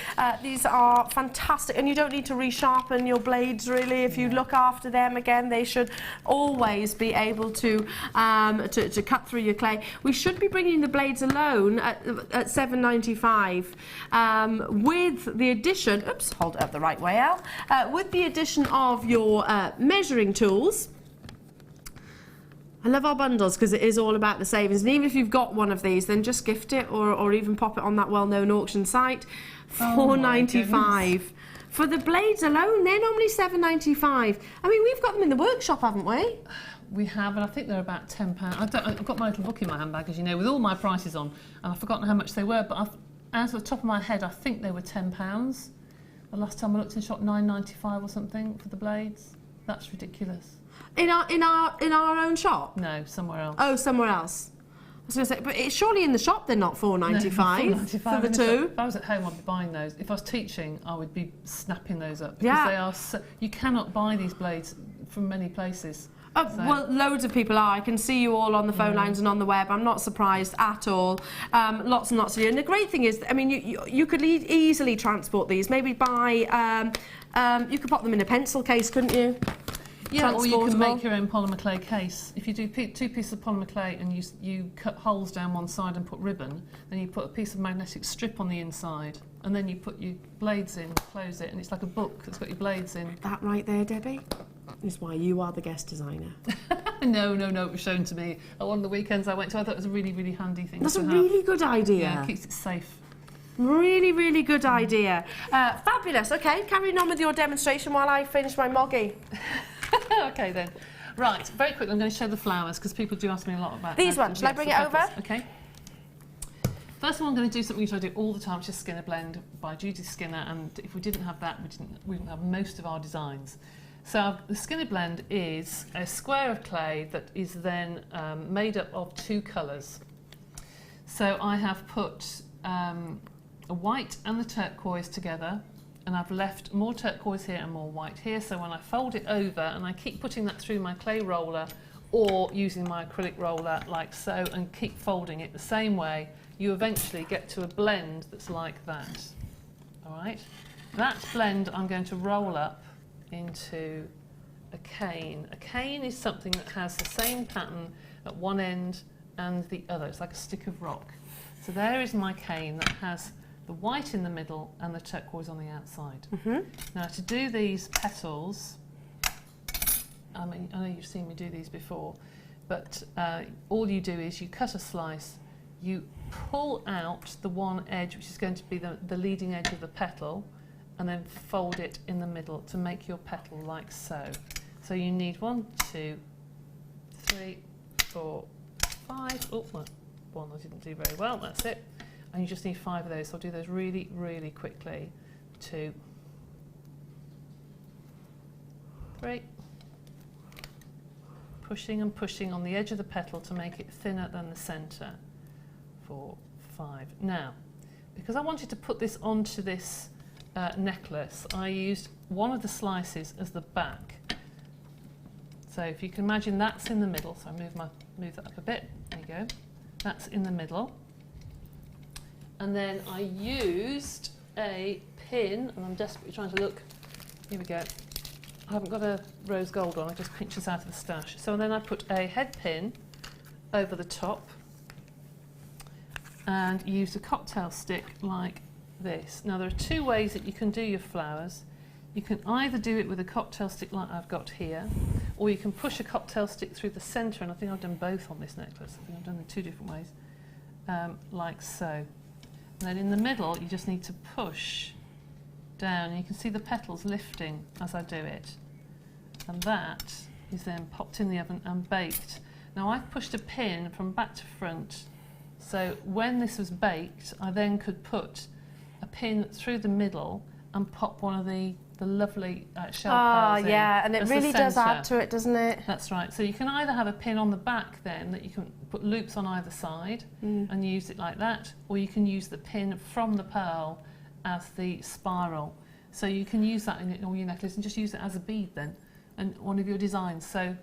These are fantastic, and you don't need to resharpen your blades, really. If you look after them, again, they should always be able to cut through your clay. We should be bringing the blades alone at $7.95 with the addition, hold it up the right way, Elle, with the addition of your measuring tools. I love our bundles because it is all about the savings, and even if you've got one of these, then just gift it or even pop it on that well-known auction site. $4.95 for the blades alone. They're normally $7.95. I mean, we've got them in the workshop, haven't we? We have, and I think they're about £10. I've got my little book in my handbag, as you know, with all my prices on, and I've forgotten how much they were, but out of the top of my head, I think they were £10. The last time I looked in the shop, $9.95 or something for the blades. That's ridiculous. In our own shop? No, somewhere else. Oh, somewhere else. I was going to say, but it's surely in the shop they're not $4.95 no, for the two. If I was at home, I'd be buying those. If I was teaching, I would be snapping those up, because they are you cannot buy these blades from many places. Well, loads of people are. I can see you all on the phone lines and on the web. I'm not surprised at all. Lots and lots of you. And the great thing is, I mean, you could easily transport these. Maybe buy, you could pop them in a pencil case, couldn't you? Yeah, or you can make your own polymer clay case. If you do two pieces of polymer clay and you cut holes down one side and put ribbon, then you put a piece of magnetic strip on the inside, and then you put your blades in, close it, and it's like a book that's got your blades in. That right there, Debbie, is why you are the guest designer. No, it was shown to me at one of the weekends I went to. I thought it was a really, really handy thing. That's a really good idea. Yeah, it keeps it safe. Really, really good idea. Fabulous. Okay, carrying on with your demonstration while I finish my moggy. Okay then. Right, very quickly I'm going to show the flowers, because people do ask me a lot about these ones. Shall I bring it over? Okay. First of all, I'm going to do something which I do all the time, which is Skinner Blend by Judy Skinner, and if we didn't have that, we wouldn't have most of our designs. So the Skinner Blend is a square of clay that is then made up of 2 colours. So I have put a white and the turquoise together, and I've left more turquoise here and more white here. So when I fold it over, and I keep putting that through my clay roller or using my acrylic roller like so, and keep folding it the same way, you eventually get to a blend that's like that. All right? That blend I'm going to roll up into a cane. A cane is something that has the same pattern at one end and the other. It's like a stick of rock. So there is my cane that has the white in the middle and the turquoise on the outside. Now to do these petals, I mean, I know you've seen me do these before, but all you do is you cut a slice, you pull out the one edge which is going to be the leading edge of the petal, and then fold it in the middle to make your petal like so. So you need 1, 2, 3, 4, 5. Oh, well, one I didn't do very well, that's it. And you just need 5 of those, so I'll do those really, really quickly. 2, 3. Pushing and pushing on the edge of the petal to make it thinner than the centre. 4, 5. Now, because I wanted to put this onto this necklace, I used one of the slices as the back. So if you can imagine, that's in the middle. So I move that up a bit. There you go. That's in the middle. And then I used a pin, and I'm desperately trying to look. Here we go. I haven't got a rose gold on. I just pinch this out of the stash. So then I put a head pin over the top and used a cocktail stick like this. Now there are 2 ways that you can do your flowers. You can either do it with a cocktail stick like I've got here, or you can push a cocktail stick through the centre, and I think I've done both on this necklace. I think I've done it 2 different ways, like so. And then in the middle you just need to push down, and you can see the petals lifting as I do it. And that is then popped in the oven and baked. Now I've pushed a pin from back to front, so when this was baked I then could put a pin through the middle and pop one of the lovely shell pearls in. Yeah, and it really does add to it, doesn't it? That's right. So you can either have a pin on the back then that you can put loops on either side and use it like that, or you can use the pin from the pearl as the spiral. So you can use that in all your necklace and just use it as a bead then, and one of your designs. So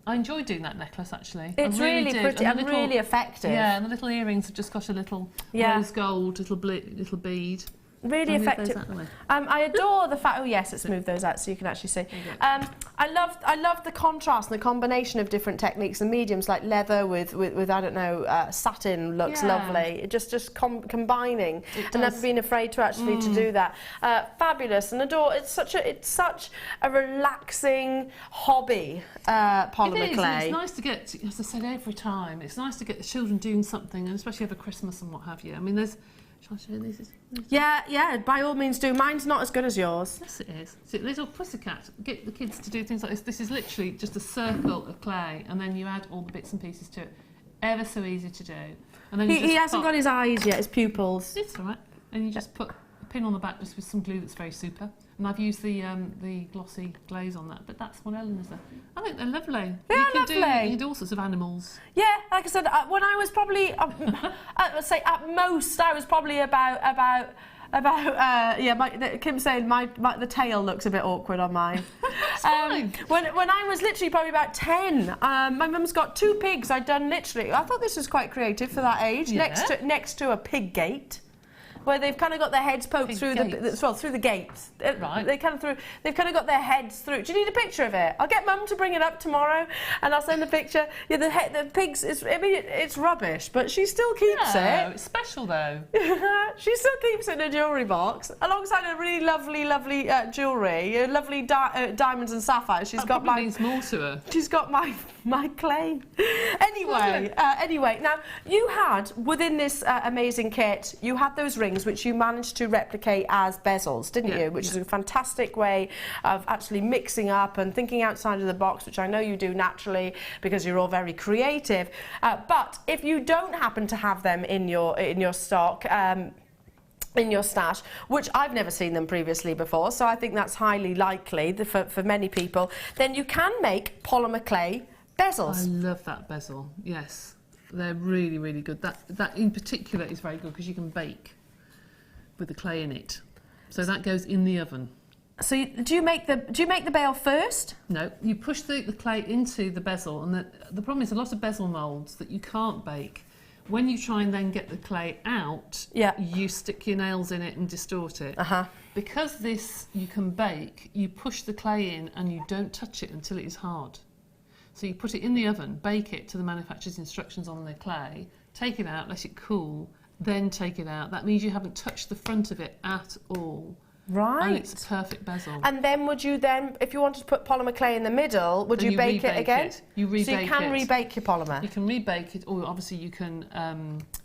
I enjoy doing that necklace actually. It's really pretty and really effective. Yeah, and the little earrings have just got a little rose gold little bead. Really effective. I adore the fact. Oh yes, let's move those out so you can actually see. I love the contrast and the combination of different techniques and mediums, like leather with I don't know, satin looks lovely. It just combining and never being afraid to actually to do that. Fabulous, and adore. It's such a relaxing hobby. Polymer clay. It's nice to get, as I said every time, it's nice to get the children doing something, and especially over Christmas and what have you. I mean, there's. Shall I show you these? Yeah, by all means do. Mine's not as good as yours. Yes, it is. See, little pussycat, get the kids to do things like this. This is literally just a circle of clay, and then you add all the bits and pieces to it. Ever so easy to do. And then he hasn't got his eyes yet, his pupils. It's all right. And you just put a pin on the back just with some glue that's very super. And I've used the glossy glaze on that, but that's what Ellen has done. I think they're lovely. Yeah, you can do all sorts of animals. Yeah, like I said, when I was probably, let's say at most, I was probably about Kim's saying the tail looks a bit awkward on mine. When I was literally probably about 10, my mum's got 2 pigs. I'd done literally. I thought this was quite creative for that age. Yeah. Next to a pig gate, where they've kind of got their heads poked through the gates. Right. They've kind of got their heads through. Do you need a picture of it? I'll get Mum to bring it up tomorrow, and I'll send the picture. Yeah, the pigs. It's rubbish, but she still keeps it. It's special though. She still keeps it in a jewellery box alongside a really lovely jewellery, lovely diamonds and sapphires. She's got means more to her. She's got my clay. Anyway, now you had within this amazing kit, you had those rings. rings, which you managed to replicate as bezels, didn't you? Which is a fantastic way of actually mixing up and thinking outside of the box, which I know you do naturally because you're all very creative. But if you don't happen to have them in your stock, in your stash, which I've never seen them previously before, so I think that's highly likely for many people, then you can make polymer clay bezels. I love that bezel, yes. They're really, really good. That in particular is very good because you can bake with the clay in it. So that goes in the oven. So do you make the bale first? No, you push the clay into the bezel, and the problem is a lot of bezel moulds that you can't bake. When you try and then get the clay out, you stick your nails in it and distort it. Because this you can bake, you push the clay in and you don't touch it until it is hard. So you put it in the oven, bake it to the manufacturer's instructions on the clay, take it out, let it cool, then take it out. That means you haven't touched the front of it at all. Right. And it's a perfect bezel. And then would you then, if you wanted to put polymer clay in the middle, would you bake it again? You rebake it. So you can rebake your polymer? You can rebake it, or obviously you can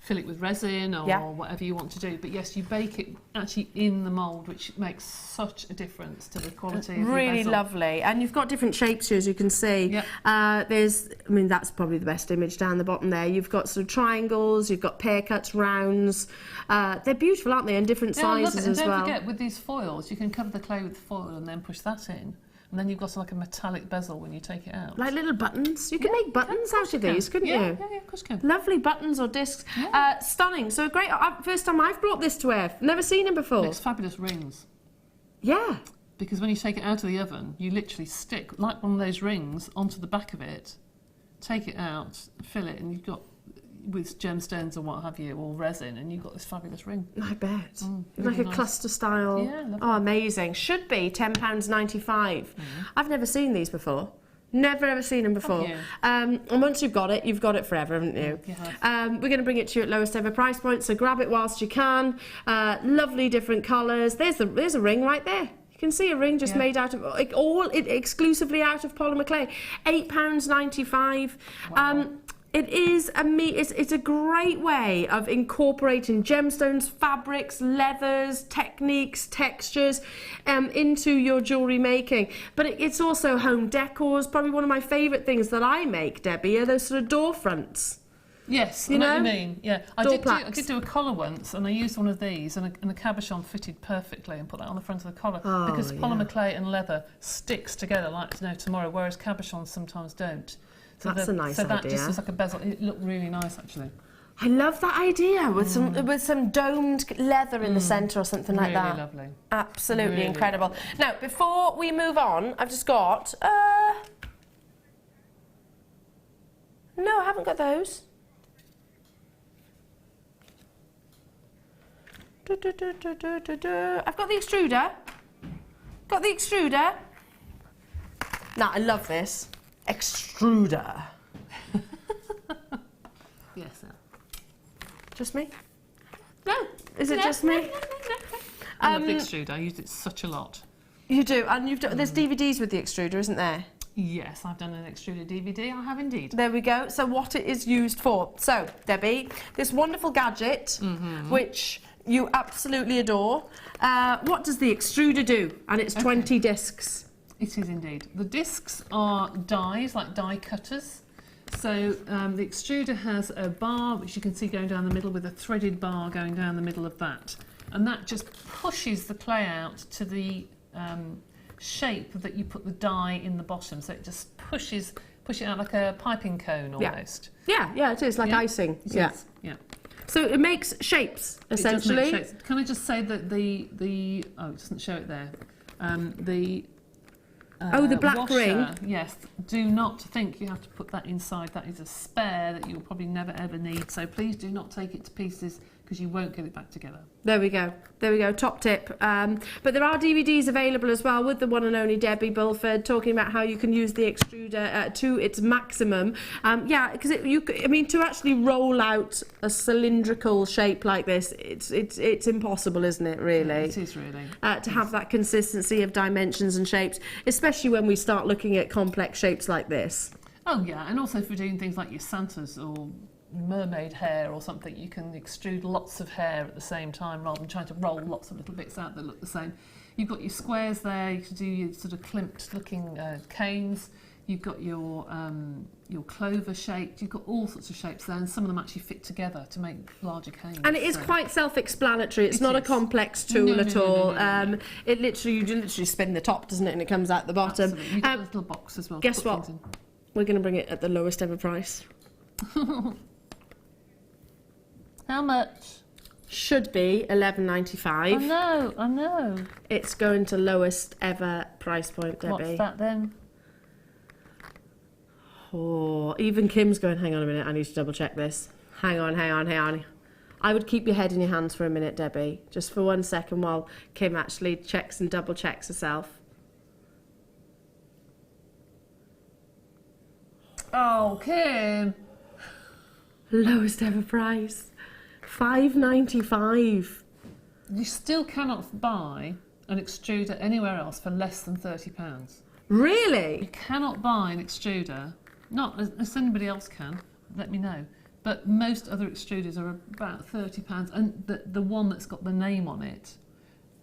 fill it with resin or whatever you want to do. But yes, you bake it actually in the mould, which makes such a difference to the quality of your really bezel. lovely. And you've got different shapes here, as you can see. That's probably the best image down the bottom there. You've got sort of triangles, you've got pear cuts, rounds. They're beautiful, aren't they? And different sizes as well. Don't forget, with these foils, you can cover the clay with foil and then push that in. And then you've got like a metallic bezel when you take it out. Like little buttons. You can make buttons out of these, couldn't you? Yeah, of course you can. Lovely buttons or discs. Stunning. So great. First time I've brought this to air. Never seen them before. Makes fabulous rings. Yeah. Because when you take it out of the oven, you literally stick like one of those rings onto the back of it, take it out, fill it, and you've got, with gemstones or what have you, or resin, and you've got this fabulous ring. I bet. Really like a nice. cluster style. Yeah, lovely. Oh, amazing. Should be £10.95. I've never seen these before. Never ever seen them before. And once you've got it forever, haven't you? We're going to bring it to you at lowest ever price point, so grab it whilst you can. Lovely different colours. There's a ring right there. You can see a ring just made out of exclusively out of polymer clay. £8.95. Wow. It is it's a great way of incorporating gemstones, fabrics, leathers, techniques, textures into your jewellery making. But it's also home decor. Probably one of my favourite things that I make, Debbie, are those sort of door fronts. Yes, I know what you mean. Yeah, I did do a collar once, and I used one of these, and a cabochon fitted perfectly, and put that on the front of the collar because polymer clay and leather sticks together like no tomorrow, whereas cabochons sometimes don't. So that's a nice idea. So that just was like a bezel. It looked really nice, actually. I love that idea with some domed leather in the centre or something like that. Really lovely. Absolutely Really incredible. lovely. Now, before we move on, I've just got. No, I haven't got those. I've got the extruder. Got the extruder. Now, I love this. Extruder. Yes, sir. Just me? No. Is it just me? I love the extruder. I used it such a lot. You do, and there's DVDs with the extruder, isn't there? Yes, I've done an extruder DVD. I have indeed. There we go. So what it is used for. So, Debbie, this wonderful gadget, which you absolutely adore. What does the extruder do? And it's 20 discs. It is indeed. The discs are dies, like die cutters. So the extruder has a bar, which you can see going down the middle, with a threaded bar going down the middle of that. And that just pushes the clay out to the shape that you put the die in the bottom. So it just push it out like a piping cone almost. Yeah, it is, like icing. It is, yeah. So it makes shapes, essentially. It does make shapes. Can I just say that it doesn't show it there. The black washer, ring. Yes, do not think you have to put that inside. That is a spare that you'll probably never ever need. So please do not take it to pieces because you won't get it back together. There we go, top tip. But there are DVDs available as well with the one and only Debbie Bulford talking about how you can use the extruder to its maximum. Because to actually roll out a cylindrical shape like this, it's impossible, isn't it, really? Yeah, it is really. To have that consistency of dimensions and shapes, especially when we start looking at complex shapes like this. Oh yeah, and also for doing things like your Santas or mermaid hair or something, you can extrude lots of hair at the same time rather than trying to roll lots of little bits out that look the same. You've got your squares there, you can do your sort of klimped looking canes. You've got your clover shaped, you've got all sorts of shapes there, and some of them actually fit together to make larger canes. And it is quite self-explanatory. It's not a complex tool at all. It literally, you literally spin the top, doesn't it, and it comes out the bottom. Absolutely. You've got a little box as well. Guess what? We're going to bring it at the lowest ever price. How much? Should be $11.95. I know. It's going to lowest ever price point, Debbie. What's that then? Oh, even Kim's going, hang on a minute, I need to double check this. Hang on. I would keep your head in your hands for a minute, Debbie, just for 1 second while Kim actually checks and double checks herself. Oh, Kim. Lowest ever price. $5.95. You still cannot buy an extruder anywhere else for less than £30. Really? You cannot buy an extruder, not as anybody else can, let me know, but most other extruders are about £30, and the one that's got the name on it,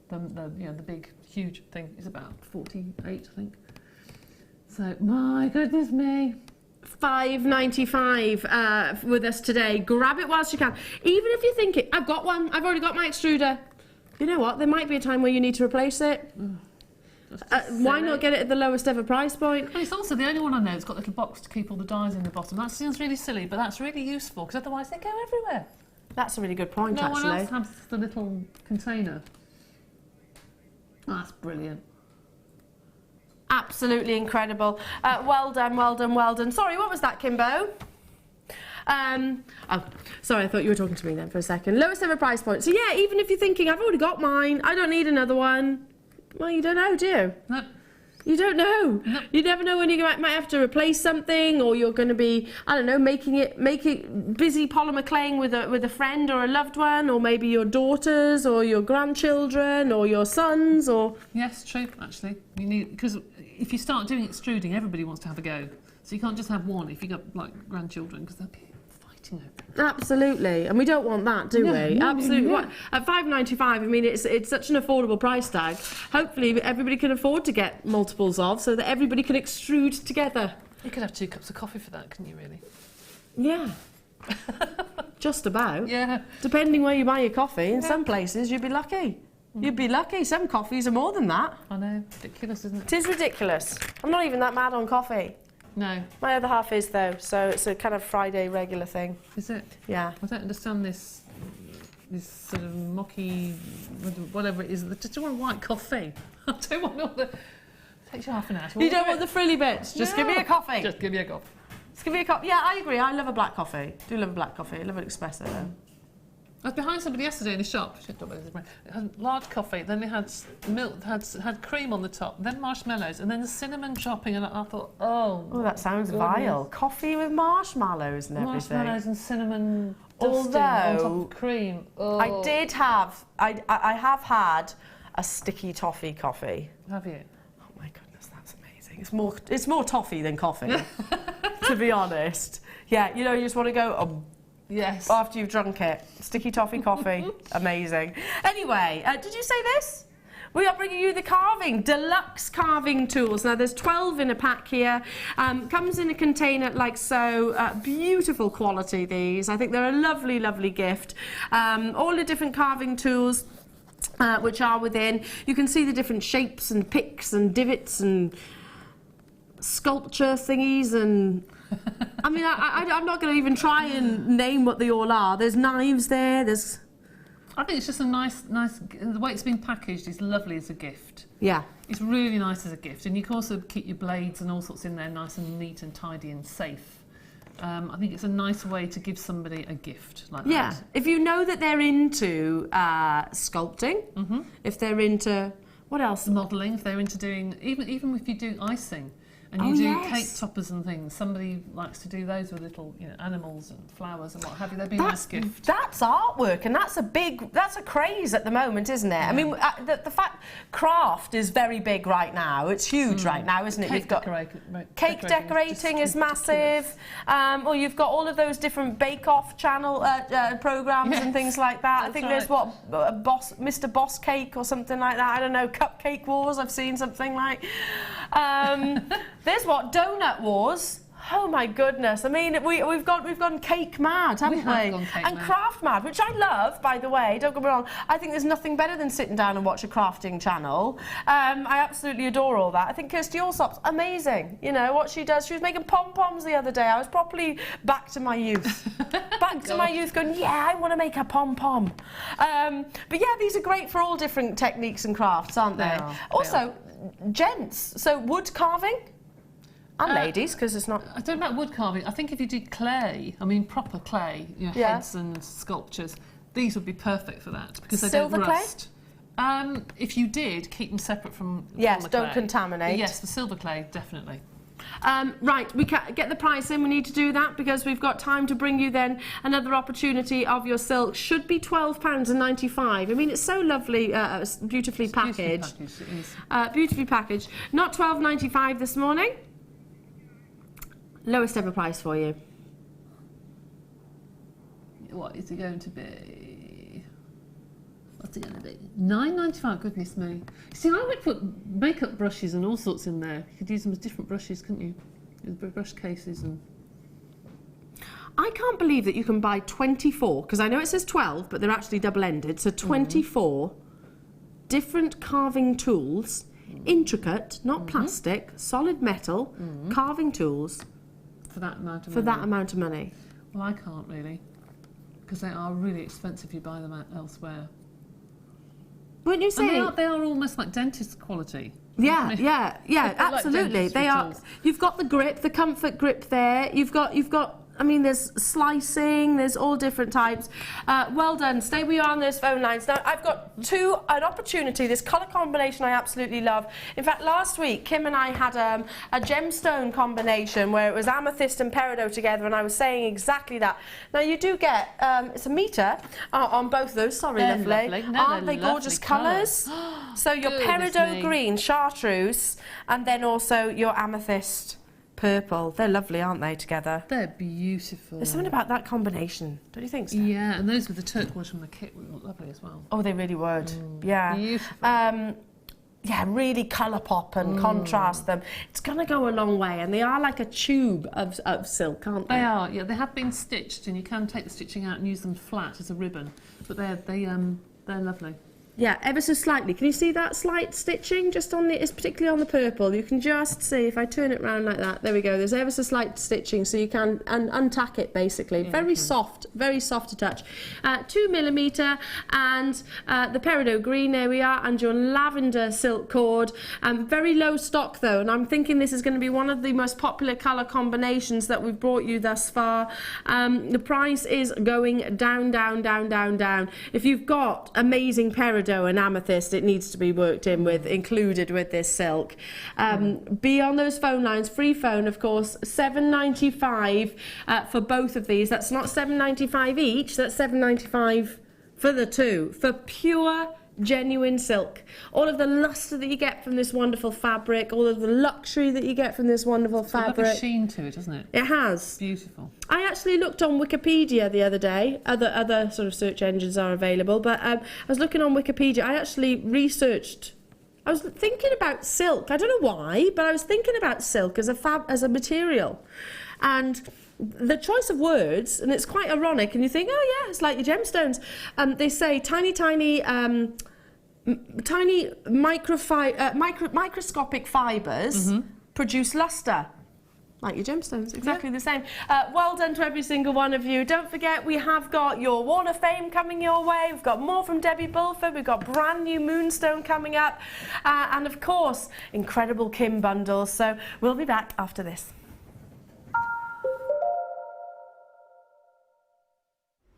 the big, huge thing, is about 48, I think. So, my goodness me. $5.95 with us today. Grab it whilst you can. Even if you're thinking, I've got one, I've already got my extruder. You know what? There might be a time where you need to replace it. Why not get it at the lowest ever price point? And it's also the only one I know that's got a little box to keep all the dies in the bottom. That sounds really silly, but that's really useful because otherwise they go everywhere. That's a really good point, actually. No one else has the little container. Oh, that's brilliant. Absolutely incredible. Well done. Sorry, what was that, Kimbo? Oh, sorry, I thought you were talking to me then for a second. Lowest ever price point. So yeah, even if you're thinking, I've already got mine, I don't need another one. Well, you don't know, do you? No. You don't know. No. You never know when you might have to replace something, or you're going to be, I don't know, making busy polymer claying with a friend or a loved one, or maybe your daughters or your grandchildren or your sons, or Yes, true. Actually, you need, because if you start doing extruding, everybody wants to have a go. So you can't just have one if you got like grandchildren, because they'll be fighting over it. Absolutely, and we don't want that, do we? No, Absolutely. no. What, at $5.95, I mean, it's such an affordable price tag. Hopefully, everybody can afford to get multiples of, so that everybody can extrude together. You could have 2 cups of coffee for that, couldn't you? Really? Yeah. Just about. Yeah. Depending where you buy your coffee, in some places you'd be lucky. You'd be lucky. Some coffees are more than that. I know. Ridiculous, isn't it? It is ridiculous. I'm not even that mad on coffee. No. My other half is, though, so it's a kind of Friday regular thing. Is it? Yeah. I don't understand this sort of mocky, whatever it is. I just want white coffee. I don't want all the... It takes you half an hour. You don't want the frilly bits. Just give me a coffee. Just give me a coffee. Just give me a coffee. Yeah, I agree. I love a black coffee. Do love a black coffee. I love an espresso, though. I was behind somebody yesterday in a shop. It had large coffee, then they had milk, had cream on the top, then marshmallows, and then the cinnamon chopping, and I thought, oh, that sounds goodness. vile. Coffee with marshmallows and everything. Marshmallows and cinnamon dusting on top of cream. Oh. I have had a sticky toffee coffee. Have you? Oh my goodness, that's amazing. It's more toffee than coffee, to be honest. Yeah, you just want to go. Yes. After you've drunk it. Sticky toffee coffee. Amazing. Anyway, did you say this? We are bringing you the deluxe carving tools. Now, there's 12 in a pack here. Comes in a container like so. Beautiful quality, these. I think they're a lovely, lovely gift. All the different carving tools which are within. You can see the different shapes and picks and divots and sculpture thingies and... I mean, I'm not going to even try and name what they all are. There's knives there, I think it's just a nice... The way it's been packaged is lovely as a gift. Yeah. It's really nice as a gift. And you can also keep your blades and all sorts in there nice and neat and tidy and safe. I think it's a nice way to give somebody a gift like that. Yeah. If you know that they're into sculpting, if they're into... What else? Modelling, if they're into doing... Even if you do icing... And you do yes. cake toppers and things. Somebody likes to do those with little, you know, animals and flowers and what have you. They'd be a nice gift. That's artwork, and that's a craze at the moment, isn't it? Yeah. I mean, the fact craft is very big right now. It's huge right now, isn't it? You've got cake decorating is massive. Or you've got all of those different bake-off channel programs and things like that. I think there's Mr. Boss Cake or something like that. I don't know, Cupcake Wars. I've seen something like. There's Donut Wars. Oh my goodness! I mean, we've gone cake mad, haven't we? Gone cake and mad. craft mad, which I love, by the way. Don't get me wrong. I think there's nothing better than sitting down and watch a crafting channel. I absolutely adore all that. I think Kirsty Allsop's amazing. You know what she does. She was making pom-poms the other day. I was properly back to my youth. Back to my youth, going, yeah, I want to make a pom-pom. But yeah, these are great for all different techniques and crafts, aren't they? Also, gents. So wood carving. And ladies, because it's not... I don't know about wood carving. I think if you did clay, I mean proper clay, you know, heads and sculptures, these would be perfect for that because they don't rust. If you did, keep them separate from the don't clay. Contaminate. Yes, the silver clay, definitely. Right, we can get the price in. We need to do that because we've got time to bring you then another opportunity of your silk. Should be £12.95. I mean, it's so lovely, beautifully packaged. Beautifully packaged. Not £12.95 this morning. Lowest ever price for you. What is it going to be? What's it going to be? £9.95. Goodness me. See, I would put makeup brushes and all sorts in there. You could use them as different brushes, couldn't you? With brush cases and. I can't believe that you can buy 24, because I know it says 12, but they're actually double-ended. So 24 different carving tools, intricate, not plastic, solid metal, carving tools. For that amount of money. money. That amount of money. Well, I can't really, because they are really expensive if you buy them elsewhere. Wouldn't you say? And they are almost like dentist quality. Yeah, absolutely. Like they are. tools. You've got the grip, the comfort grip there. You've got. I mean, there's slicing, there's all different types. Well done. Stay where you are on those phone lines. Now, I've got an opportunity, this colour combination I absolutely love. In fact, last week, Kim and I had a gemstone combination where it was amethyst and peridot together, and I was saying exactly that. Now, you do get, it's a metre on both of those. Sorry, they're lovely. No, aren't they gorgeous colours? So your peridot green, chartreuse, and then also your amethyst purple. They're lovely, aren't they, together? They're beautiful. There's something about that combination. Don't you think so? Yeah, and those with the turquoise from the kit would look lovely as well. Oh, they really would. Yeah. Beautiful. Yeah, really colour pop and contrast them. It's going to go a long way, and they are like a tube of silk, aren't they? They are, yeah. They have been stitched, and you can take the stitching out and use them flat as a ribbon, but they're lovely. Yeah, ever so slightly. Can you see that slight stitching just on it's particularly on the purple? You can just see if I turn it around like that. There we go. There's ever so slight stitching, so you can untack it basically. Yeah, very soft to touch. 2mm and the peridot green. There we are, and your lavender silk cord. Very low stock though, and I'm thinking this is going to be one of the most popular colour combinations that we've brought you thus far. The price is going down. If you've got amazing peridot and amethyst, it needs to be worked in with, included with this silk. Be on those phone lines. Free phone, of course. £7.95 for both of these. That's not £7.95 each. That's £7.95 for the two. For pure genuine silk. All of the luster that you get from this wonderful fabric, all of the luxury that you get from this wonderful fabric. It's got like a sheen to it, doesn't it? It has. Beautiful. I actually looked on Wikipedia the other day. Other sort of search engines are available, but I was looking on Wikipedia. I actually researched. I was thinking about silk. I don't know why, but I was thinking about silk as a material, and the choice of words, and it's quite ironic, and you think, oh yeah, it's like your gemstones. They say tiny microscopic fibres produce luster. Like your gemstones, exactly the same. Well done to every single one of you. Don't forget, we have got your Wall of Fame coming your way. We've got more from Debbie Bulford. We've got brand new Moonstone coming up. And of course, incredible Kim bundles. So we'll be back after this.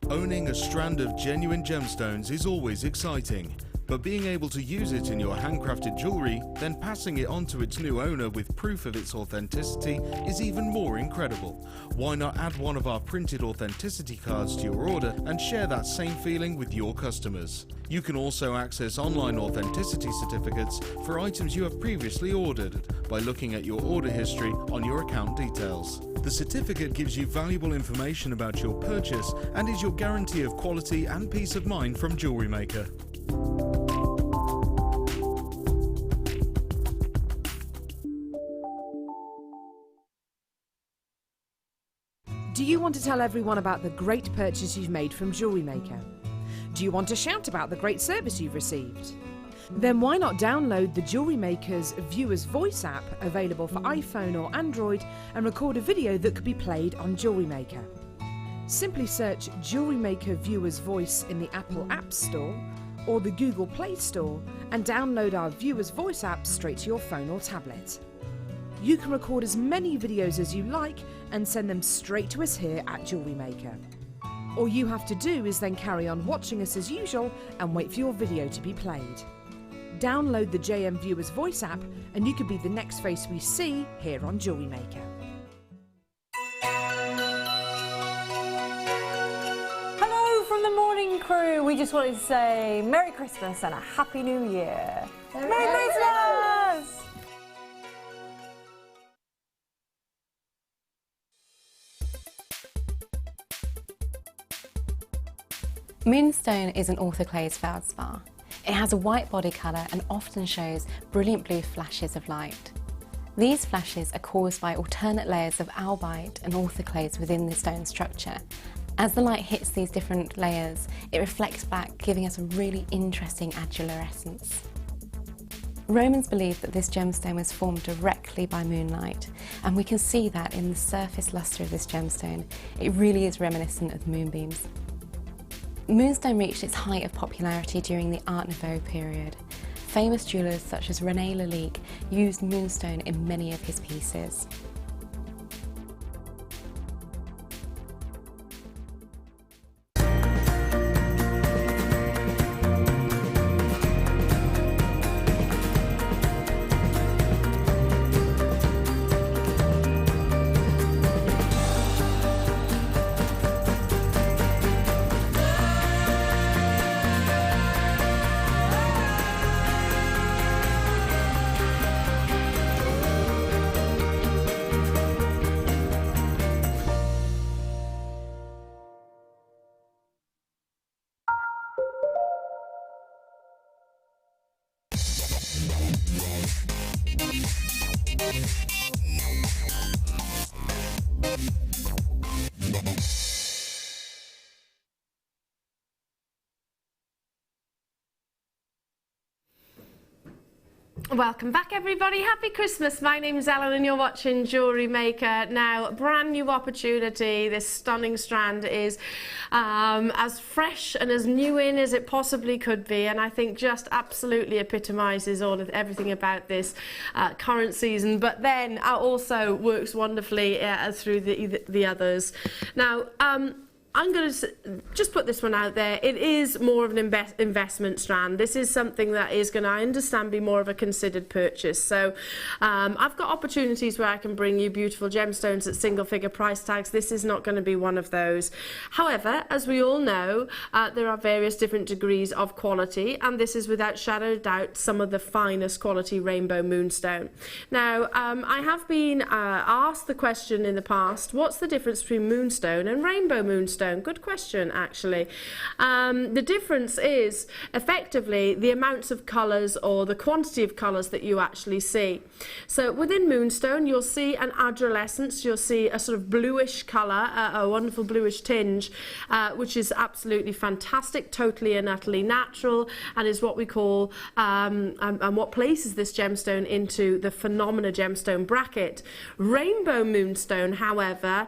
Owning a strand of genuine gemstones is always exciting, But being able to use it in your handcrafted jewellery, then passing it on to its new owner with proof of its authenticity is even more incredible. Why not add one of our printed authenticity cards to your order and share that same feeling with your customers? You can also access online authenticity certificates for items you have previously ordered by looking at your order history on your account details. The certificate gives you valuable information about your purchase and is your guarantee of quality and peace of mind from Jewellery Maker. Do you want to tell everyone about the great purchase you've made from Jewellery Maker? Do you want to shout about the great service you've received? Then why not download the Jewellery Maker's Viewer's Voice app, available for iPhone or Android, and record a video that could be played on Jewellery Maker. Simply search Jewellery Maker Viewer's Voice in the Apple App Store or the Google Play Store and download our Viewer's Voice app straight to your phone or tablet. You can record as many videos as you like and send them straight to us here at Jewellery Maker. All you have to do is then carry on watching us as usual and wait for your video to be played. Download the JM Viewer's Voice app and you could be the next face we see here on Jewellery Maker. Hello from the morning crew. We just wanted to say Merry Christmas and a Happy New Year. Merry Christmas! Moonstone is an orthoclase feldspar. It has a white body colour and often shows brilliant blue flashes of light. These flashes are caused by alternate layers of albite and orthoclase within the stone structure. As the light hits these different layers, it reflects back, giving us a really interesting adulorescence. Romans believed that this gemstone was formed directly by moonlight, and we can see that in the surface lustre of this gemstone. It really is reminiscent of moonbeams. Moonstone reached its height of popularity during the Art Nouveau period. Famous jewellers such as René Lalique used moonstone in many of his pieces. Welcome back everybody, happy Christmas. My name is Elle and you're watching Jewellery Maker. Now, brand new opportunity. This stunning strand is as fresh and as new in as it possibly could be, and I think just absolutely epitomises all of everything about this current season, but then also works wonderfully through the others. Now, I'm going to just put this one out there. It is more of an investment strand. This is something that is going to, I understand, be more of a considered purchase. So I've got opportunities where I can bring you beautiful gemstones at single figure price tags. This is not going to be one of those. However, as we all know, there are various different degrees of quality, and this is without shadow of doubt some of the finest quality rainbow moonstone. Now, I have been asked the question in the past, what's the difference between moonstone and rainbow moonstone? Good question, actually. The difference is effectively the amounts of colours or the quantity of colours that you actually see. So within moonstone, you'll see an adulorescence, you'll see a sort of bluish colour, a wonderful bluish tinge, which is absolutely fantastic, totally and utterly natural, and is what we call, and what places this gemstone into the phenomena gemstone bracket. Rainbow moonstone, however,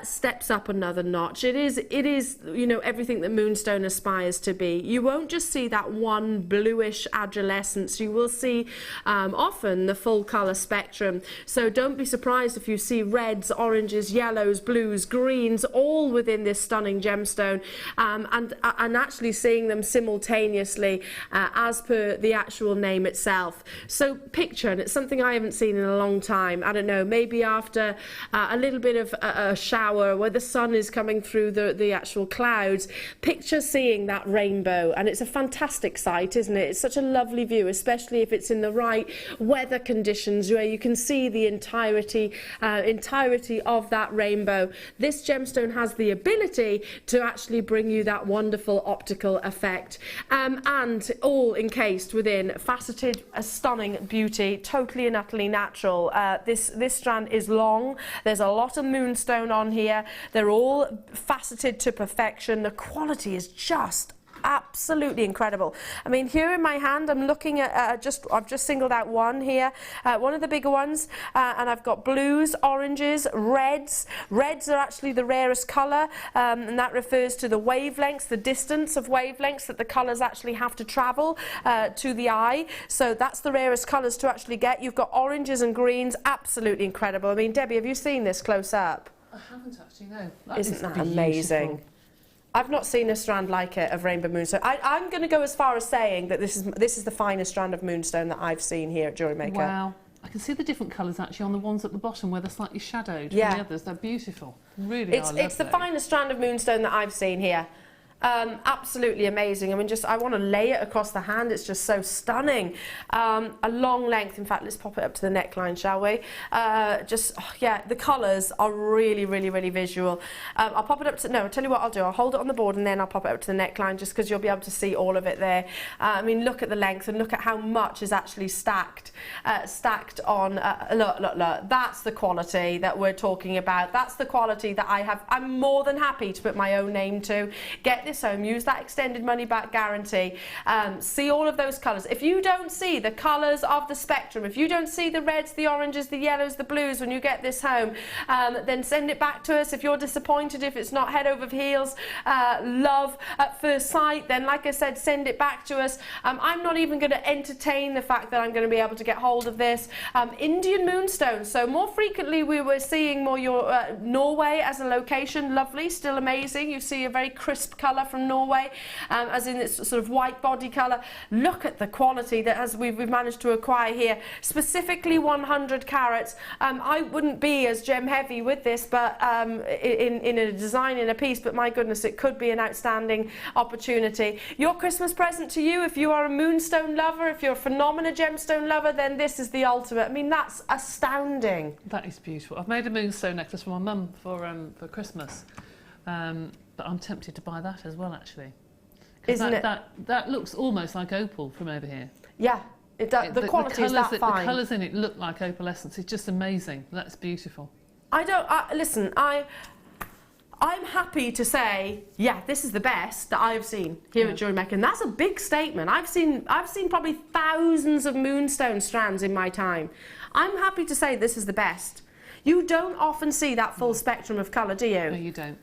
steps up another notch. It is you know, everything that Moonstone aspires to be. You won't just see that one bluish adolescence. You will see often the full colour spectrum. So don't be surprised if you see reds, oranges, yellows, blues, greens, all within this stunning gemstone, and actually seeing them simultaneously as per the actual name itself. So picture, and it's something I haven't seen in a long time, I don't know, maybe after a little bit of a shower where the sun is coming through the actual clouds, picture seeing that rainbow, and it's a fantastic sight, isn't it? It's such a lovely view, especially if it's in the right weather conditions where you can see the entirety of that rainbow. This gemstone has the ability to actually bring you that wonderful optical effect, and all encased within faceted, stunning beauty, totally and utterly natural. This strand is long. There's a lot of Moonstone on here. They're all faceted to perfection. The quality is just absolutely incredible. I mean, here in my hand, I'm looking at I've just singled out one here, one of the bigger ones, and I've got blues, oranges, reds. Reds are actually the rarest colour, and that refers to the wavelengths, the distance of wavelengths that the colours actually have to travel to the eye. So that's the rarest colours to actually get. You've got oranges and greens, absolutely incredible. I mean, Debbie, have you seen this close up? I haven't actually, no. Isn't that amazing? I've not seen a strand like it of Rainbow Moonstone. I'm going to go as far as saying that this is the finest strand of Moonstone that I've seen here at Jewellery Maker. Wow. I can see the different colours actually on the ones at the bottom where they're slightly shadowed from the others. They're beautiful. Really are lovely. It's the finest strand of Moonstone that I've seen here. Absolutely amazing. I mean, I want to lay it across the hand. It's just so stunning. A long length. In fact, let's pop it up to the neckline, shall we? Yeah, the colours are really, really, really visual. I'll pop it up to, no, I'll tell you what I'll do. I'll hold it on the board and then I'll pop it up to the neckline, just because you'll be able to see all of it there. I mean, look at the length and look at how much is actually stacked on. Look. That's the quality that we're talking about. That's the quality that I'm more than happy to put my own name to. Get this home, use that extended money back guarantee, see all of those colours. If you don't see the colours of the spectrum, if you don't see the reds, the oranges, the yellows, the blues when you get this home, then send it back to us. If you're disappointed, if it's not head over heels, love at first sight, then like I said, send it back to us. I'm not even going to entertain the fact that I'm going to be able to get hold of this. Indian Moonstone, so more frequently we were seeing more Norway as a location. Lovely, still amazing. You see a very crisp colour from Norway, as in its sort of white body colour. Look at the quality that we've managed to acquire here. Specifically 100 carats. I wouldn't be as gem heavy with this, but in a design, in a piece, but my goodness, it could be an outstanding opportunity. Your Christmas present to you, if you are a Moonstone lover, if you're a Phenomena gemstone lover, then this is the ultimate. I mean, that's astounding. That is beautiful. I've made a Moonstone necklace for my mum for Christmas. But I'm tempted to buy that as well, actually. Isn't it? That looks almost like opal from over here. Yeah, it does. The quality is that fine. The colours in it look like opalescence. It's just amazing. That's beautiful. Listen, I'm happy to say, yeah, this is the best that I've seen here at Jewellery Maker, and that's a big statement. I've seen probably thousands of Moonstone strands in my time. I'm happy to say this is the best. You don't often see that full spectrum of colour, do you? No, you don't.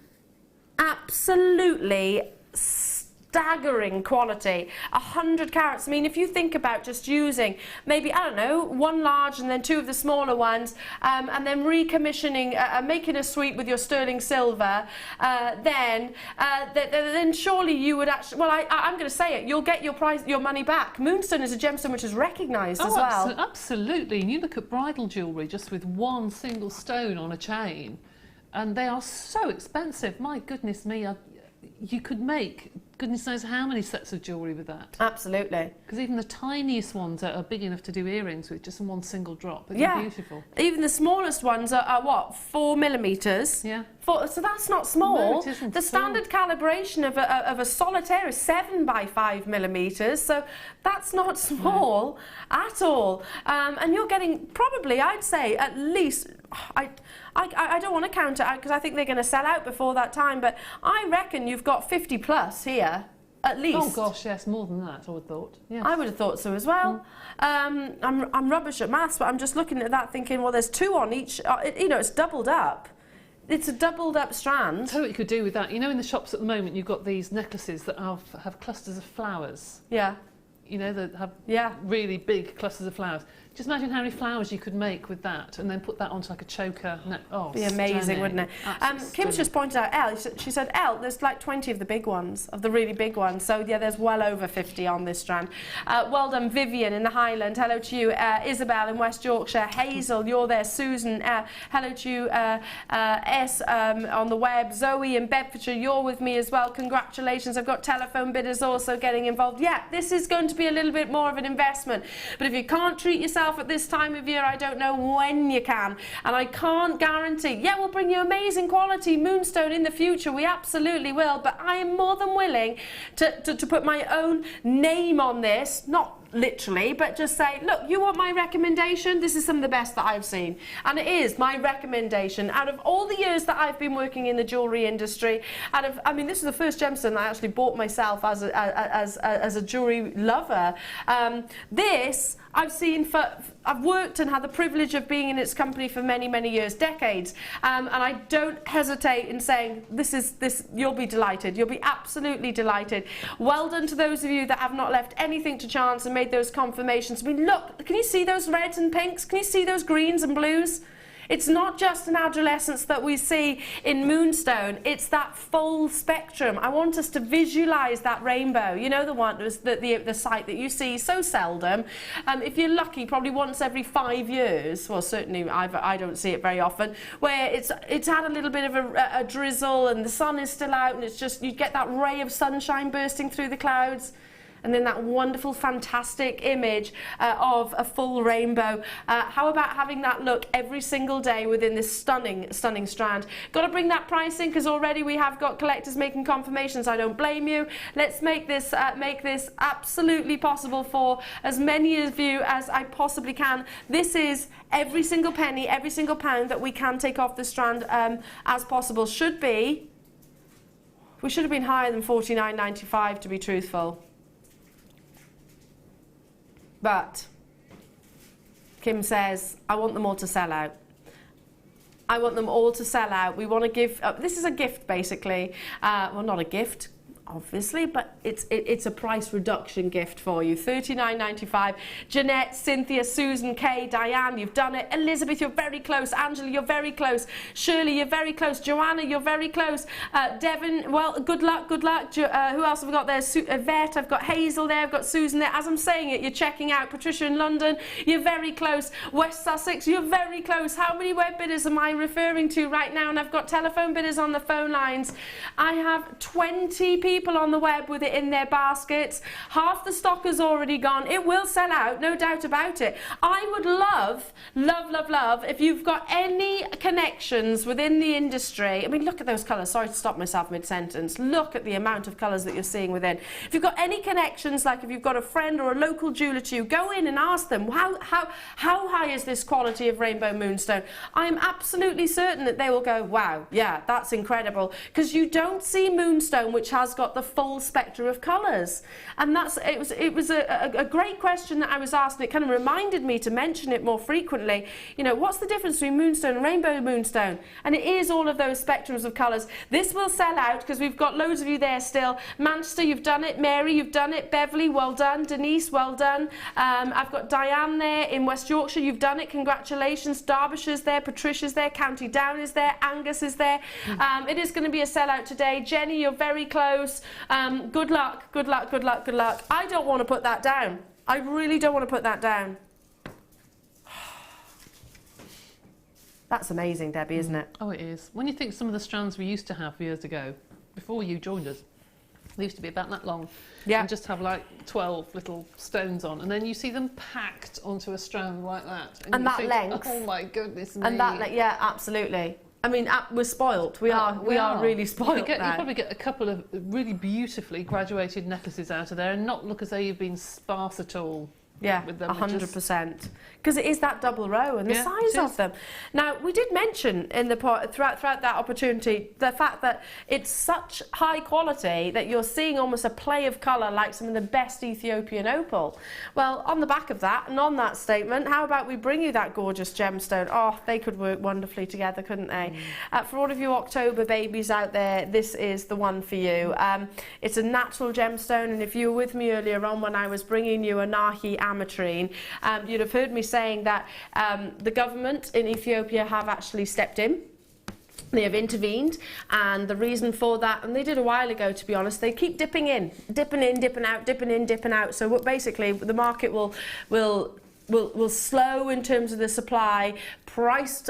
Absolutely staggering quality. 100 carats. I mean, if you think about just using maybe, I don't know, one large and then two of the smaller ones, and then recommissioning, making a suite with your sterling silver, then surely you would actually, well, I'm going to say it, you'll get your money back. Moonstone is a gemstone which is recognised as well. Absolutely. And you look at bridal jewellery just with one single stone on a chain, and they are so expensive. My goodness me, you could make goodness knows how many sets of jewellery with that. Absolutely. Because even the tiniest ones are big enough to do earrings with just in one single drop. They're beautiful. Even the smallest ones are what, 4 millimetres? Yeah. So that's not small. No, it isn't. The standard calibration of a solitaire is 7 by 5 millimetres, so that's not small at all. And you're getting probably, I'd say, at least, I don't want to count it out because I think they're going to sell out before that time, but I reckon you've got 50 plus here, at least. Oh gosh, yes, more than that, I would have thought. Yes. I would have thought so as well. I'm rubbish at maths, but I'm just looking at that thinking, well, there's 2 on each, you know, it's doubled up. it's a doubled up strand. Tell you what you could do with that. You know, in the shops at the moment, you've got these necklaces that have clusters of flowers. Yeah. You know, that have Yeah. really big clusters of flowers. Just imagine how many flowers you could make with that, and then put that onto like a choker. Oh, be amazing, stunning. wouldn't it? Kim's just pointed out, Elle, she said, Elle, there's like 20 of the big ones, of the really big ones. So yeah, there's well over 50 on this strand. Well done, Vivian in the Highland. Hello to you. Isabel in West Yorkshire. Hazel, you're there. Susan, hello to you. S on the web. Zoe in Bedfordshire, you're with me as well. Congratulations. I've got telephone bidders also getting involved. Yeah, this is going to be a little bit more of an investment. But if you can't treat yourself at this time of year, I don't know when you can, and I can't guarantee. Yeah, we'll bring you amazing quality Moonstone in the future, we absolutely will, but I am more than willing to put my own name on this, not literally, but just say, look, you want my recommendation? This is some of the best that I've seen, and it is my recommendation out of all the years that I've been working in the jewellery industry. I mean, this is the first gemstone I actually bought myself as a jewellery lover. This I've seen I've worked and had the privilege of being in its company for many, many years, decades, and I don't hesitate in saying this. You'll be delighted. You'll be absolutely delighted. Well done to those of you that have not left anything to chance and made those confirmations. I mean, look, can you see those reds and pinks? Can you see those greens and blues? It's not just an adolescence that we see in Moonstone, it's that full spectrum. I want us to visualise that rainbow. You know, the one, the sight that you see so seldom. If you're lucky, probably once every 5 years, well, certainly I don't see it very often, where it's had a little bit of a drizzle and the sun is still out, and it's just, you get that ray of sunshine bursting through the clouds. And then that wonderful, fantastic image of a full rainbow. How about having that look every single day within this stunning, stunning strand? Got to bring that price in, because already we have got collectors making confirmations. I don't blame you. Let's make this absolutely possible for as many of you as I possibly can. This is every single penny, every single pound that we can take off the strand as possible. We should have been higher than $49.95, to be truthful. But Kim says, I want them all to sell out. I want them all to sell out. We want to give, this is a gift basically. Well, not a gift, obviously, but it's a price reduction gift for you. $39.95. Jeanette, Cynthia, Susan, Kay, Diane, you've done it. Elizabeth, you're very close. Angela, you're very close. Shirley, you're very close. Joanna, you're very close. Devon, well, good luck, good luck. Who else have we got there? Yvette, I've got Hazel there, I've got Susan there. As I'm saying it, you're checking out. Patricia in London, you're very close. West Sussex, you're very close. How many web bidders am I referring to right now? And I've got telephone bidders on the phone lines. I have 20 people on the web with it in their baskets. Half the stock is already gone. It will sell out, no doubt about it. I would love, love, love, love if you've got any connections within the industry. I mean, look at those colours. Sorry to stop myself mid-sentence. Look at the amount of colours that you're seeing within. If you've got any connections, like if you've got a friend or a local jeweller to you, go in and ask them, how high is this quality of rainbow moonstone? I'm absolutely certain that they will go, wow, yeah, that's incredible. Because you don't see moonstone which has got the full spectrum of colours, and it was a great question that I was asked, and it kind of reminded me to mention it more frequently. You know, what's the difference between moonstone and rainbow moonstone? And it is all of those spectrums of colours. This will sell out because we've got loads of you there still. Manchester, you've done it. Mary, you've done it. Beverly, well done. Denise, well done. I've got Diane there in West Yorkshire, you've done it. Congratulations. Derbyshire's there. Patricia's there. County Down is there. Angus is there. It is going to be a sellout today. Jenny, you're very close. Good luck, good luck, good luck, good luck. I don't want to put that down. I really don't want to put that down. That's amazing, Debbie, isn't it? Oh, it is. When you think some of the strands we used to have years ago, before you joined us, they used to be about that long. Yeah. And just have like 12 little stones on, and then you see them packed onto a strand like that. And that length. Oh my goodness me. And that, yeah, absolutely. I mean, we're spoilt. We are really spoilt. You probably get a couple of really beautifully graduated necklaces out of there, and not look as though you've been sparse at all. Yeah, with them. 100%. Because it is that double row and the Yeah, size it of is. them. Now, we did mention in the throughout that opportunity the fact that it's such high quality that you're seeing almost a play of colour like some of the best Ethiopian opal. Well, on the back of that and on that statement, how about we bring you that gorgeous gemstone? Oh, they could work wonderfully together, couldn't they? For all of you October babies out there, this is the one for you. It's a natural gemstone, and if you were with me earlier on when I was bringing you a Nahi Ametrine, you'd have heard me saying that the government in Ethiopia have actually stepped in. They have intervened, and the reason for that, and they did a while ago to be honest, they keep dipping in, dipping out, dipping in, dipping out. So what basically the market will slow in terms of the supply. Price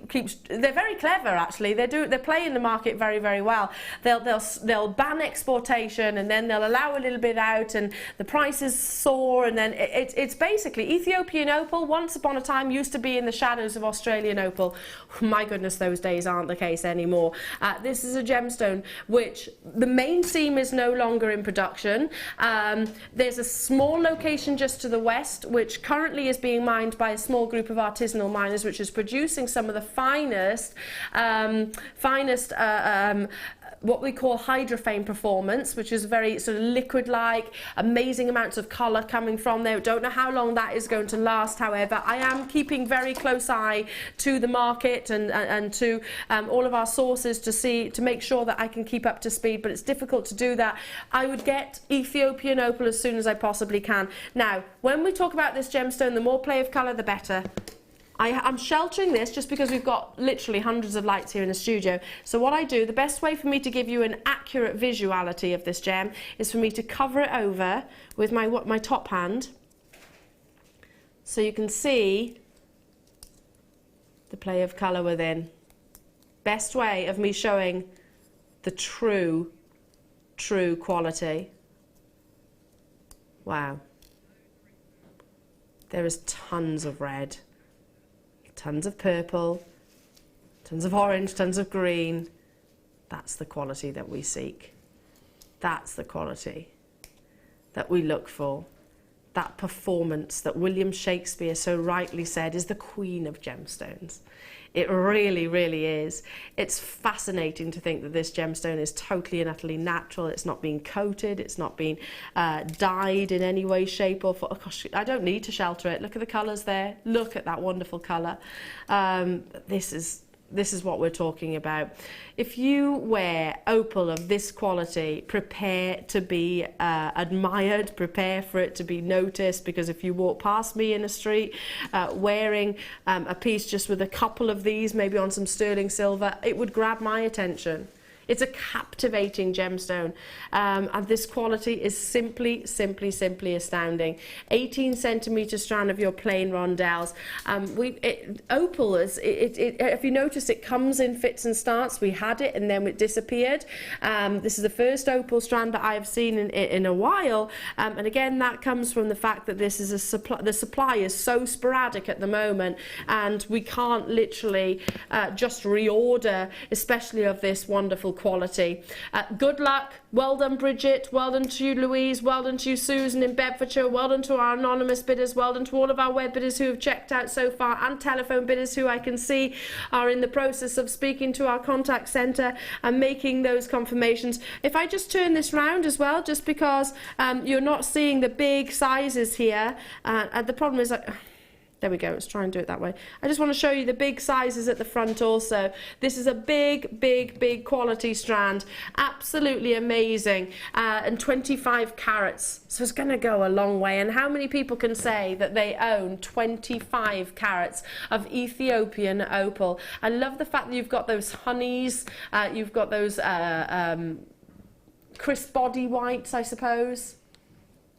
keeps. They're very clever actually. They're playing the market very, very well. They'll ban exportation, and then they'll allow a little bit out, and the prices soar, and then it's basically Ethiopian opal. Once upon a time used to be in the shadows of Australian opal. My goodness, those days aren't the case anymore. This is a gemstone which the main seam is no longer in production. There's a small location just to the west which currently is being mined by a small group of artisanal miners, which is producing some of the finest what we call hydrophane performance, which is very sort of liquid-like, amazing amounts of colour coming from there. Don't know how long that is going to last, however. I am keeping very close eye to the market and to all of our sources to make sure that I can keep up to speed, but it's difficult to do that. I would get Ethiopian opal as soon as I possibly can. Now, when we talk about this gemstone, the more play of colour, the better. I'm sheltering this just because we've got literally hundreds of lights here in the studio. So what I do, the best way for me to give you an accurate visuality of this gem is for me to cover it over with my top hand, so you can see the play of colour within. Best way of me showing the true quality. Wow. There is tons of red. Tons of purple, tons of orange, tons of green. That's the quality that we seek. That's the quality that we look for. That performance that William Shakespeare so rightly said is the queen of gemstones. It really, really is. It's fascinating to think that this gemstone is totally and utterly natural. It's not being coated. It's not being dyed in any way, shape or form. Oh gosh, I don't need to shelter it. Look at the colours there. Look at that wonderful colour. This is what we're talking about. If you wear opal of this quality, prepare to be admired, prepare for it to be noticed, because if you walk past me in the street wearing a piece just with a couple of these, maybe on some sterling silver, it would grab my attention. It's a captivating gemstone, and this quality is simply astounding. 18 centimetre strand of your plain rondelles. Opal is, if you notice, it comes in fits and starts. We had it and then it disappeared. This is the first opal strand that I have seen in a while, and again that comes from the fact that this is the supply is so sporadic at the moment, and we can't literally just reorder, especially of this wonderful quality. Good luck. Well done, Bridget. Well done to you, Louise. Well done to you, Susan in Bedfordshire. Well done to our anonymous bidders. Well done to all of our web bidders who have checked out so far, and telephone bidders who I can see are in the process of speaking to our contact centre and making those confirmations. If I just turn this round as well, just because you're not seeing the big sizes here, the problem is there we go, let's try and do it that way. I just want to show you the big sizes at the front also. This is a big quality strand. Absolutely amazing. And 25 carats. So it's going to go a long way. And how many people can say that they own 25 carats of Ethiopian opal? I love the fact that you've got those honeys. You've got those crisp body whites, I suppose.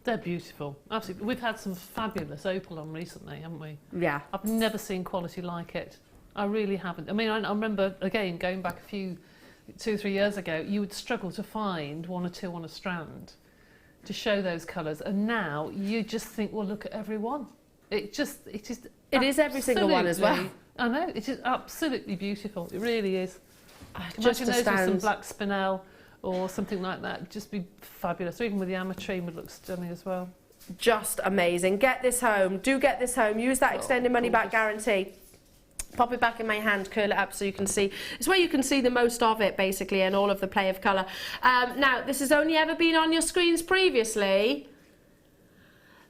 They're beautiful, absolutely. We've had some fabulous opal on recently, haven't we? Yeah. I've never seen quality like it. I really haven't. I mean, I remember, again, going back 2 or 3 years ago, you would struggle to find one or two on a strand to show those colours. And now you just think, well, look at every one. It is every single one as well. I know, it is absolutely beautiful. It really is. Just imagine those with some astounds. black spinel or something like that, just be fabulous. Or even with the Ametrine would look stunning as well. Just amazing. Get this home. Do get this home. Use that extended money back guarantee. Pop it back in my hand, curl it up so you can see. It's where you can see the most of it, basically, and all of the play of colour. Now, this has only ever been on your screens previously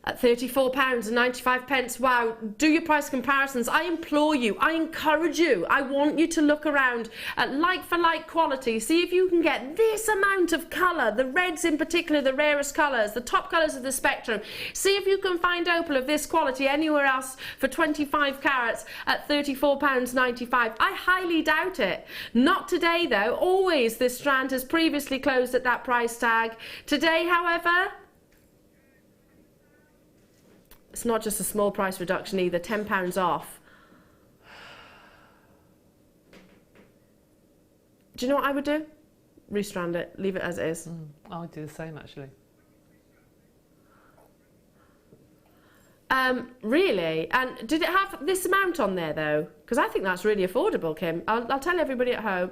at £34.95. Wow, do your price comparisons. I implore you, I encourage you, I want you to look around at like for like quality. See if you can get this amount of colour, the reds in particular, the rarest colours, the top colours of the spectrum. See if you can find opal of this quality anywhere else for 25 carats at £34.95. I highly doubt it. Not today though. Always this strand has previously closed at that price tag. Today, however, it's not just a small price reduction either, £10 off. Do you know what I would do? Restrand it, leave it as it is. I would do the same actually. Really? And did it have this amount on there though? Because I think that's really affordable, Kim. I'll tell everybody at home.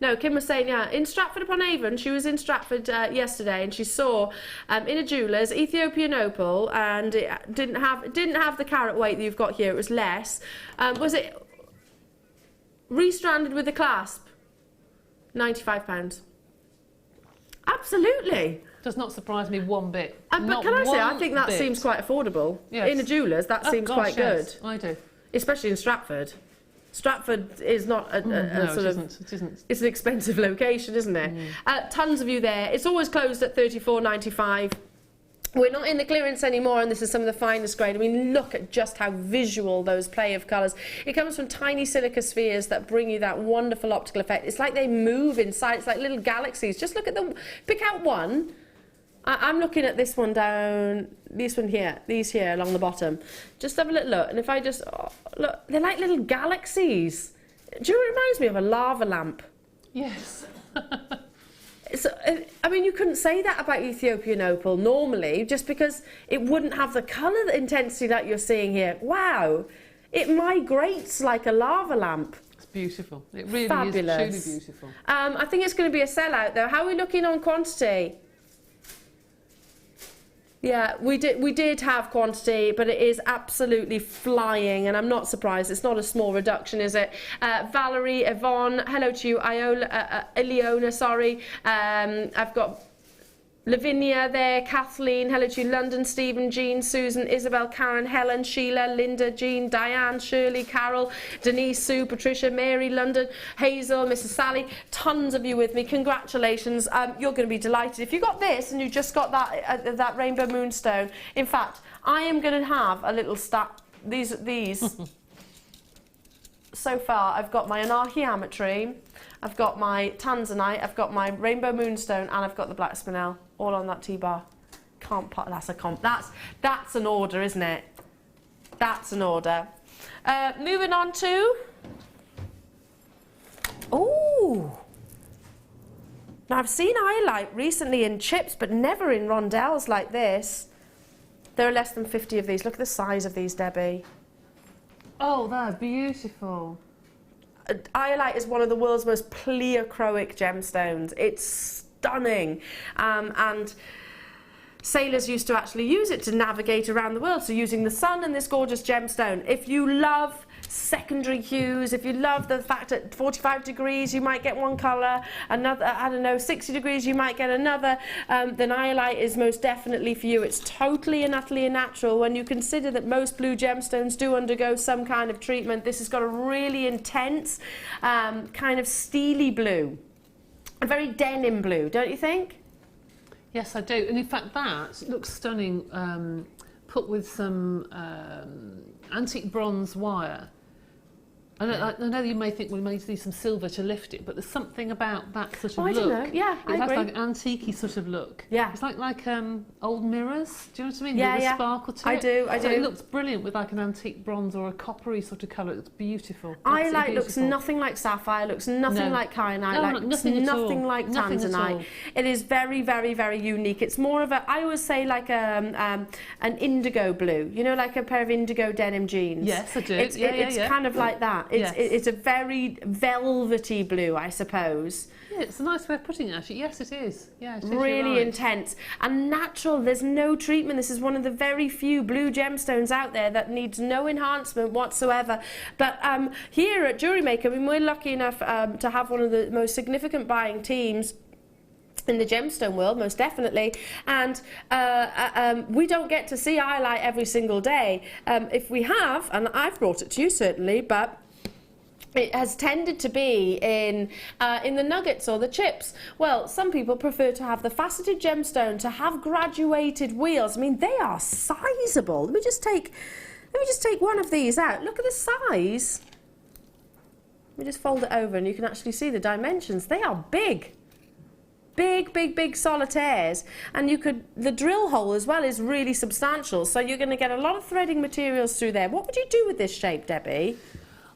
No, Kim was saying, yeah, in Stratford-upon-Avon, she was in Stratford yesterday, and she saw in a jeweller's Ethiopian opal, and it didn't have the carat weight that you've got here. It was less. Was it restranded with a clasp? £95. Absolutely. Does not surprise me one bit. But can I say, I think that seems quite affordable. Yes. In a jeweller's, that seems quite good. I do. Especially in Stratford. Stratford is not a no, sort of... It isn't. It's an expensive location, isn't it? Tons of you there. It's always closed at £34.95. We're not in the clearance anymore, and this is some of the finest grade. I mean, look at just how visual those play of colours. It comes from tiny silica spheres that bring you that wonderful optical effect. It's like they move inside. It's like little galaxies. Just look at them. Pick out one. I'm looking at this one down, this one here, these here along the bottom. Just have a little look, and if I just, look, they're like little galaxies. Do you know what it reminds me of? A lava lamp. Yes. I mean, you couldn't say that about Ethiopian opal normally, just because it wouldn't have the colour intensity that you're seeing here. Wow, it migrates like a lava lamp. It's beautiful. It really Fabulous. is truly beautiful. I think it's going to be a sellout though. How are we looking on quantity? Yeah, we did have quantity, but it is absolutely flying, and I'm not surprised. It's not a small reduction, is it? Valerie, Yvonne, hello to you. Ileona, sorry. I've got Lavinia there, Kathleen, hello to you. London, Stephen, Jean, Susan, Isabel, Karen, Helen, Sheila, Linda, Jean, Diane, Shirley, Carol, Denise, Sue, Patricia, Mary, London, Hazel, Mrs. Sally. Tons of you with me. Congratulations. You're going to be delighted. If you got this and you just got that rainbow moonstone, in fact, I am going to have a little stack. These. So far, I've got my Anahi Ametrine, I've got my Tanzanite, I've got my rainbow moonstone, and I've got the black spinel, all on that T-bar. That's an order, isn't it? That's an order. Moving on to... Ooh! Now, I've seen Iolite recently in chips, but never in rondelles like this. There are less than 50 of these. Look at the size of these, Debbie. Oh, they're beautiful. Iolite is one of the world's most pleochroic gemstones. It's stunning. And sailors used to actually use it to navigate around the world, so using the sun and this gorgeous gemstone. If you love secondary hues, if you love the fact that 45 degrees you might get one colour, another, I don't know, 60 degrees you might get another, then Iolite is most definitely for you. It's totally and utterly natural when you consider that most blue gemstones do undergo some kind of treatment. This has got a really intense kind of steely blue, a very denim blue, don't you think? Yes, I do. And in fact, that looks stunning, put with some antique bronze wire. I know you may think we may need some silver to lift it, but there's something about that sort of look. I don't know. Yeah, I agree. It has like an antique-y sort of look. Yeah. It's like old mirrors. Do you know what I mean? Yeah, With yeah. a sparkle to it. I do. So it looks brilliant with like an antique bronze or a coppery sort of colour. It's beautiful. Iolite looks nothing like sapphire, looks nothing like kyanite, looks nothing like Tanzanite. It is very, very, very unique. It's more of a, I always say like an indigo blue, you know, like a pair of indigo denim jeans. Yes, I do. It's kind of like that. It's a very velvety blue, I suppose. Yeah, it's a nice way of putting it, actually. Yes, it is. Yeah, it is, Really you're right. intense and natural. There's no treatment. This is one of the very few blue gemstones out there that needs no enhancement whatsoever. But here at Jewellery Maker, I mean, we're lucky enough to have one of the most significant buying teams in the gemstone world, most definitely, and we don't get to see Iolite every single day. If we have, and I've brought it to you certainly, but it has tended to be in the nuggets or the chips. Well, some people prefer to have the faceted gemstone, to have graduated wheels. I mean, they are sizable. Let me just take one of these out. Look at the size. Let me just fold it over and you can actually see the dimensions. They are big. Big solitaires, and the drill hole as well is really substantial, so you're going to get a lot of threading materials through there. What would you do with this shape, Debbie?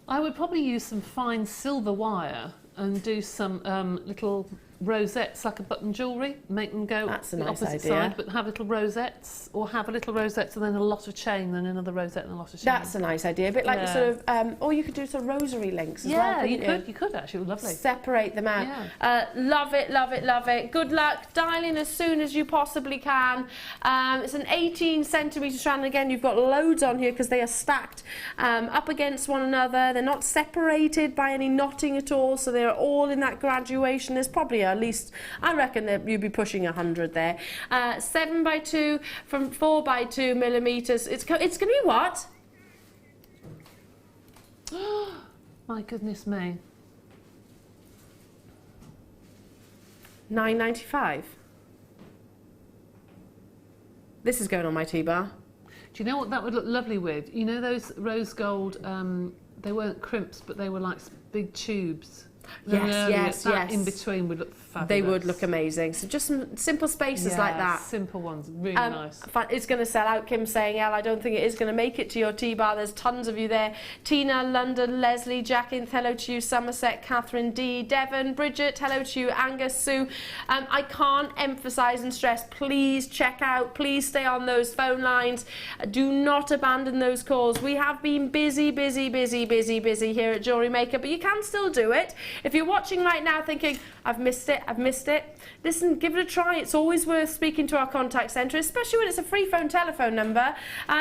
I would probably use some fine silver wire and do some little rosettes like a button jewellery, make them go That's a the nice opposite idea. side, but have little rosettes, or have a little rosette and then a lot of chain, then another rosette and a lot of chain. That's a nice idea, a bit like Yeah. sort of, or you could do some rosary links as well. Yeah, you could actually, lovely. Separate them out. Yeah. Love it. Good luck. Dial in as soon as you possibly can. It's an 18 centimetre strand. Again, you've got loads on here because they are stacked up against one another. They're not separated by any knotting at all, so they're all in that graduation. There's probably at least, I reckon that you'd be pushing 100 there. 7x2 from 4x2 millimetres. It's going to be what? My goodness me. $9.95. This is going on my T-bar. Do you know what that would look lovely with? You know those rose gold, they weren't crimps, but they were like big tubes. Yes. In between would look fabulous. They would look amazing. So just some simple spaces like that. Simple ones, really nice. It's going to sell out, Kim's saying, Elle. I don't think it is going to make it to your T-bar. There's tons of you there. Tina, London, Leslie, Jacqueline, hello to you. Somerset, Catherine D, Devon, Bridget, hello to you. Angus, Sue. I can't emphasise and stress, please check out, please stay on those phone lines. Do not abandon those calls. We have been busy here at Jewellery Maker, but you can still do it. If you're watching right now thinking, I've missed it, listen, give it a try. It's always worth speaking to our contact centre, especially when it's a free phone telephone number.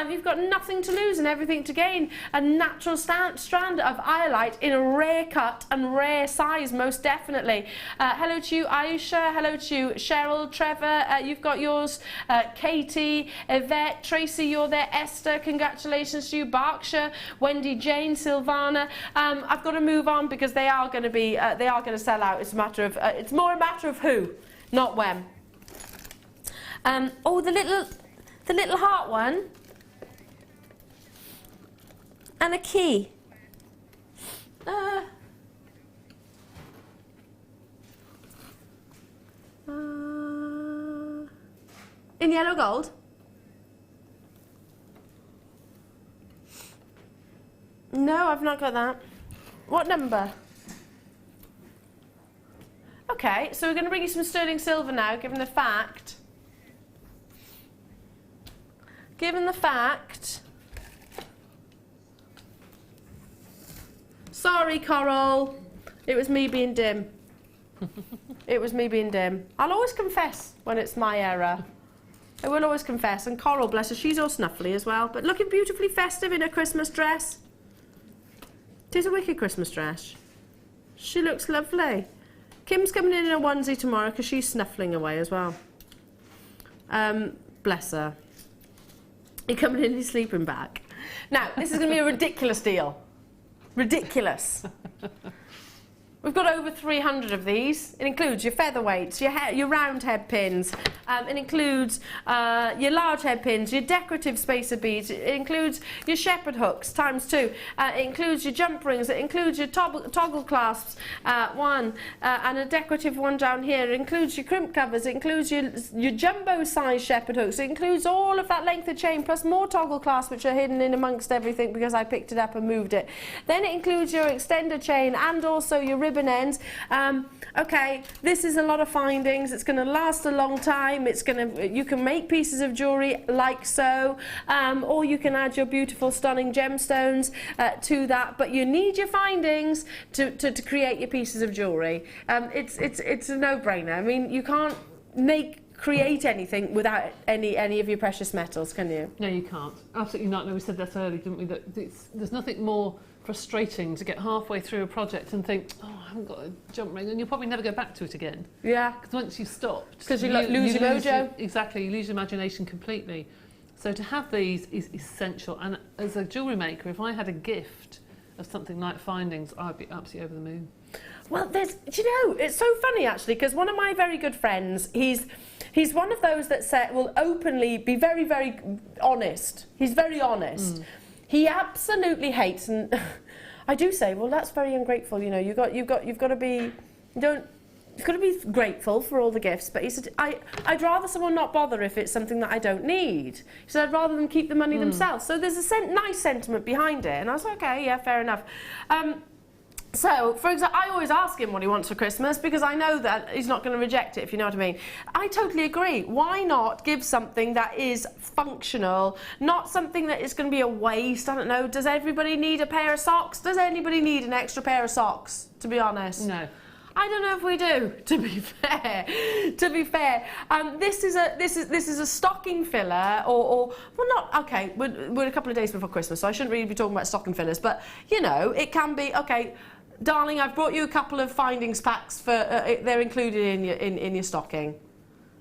You've got nothing to lose and everything to gain. A natural strand of Iolite in a rare cut and rare size, most definitely. Hello to you, Aisha. Hello to you, Cheryl, Trevor. You've got yours. Katie, Yvette, Tracy, you're there. Esther, congratulations to you. Berkshire, Wendy, Jane, Silvana. I've got to move on because they are going to sell out. It's a matter of it's more a matter of who, not when. Oh, the little heart one, and a key. In yellow gold. No, I've not got that. What number? Okay, so we're going to bring you some sterling silver now, given the fact. Sorry, Coral. It was me being dim. I'll always confess when it's my error. I will always confess. And Coral, bless her, she's all snuffly as well, but looking beautifully festive in her Christmas dress. It is a wicked Christmas dress. She looks lovely. Kim's coming in a onesie tomorrow because she's snuffling away as well. Bless her. You're coming in your sleeping bag. Now, this is going to be a ridiculous deal. Ridiculous. We've got over 300 of these. It includes your featherweights, your round head pins. It includes your large head pins, your decorative spacer beads. It includes your shepherd hooks ×2. It includes your jump rings. It includes your toggle clasps, one, and a decorative one down here. It includes your crimp covers. It includes your jumbo size shepherd hooks. It includes all of that length of chain plus more toggle clasps which are hidden in amongst everything because I picked it up and moved it. Then it includes your extender chain and also your ribbon ends. Okay, this is a lot of findings. It's going to last a long time. You can make pieces of jewellery like so, or you can add your beautiful, stunning gemstones to that. But you need your findings to create your pieces of jewellery. It's a no-brainer. I mean, you can't create anything without any of your precious metals, can you? No, you can't. Absolutely not. No, we said that earlier, didn't we? That there's nothing more frustrating to get halfway through a project and think, oh, I haven't got a jump ring, and you'll probably never go back to it again. Yeah. Because once you've stopped, because you lose your mojo. Exactly, you lose your imagination completely. So to have these is essential. And as a jewellery maker, if I had a gift of something like findings, I'd be absolutely over the moon. Well, do you know, it's so funny actually, because one of my very good friends, he's one of those that will openly be very, very honest. He's very honest. He absolutely hates, and I do say, well, that's very ungrateful. You know, you've got to be, you've got to be grateful for all the gifts. But he said, I'd rather someone not bother if it's something that I don't need. He said, I'd rather them keep the money themselves. So there's a nice sentiment behind it, and I was like, okay, yeah, fair enough. So, for example, I always ask him what he wants for Christmas because I know that he's not going to reject it, if you know what I mean. I totally agree. Why not give something that is functional, not something that is going to be a waste? I don't know. Does everybody need a pair of socks? Does anybody need an extra pair of socks, to be honest? No. I don't know if we do, to be fair. This is a stocking filler, or well, not okay. We're a couple of days before Christmas, so I shouldn't really be talking about stocking fillers. But you know, it can be okay. Darling, I've brought you a couple of findings packs for they're included in your stocking.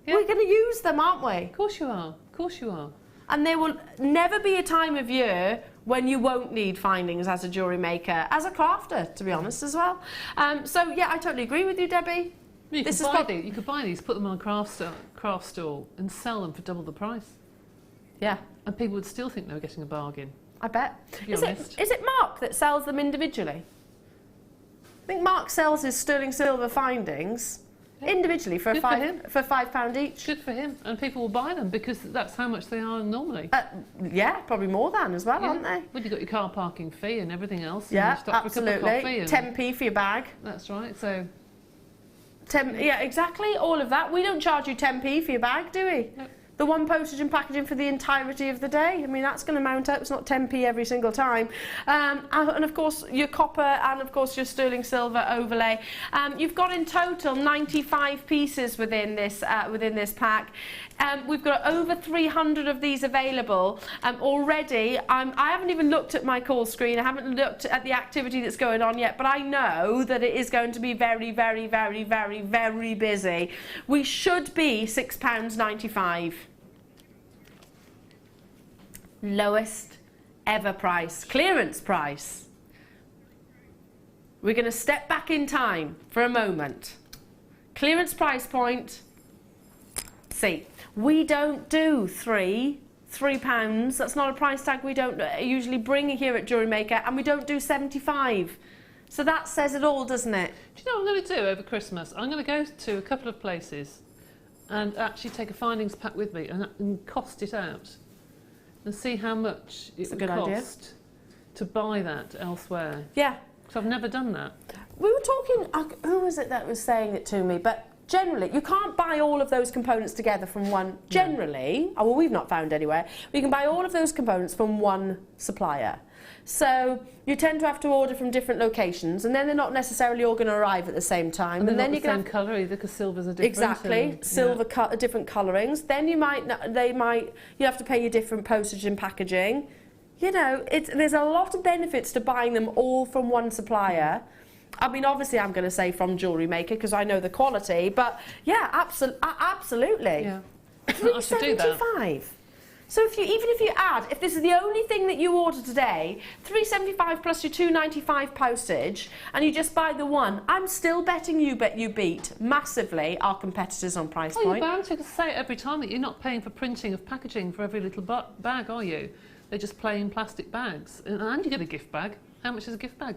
Yeah. We're going to use them, aren't we? Of course you are. Of course you are. And there will never be a time of year when you won't need findings as a jewellery maker, as a crafter, to be honest, as well. So yeah, I totally agree with you, Debbie. You could buy these, put them on a craft stall, and sell them for double the price. Yeah. And people would still think they were getting a bargain. I bet. Is it Mark that sells them individually? I think Mark sells his sterling silver findings individually for £5 each. Good for him, and people will buy them because that's how much they are normally. Yeah, probably more than as well, aren't they? Well, you've got your car parking fee and everything else. Yeah, and you absolutely. For a cup of coffee and 10p for your bag. That's right. So. Yeah, exactly. All of that. We don't charge you 10p for your bag, do we? No. The one postage and packaging for the entirety of the day. I mean, that's going to mount up. It's not 10p every single time. And of course, your copper and of course your sterling silver overlay. You've got in total 95 pieces within this pack. We've got over 300 of these available already. I haven't even looked at my call screen. I haven't looked at the activity that's going on yet, but I know that it is going to be very, very, very, very, very busy. We should be £6.95. Lowest ever price, clearance price. We're going to step back in time for a moment. Clearance price point. See, we don't do £3. That's not a price tag we don't usually bring here at Jewellery Maker, and we don't do 75. So that says it all, doesn't it? Do you know what I'm going to do over Christmas? I'm going to go to a couple of places and actually take a findings pack with me and cost it out and see how much it would cost to buy that elsewhere. Yeah. Because I've never done that. We were talking, who was it that was saying it to me? But generally, you can't buy all of those components together from one. Generally, well, we've not found anywhere. You can buy all of those components from one supplier. So you tend to have to order from different locations, and then they're not necessarily all going to arrive at the same time. And then you can have colour either, because silvers are different. Exactly, silver different colourings. Then you have to pay your different postage and packaging. You know, there's a lot of benefits to buying them all from one supplier. I mean, obviously, I'm going to say from Jewellery Maker because I know the quality, but yeah, absolutely. Yeah, I should do that. £3.75. So even if you add, if this is the only thing that you order today, £3.75 plus your £2.95 postage, and you just buy the one, I'm still betting you beat massively our competitors on price point. Well, you're bound to say it every time that you're not paying for printing of packaging for every little bag, are you? They're just plain plastic bags, and you get a gift bag. How much is a gift bag?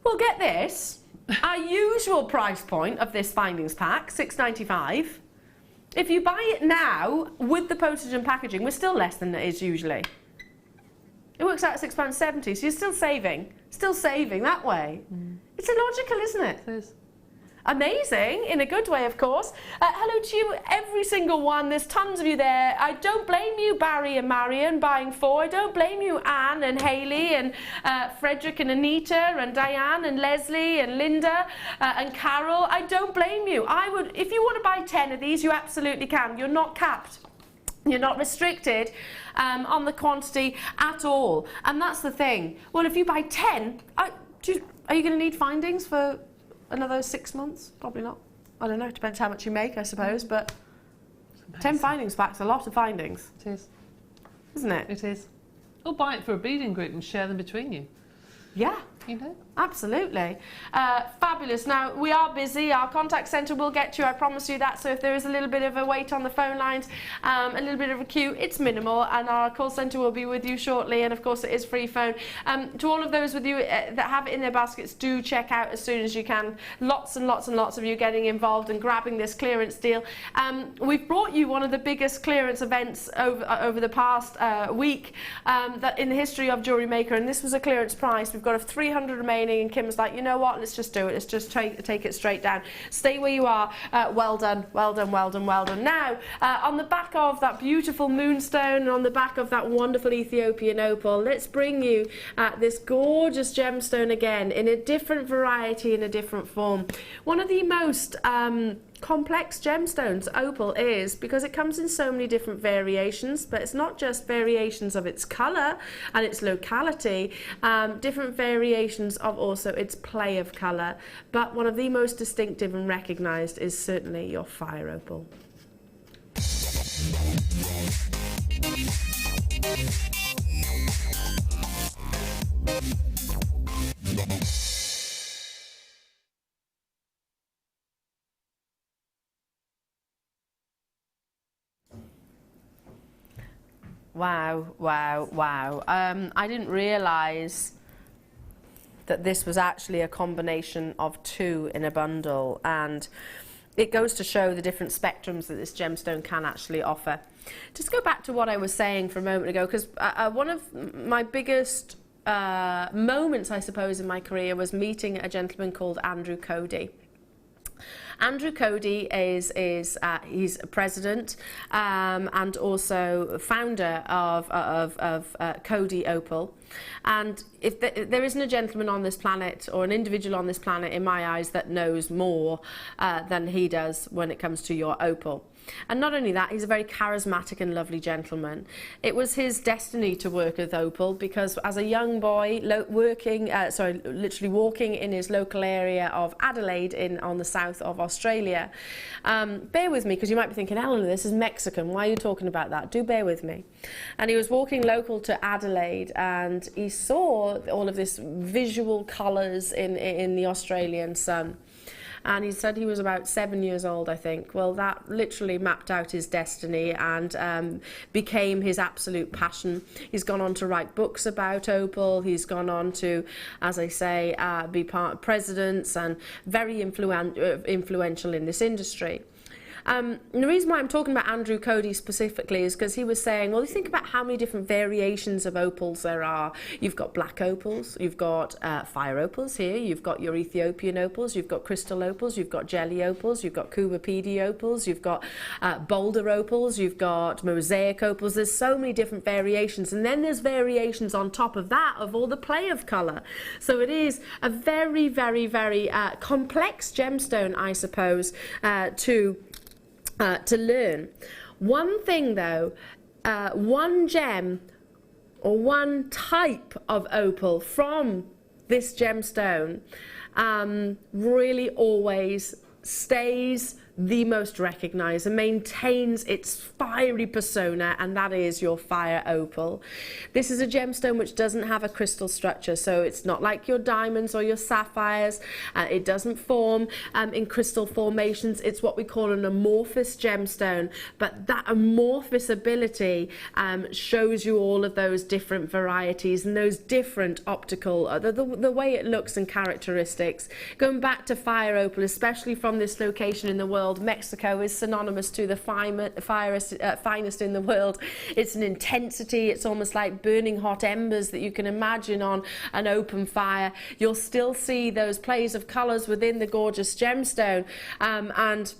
Well, get this. Our usual price point of this findings pack, £6.95. If you buy it now with the postage and packaging, we're still less than it is usually. It works out at £6.70, so you're still saving that way. It's illogical, isn't it? It is. Amazing, in a good way, of course. Hello to you, every single one. There's tons of you there. I don't blame you, Barry and Marion, buying 4. I don't blame you, Anne and Hayley and Frederick and Anita and Diane and Leslie and Linda and Carol. I don't blame you. I would, if you want to buy 10 of these, you absolutely can. You're not capped. You're not restricted on the quantity at all. And that's the thing. Well, if you buy 10, are you going to need findings for another 6 months? Probably not. I don't know. It depends how much you make, I suppose. But 10 findings packs, a lot of findings. It is. Isn't it? It is. Or buy it for a beading group and share them between you. Yeah. You know? Absolutely. Fabulous. Now, we are busy. Our contact centre will get you, I promise you that. So if there is a little bit of a wait on the phone lines, a little bit of a queue, it's minimal, and our call centre will be with you shortly. And of course, it is free phone. To all of those with you that have it in their baskets, do check out as soon as you can. Lots and lots and lots of you getting involved and grabbing this clearance deal. We've brought you one of the biggest clearance events over the past week that in the history of Jewellery Maker, and this was a clearance price. We've got a 300 remaining, and Kim's like, you know what, let's just do it. Let's just take it straight down. Stay where you are. Well done, well done, well done, well done. Now, on the back of that beautiful Moonstone and on the back of that wonderful Ethiopian Opal, let's bring you this gorgeous gemstone again in a different variety, in a different form. One of the most complex gemstones, Opal, is because it comes in so many different variations, but it's not just variations of its colour and its locality, different variations of also its play of colour, but one of the most distinctive and recognised is certainly your fire opal. Wow, wow, wow. I didn't realise that this was actually a combination of 2 in a bundle, and it goes to show the different spectrums that this gemstone can actually offer. Just go back to what I was saying for a moment ago, because one of my biggest moments, I suppose, in my career was meeting a gentleman called Andrew Cody. Andrew Cody is he's president and also founder of Cody Opal. And if there isn't a gentleman on this planet or an individual on this planet, in my eyes, that knows more than he does when it comes to your opal. And not only that, he's a very charismatic and lovely gentleman. It was his destiny to work with Opal because as a young boy, literally walking in his local area of Adelaide on the south of Australia. Bear with me, because you might be thinking, Eleanor, this is Mexican. Why are you talking about that? Do bear with me. And he was walking local to Adelaide, and he saw all of this visual colours in the Australian sun. And he said he was about 7 years old, I think. Well, that literally mapped out his destiny and became his absolute passion. He's gone on to write books about opal. He's gone on to, as I say, be part of presidents and very influential in this industry. And the reason why I'm talking about Andrew Cody specifically is because he was saying, well, you think about how many different variations of opals there are. You've got black opals, you've got fire opals here, you've got your Ethiopian opals, you've got crystal opals, you've got jelly opals, you've got Kubapedi opals, you've got boulder opals, you've got mosaic opals. There's so many different variations, and then there's variations on top of that of all the play of colour. So it is a very, very, very complex gemstone, I suppose, to learn. One thing though, one gem or one type of opal from this gemstone really always stays the most recognised and maintains its fiery persona, and that is your fire opal. This is a gemstone which doesn't have a crystal structure, so it's not like your diamonds or your sapphires. It doesn't form in crystal formations. It's what we call an amorphous gemstone, but that amorphous ability shows you all of those different varieties and those different optical, the way it looks and characteristics. Going back to fire opal, especially from this location in the world world. Mexico is synonymous to the finest in the world. It's an intensity. It's almost like burning hot embers that you can imagine on an open fire. You'll still see those plays of colours within the gorgeous gemstone, and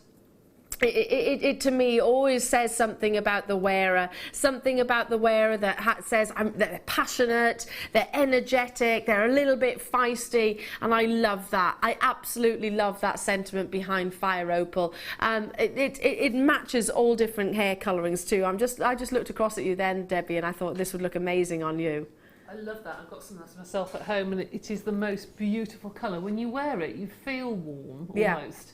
it to me always says something about the wearer, that says they're passionate, they're energetic, they're a little bit feisty, and I love that. I absolutely love that sentiment behind Fire Opal. It matches all different hair colourings too. I just looked across at you then, Debbie, and I thought this would look amazing on you. I love that. I've got some of that myself at home, and it is the most beautiful colour. When you wear it, you feel warm almost.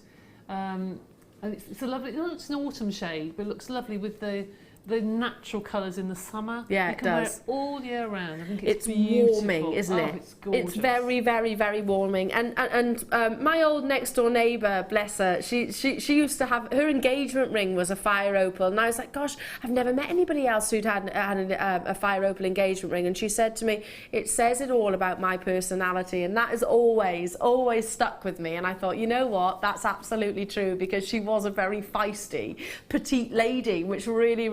And it's a lovely, it's an autumn shade, but it looks lovely with the natural colours in the summer. Yeah, you it can wear does. it all year round. I think it's warming, isn't it? It's gorgeous. It's very, very, very warming. And my old next door neighbour, bless her, she used to have, her engagement ring was a Fire Opal, and I was like, gosh, I've never met anybody else who'd had a Fire Opal engagement ring. And she said to me, it says it all about my personality, and that has always stuck with me. And I thought, you know what, that's absolutely true, because she was a very feisty petite lady, which really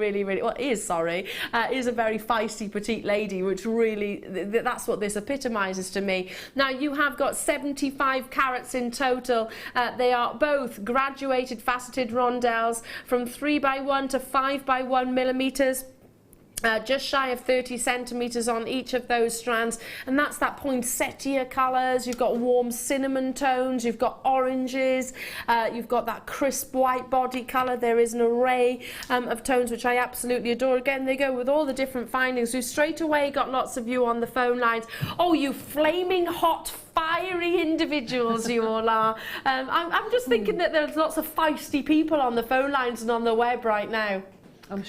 is a very feisty petite lady, which really, that's what this epitomizes to me. Now, you have got 75 carats in total. They are both graduated faceted rondelles from 3x1 to 5x1 millimeters. Just shy of 30 centimetres on each of those strands, and that's that poinsettia colours. You've got warm cinnamon tones, you've got oranges, you've got that crisp white body colour. There is an array of tones which I absolutely adore. Again, they go with all the different findings. We've straight away got lots of you on the phone lines. Oh, you flaming hot, fiery individuals you all are. I'm just thinking that there's lots of feisty people on the phone lines and on the web right now. I'm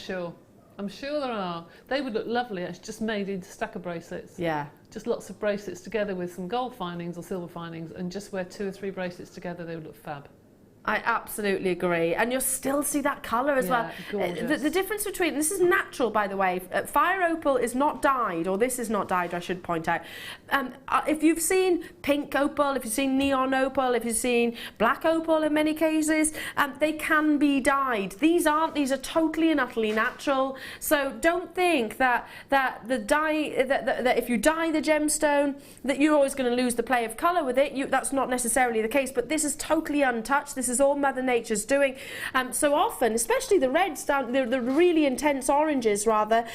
sure there are. They would look lovely. It's just made into stacker bracelets. Yeah. Just lots of bracelets together with some gold findings or silver findings, and just wear 2 or 3 bracelets together, they would look fab. I absolutely agree, and you'll still see that colour as well. The difference between, this is natural, by the way. Fire Opal is not dyed, or this is not dyed, I should point out. If you've seen pink opal, if you've seen neon opal, if you've seen black opal in many cases, they can be dyed. These aren't. These are totally and utterly natural. So don't think that that if you dye the gemstone, that you're always going to lose the play of colour with it. That's not necessarily the case. But this is totally untouched. This is all Mother Nature's doing. So often, especially the reds, the really intense oranges rather,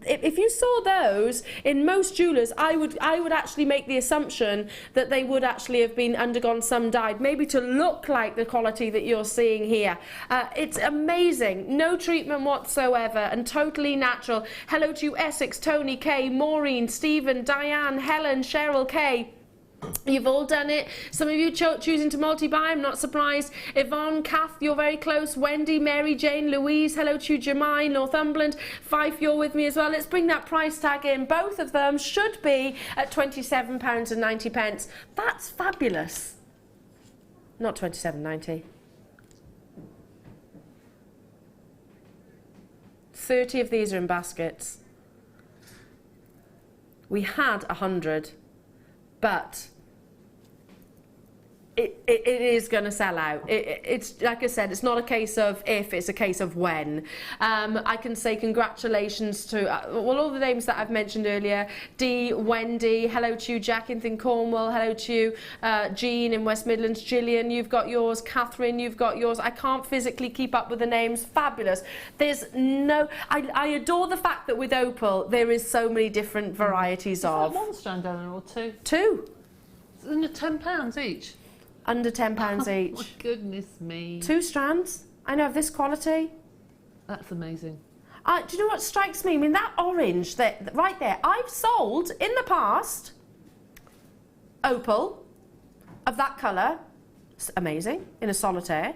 if you saw those in most jewellers, I would actually make the assumption that they would actually have been undergone some dyed, maybe to look like the quality that you're seeing here. It's amazing, no treatment whatsoever, and totally natural. Hello to you, Essex, Tony, Kay, Maureen, Stephen, Diane, Helen, Cheryl, Kay. You've all done it. Some of you choosing to multi-buy, I'm not surprised. Yvonne, Kath, you're very close. Wendy, Mary Jane, Louise, hello to you, Jemai, Northumberland. Fife, you're with me as well. Let's bring that price tag in. Both of them should be at £27.90. That's fabulous. Not £27.90. 30 of these are in baskets. We had 100. But it is going to sell out. It's like I said, it's not a case of if, it's a case of when. I can say congratulations to all the names that I've mentioned earlier. Dee, Wendy, hello to you, Jack in Cornwall, hello to you, Jean in West Midlands, Gillian, you've got yours, Catherine, you've got yours. I can't physically keep up with the names. Fabulous. There's no, I adore the fact that with Opal there is so many different varieties of. Is that one strand, Eleanor, or two? Two. It's under £10 each. Under £10 each. Oh my goodness me. 2 strands. I know, of this quality. That's amazing. Do you know what strikes me? I mean, that orange right there. I've sold in the past opal of that colour. It's amazing. In a solitaire.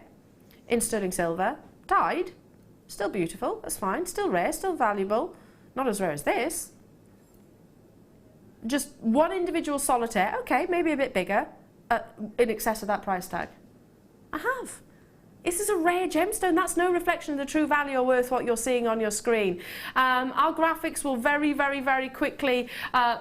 In sterling silver. Dyed. Still beautiful. That's fine. Still rare. Still valuable. Not as rare as this. Just one individual solitaire. Okay, maybe a bit bigger. In excess of that price tag. I have. This is a rare gemstone. That's no reflection of the true value or worth what you're seeing on your screen. Our graphics will very, very, very quickly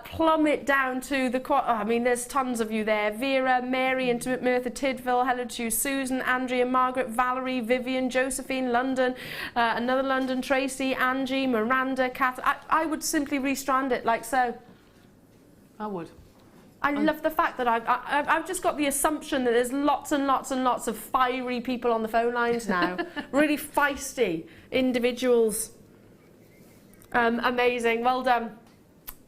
plummet down to the... I mean, there's tons of you there. Vera, Mary, Intimate Mirtha, Tidville, Hello to you, Susan, Andrea, Margaret, Valerie, Vivian, Josephine, London, another London, Tracy, Angie, Miranda, Kath. I would simply restrand it like so. I would. I love the fact that I've just got the assumption that there's lots and lots and lots of fiery people on the phone lines now. Really feisty individuals. Amazing, well done.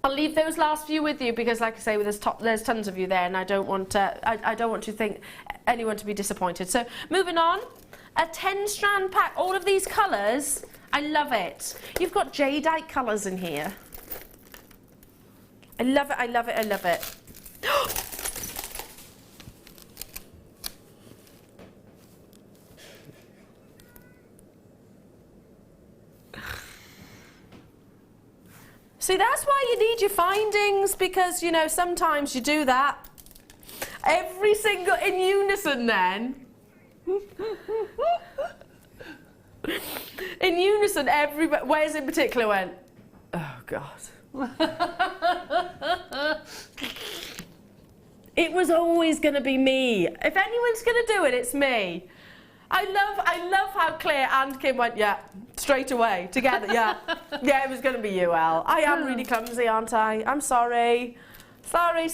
I'll leave those last few with you because, like I say, there's tons of you there, and I don't want to think anyone to be disappointed. So moving on, a 10-strand pack. All of these colours, I love it. You've got jadeite colours in here. I love it. I love it. I love it. See, that's why you need your findings, because, you know, sometimes you do that. Every single, in unison then. In unison, everybody, where's in particular went, oh God. It was always going to be me. If anyone's going to do it, it's me. I love how Claire and Kim went, yeah, straight away, together, yeah. Yeah, it was going to be you, Elle. I am really clumsy, aren't I? I'm sorry. Sorry.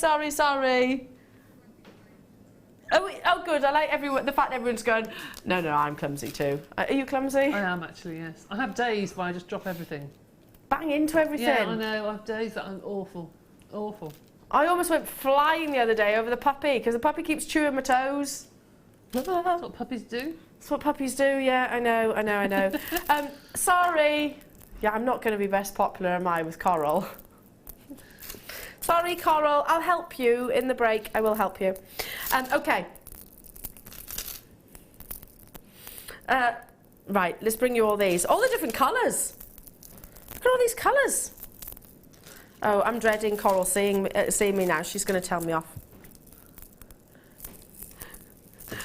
Oh, good. I like the fact everyone's going, no, I'm clumsy too. Are you clumsy? I am actually, yes. I have days where I just drop everything. Bang into everything. Yeah, I know. I have days that I'm awful. I almost went flying the other day over the puppy because the puppy keeps chewing my toes. That's what puppies do. That's what puppies do, yeah, I know. Sorry. Yeah, I'm not going to be best popular, am I, with Coral? Sorry, Coral. I'll help you in the break. I will help you. Okay. Right, let's bring you all these. All the different colours. Look at all these colours. Oh, I'm dreading Coral seeing me now. She's going to tell me off.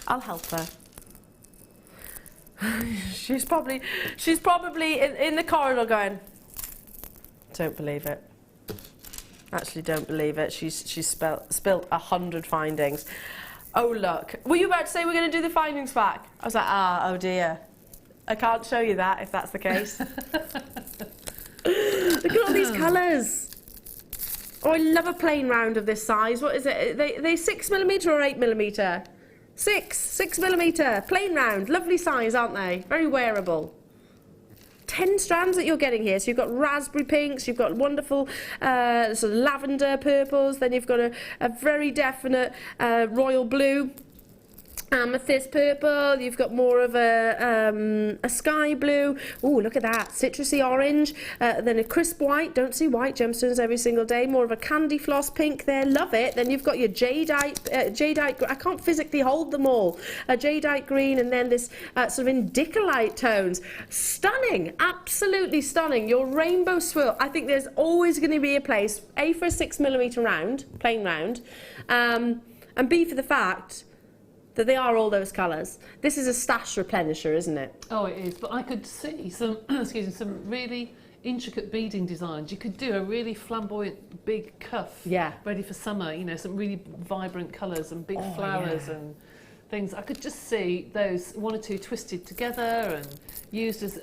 I'll help her. She's probably in the corridor going, don't believe it. Actually, don't believe it. She's spilt 100 findings. Oh, look. Were you about to say we're going to do the findings back? I was like, oh dear. I can't show you that if that's the case. Look at all these colours. Oh, I love a plain round of this size. What is it? They 6mm or 8mm? 6mm, plain round, lovely size, aren't they? Very wearable. 10 strands that you're getting here. So you've got raspberry pinks, you've got wonderful sort of lavender purples, then you've got a very definite royal blue, amethyst purple, you've got more of a sky blue. Oh, look at that, citrusy orange, then a crisp white. Don't see white gemstones every single day. More of a candy floss pink there, love it. Then you've got your jadeite, I can't physically hold them all. Jadeite green, and then this sort of indicolite tones. Stunning, absolutely stunning. Your rainbow swirl. I think there's always going to be a place, A, for a 6mm round, plain round, and B, for the fact that they are all those colours. This is a stash replenisher, isn't it? Oh, it is. But I could see some, some really intricate beading designs. You could do a really flamboyant big cuff, yeah, ready for summer. You know, some really vibrant colours and big flowers and things. I could just see those one or two twisted together and used as.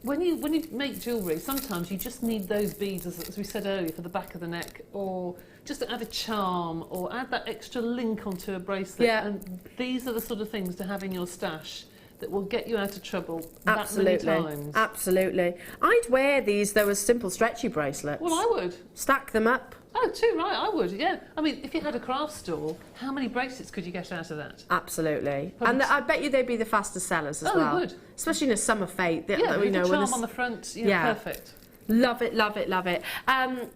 When you make jewellery, sometimes you just need those beads, as we said earlier, for the back of the neck, or just to add a charm, or add that extra link onto a bracelet. Yeah. And these are the sort of things to have in your stash that will get you out of trouble that many times. Absolutely. I'd wear these, though, as simple stretchy bracelets. Well, I would. Stack them up. Oh, too right, I would, yeah. I mean, if you had a craft store, how many bracelets could you get out of that? Absolutely. And I bet you they'd be the fastest sellers as well. Oh, they would. Especially in a summer fete. Yeah, with the charm on the front, yeah, perfect. Love it, love it, love it.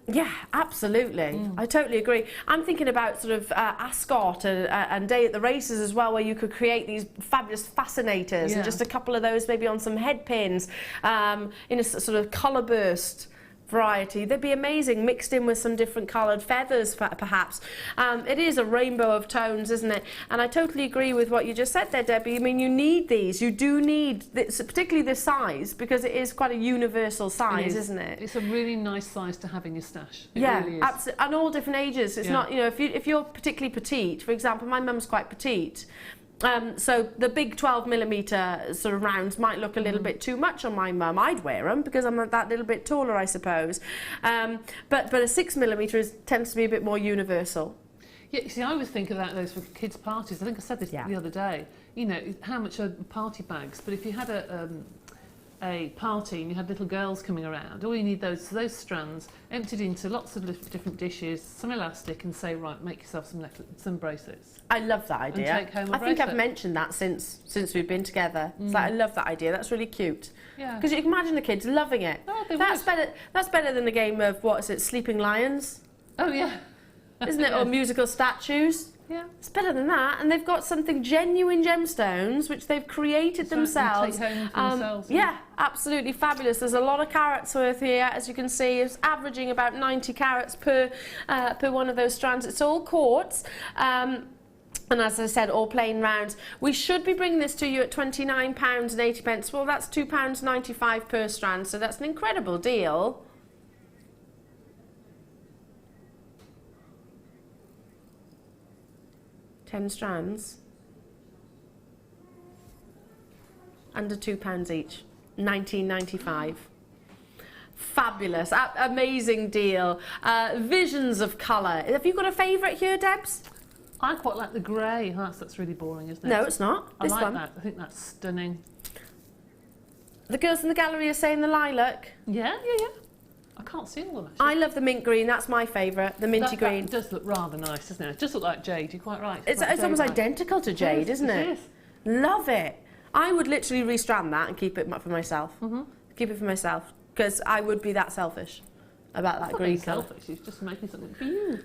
Yeah, absolutely. I totally agree. I'm thinking about sort of Ascot and Day at the Races as well, where you could create these fabulous fascinators and just a couple of those maybe on some head pins in a sort of colour burst. variety. They'd be amazing mixed in with some different coloured feathers perhaps. It is a rainbow of tones, isn't it? And I totally agree with what you just said there, Debbie. I mean, you need these. You do need this, particularly this size, because it is quite a universal size, isn't it? It's a really nice size to have in your stash. It yeah, really is. absolutely. And all different ages. It's not, you know, if you're particularly petite, for example, my mum's quite petite. So the big 12mm sort of rounds might look a little bit too much on my mum. I'd wear them because I'm that little bit taller, I suppose. But a 6mm tends to be a bit more universal. Yeah, you see, I always think about those for kids' parties. I think I said this the other day. You know, how much are party bags? But if you had a party and you had little girls coming around, all you need those strands emptied into lots of different dishes, some elastic, and say, right, make yourself some bracelets. I love that idea. And take home a I think bracelet. I've mentioned that since we've been together. It's like, I love that idea. That's really cute. Yeah. Because you can imagine the kids loving it. Oh, they That's would. better. That's better than the game of what is it, Sleeping Lions, Oh yeah. isn't it? Or musical statues. Yeah. It's better than that, and they've got something genuine gemstones which they've created themselves. Take home for themselves. Yeah, absolutely fabulous. There's a lot of carats worth here, as you can see. It's averaging about 90 carats per one of those strands. It's all quartz. And as I said, all plain rounds. We should be bringing this to you at £29.80. Well, that's £2.95 per strand, so that's an incredible deal. £10 strands. Under £2 each. £19.95. Fabulous, amazing deal. Visions of colour. Have you got a favourite here, Debs? I quite like the grey. That's really boring, isn't it? No, it's not. I This like one. that. I think that's stunning. The girls in the gallery are saying the lilac. Yeah. I can't see all of them actually. I love the mint green. That's my favourite. The minty green. That does look rather nice, doesn't it? It does look like jade. You're quite right. It's like almost jade-like. identical to jade, isn't it? It is. Love it. I would literally restrand that and keep it for myself. Keep it for myself, because I would be that selfish about that green colour. Selfish. She's just making something for you.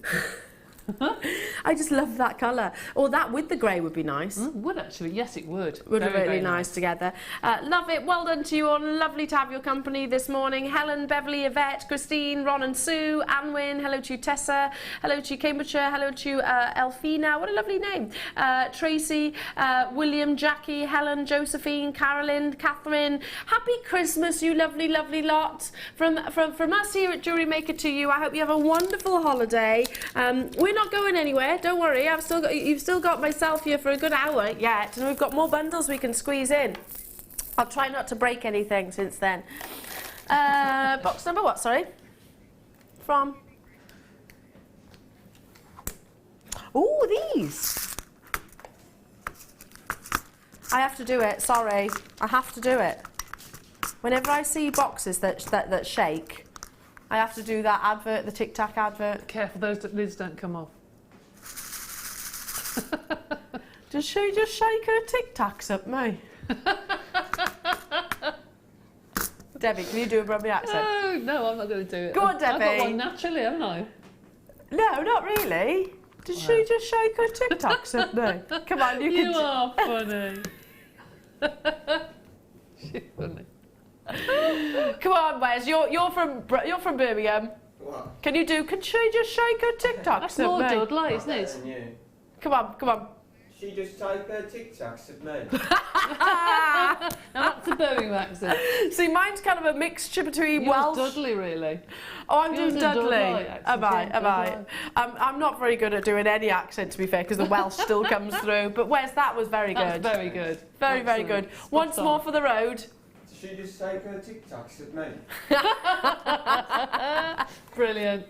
I just love that colour. Or that with the grey would be nice. Would actually, yes, it would. Would be Very, really very nice together. Love it. Well done to you all. Lovely to have your company this morning. Helen, Beverly, Yvette, Christine, Ron and Sue, Anwin. Hello to you, Tessa. Hello to you, Cambridgeshire. Hello to you, Elfina. What a lovely name. Tracy, William, Jackie, Helen, Josephine, Carolyn, Catherine. Happy Christmas, you lovely, lovely lot. From us here at Jewellery Maker to you, I hope you have a wonderful holiday. We're not going anywhere, don't worry. You've still got myself here for a good hour yet, and we've got more bundles we can squeeze in. I'll try not to break anything since then. Box number what, sorry? From? Oh, these. I have to do it, sorry. I have to do it. Whenever I see boxes that shake, I have to do that advert, the Tic Tac advert. Careful, those lids don't come off. Does she just shake her Tic Tacs at me? Debbie, can you do a Brumby accent? No, I'm not going to do it. Go on, Debbie. I've got one naturally, haven't I? No, not really. Did she just shake her Tic Tacs at me? Come on, you can. You are funny. She's funny. Come on, Wes. You're from Birmingham. What? Can she just shake her Tic Tacs That's at more me? Dudley, isn't Better it? than you. Come on. She just take her Tic Tacs at me. Now that's a Birmingham accent. See, mine's kind of a mixture between Yours Welsh. Dudley, really. Oh, I'm Yours doing is Dudley. Dudley accent, Am I? yeah, Am I? Dudley. I'm not very good at doing any accent, to be fair, because the Welsh still comes through. But Wes, that was very good. That's very good. Very, very Excellent. good. Spot Once on. more for the road. She just take her Tic Tacs at me. Brilliant.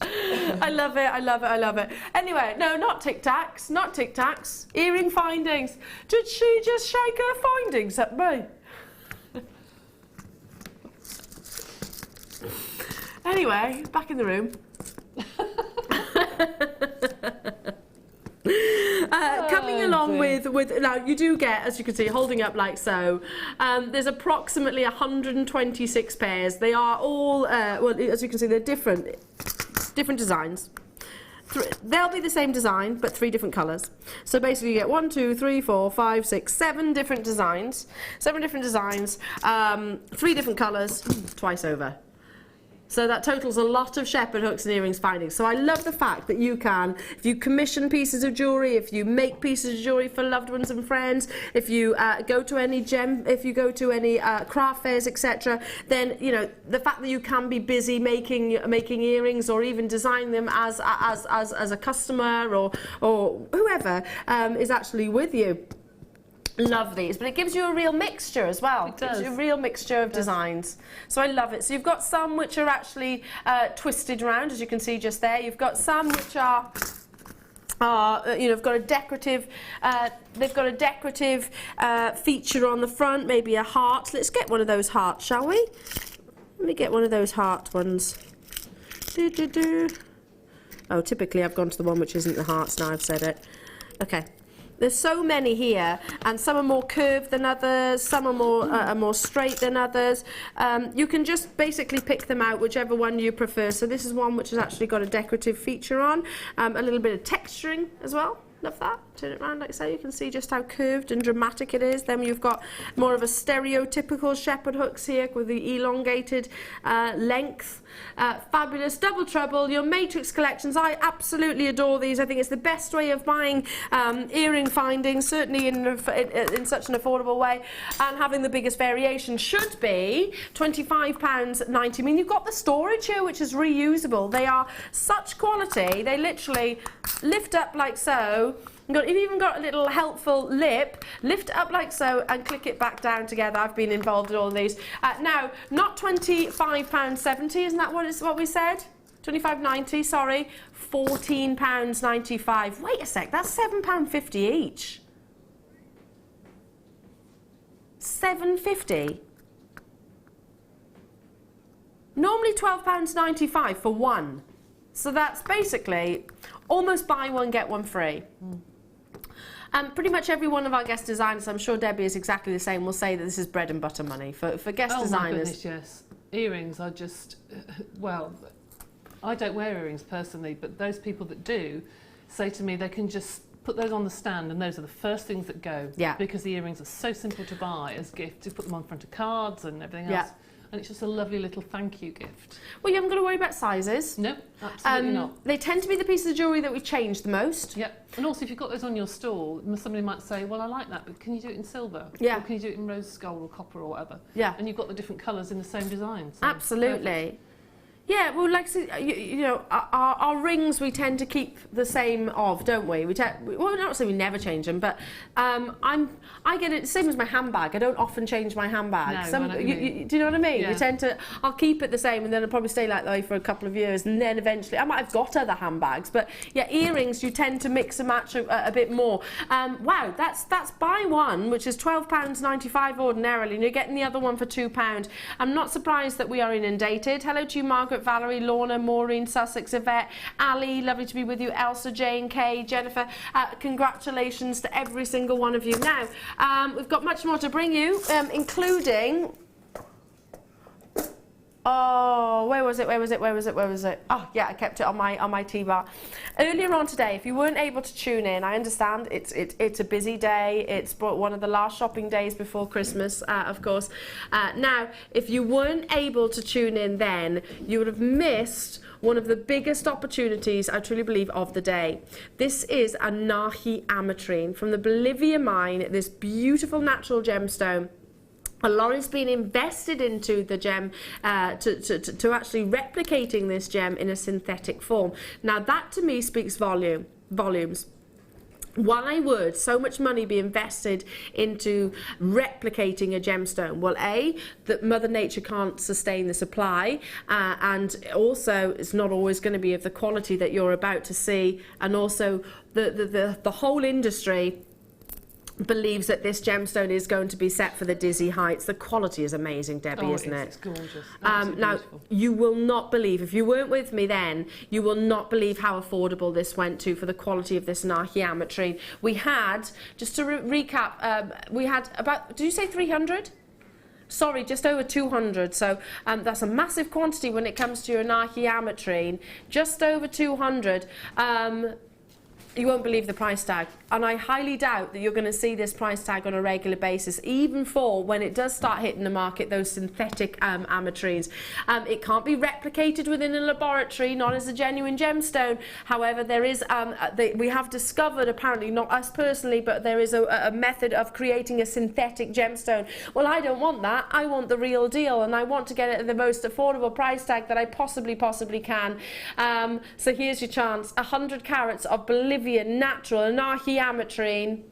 I love it. Anyway, no, not Tic Tacs. Earring findings. Did she just shake her findings at me? Anyway, back in the room. Coming along with now you do get, as you can see, holding up like so. There's approximately 126 pairs. They are all well, as you can see, they're different designs. They'll be the same design, but 3 different colours. So basically you get 1, 2, 3, 4, 5, 6, 7 different designs. 7 different designs, 3 different colours, twice over. So that totals a lot of shepherd hooks and earrings findings. So I love the fact that you can, if you commission pieces of jewellery, if you make pieces of jewellery for loved ones and friends, if you go to any craft fairs, etc., then you know the fact that you can be busy making earrings or even designing them as a customer or whoever is actually with you. Love these, but it gives you a real mixture as well. It does. Gives you a real mixture of designs. So I love it. So you've got some which are actually twisted round, as you can see just there. You've got some which are you know, got a decorative. They've got a decorative feature on the front, maybe a heart. Let's get one of those hearts, shall we? Let me get one of those heart ones. Oh, typically I've gone to the one which isn't the hearts. Now I've said it. Okay. There's so many here, and some are more curved than others, some are more straight than others. You can just basically pick them out, whichever one you prefer. So this is one which has actually got a decorative feature on, a little bit of texturing as well. Love that. Turn it around like so. You can see just how curved and dramatic it is. Then you've got more of a stereotypical shepherd hooks here with the elongated length. Fabulous. Double Trouble, your Matrix collections. I absolutely adore these. I think it's the best way of buying earring findings, certainly in such an affordable way. And having the biggest variation should be £25.90. I mean, you've got the storage here, which is reusable. They are such quality. They literally lift up like so. You've even got a little helpful lip, lift it up like so and click it back down together. I've been involved in all of these. Now, not £25.70, isn't that what we said? £25.90, sorry. £14.95. Wait a sec, that's £7.50 each. £7.50. Normally £12.95 for one. So that's basically almost buy one, get one free. Pretty much every one of our guest designers, I'm sure Debbie is exactly the same, will say that this is bread and butter money for guest designers. Oh my goodness, yes. Earrings are just, well, I don't wear earrings personally, but those people that do say to me they can just put those on the stand and those are the first things that go. Yeah. Because the earrings are so simple to buy as gifts. You put them on front of cards and everything else. And it's just a lovely little thank you gift. Well, you haven't got to worry about sizes. No, absolutely not. They tend to be the pieces of jewellery that we change the most. Yep. And also, if you've got those on your stall, somebody might say, well, I like that, but can you do it in silver? Yeah. Or can you do it in rose gold or copper or whatever? Yeah. And you've got the different colours in the same design. So absolutely. Perfect. Yeah, well, like you know, our rings we tend to keep the same of, don't we? Well, not saying we never change them, but I get it same as my handbag. I don't often change my handbag. No, do you know what I mean? Yeah. You tend to, I'll keep it the same, and then I'll probably stay like that for a couple of years, and then eventually I might have got other handbags, but yeah, earrings you tend to mix and match a bit more. Wow, that's buy one, which is £12.95 ordinarily, and you're getting the other one for £2. I'm not surprised that we are inundated. Hello to you, Margaret, Valerie, Lorna, Maureen, Sussex, Yvette, Ali, lovely to be with you, Elsa, Jane, Kay, Jennifer. Congratulations to every single one of you. Now, we've got much more to bring you, including... Oh, where was it? Oh, yeah, I kept it on my T-bar. Earlier on today, if you weren't able to tune in, I understand it's a busy day. It's one of the last shopping days before Christmas, of course. Now, if you weren't able to tune in then, you would have missed one of the biggest opportunities, I truly believe, of the day. This is a Nahi Ametrine from the Bolivia mine, this beautiful natural gemstone. A lot has been invested into the gem to actually replicating this gem in a synthetic form. Now that to me speaks volumes. Why would so much money be invested into replicating a gemstone? Well, A, that Mother Nature can't sustain the supply, and also it's not always going to be of the quality that you're about to see, and also the whole industry believes that this gemstone is going to be set for the dizzy heights. The quality is amazing, Debbie, isn't it? It's gorgeous. Now, you will not believe, if you weren't with me then, you will not believe how affordable this went to for the quality of this Nahi Ametrine. We had, just to recap, we had about, did you say 300? Sorry, just over 200. So that's a massive quantity when it comes to your Nahi Ametrine. Just over 200. You won't believe the price tag, and I highly doubt that you're going to see this price tag on a regular basis, even for when it does start hitting the market, those synthetic ametrines. It can't be replicated within a laboratory, not as a genuine gemstone. However, there is we have discovered, apparently not us personally, but there is a method of creating a synthetic gemstone. Well, I don't want that. I want the real deal, and I want to get it at the most affordable price tag that I possibly can. So here's your chance: 100 carats of Bolivian natural Anahi Ametrine,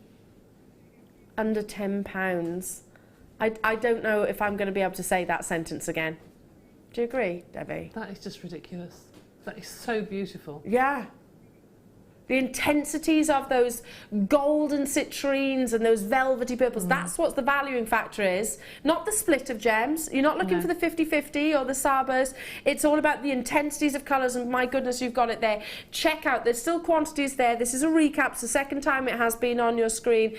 under £10. I don't know if I'm going to be able to say that sentence again. Do you agree, Debbie? That is just ridiculous. That is so beautiful. Yeah. The intensities of those golden citrines and those velvety purples, that's what the valuing factor is, not the split of gems. You're not looking for the 50-50 or the Sabos. It's all about the intensities of colours, and my goodness, you've got it there. Check out, there's still quantities there. This is a recap. It's the second time it has been on your screens.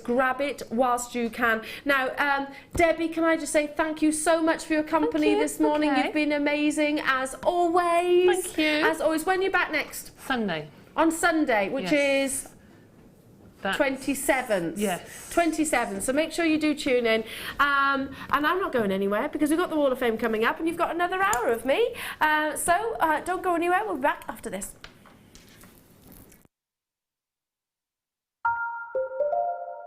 Grab it whilst you can. Now, Debbie, can I just say thank you so much for your company this morning. You've been amazing, as always. Thank you. As always. When are you back next? Sunday. On Sunday, which is 27th. Yes. 27th. So make sure you do tune in. And I'm not going anywhere because we've got the Wall of Fame coming up and you've got another hour of me. So don't go anywhere. We'll be back after this.